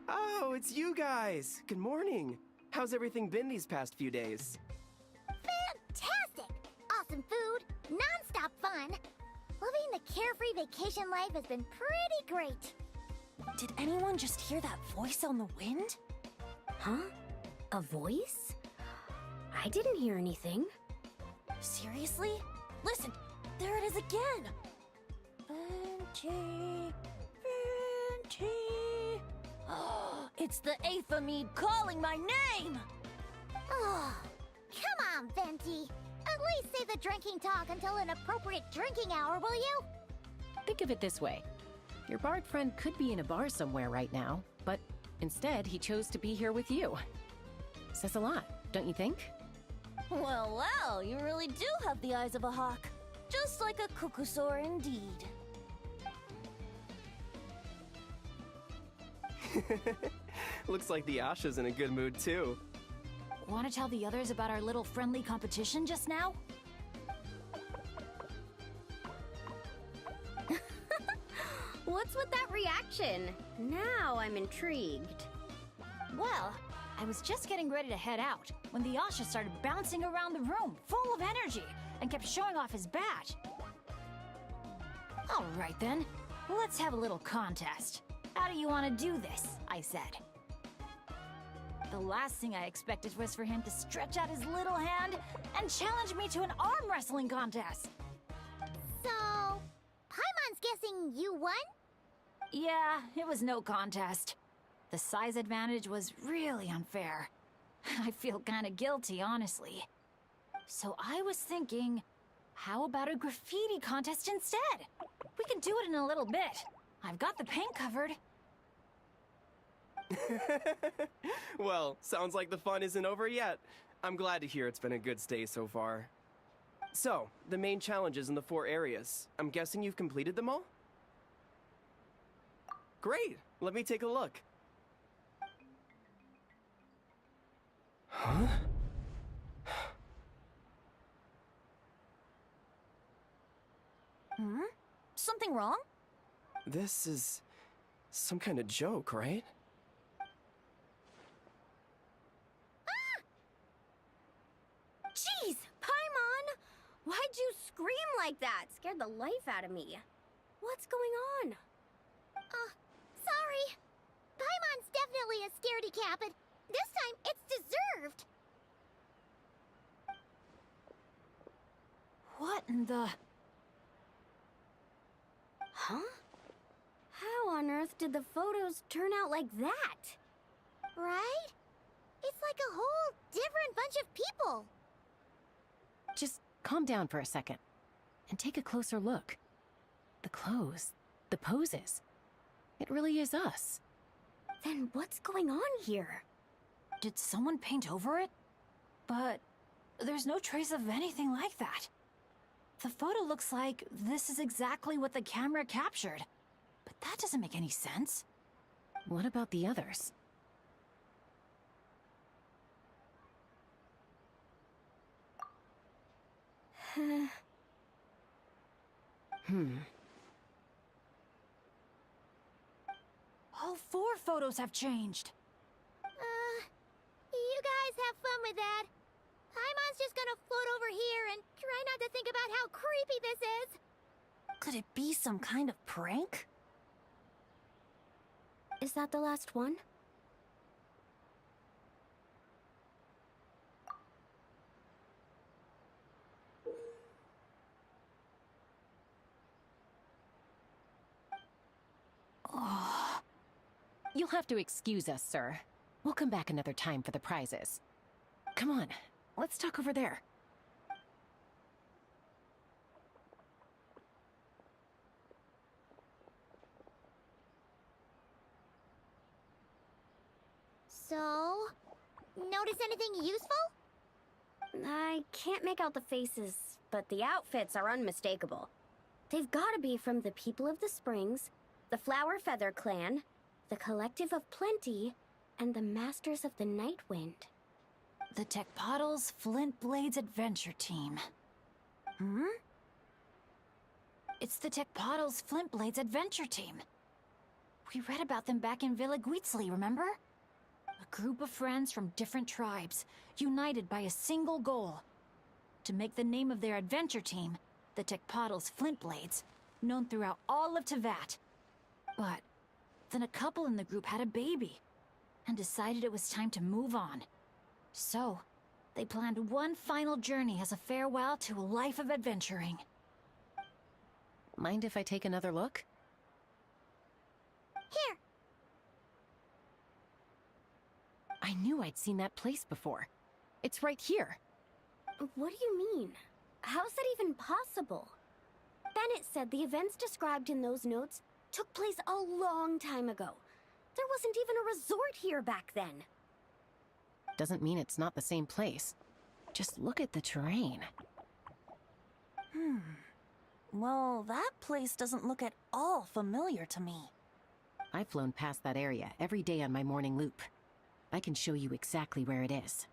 Oh, it's you guys! Good morning! How's everything been these past few days? Fantastic! Awesome food, non-stop fun. Living the carefree vacation life has been pretty great. Did anyone just hear that voice on the wind? Huh? A voice? I didn't hear anything. Seriously? Listen, there it is again! Venti, Venti. Oh, it's the Aethamede calling my name! Oh, come on, Venti. At least say the drinking talk until an appropriate drinking hour, will you? Think of it this way. Your bard friend could be in a bar somewhere right now, but instead he chose to be here with you. Says a lot, don't you think? Well, well, you really do have the eyes of a hawk. Just like a cuckoosaur indeed. Looks like the Asha's in a good mood too. Wanna tell the others about our little friendly competition just now? What's with that reaction? Now I'm intrigued. Well, I was just getting ready to head out when the Asha started bouncing around the room, full of energy, and kept showing off his badge. All right then, let's have a little contest. How do you want to do this? I said. The last thing I expected was for him to stretch out his little hand and challenge me to an arm wrestling contest. So, Paimon's guessing you won? Yeah, it was no contest. The size advantage was really unfair. I feel kinda guilty, honestly. So I was thinking, how about a graffiti contest instead? We can do it in a little bit. I've got the paint covered. Well, sounds like the fun isn't over yet. I'm glad to hear it's been a good stay so far. So, the main challenges in the 4 areas. I'm guessing you've completed them all? Great! Let me take a look. Huh? Hmm? Something wrong? This is some kind of joke, right? Jeez, Paimon! Why'd you scream like that? Scared the life out of me. What's going on? Sorry. Paimon's definitely a scaredy cat, but this time it's deserved. What in the... Huh? How on earth did the photos turn out like that? Right? It's like a whole different bunch of people. Just calm down for a second and take a closer look. The clothes, the poses. It really is us. Then what's going on here? Did someone paint over it? But there's no trace of anything like that. The photo looks like this is exactly what the camera captured. But that doesn't make any sense. What about the others? All 4 photos have changed. You guys have fun with that. Paimon's just gonna float over here and try not to think about how creepy this is. Could it be some kind of prank? Is that the last one? Oh. You'll have to excuse us, sir. We'll come back another time for the prizes. Come on, let's talk over there. So, notice anything useful? I can't make out the faces, but the outfits are unmistakable. They've gotta be from the People of the Springs, the Flower Feather Clan, the Collective of Plenty, and the Masters of the Night Wind. The Tecpotals Flint Blades Adventure Team. Hmm? It's the Tecpotals Flint Blades Adventure Team. We read about them back in Villa Guitzli, remember? A group of friends from different tribes, united by a single goal. To make the name of their adventure team, the Tecpotals Flint Blades, known throughout all of Tevat. But then a couple in the group had a baby, and decided it was time to move on. So, they planned one final journey as a farewell to a life of adventuring. Mind if I take another look? Here. I knew I'd seen that place before. It's right here. What do you mean? How's that even possible? Bennett said the events described in those notes took place a long time ago. There wasn't even a resort here back then. Doesn't mean it's not the same place. Just look at the terrain. Well, that place doesn't look at all familiar to me. I've flown past that area every day on my morning loop. I can show you exactly where it is.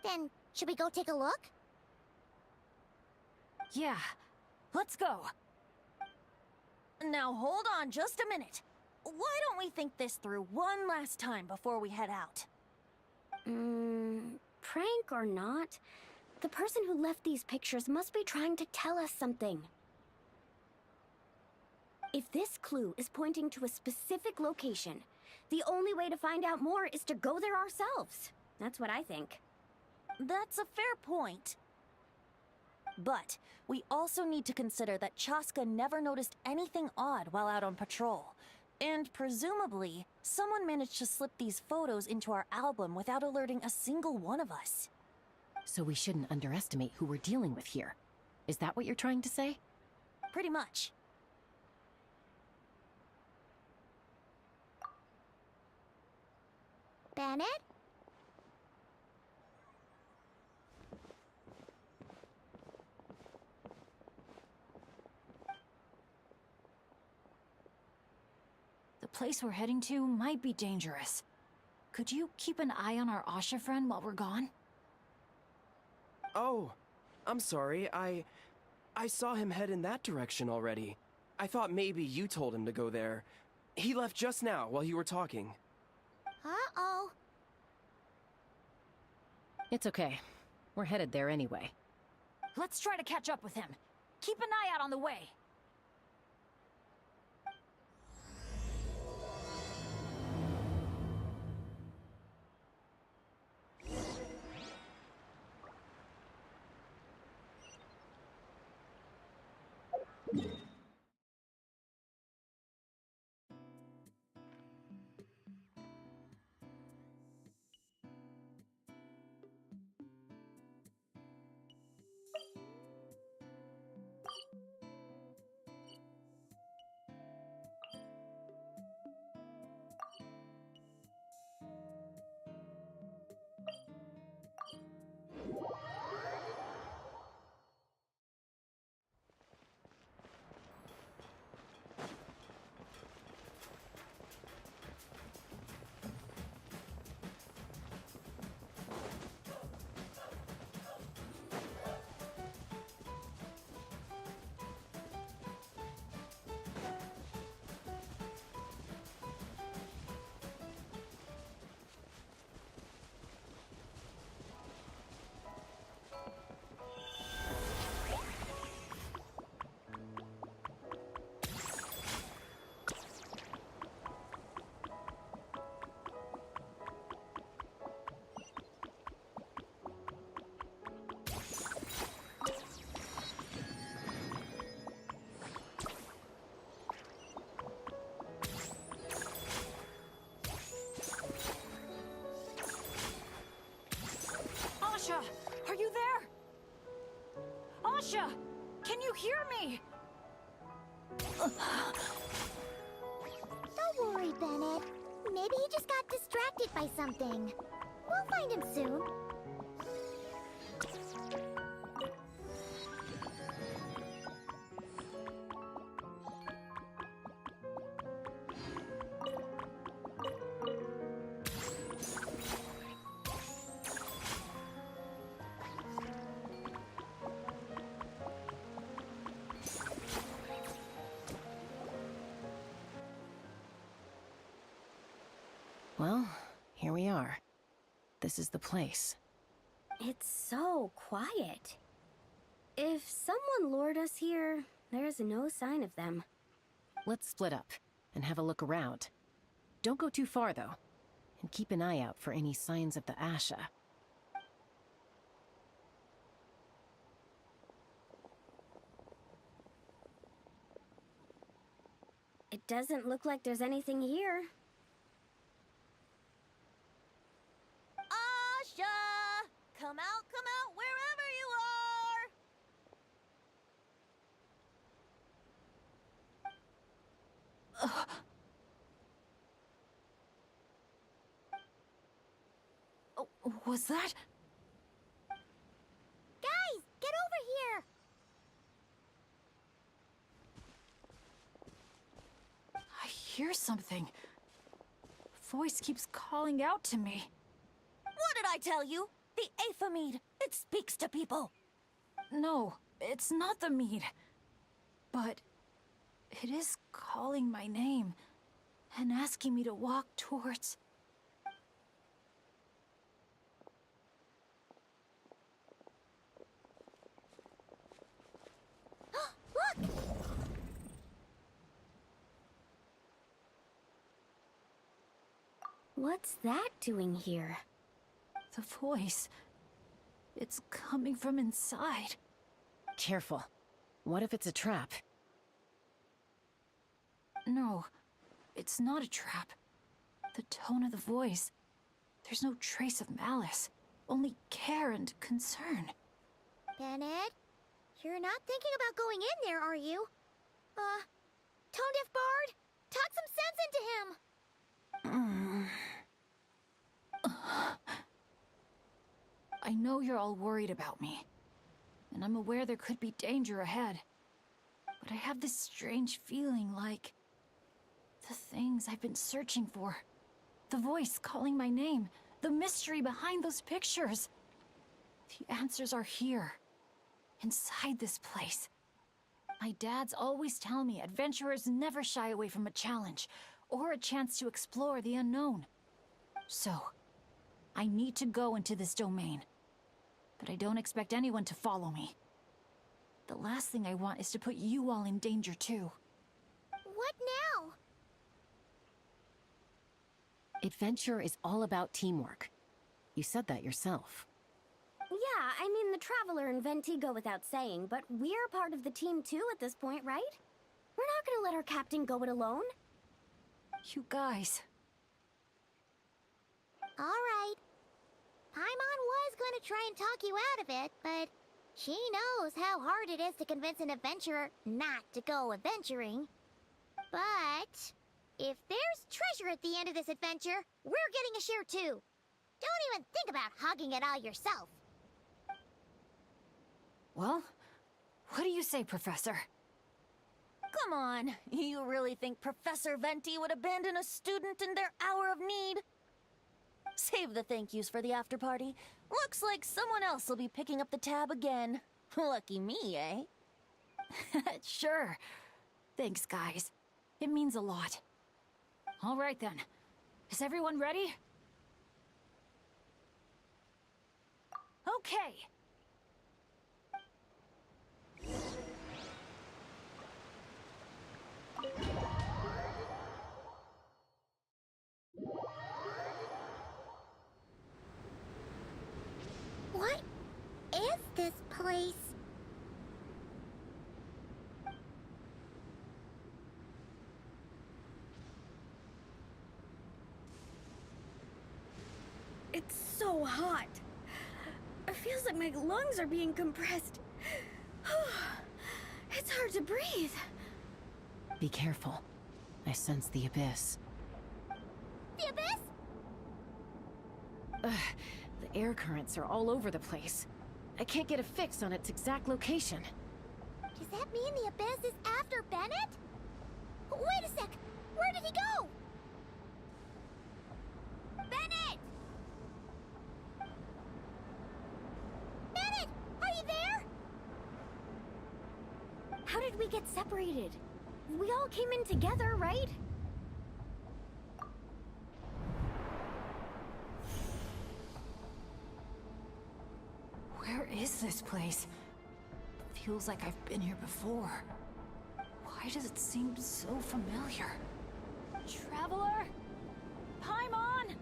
Then, should we go take a look? Yeah, let's go. Now hold on just a minute. Why don't we think this through one last time before we head out? Prank or not, the person who left these pictures must be trying to tell us something. If this clue is pointing to a specific location, the only way to find out more is to go there ourselves. That's what I think. That's a fair point. But we also need to consider that Chaska never noticed anything odd while out on patrol. And presumably, someone managed to slip these photos into our album without alerting a single one of us. So we shouldn't underestimate who we're dealing with here. Is that what you're trying to say? Pretty much. Bennett? The place we're heading to might be dangerous. Could you keep an eye on our Asha friend while we're gone? Oh, I'm sorry. I saw him head in that direction already. I thought maybe you told him to go there. He left just now while you were talking. Uh-oh. It's okay. We're headed there anyway. Let's try to catch up with him. Keep an eye out on the way. Asha, are you there? Asha, can you hear me? Don't worry, Bennett. Maybe he just got distracted by something. We'll find him soon. Well, here we are. This is the place. It's so quiet. If someone lured us here, there's no sign of them. Let's split up and have a look around. Don't go too far, though. And keep an eye out for any signs of the Asha. It doesn't look like there's anything here. Asha! Come out, wherever you are! Oh, was that? Guys, get over here! I hear something. Voice keeps calling out to me. What did I tell you? The Aphamid. It speaks to people. No, it's not the mead. But it is calling my name and asking me to walk towards... Look! What's that doing here? The voice... It's coming from inside. Careful. What if it's a trap? No, it's not a trap. The tone of the voice... There's no trace of malice. Only care and concern. Bennett, you're not thinking about going in there, are you? Tone Deaf Bard, talk some sense into him! know you're all worried about me. And I'm aware there could be danger ahead. But I have this strange feeling like... the things I've been searching for. The voice calling my name. The mystery behind those pictures. The answers are here. Inside this place. My dads always tell me adventurers never shy away from a challenge, or a chance to explore the unknown. So, I need to go into this domain. But I don't expect anyone to follow me. The last thing I want is to put you all in danger too. What now? Adventure is all about teamwork. You said that yourself. Yeah, I mean, the Traveler and Venti go without saying, but we're part of the team too at this point, right? We're not gonna let our captain go it alone. You guys. All right. Paimon was going to try and talk you out of it, but she knows how hard it is to convince an adventurer not to go adventuring. But if there's treasure at the end of this adventure, we're getting a share too. Don't even think about hogging it all yourself. Well, what do you say, Professor? Come on, you really think Professor Venti would abandon a student in their hour of need? Save the thank yous for the after party. Looks like someone else will be picking up the tab again. Lucky me, eh? Sure. Thanks, guys. It means a lot. All right then. Is everyone ready? Okay. What is this place? It's so hot. It feels like my lungs are being compressed. It's hard to breathe. Be careful. I sense the abyss. The abyss? Ugh, the air currents are all over the place. I can't get a fix on its exact location. Does that mean the abyss is after Bennett? Wait a sec! Where did he go? Bennett! Bennett! Are you there? How did we get separated? We all came in together, right? Where is this place? Feels like I've been here before. Why does it seem so familiar? Traveler? Paimon?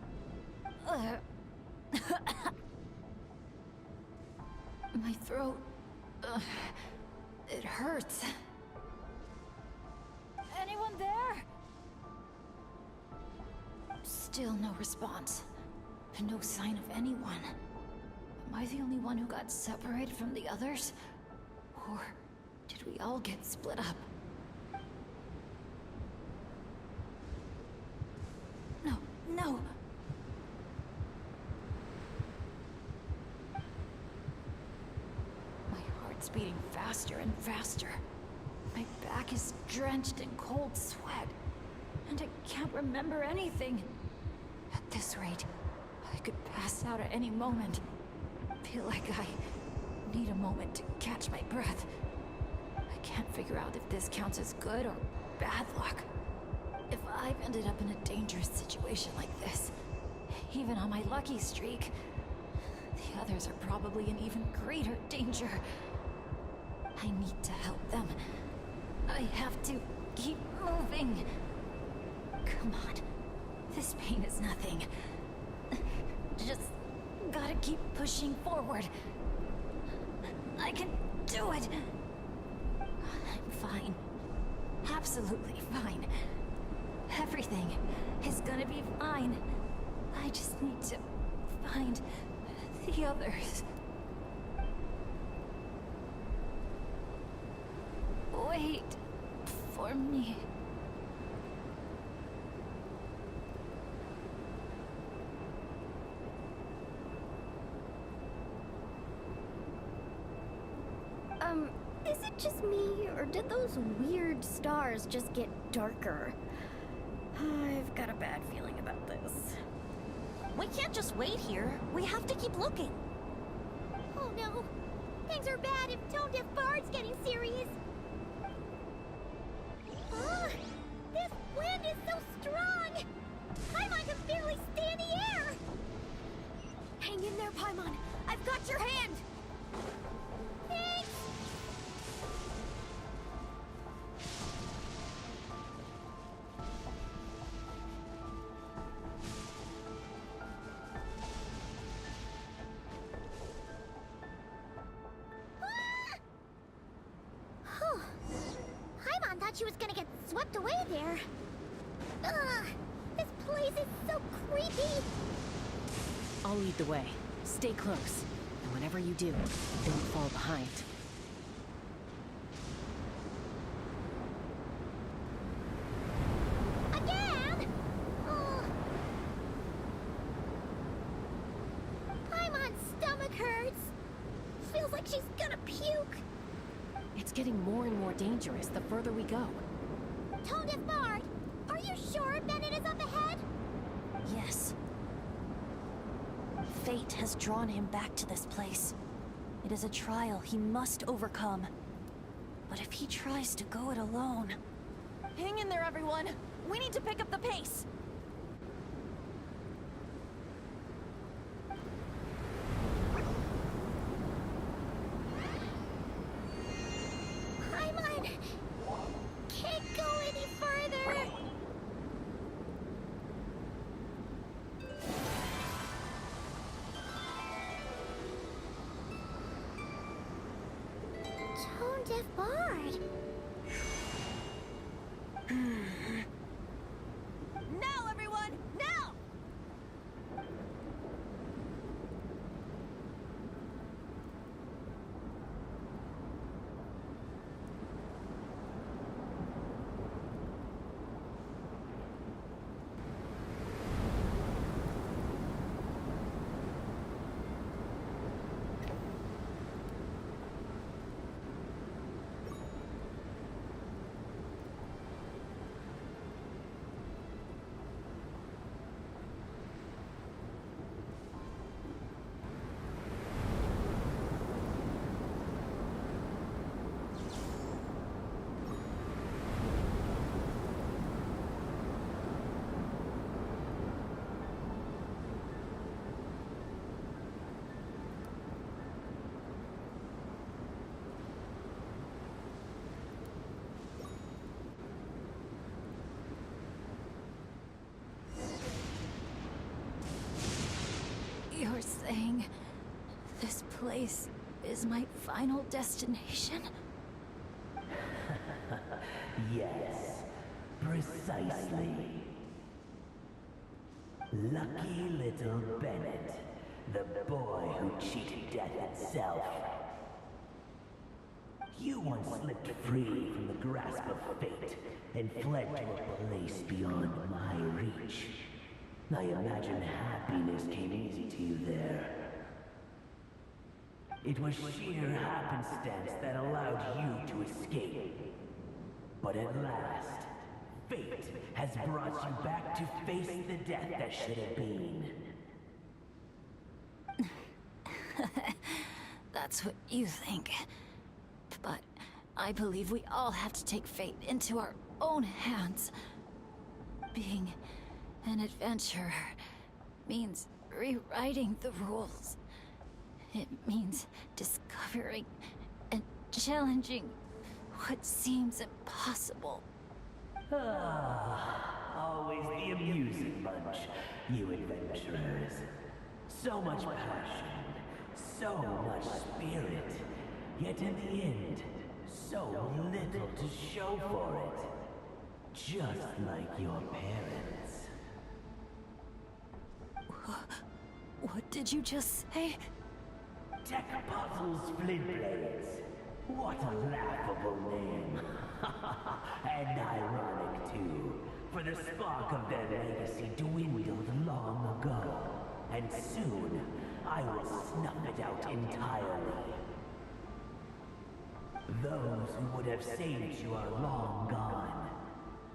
My throat... it hurts. Anyone there? Still no response. No sign of anyone. Am I the only one who got separated from the others? Or did we all get split up? No, no! My heart's beating faster and faster. My back is drenched in cold sweat. And I can't remember anything. At this rate, I could pass out at any moment. Feel like I need a moment to catch my breath. I can't figure out if this counts as good or bad luck. If I've ended up in a dangerous situation like this, even on my lucky streak, the others are probably in even greater danger. I need to help them. I have to keep moving. Come on. This pain is nothing. Just gotta keep pushing forward. I can do it. I'm fine. Absolutely fine. Everything is gonna be fine. I just need to find the others. Wait for me. just me, or did those weird stars just get darker? I've got a bad feeling about this. We can't just wait here. We have to keep looking. Oh no! Things are bad if Tone Deaf Bard's getting serious! Ah! This wind is so strong! Paimon can barely stay in the air! Hang in there, Paimon. I've got your hand! Thanks! Whew. Paimon thought she was gonna get swept away there. Ugh! This place is so creepy! I'll lead the way. Stay close. And whenever you do, don't fall behind. Again? Oh. Paimon's stomach hurts. Feels like she's gonna puke. It's getting more and more dangerous the further we go. Tone Deaf Bard, are you sure Bennett is up ahead? Yes. Fate has drawn him back to this place. It is a trial he must overcome. But if he tries to go it alone... Hang in there, everyone! We need to pick up the pace! Paimon can't go any further. Tone Deaf Bard. Now, everyone! Now! You're saying this place is my final destination? Yes, precisely. Lucky little Bennett, the boy who cheated death itself. You once slipped free from the grasp of fate and fled to a place beyond my reach. I imagine happiness came easy to you there. It was sheer happenstance that allowed you to escape. But at last, fate has brought you back to face the death that should have been. That's what you think. But I believe we all have to take fate into our own hands. Being an adventurer means rewriting the rules. It means discovering and challenging what seems impossible. Always the amusing bunch, you adventurers. So much passion, so much spirit, yet in the end, so little to show for it. Just like your parents. What did you just say? Tech Puzzles Flintblades. What a laughable name. And ironic, too. For the spark of their legacy dwindled long ago. And soon, I will snuff it out entirely. Those who would have saved you are long gone.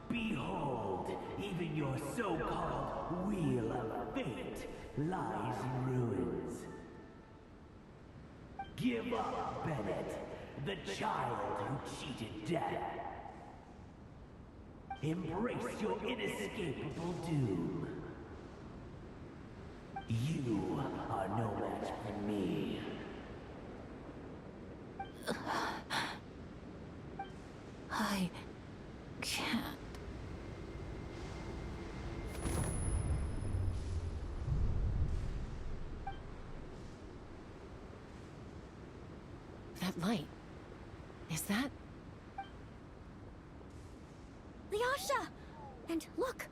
Behold, even your so-called Wheel of Fate lies in ruins. Give up, Bennett, the child who cheated death. Embrace your inescapable doom. You are no match for me. I can't. That light. Is that? The Asha! And look,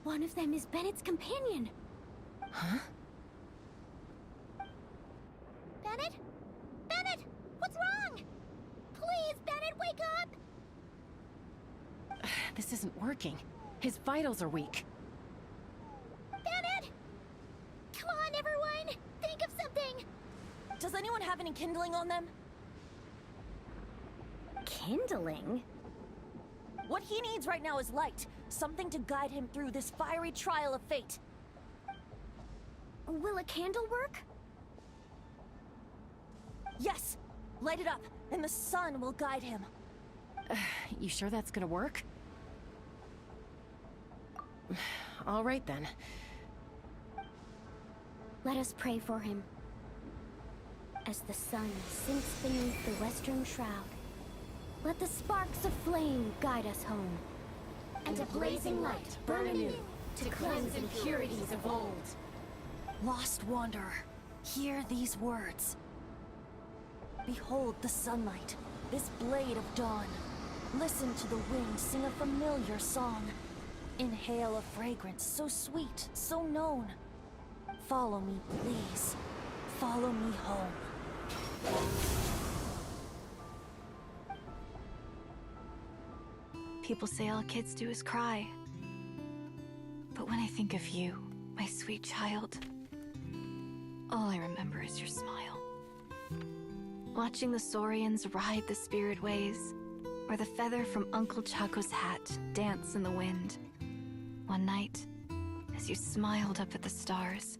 one of them is Bennett's companion. Huh? Bennett? Bennett! What's wrong? Please, Bennett, wake up! This isn't working. His vitals are weak. Bennett! Come on, everyone! Think of something! Does anyone have any kindling on them? Kindling? What he needs right now is light. Something to guide him through this fiery trial of fate. Will a candle work? Yes! Light it up, and the sun will guide him. You sure that's gonna work? All right then. Let us pray for him. As the sun sinks beneath the western shroud, let the sparks of flame guide us home. And a blazing light burn anew to cleanse impurities of old. Lost wanderer, hear these words. Behold the sunlight, this blade of dawn. Listen to the wind sing a familiar song. Inhale a fragrance so sweet, so known. Follow me, please. Follow me home. People say all kids do is cry. But when I think of you, my sweet child, all I remember is your smile. Watching the Saurians ride the spirit ways, or the feather from Uncle Chaco's hat dance in the wind. One night, as you smiled up at the stars,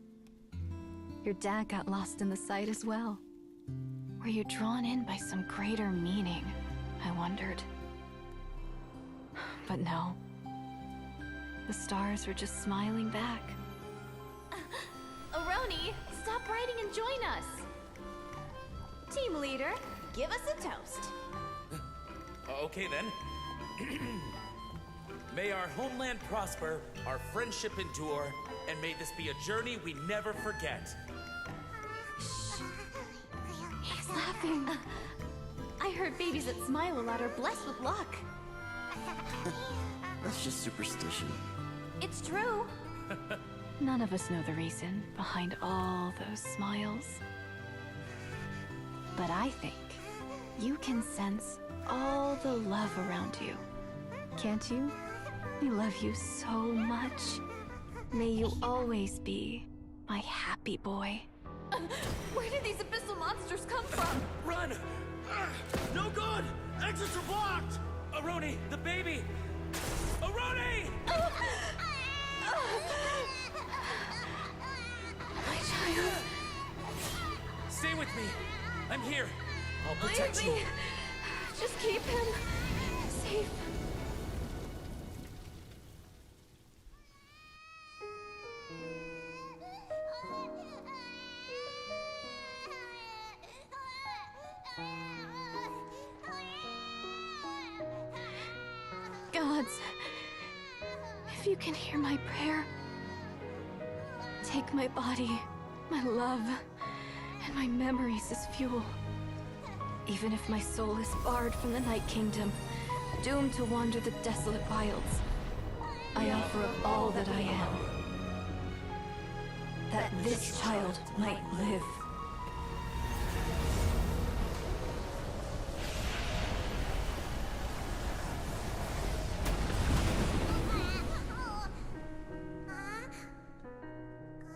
your dad got lost in the sight as well. Were you drawn in by some greater meaning, I wondered. But no. The stars were just smiling back. Aroni, stop writing and join us! Team leader, give us a toast. Okay then. May our homeland prosper, our friendship endure, and may this be a journey we never forget. He's laughing. I heard babies that smile a lot are blessed with luck. That's just superstition. It's true. None of us know the reason behind all those smiles. But I think you can sense all the love around you. Can't you? We love you so much. May you always be my happy boy. Where did these abyssal monsters come from? Run! No good! Exits are blocked! Aroni, the baby! Aroni! My child. Stay with me. I'm here. I'll protect you. Just keep him safe. Gods, if you can hear my prayer, take my body, my love, and my memories as fuel. Even if my soul is barred from the Night Kingdom, doomed to wander the desolate wilds, I offer up all that I am, that this child might live.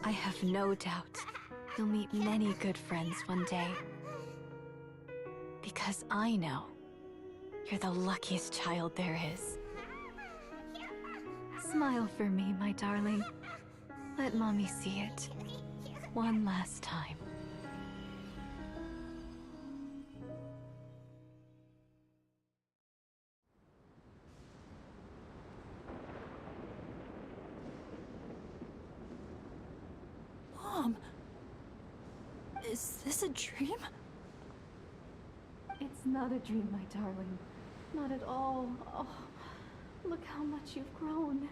I have no doubt you'll meet many good friends one day. Because I know You're the luckiest child there is. Smile for me, my darling. Let Mommy see it. One last time. Mom! Is this a dream? It's not a dream, my darling. Not at all. Oh, look how much you've grown.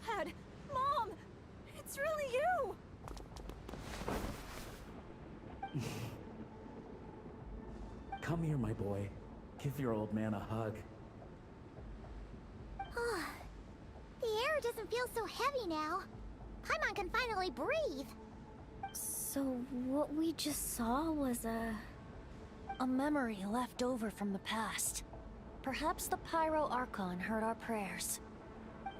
Dad! Mom! It's really you! Come here, my boy. Give your old man a hug. The air doesn't feel so heavy now. Paimon can finally breathe. So what we just saw was a memory left over from the past. Perhaps the Pyro Archon heard our prayers.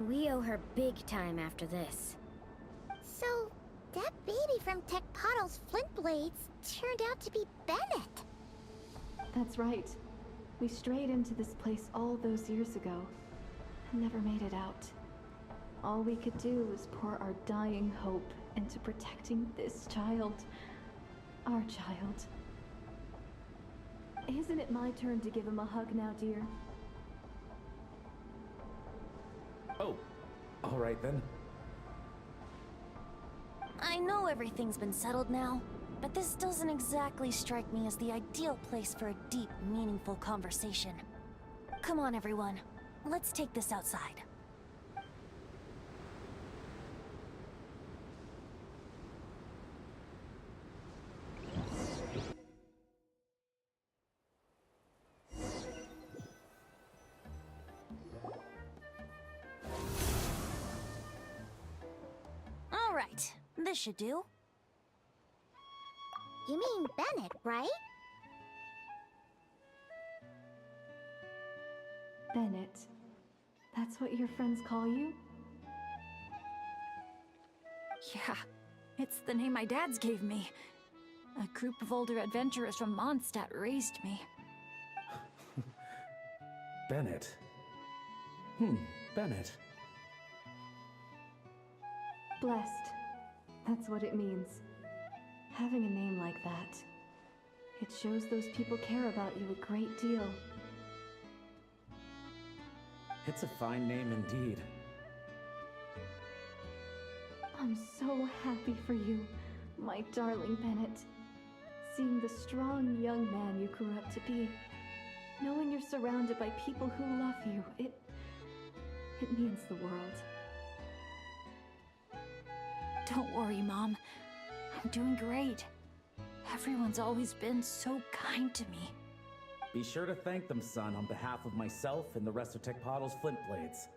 We owe her big time after this. So, that baby from Tecpato's Flint Blades turned out to be Bennett. That's right. We strayed into this place all those years ago and never made it out. All we could do was pour our dying hope into protecting this child. Our child. Isn't it my turn to give him a hug now, dear? Oh, all right then. I know everything's been settled now, but this doesn't exactly strike me as the ideal place for a deep, meaningful conversation. Come on, everyone. Let's take this outside. All right, this should do. You mean Bennett, right? Bennett. That's what your friends call you? Yeah, it's the name my dad's gave me. A group of older adventurers from Mondstadt raised me. Bennett. Bennett. Blessed. That's what it means. Having a name like that. It shows those people care about you a great deal. It's a fine name indeed. I'm so happy for you, my darling Bennett. Seeing the strong young man you grew up to be. Knowing you're surrounded by people who love you, it means the world. Don't worry, Mom. I'm doing great. Everyone's always been so kind to me. Be sure to thank them, son, on behalf of myself and the rest of Tecpato's Flint Blades.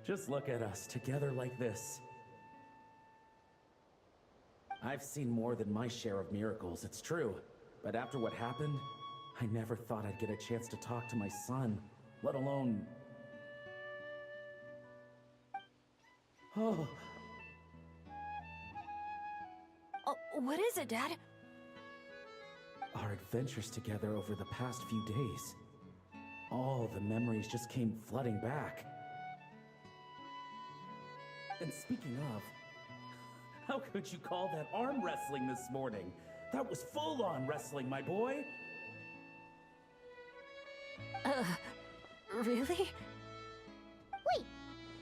Just look at us, together like this. I've seen more than my share of miracles, it's true. But after what happened, I never thought I'd get a chance to talk to my son, let alone... Oh... Oh, what is it, Dad? Our adventures together over the past few days. All the memories just came flooding back. And speaking of, how could you call that arm wrestling this morning? That was full-on wrestling, my boy! Really? Wait,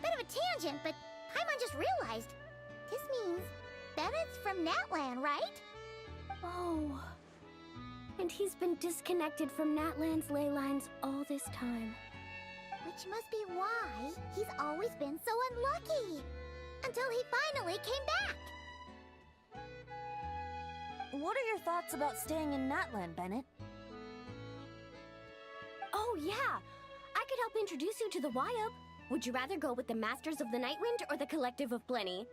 bit of a tangent, but Paimon just realized. This means Bennett's from Natlan, right? Oh. And he's been disconnected from Natlan's ley lines all this time. Which must be why he's always been so unlucky. Until he finally came back. What are your thoughts about staying in Natlan, Bennett? Oh, yeah. I could help introduce you to the Wyup. Would you rather go with the Masters of the Nightwind or the Collective of Plenty?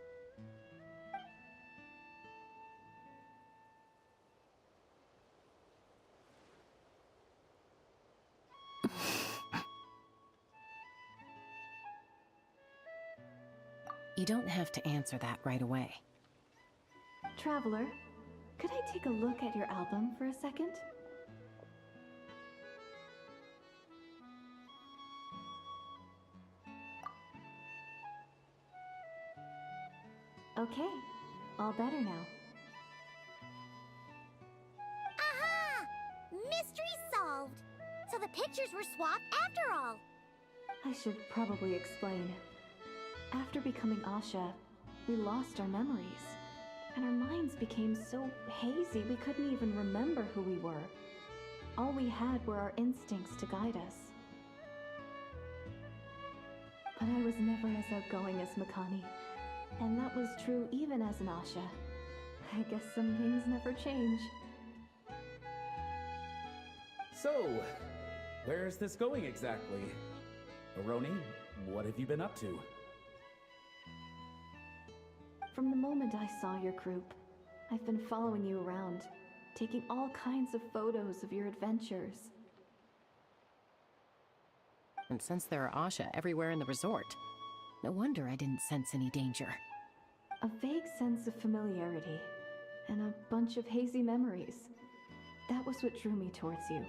You don't have to answer that right away. Traveler, Could I take a look at your album for a second? Okay, all better now. Aha! Mystery solved! So the pictures were swapped after all! I should probably explain. After becoming Asha, we lost our memories, and our minds became so hazy we couldn't even remember who we were. All we had were our instincts to guide us. But I was never as outgoing as Makani, and that was true even as an Asha. I guess some things never change. So, where's this going exactly? Aroni, what have you been up to? From the moment I saw your group, I've been following you around, taking all kinds of photos of your adventures. And since there are Asha everywhere in the resort, no wonder I didn't sense any danger. A vague sense of familiarity, and a bunch of hazy memories. That was what drew me towards you.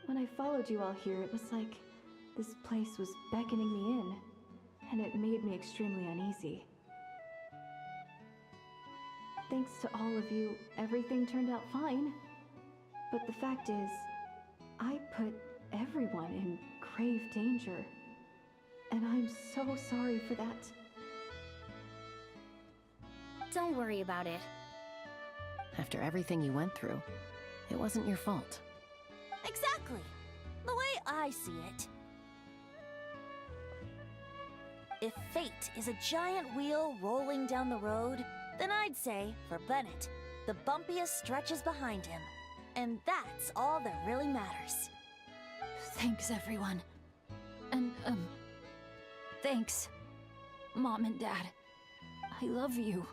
When I followed you all here, it was like this place was beckoning me in, and it made me extremely uneasy. Thanks to all of you, everything turned out fine. But the fact is, I put everyone in grave danger. And I'm so sorry for that. Don't worry about it. After everything you went through, it wasn't your fault. Exactly. The way I see it. If fate is a giant wheel rolling down the road, then I'd say, for Bennett, the bumpiest stretches behind him. And that's all that really matters. Thanks, everyone. And, thanks, Mom and Dad. I love you.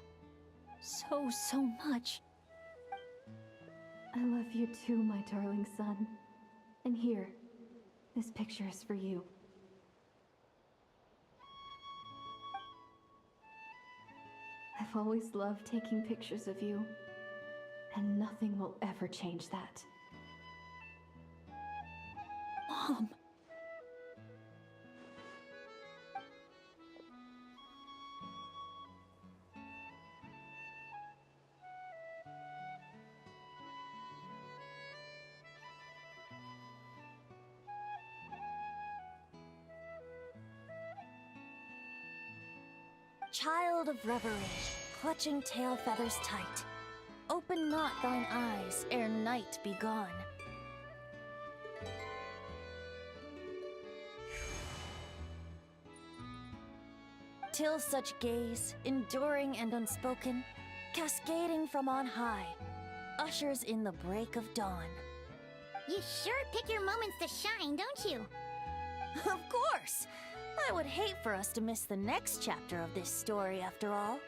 So much. I love you too, my darling son. And here, this picture is for you. I've always loved taking pictures of you, and nothing will ever change that. Mom. Child of reverie, clutching tail feathers tight, open not thine eyes ere night be gone. Till such gaze, enduring and unspoken, cascading from on high, ushers in the break of dawn. You sure pick your moments to shine, don't you? Of course! I would hate for us to miss the next chapter of this story, after all.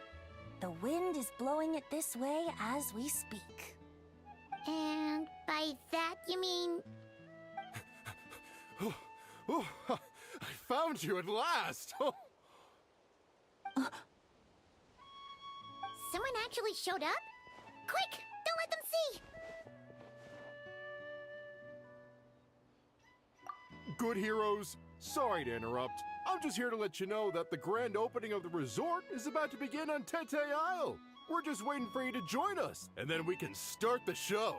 The wind is blowing it this way as we speak. And by that you mean... I found you at last! Someone actually showed up? Quick! Don't let them see! Good heroes, sorry to interrupt. I'm just here to let you know that the grand opening of the resort is about to begin on Tete Isle. We're just waiting for you to join us, and then we can start the show.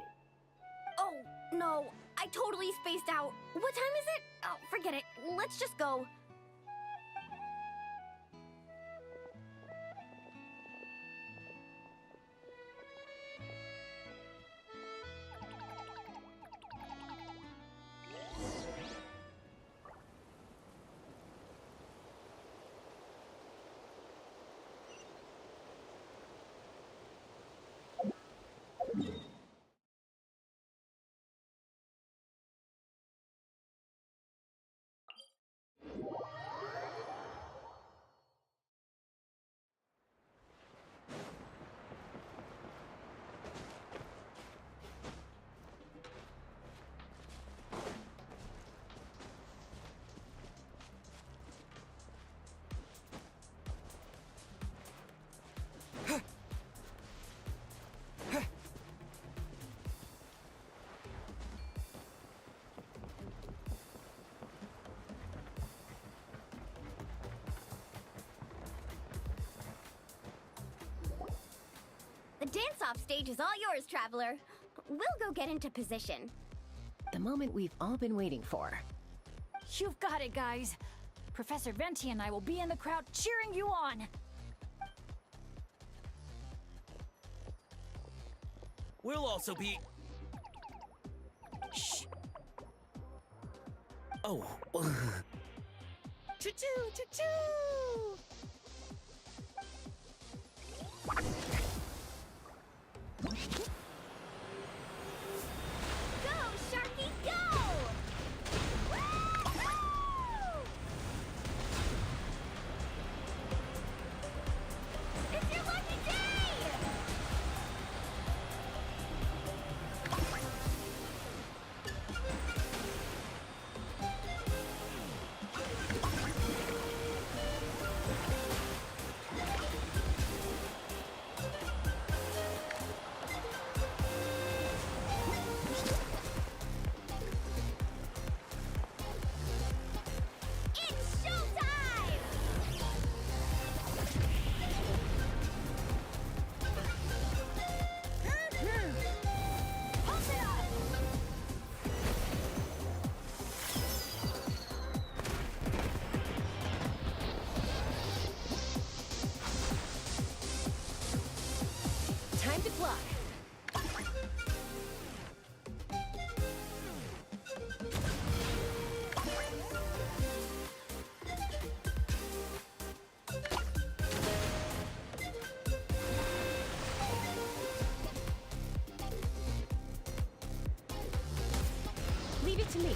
Oh, no. I totally spaced out. What time is it? Oh, forget it. Let's just go. dance-off stage is all yours, Traveler. We'll go get into position. The moment we've all been waiting for. You've got it, guys. Professor Venti and I will be in the crowd cheering you on. We'll also be... Shh. Oh. Choo-choo, choo-choo! Go, Sharky, go! Woo-hoo! It's your lucky day! It's showtime! Pump it up! Time to block. Leave it to me.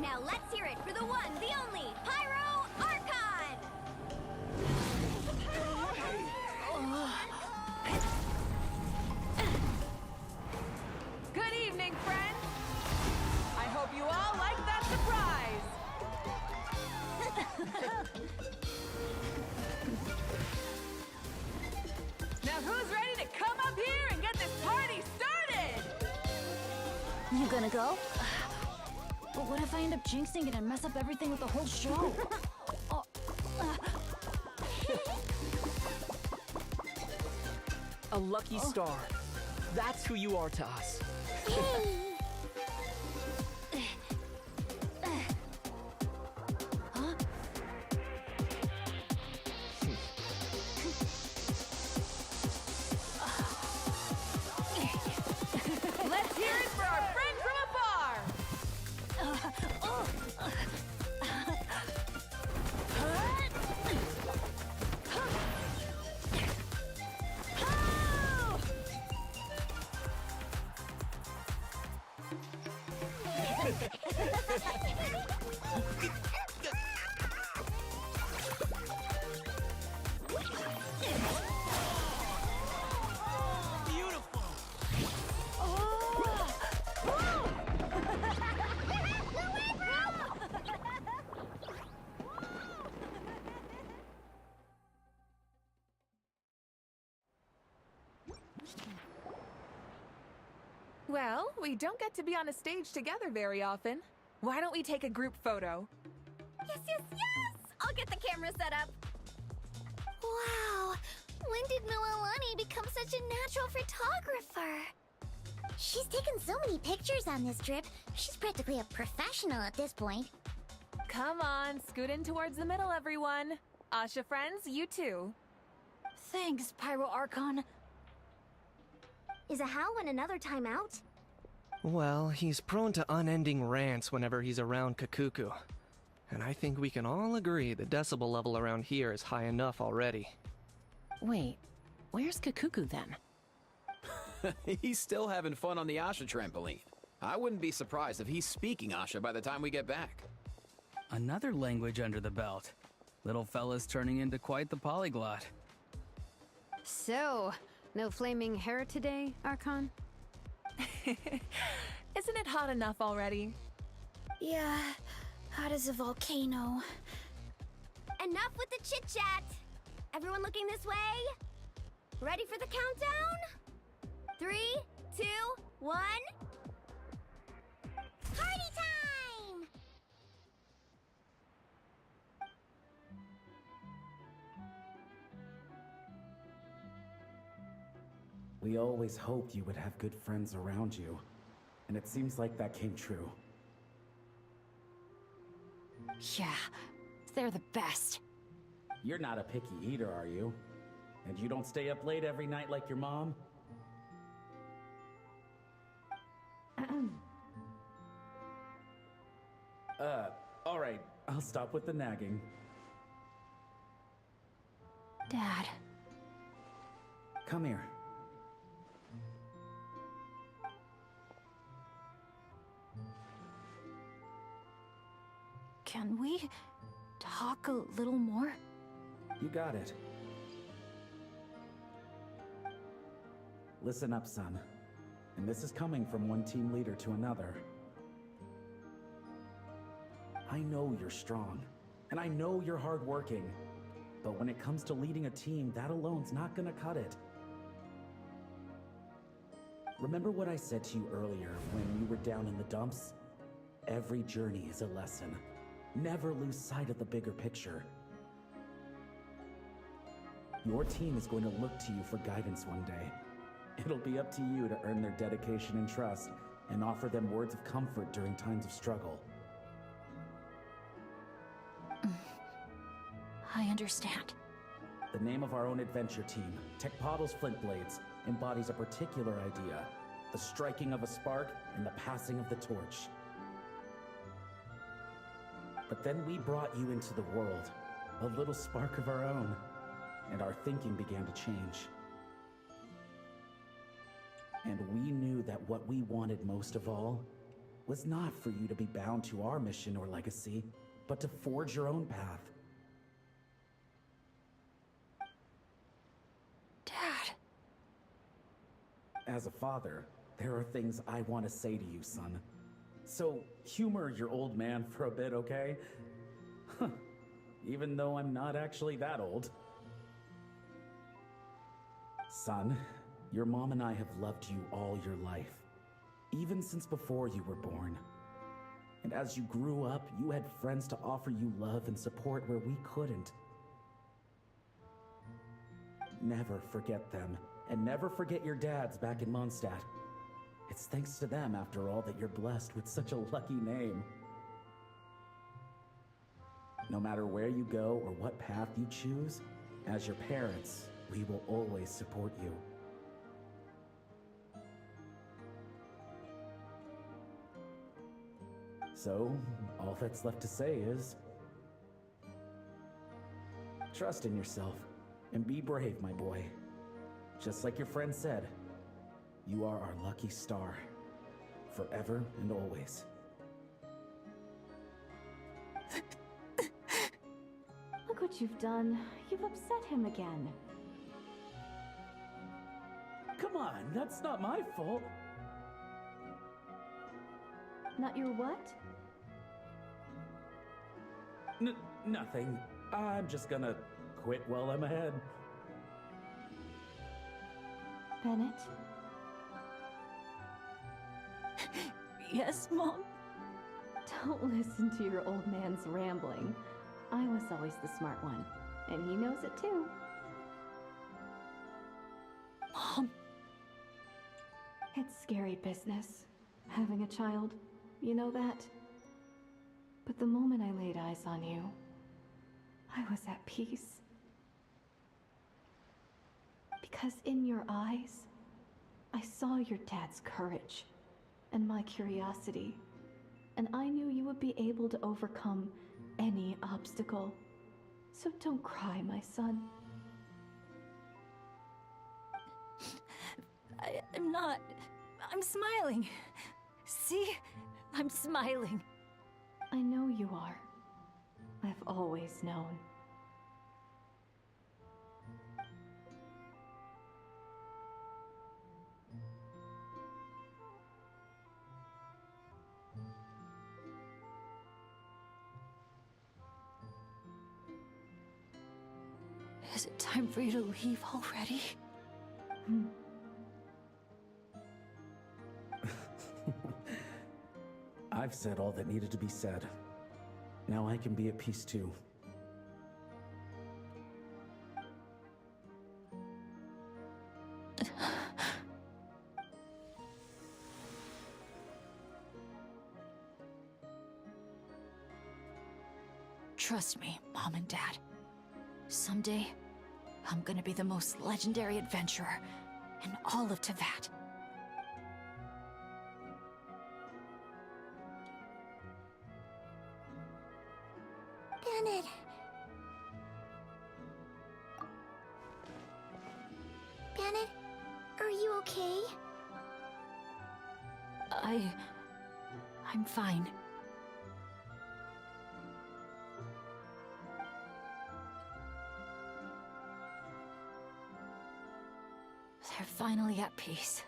Now let's hear it for the one, the only, Pyro Archon! Good evening, friends. I hope you all like that surprise. Now who's ready to come up here and get this party started? You gonna go? But what if I end up jinxing it and mess up everything with the whole show? A lucky star. That's who you are to us. Huh? Let's hear it for our friend from afar. Beautiful! Well, we don't get to be on a stage together very often. Why don't we take a group photo? Yes, yes, yes! I'll get the camera set up. Wow, When did Mililani become such a natural photographer? She's taken so many pictures on this trip. She's practically a professional at this point. Come on, scoot in towards the middle, everyone. Asha friends, you too. Thanks, Pyro Archon. Is a Howlin another timeout? Well, he's prone to unending rants whenever he's around Kakuku. And I think we can all agree the decibel level around here is high enough already. Wait, where's Kakuku then? He's still having fun on the Asha trampoline. I wouldn't be surprised if he's speaking Asha by the time we get back. Another language under the belt. Little fella's turning into quite the polyglot. So, no flaming hair today, Archon? Isn't it hot enough already? Yeah, hot as a volcano. Enough with the chit-chat! Everyone looking this way? Ready for the countdown? 3, 2, 1... Party time! We always hoped you would have good friends around you, and it seems like that came true. Yeah, they're the best. You're not a picky eater, are you? And you don't stay up late every night like your mom? Alright, I'll stop with the nagging. Dad. Come here. Can we talk a little more? You got it. Listen up, son. And this is coming from one team leader to another. I know you're strong, and I know you're hardworking. But when it comes to leading a team, that alone's not gonna cut it. Remember what I said to you earlier when you were down in the dumps? Every journey is a lesson. Never lose sight of the bigger picture. Your team is going to look to you for guidance one day. It'll be up to you to earn their dedication and trust, and offer them words of comfort during times of struggle. I understand. The name of our own adventure team, Tecpotle's Flint Blades, embodies a particular idea: the striking of a spark and the passing of the torch. But then we brought you into the world, a little spark of our own, and our thinking began to change. And we knew that what we wanted most of all was not for you to be bound to our mission or legacy, but to forge your own path. Dad. As a father, there are things I want to say to you, son. So, humor your old man for a bit, okay? Even though I'm not actually that old. Son, your mom and I have loved you all your life, even since before you were born. And as you grew up, you had friends to offer you love and support where we couldn't. Never forget them, and never forget your dads back in Mondstadt. It's thanks to them, after all, that you're blessed with such a lucky name. No matter where you go or what path you choose, as your parents, we will always support you. So, all that's left to say is... trust in yourself, and be brave, my boy. Just like your friend said, you are our lucky star, forever and always. Look what you've done. You've upset him again. Come on, that's not my fault. Not your what? Nothing. I'm just gonna quit while I'm ahead. Bennett? Yes, Mom? Don't listen to your old man's rambling. I was always the smart one, and he knows it too. Mom? It's scary business, having a child. You know that? But the moment I laid eyes on you, I was at peace. Because in your eyes, I saw your dad's courage and my curiosity, and I knew you would be able to overcome any obstacle. So don't cry, my son. I'm not. I'm smiling. See? I'm smiling. I know you are. I've always known. Is it time for you to leave already? I've said all that needed to be said. Now I can be at peace too. Trust me, Mom and Dad. Someday, I'm gonna be the most legendary adventurer in all of Teyvat. Bennett. Bennett, are you okay? I'm fine. They're finally at peace.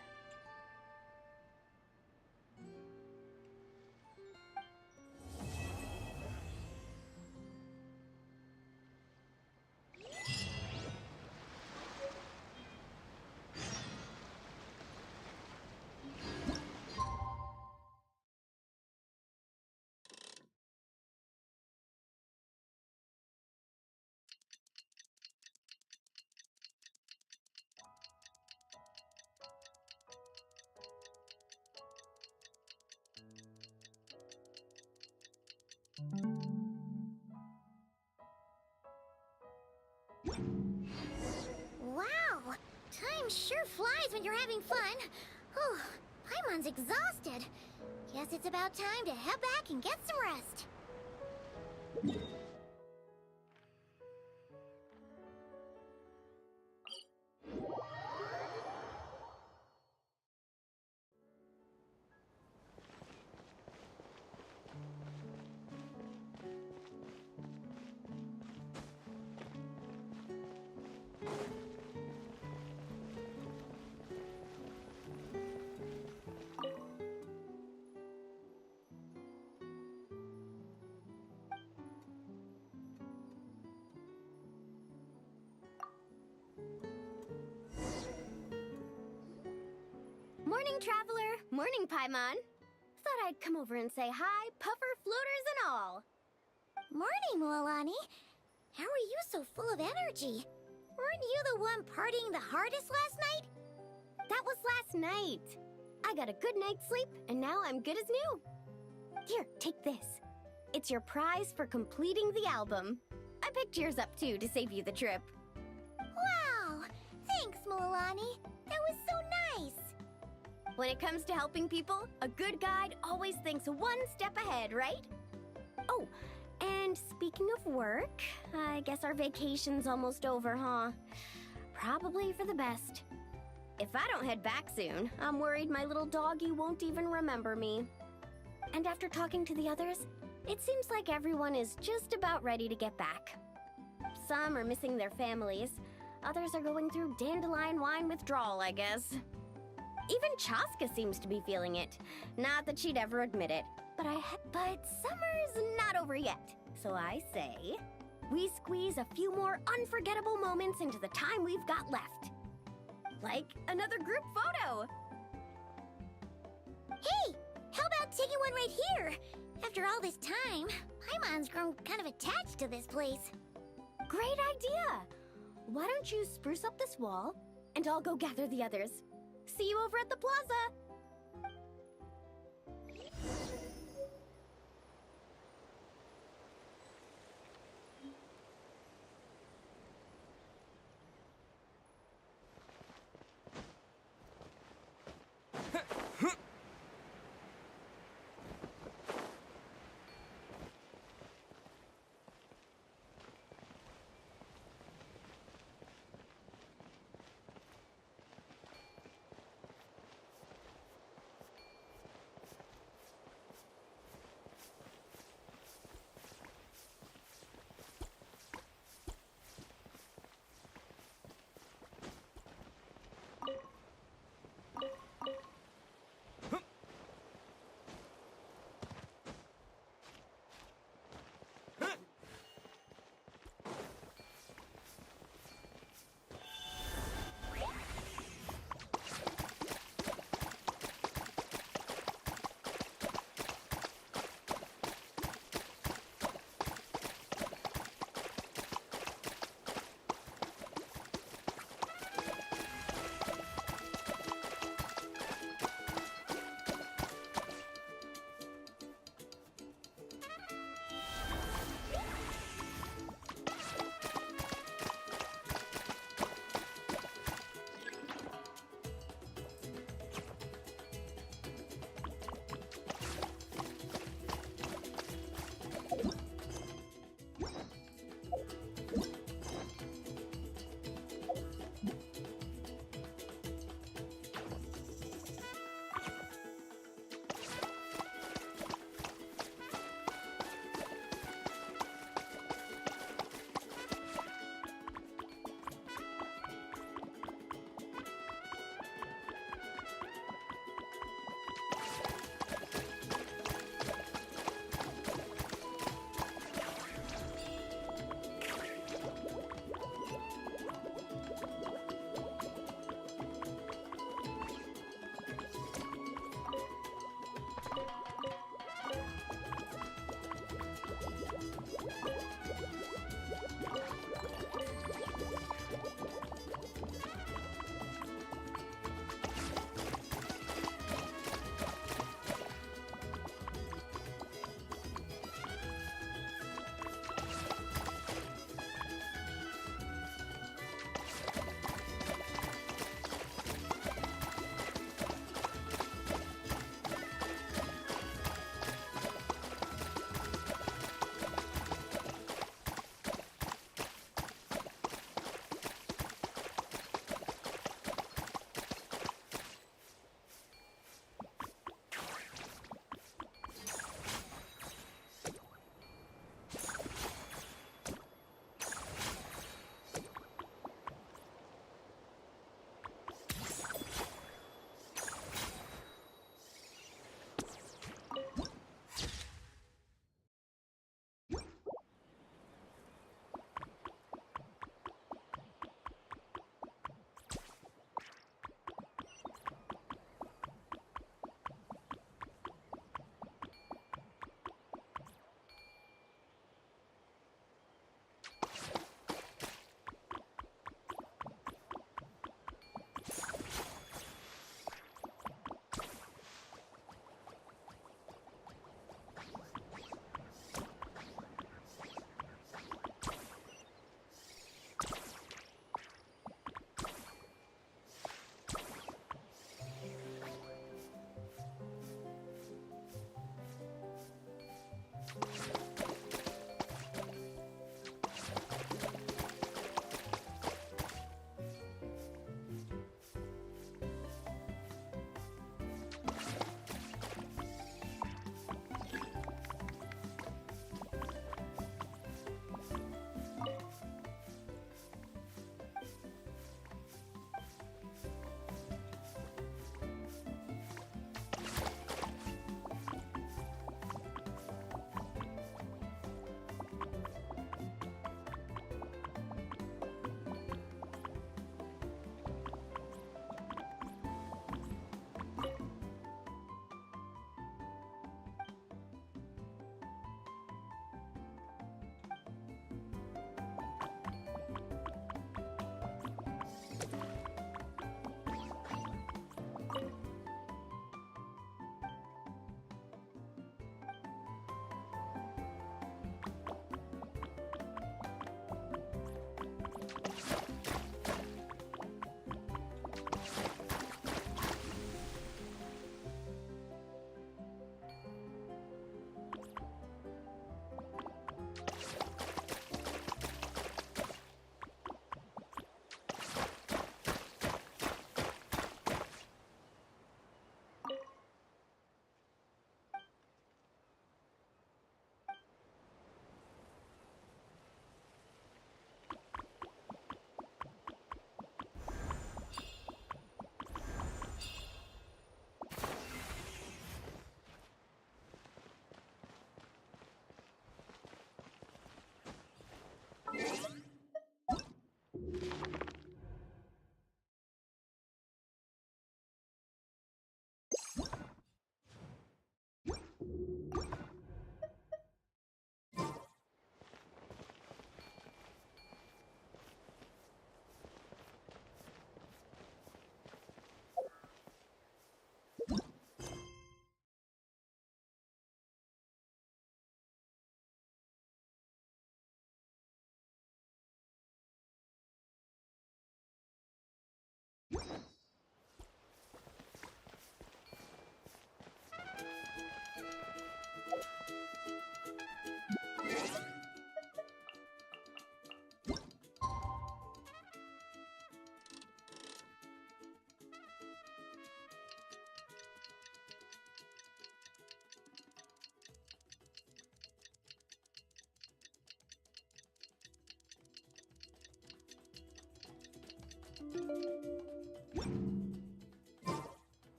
Wow! Time sure flies when you're having fun. Oh, Pieman's exhausted. Guess it's about time to head back and get some rest. Morning, Traveler. Morning, Pieman. Thought I'd come over and say hi, puffer, floaters, and all. Morning, Mualani. How are you so full of energy? Weren't you the one partying the hardest last night? That was last night. I got a good night's sleep, and now I'm good as new. Here, take this. It's your prize for completing the album. I picked yours up, too, to save you the trip. Wow! Thanks, Mualani. That was so nice. When it comes to helping people, a good guide always thinks one step ahead, right? Oh, and speaking of work, I guess our vacation's almost over, huh? Probably for the best. If I don't head back soon, I'm worried my little doggy won't even remember me. And after talking to the others, it seems like everyone is just about ready to get back. Some are missing their families. Others are going through dandelion wine withdrawal, I guess. Even Chaska seems to be feeling it. Not that she'd ever admit it. But summer's not over yet. So I say, we squeeze a few more unforgettable moments into the time we've got left. Like another group photo. Hey, how about taking one right here? After all this time, Pieman's grown kind of attached to this place. Great idea! Why don't you spruce up this wall, and I'll go gather the others. See you over at the plaza!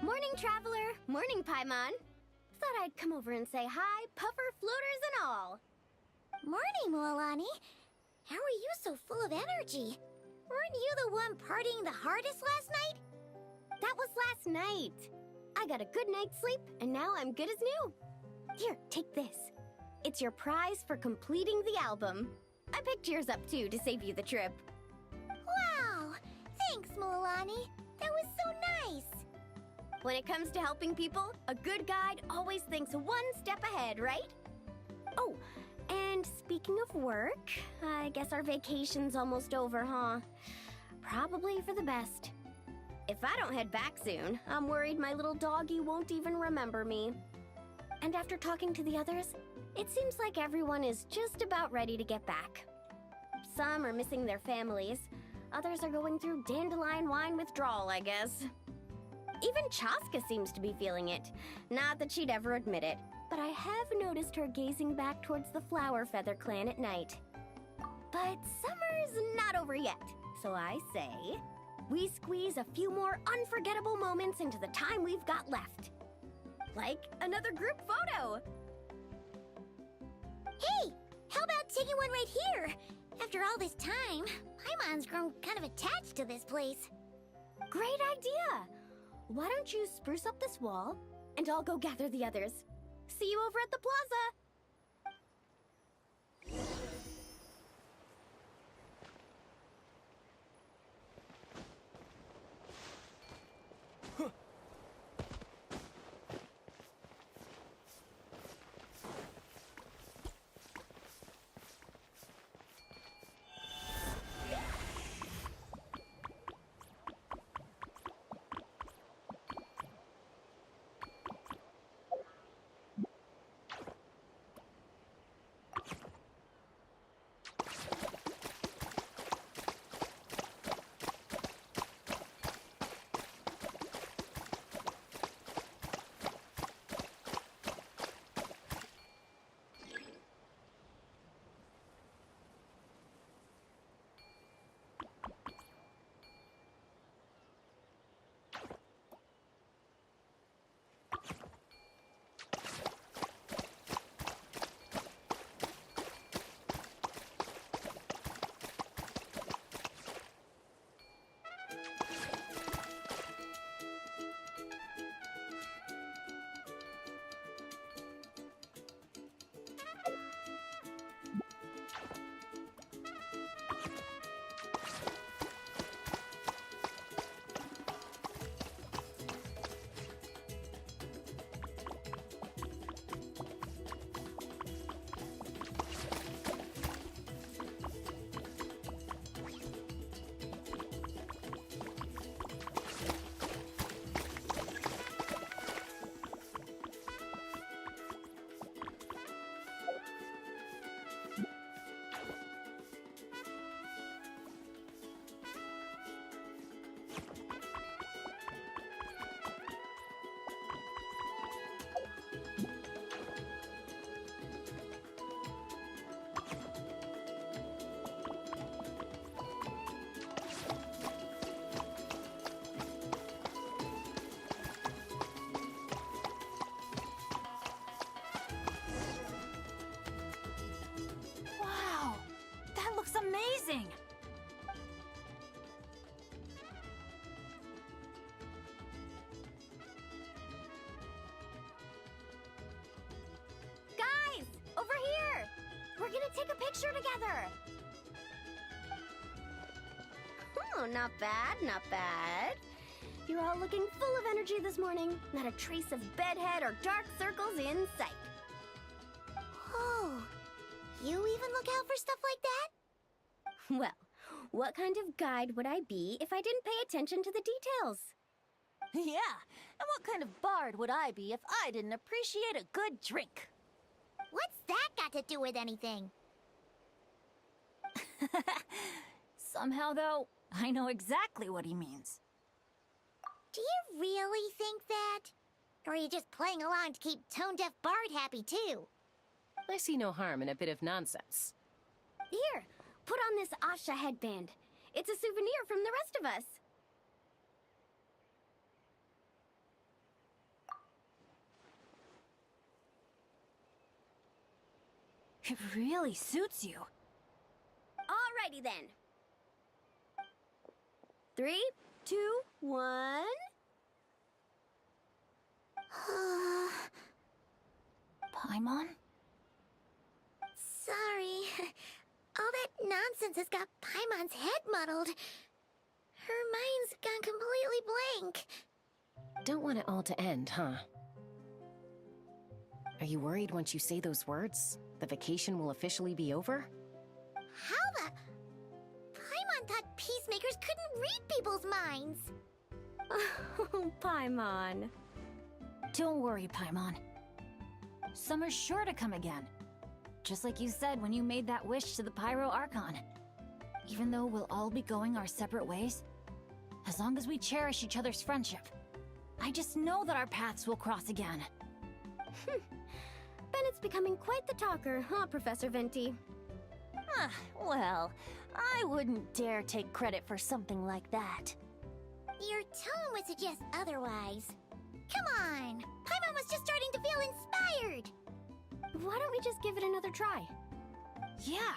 Morning, Traveler. Morning, Pieman. Thought I'd come over and say hi, puffer, floaters, and all. Morning, Mualani. How are you so full of energy? Weren't you the one partying the hardest last night? That was last night. I got a good night's sleep, and now I'm good as new. Here, take this. It's your prize for completing the album. I picked yours up, too, to save you the trip. Wow! Thanks, Mualani. That was so nice. When it comes to helping people, a good guide always thinks one step ahead, right? Oh, and speaking of work, I guess our vacation's almost over, huh? Probably for the best. If I don't head back soon, I'm worried my little doggy won't even remember me. And after talking to the others, it seems like everyone is just about ready to get back. Some are missing their families. Others are going through dandelion wine withdrawal, I guess. Even Chaska seems to be feeling it. Not that she'd ever admit it, but I have noticed her gazing back towards the Flower Feather clan at night. But summer's not over yet, so I say, we squeeze a few more unforgettable moments into the time we've got left. Like another group photo. Hey, how about taking one right here? After all this time, Pieman's grown kind of attached to this place. Great idea! Why don't you spruce up this wall, and I'll go gather the others. See you over at the plaza! Amazing! Guys! Over here! We're gonna take a picture together! Oh, not bad, not bad. You're all looking full of energy this morning. Not a trace of bedhead or dark circles in sight. Oh, you even look out for stuff like that? Well, what kind of guide would I be if I didn't pay attention to the details? Yeah, and what kind of bard would I be if I didn't appreciate a good drink? What's that got to do with anything? Somehow, though, I know exactly what he means. Do you really think that? Or are you just playing along to keep Tone Deaf Bard happy, too? I see no harm in a bit of nonsense. Here, put on this Asha headband. It's a souvenir from the rest of us. It really suits you. Alrighty then. 3, 2, 1... Pieman? Sorry. All that nonsense has got Pieman's head muddled. Her mind's gone completely blank. Don't want it all to end, huh? Are you worried once you say those words, the vacation will officially be over? How the... Paimon thought peacemakers couldn't read people's minds. Oh, Pieman. Don't worry, Pieman. Summer's sure to come again. Just like you said when you made that wish to the Pyro Archon. Even though we'll all be going our separate ways, as long as we cherish each other's friendship, I just know that our paths will cross again. Bennett's becoming quite the talker, huh, Professor Venti? Well, I wouldn't dare take credit for something like that. Your tone would suggest otherwise. Come on! Paimon was just starting to feel inspired! Why don't we just give it another try? Yeah,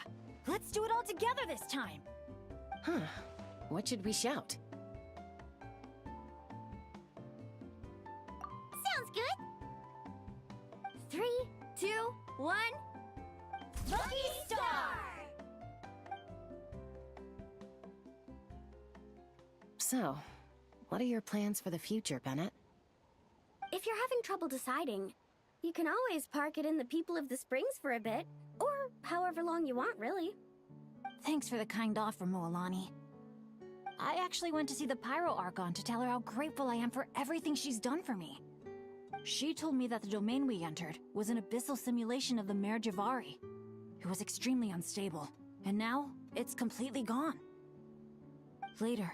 let's do it all together this time! Huh. What should we shout? Sounds good! 3, 2, 1... Lucky Star! So, what are your plans for the future, Bennett? If you're having trouble deciding, you can always park it in the People of the Springs for a bit. Or however long you want, really. Thanks for the kind offer, Moalani. I actually went to see the Pyro Archon to tell her how grateful I am for everything she's done for me. She told me that the domain we entered was an abyssal simulation of the Mare Javari. It was extremely unstable, and now it's completely gone. Later,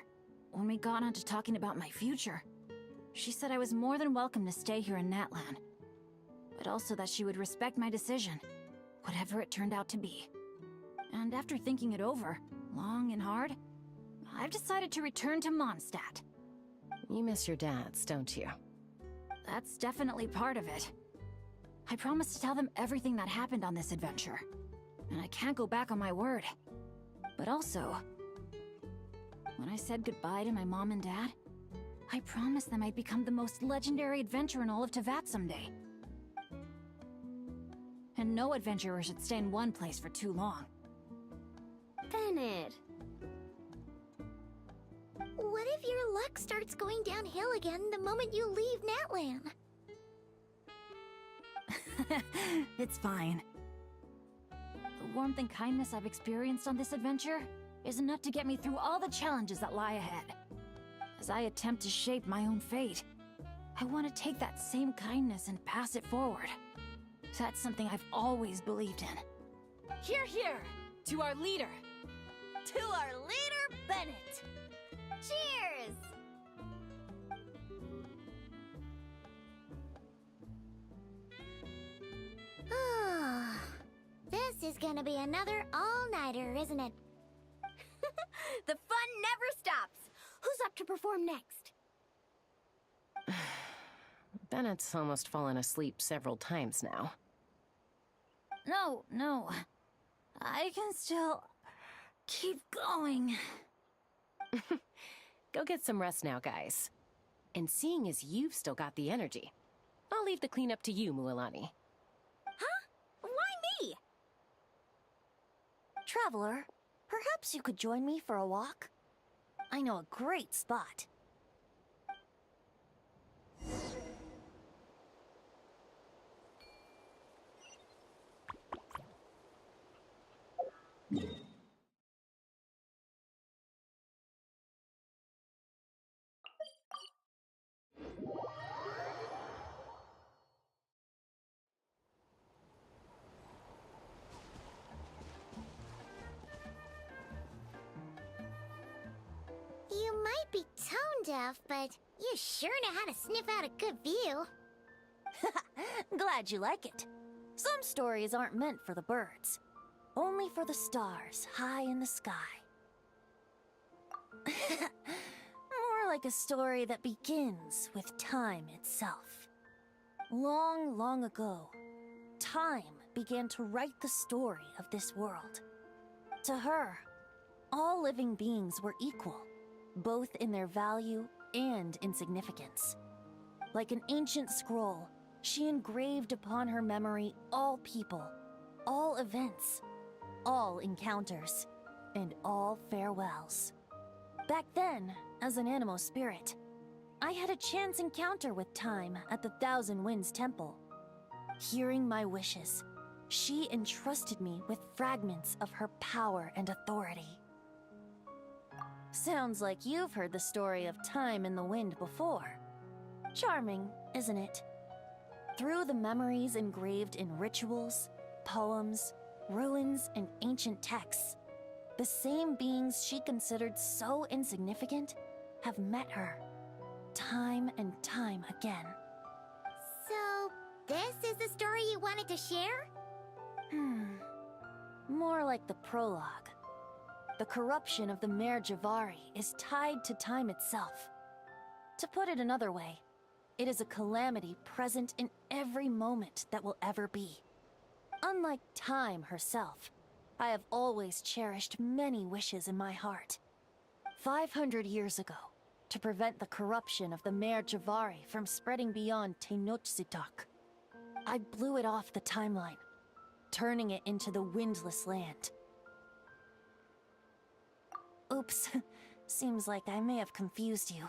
when we got onto talking about my future, she said I was more than welcome to stay here in Natlan, but also that she would respect my decision, whatever it turned out to be. And after thinking it over, long and hard, I've decided to return to Mondstadt. You miss your dads, don't you? That's definitely part of it. I promised to tell them everything that happened on this adventure, and I can't go back on my word. But also, when I said goodbye to my mom and dad, I promised them I'd become the most legendary adventurer in all of Tevat someday. And no adventurer should stay in one place for too long. Bennett. What if your luck starts going downhill again the moment you leave Natlan? It's fine. The warmth and kindness I've experienced on this adventure is enough to get me through all the challenges that lie ahead. As I attempt to shape my own fate, I want to take that same kindness and pass it forward. That's something I've always believed in. Hear, hear! To our leader! To our leader, Bennett! Cheers! This is gonna be another all-nighter, isn't it? The fun never stops! Who's up to perform next? Bennett's almost fallen asleep several times now. No. I can still keep going. Go get some rest now, guys. And seeing as you've still got the energy, I'll leave the cleanup to you, Mualani. Huh? Why me? Traveler, perhaps you could join me for a walk? I know a great spot. You might be tone deaf, but you sure know how to sniff out a good view. Glad you like it. Some stories aren't meant for the birds. Only for the stars high in the sky. More like a story that begins with time itself. Long, long ago, time began to write the story of this world. To her, all living beings were equal, both in their value and in significance. Like an ancient scroll, she engraved upon her memory all people, all events, all encounters, and all farewells. Back then, as an animal spirit, I had a chance encounter with time at the Thousand Winds Temple. Hearing my wishes, she entrusted me with fragments of her power and authority. Sounds like you've heard the story of time in the wind before. Charming, isn't it? Through the memories engraved in rituals, poems, ruins, and ancient texts, the same beings she considered so insignificant have met her, time and time again. So, this is the story you wanted to share? More like the prologue. The corruption of the Mare Javari is tied to time itself. To put it another way, it is a calamity present in every moment that will ever be. Unlike time herself, I have always cherished many wishes in my heart. 500 years ago, to prevent the corruption of the Mare Javari from spreading beyond Tenochtitlán, I blew it off the timeline, turning it into the Windless Land. Oops, seems like I may have confused you.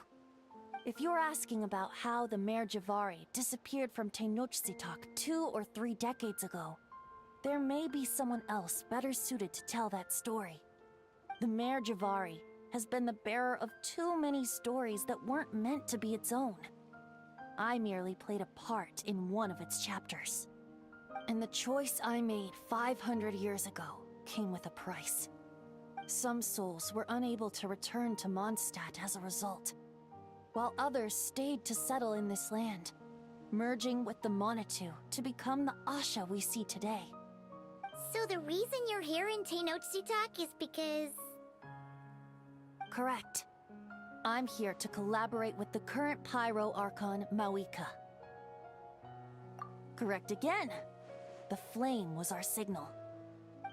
If you're asking about how the Mare Javari disappeared from Tenochtitlán 2 or 3 decades ago, there may be someone else better suited to tell that story. The Mare Javari has been the bearer of too many stories that weren't meant to be its own. I merely played a part in one of its chapters. And the choice I made 500 years ago came with a price. Some souls were unable to return to Mondstadt as a result, while others stayed to settle in this land, merging with the Monitu to become the Asha we see today. So the reason you're here in Tenochtitlán is because... Correct. I'm here to collaborate with the current Pyro Archon, Mawika. Correct again. The flame was our signal.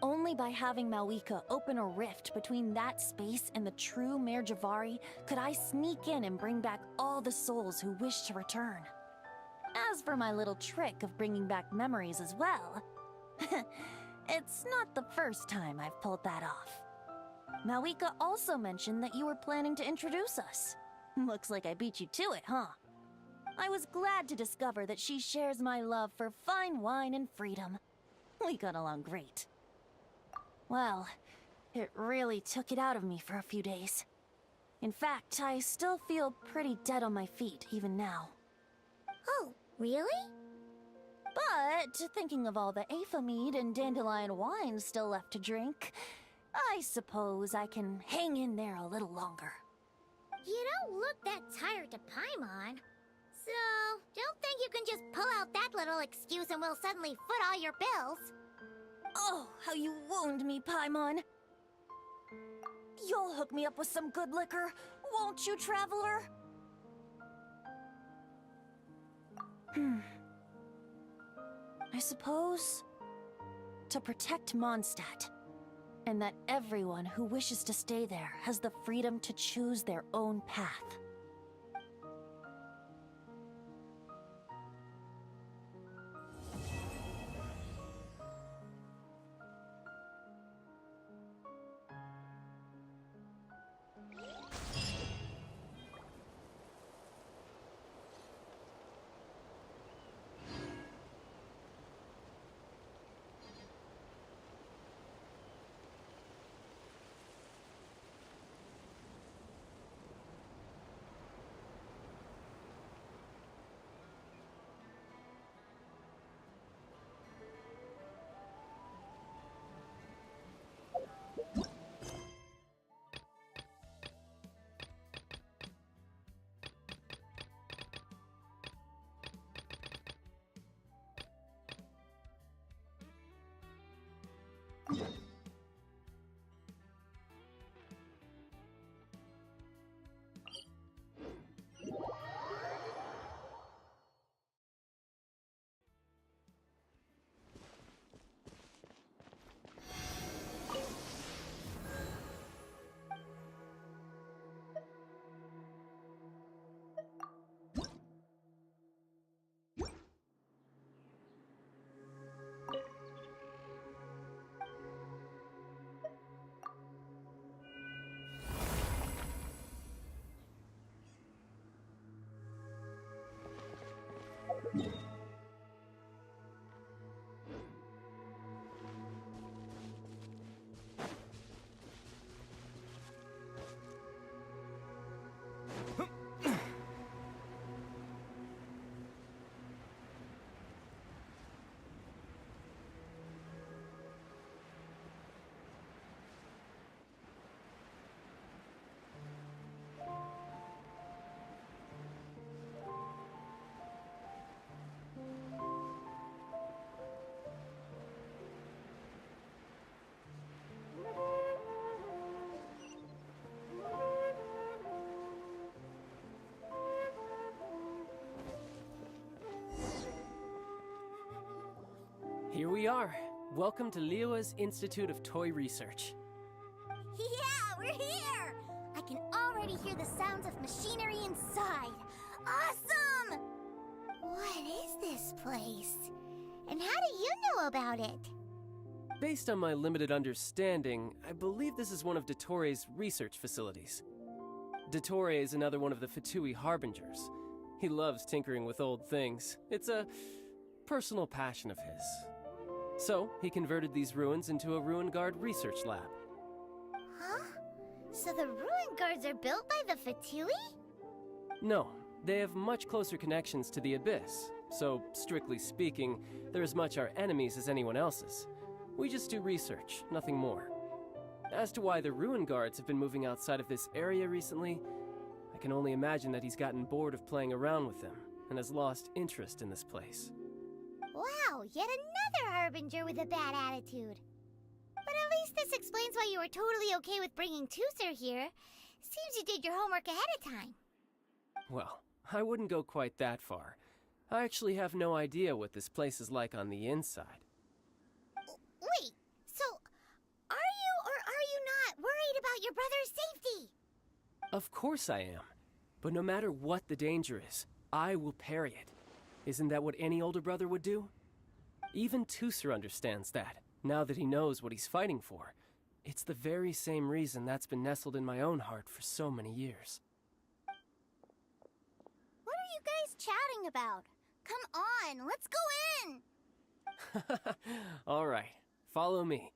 Only by having Mawika open a rift between that space and the true Mare Javari could I sneak in and bring back all the souls who wish to return. As for my little trick of bringing back memories as well, it's not the first time I've pulled that off. Mawika also mentioned that you were planning to introduce us. Looks like I beat you to it, huh? I was glad to discover that she shares my love for fine wine and freedom. We got along great. Well, it really took it out of me for a few days. In fact, I still feel pretty dead on my feet even now. Oh, really? But thinking of all the Aether mead and dandelion wine still left to drink, I suppose I can hang in there a little longer. You don't look that tired to Pieman. So, don't think you can just pull out that little excuse and we'll suddenly foot all your bills. Oh, how you wound me, Pieman. You'll hook me up with some good liquor, won't you, Traveler? I suppose to protect Mondstadt, and that everyone who wishes to stay there has the freedom to choose their own path. we are. Welcome to Liyue's Institute of Toy Research. Yeah, we're here! I can already hear the sounds of machinery inside. Awesome! What is this place? And how do you know about it? Based on my limited understanding, I believe this is one of Dottoro's research facilities. Dottore is another one of the Fatui Harbingers. He loves tinkering with old things. It's a personal passion of his. So, he converted these ruins into a Ruin Guard research lab. Huh? So the ruin guards are built by the Fatui? No, they have much closer connections to the Abyss, so strictly speaking, they're as much our enemies as anyone else's. We just do research, nothing more. As to why the Ruin Guards have been moving outside of this area recently, I can only imagine that he's gotten bored of playing around with them and has lost interest in this place. Wow, yet another Harbinger with a bad attitude. But at least this explains why you were totally okay with bringing Tooser here. Seems you did your homework ahead of time. Well, I wouldn't go quite that far. I actually have no idea what this place is like on the inside. Wait, so are you or are you not worried about your brother's safety? Of course I am. But no matter what the danger is, I will parry it. Isn't that what any older brother would do? Even Tooser understands that, now that he knows what he's fighting for. It's the very same reason that's been nestled in my own heart for so many years. What are you guys chatting about? Come on, let's go in! All right, follow me.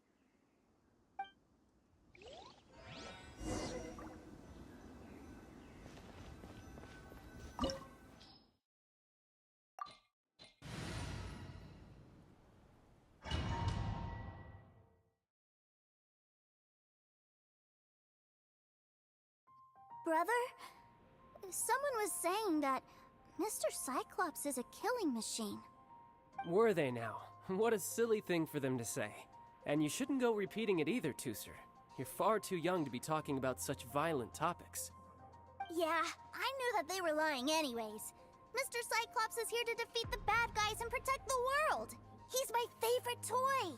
Brother, someone was saying that Mr. Cyclops is a killing machine. Were they now? What a silly thing for them to say. And you shouldn't go repeating it either, Tooser. You're far too young to be talking about such violent topics. Yeah, I knew that they were lying anyways. Mr. Cyclops is here to defeat the bad guys and protect the world. He's my favorite toy.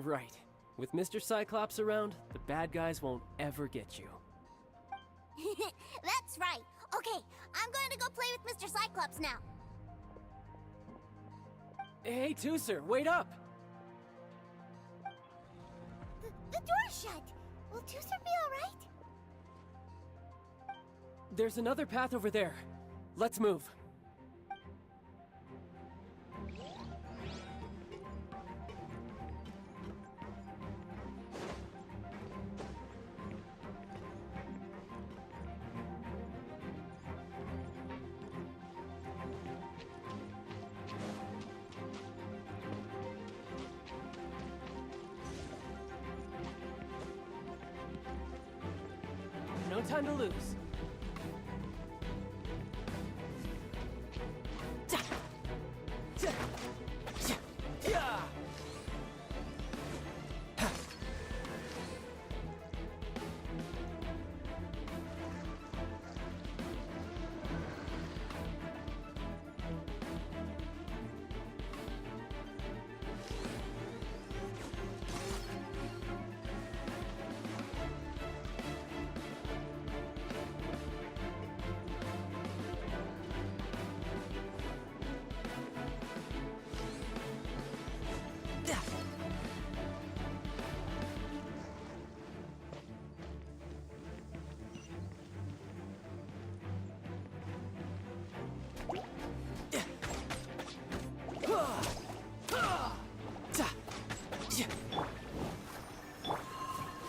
Right. With Mr. Cyclops around, the bad guys won't ever get you. That's right. Okay, I'm going to go play with Mr. Cyclops now. Hey, Tooser, wait up! The door's shut. Will Tooser be alright? There's another path over there. Let's move. No time to lose.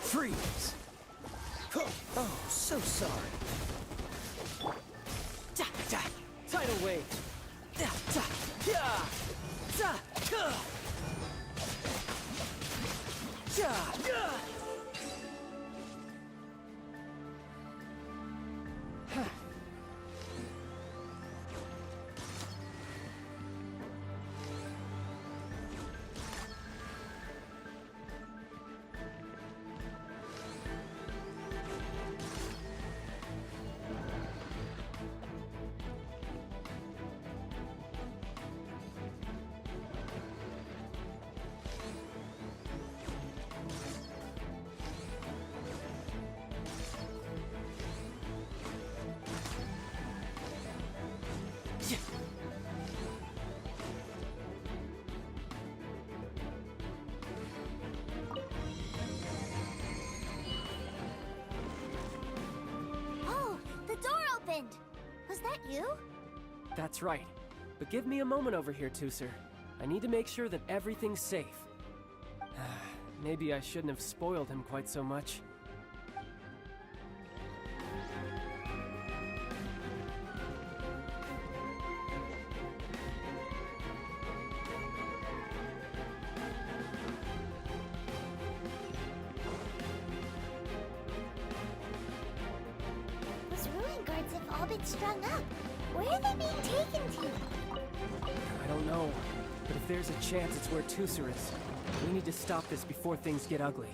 Freeze! Oh, so sorry. Tidal wave. Oh, the door opened! Was that you? That's right. But give me a moment over here, Tooser. I need to make sure that everything's safe. Maybe I shouldn't have spoiled him quite so much. Those ruin guards have all been strung up. Where are they being taken to? I don't know, but if there's a chance it's where Tooser is, we need to stop this before things get ugly.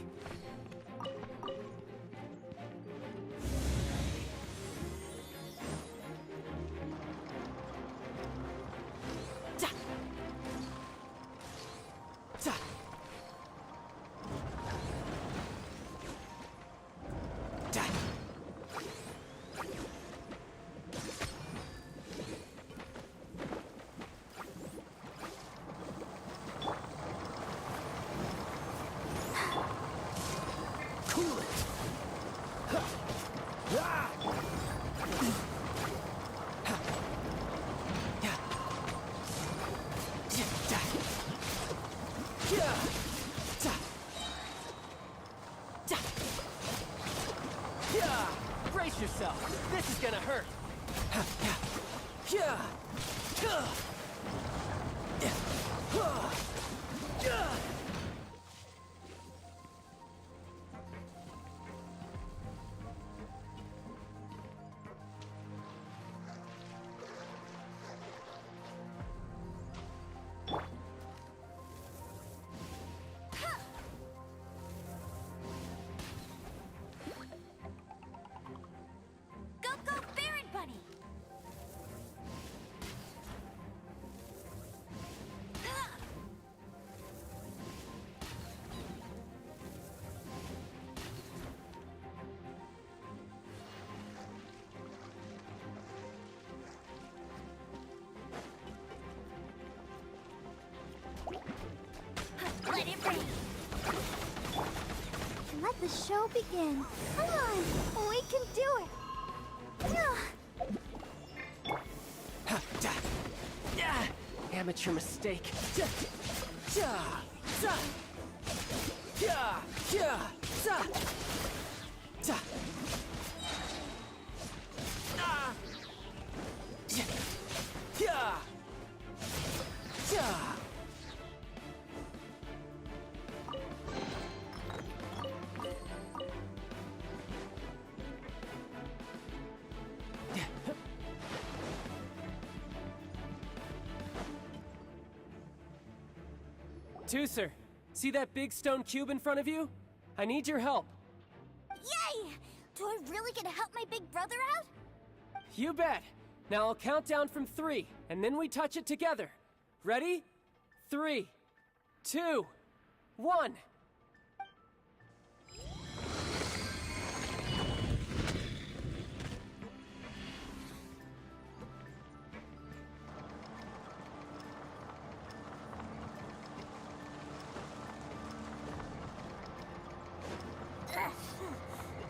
Brace yourself. This is gonna hurt. Let it rain. Let the show begin. Come on, we can do it. Amateur mistake. Tooser, see that big stone cube in front of you? I need your help. Yay! Do I really get to help my big brother out? You bet. Now I'll count down from 3, and then we touch it together. Ready? 3, 2, 1.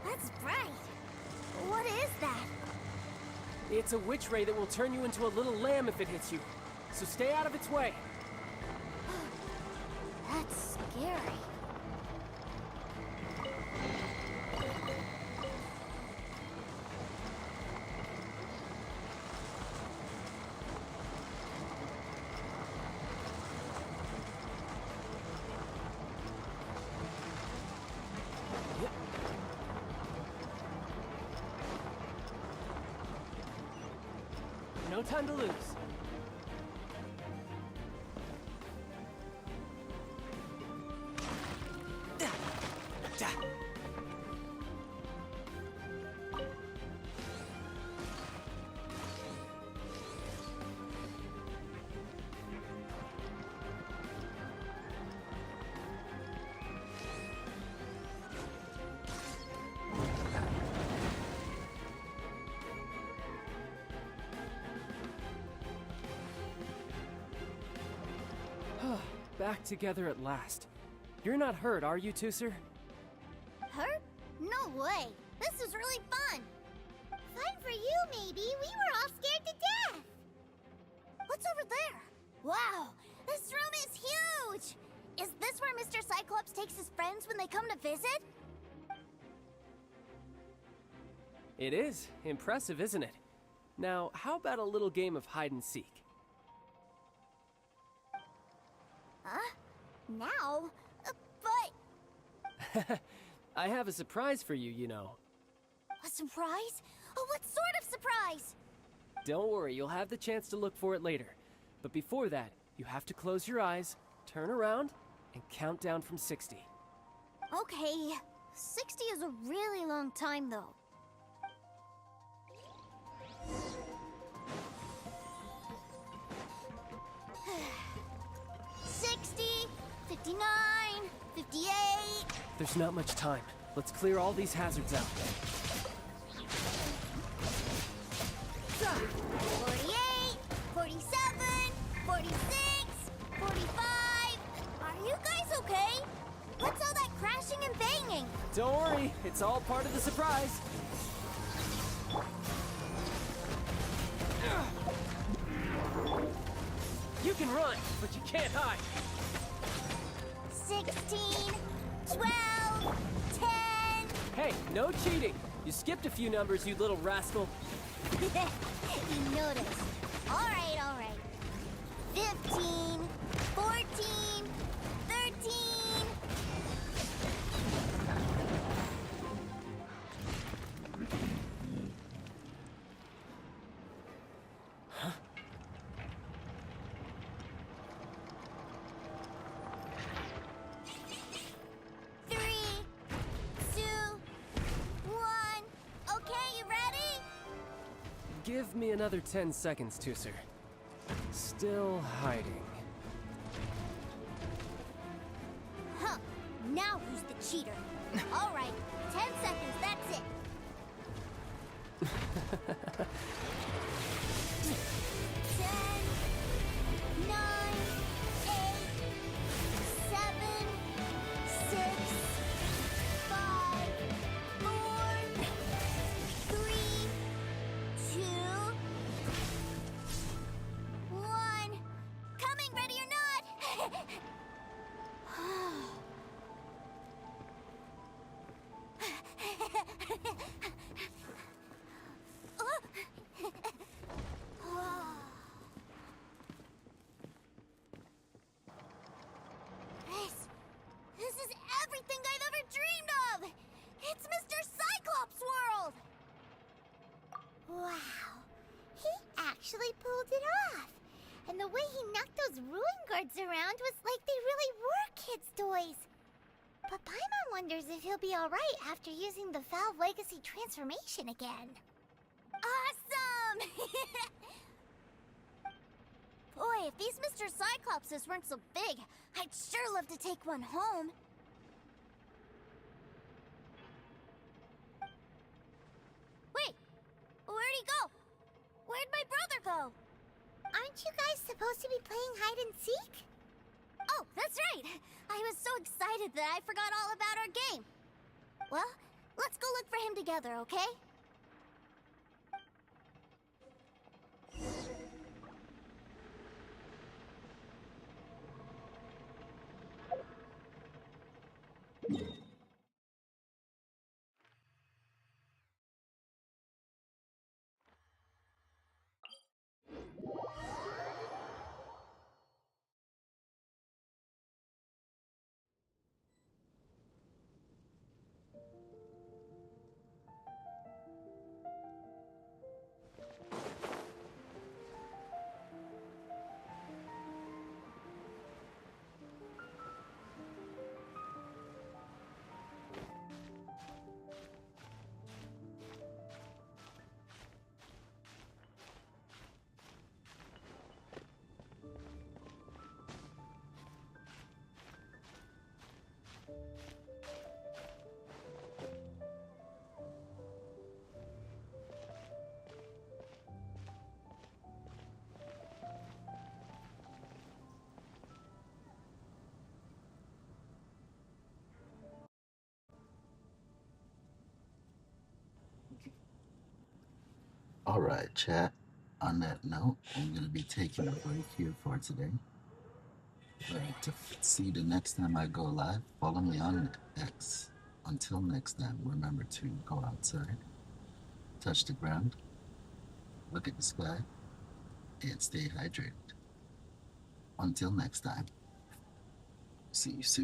That's bright. What is that? It's a witch ray that will turn you into a little lamb if it hits you. So stay out of its way. That's scary. No time to lose. back together at last. You're not hurt, are you, Tooser? Hurt? No way. This is really fun. Fun for you, maybe. We were all scared to death. What's over there? Wow, this room is huge! Is this where Mr. Cyclops takes his friends when they come to visit? It is. Impressive, isn't it? Now, how about a little game of hide and seek? Huh? Now? But... I have a surprise for you, you know. A surprise? Oh, what sort of surprise? Don't worry, you'll have the chance to look for it later. But before that, you have to close your eyes, turn around, and count down from 60. Okay, 60 is a really long time, though. $60, $59, $58... There's not much time. Let's clear all these hazards out. 48, 47, 46, 45... Are you guys okay? What's all that crashing and banging? Don't worry, it's all part of the surprise. You can run, but you can't hide. 16, 12, 10... Hey, no cheating. You skipped a few numbers, you little rascal. You noticed. All right. 15, 14, 13... Huh? Give me another 10 seconds, Tooser. Still hiding. Huh. Now who's the cheater? All right, 10 seconds, that's it. 10, 9, 8, 7, 6, 5, 4, 3, 2, 1. Coming, ready or not? This is everything I've ever dreamed of! It's Mr. Cyclops' world! Wow. He actually pulled it off. And the way he knocked those ruin guards around was like they really were kids' toys. But Pieman wonders if he'll be alright after using the Valve Legacy transformation again. Awesome! Boy, if these Mr. Cyclopses weren't so big, I'd sure love to take one home. Wait, where'd he go? Where'd my brother go? Aren't you guys supposed to be playing hide and seek? Oh, that's right! I was so excited that I forgot all about our game. Well, let's go look for him together, okay? Alright, chat. On that note, I'm gonna be taking a break here for today. But to see the next time I go live, follow me on X. Until next time, remember to go outside, touch the ground, look at the sky, and stay hydrated. Until next time, see you soon.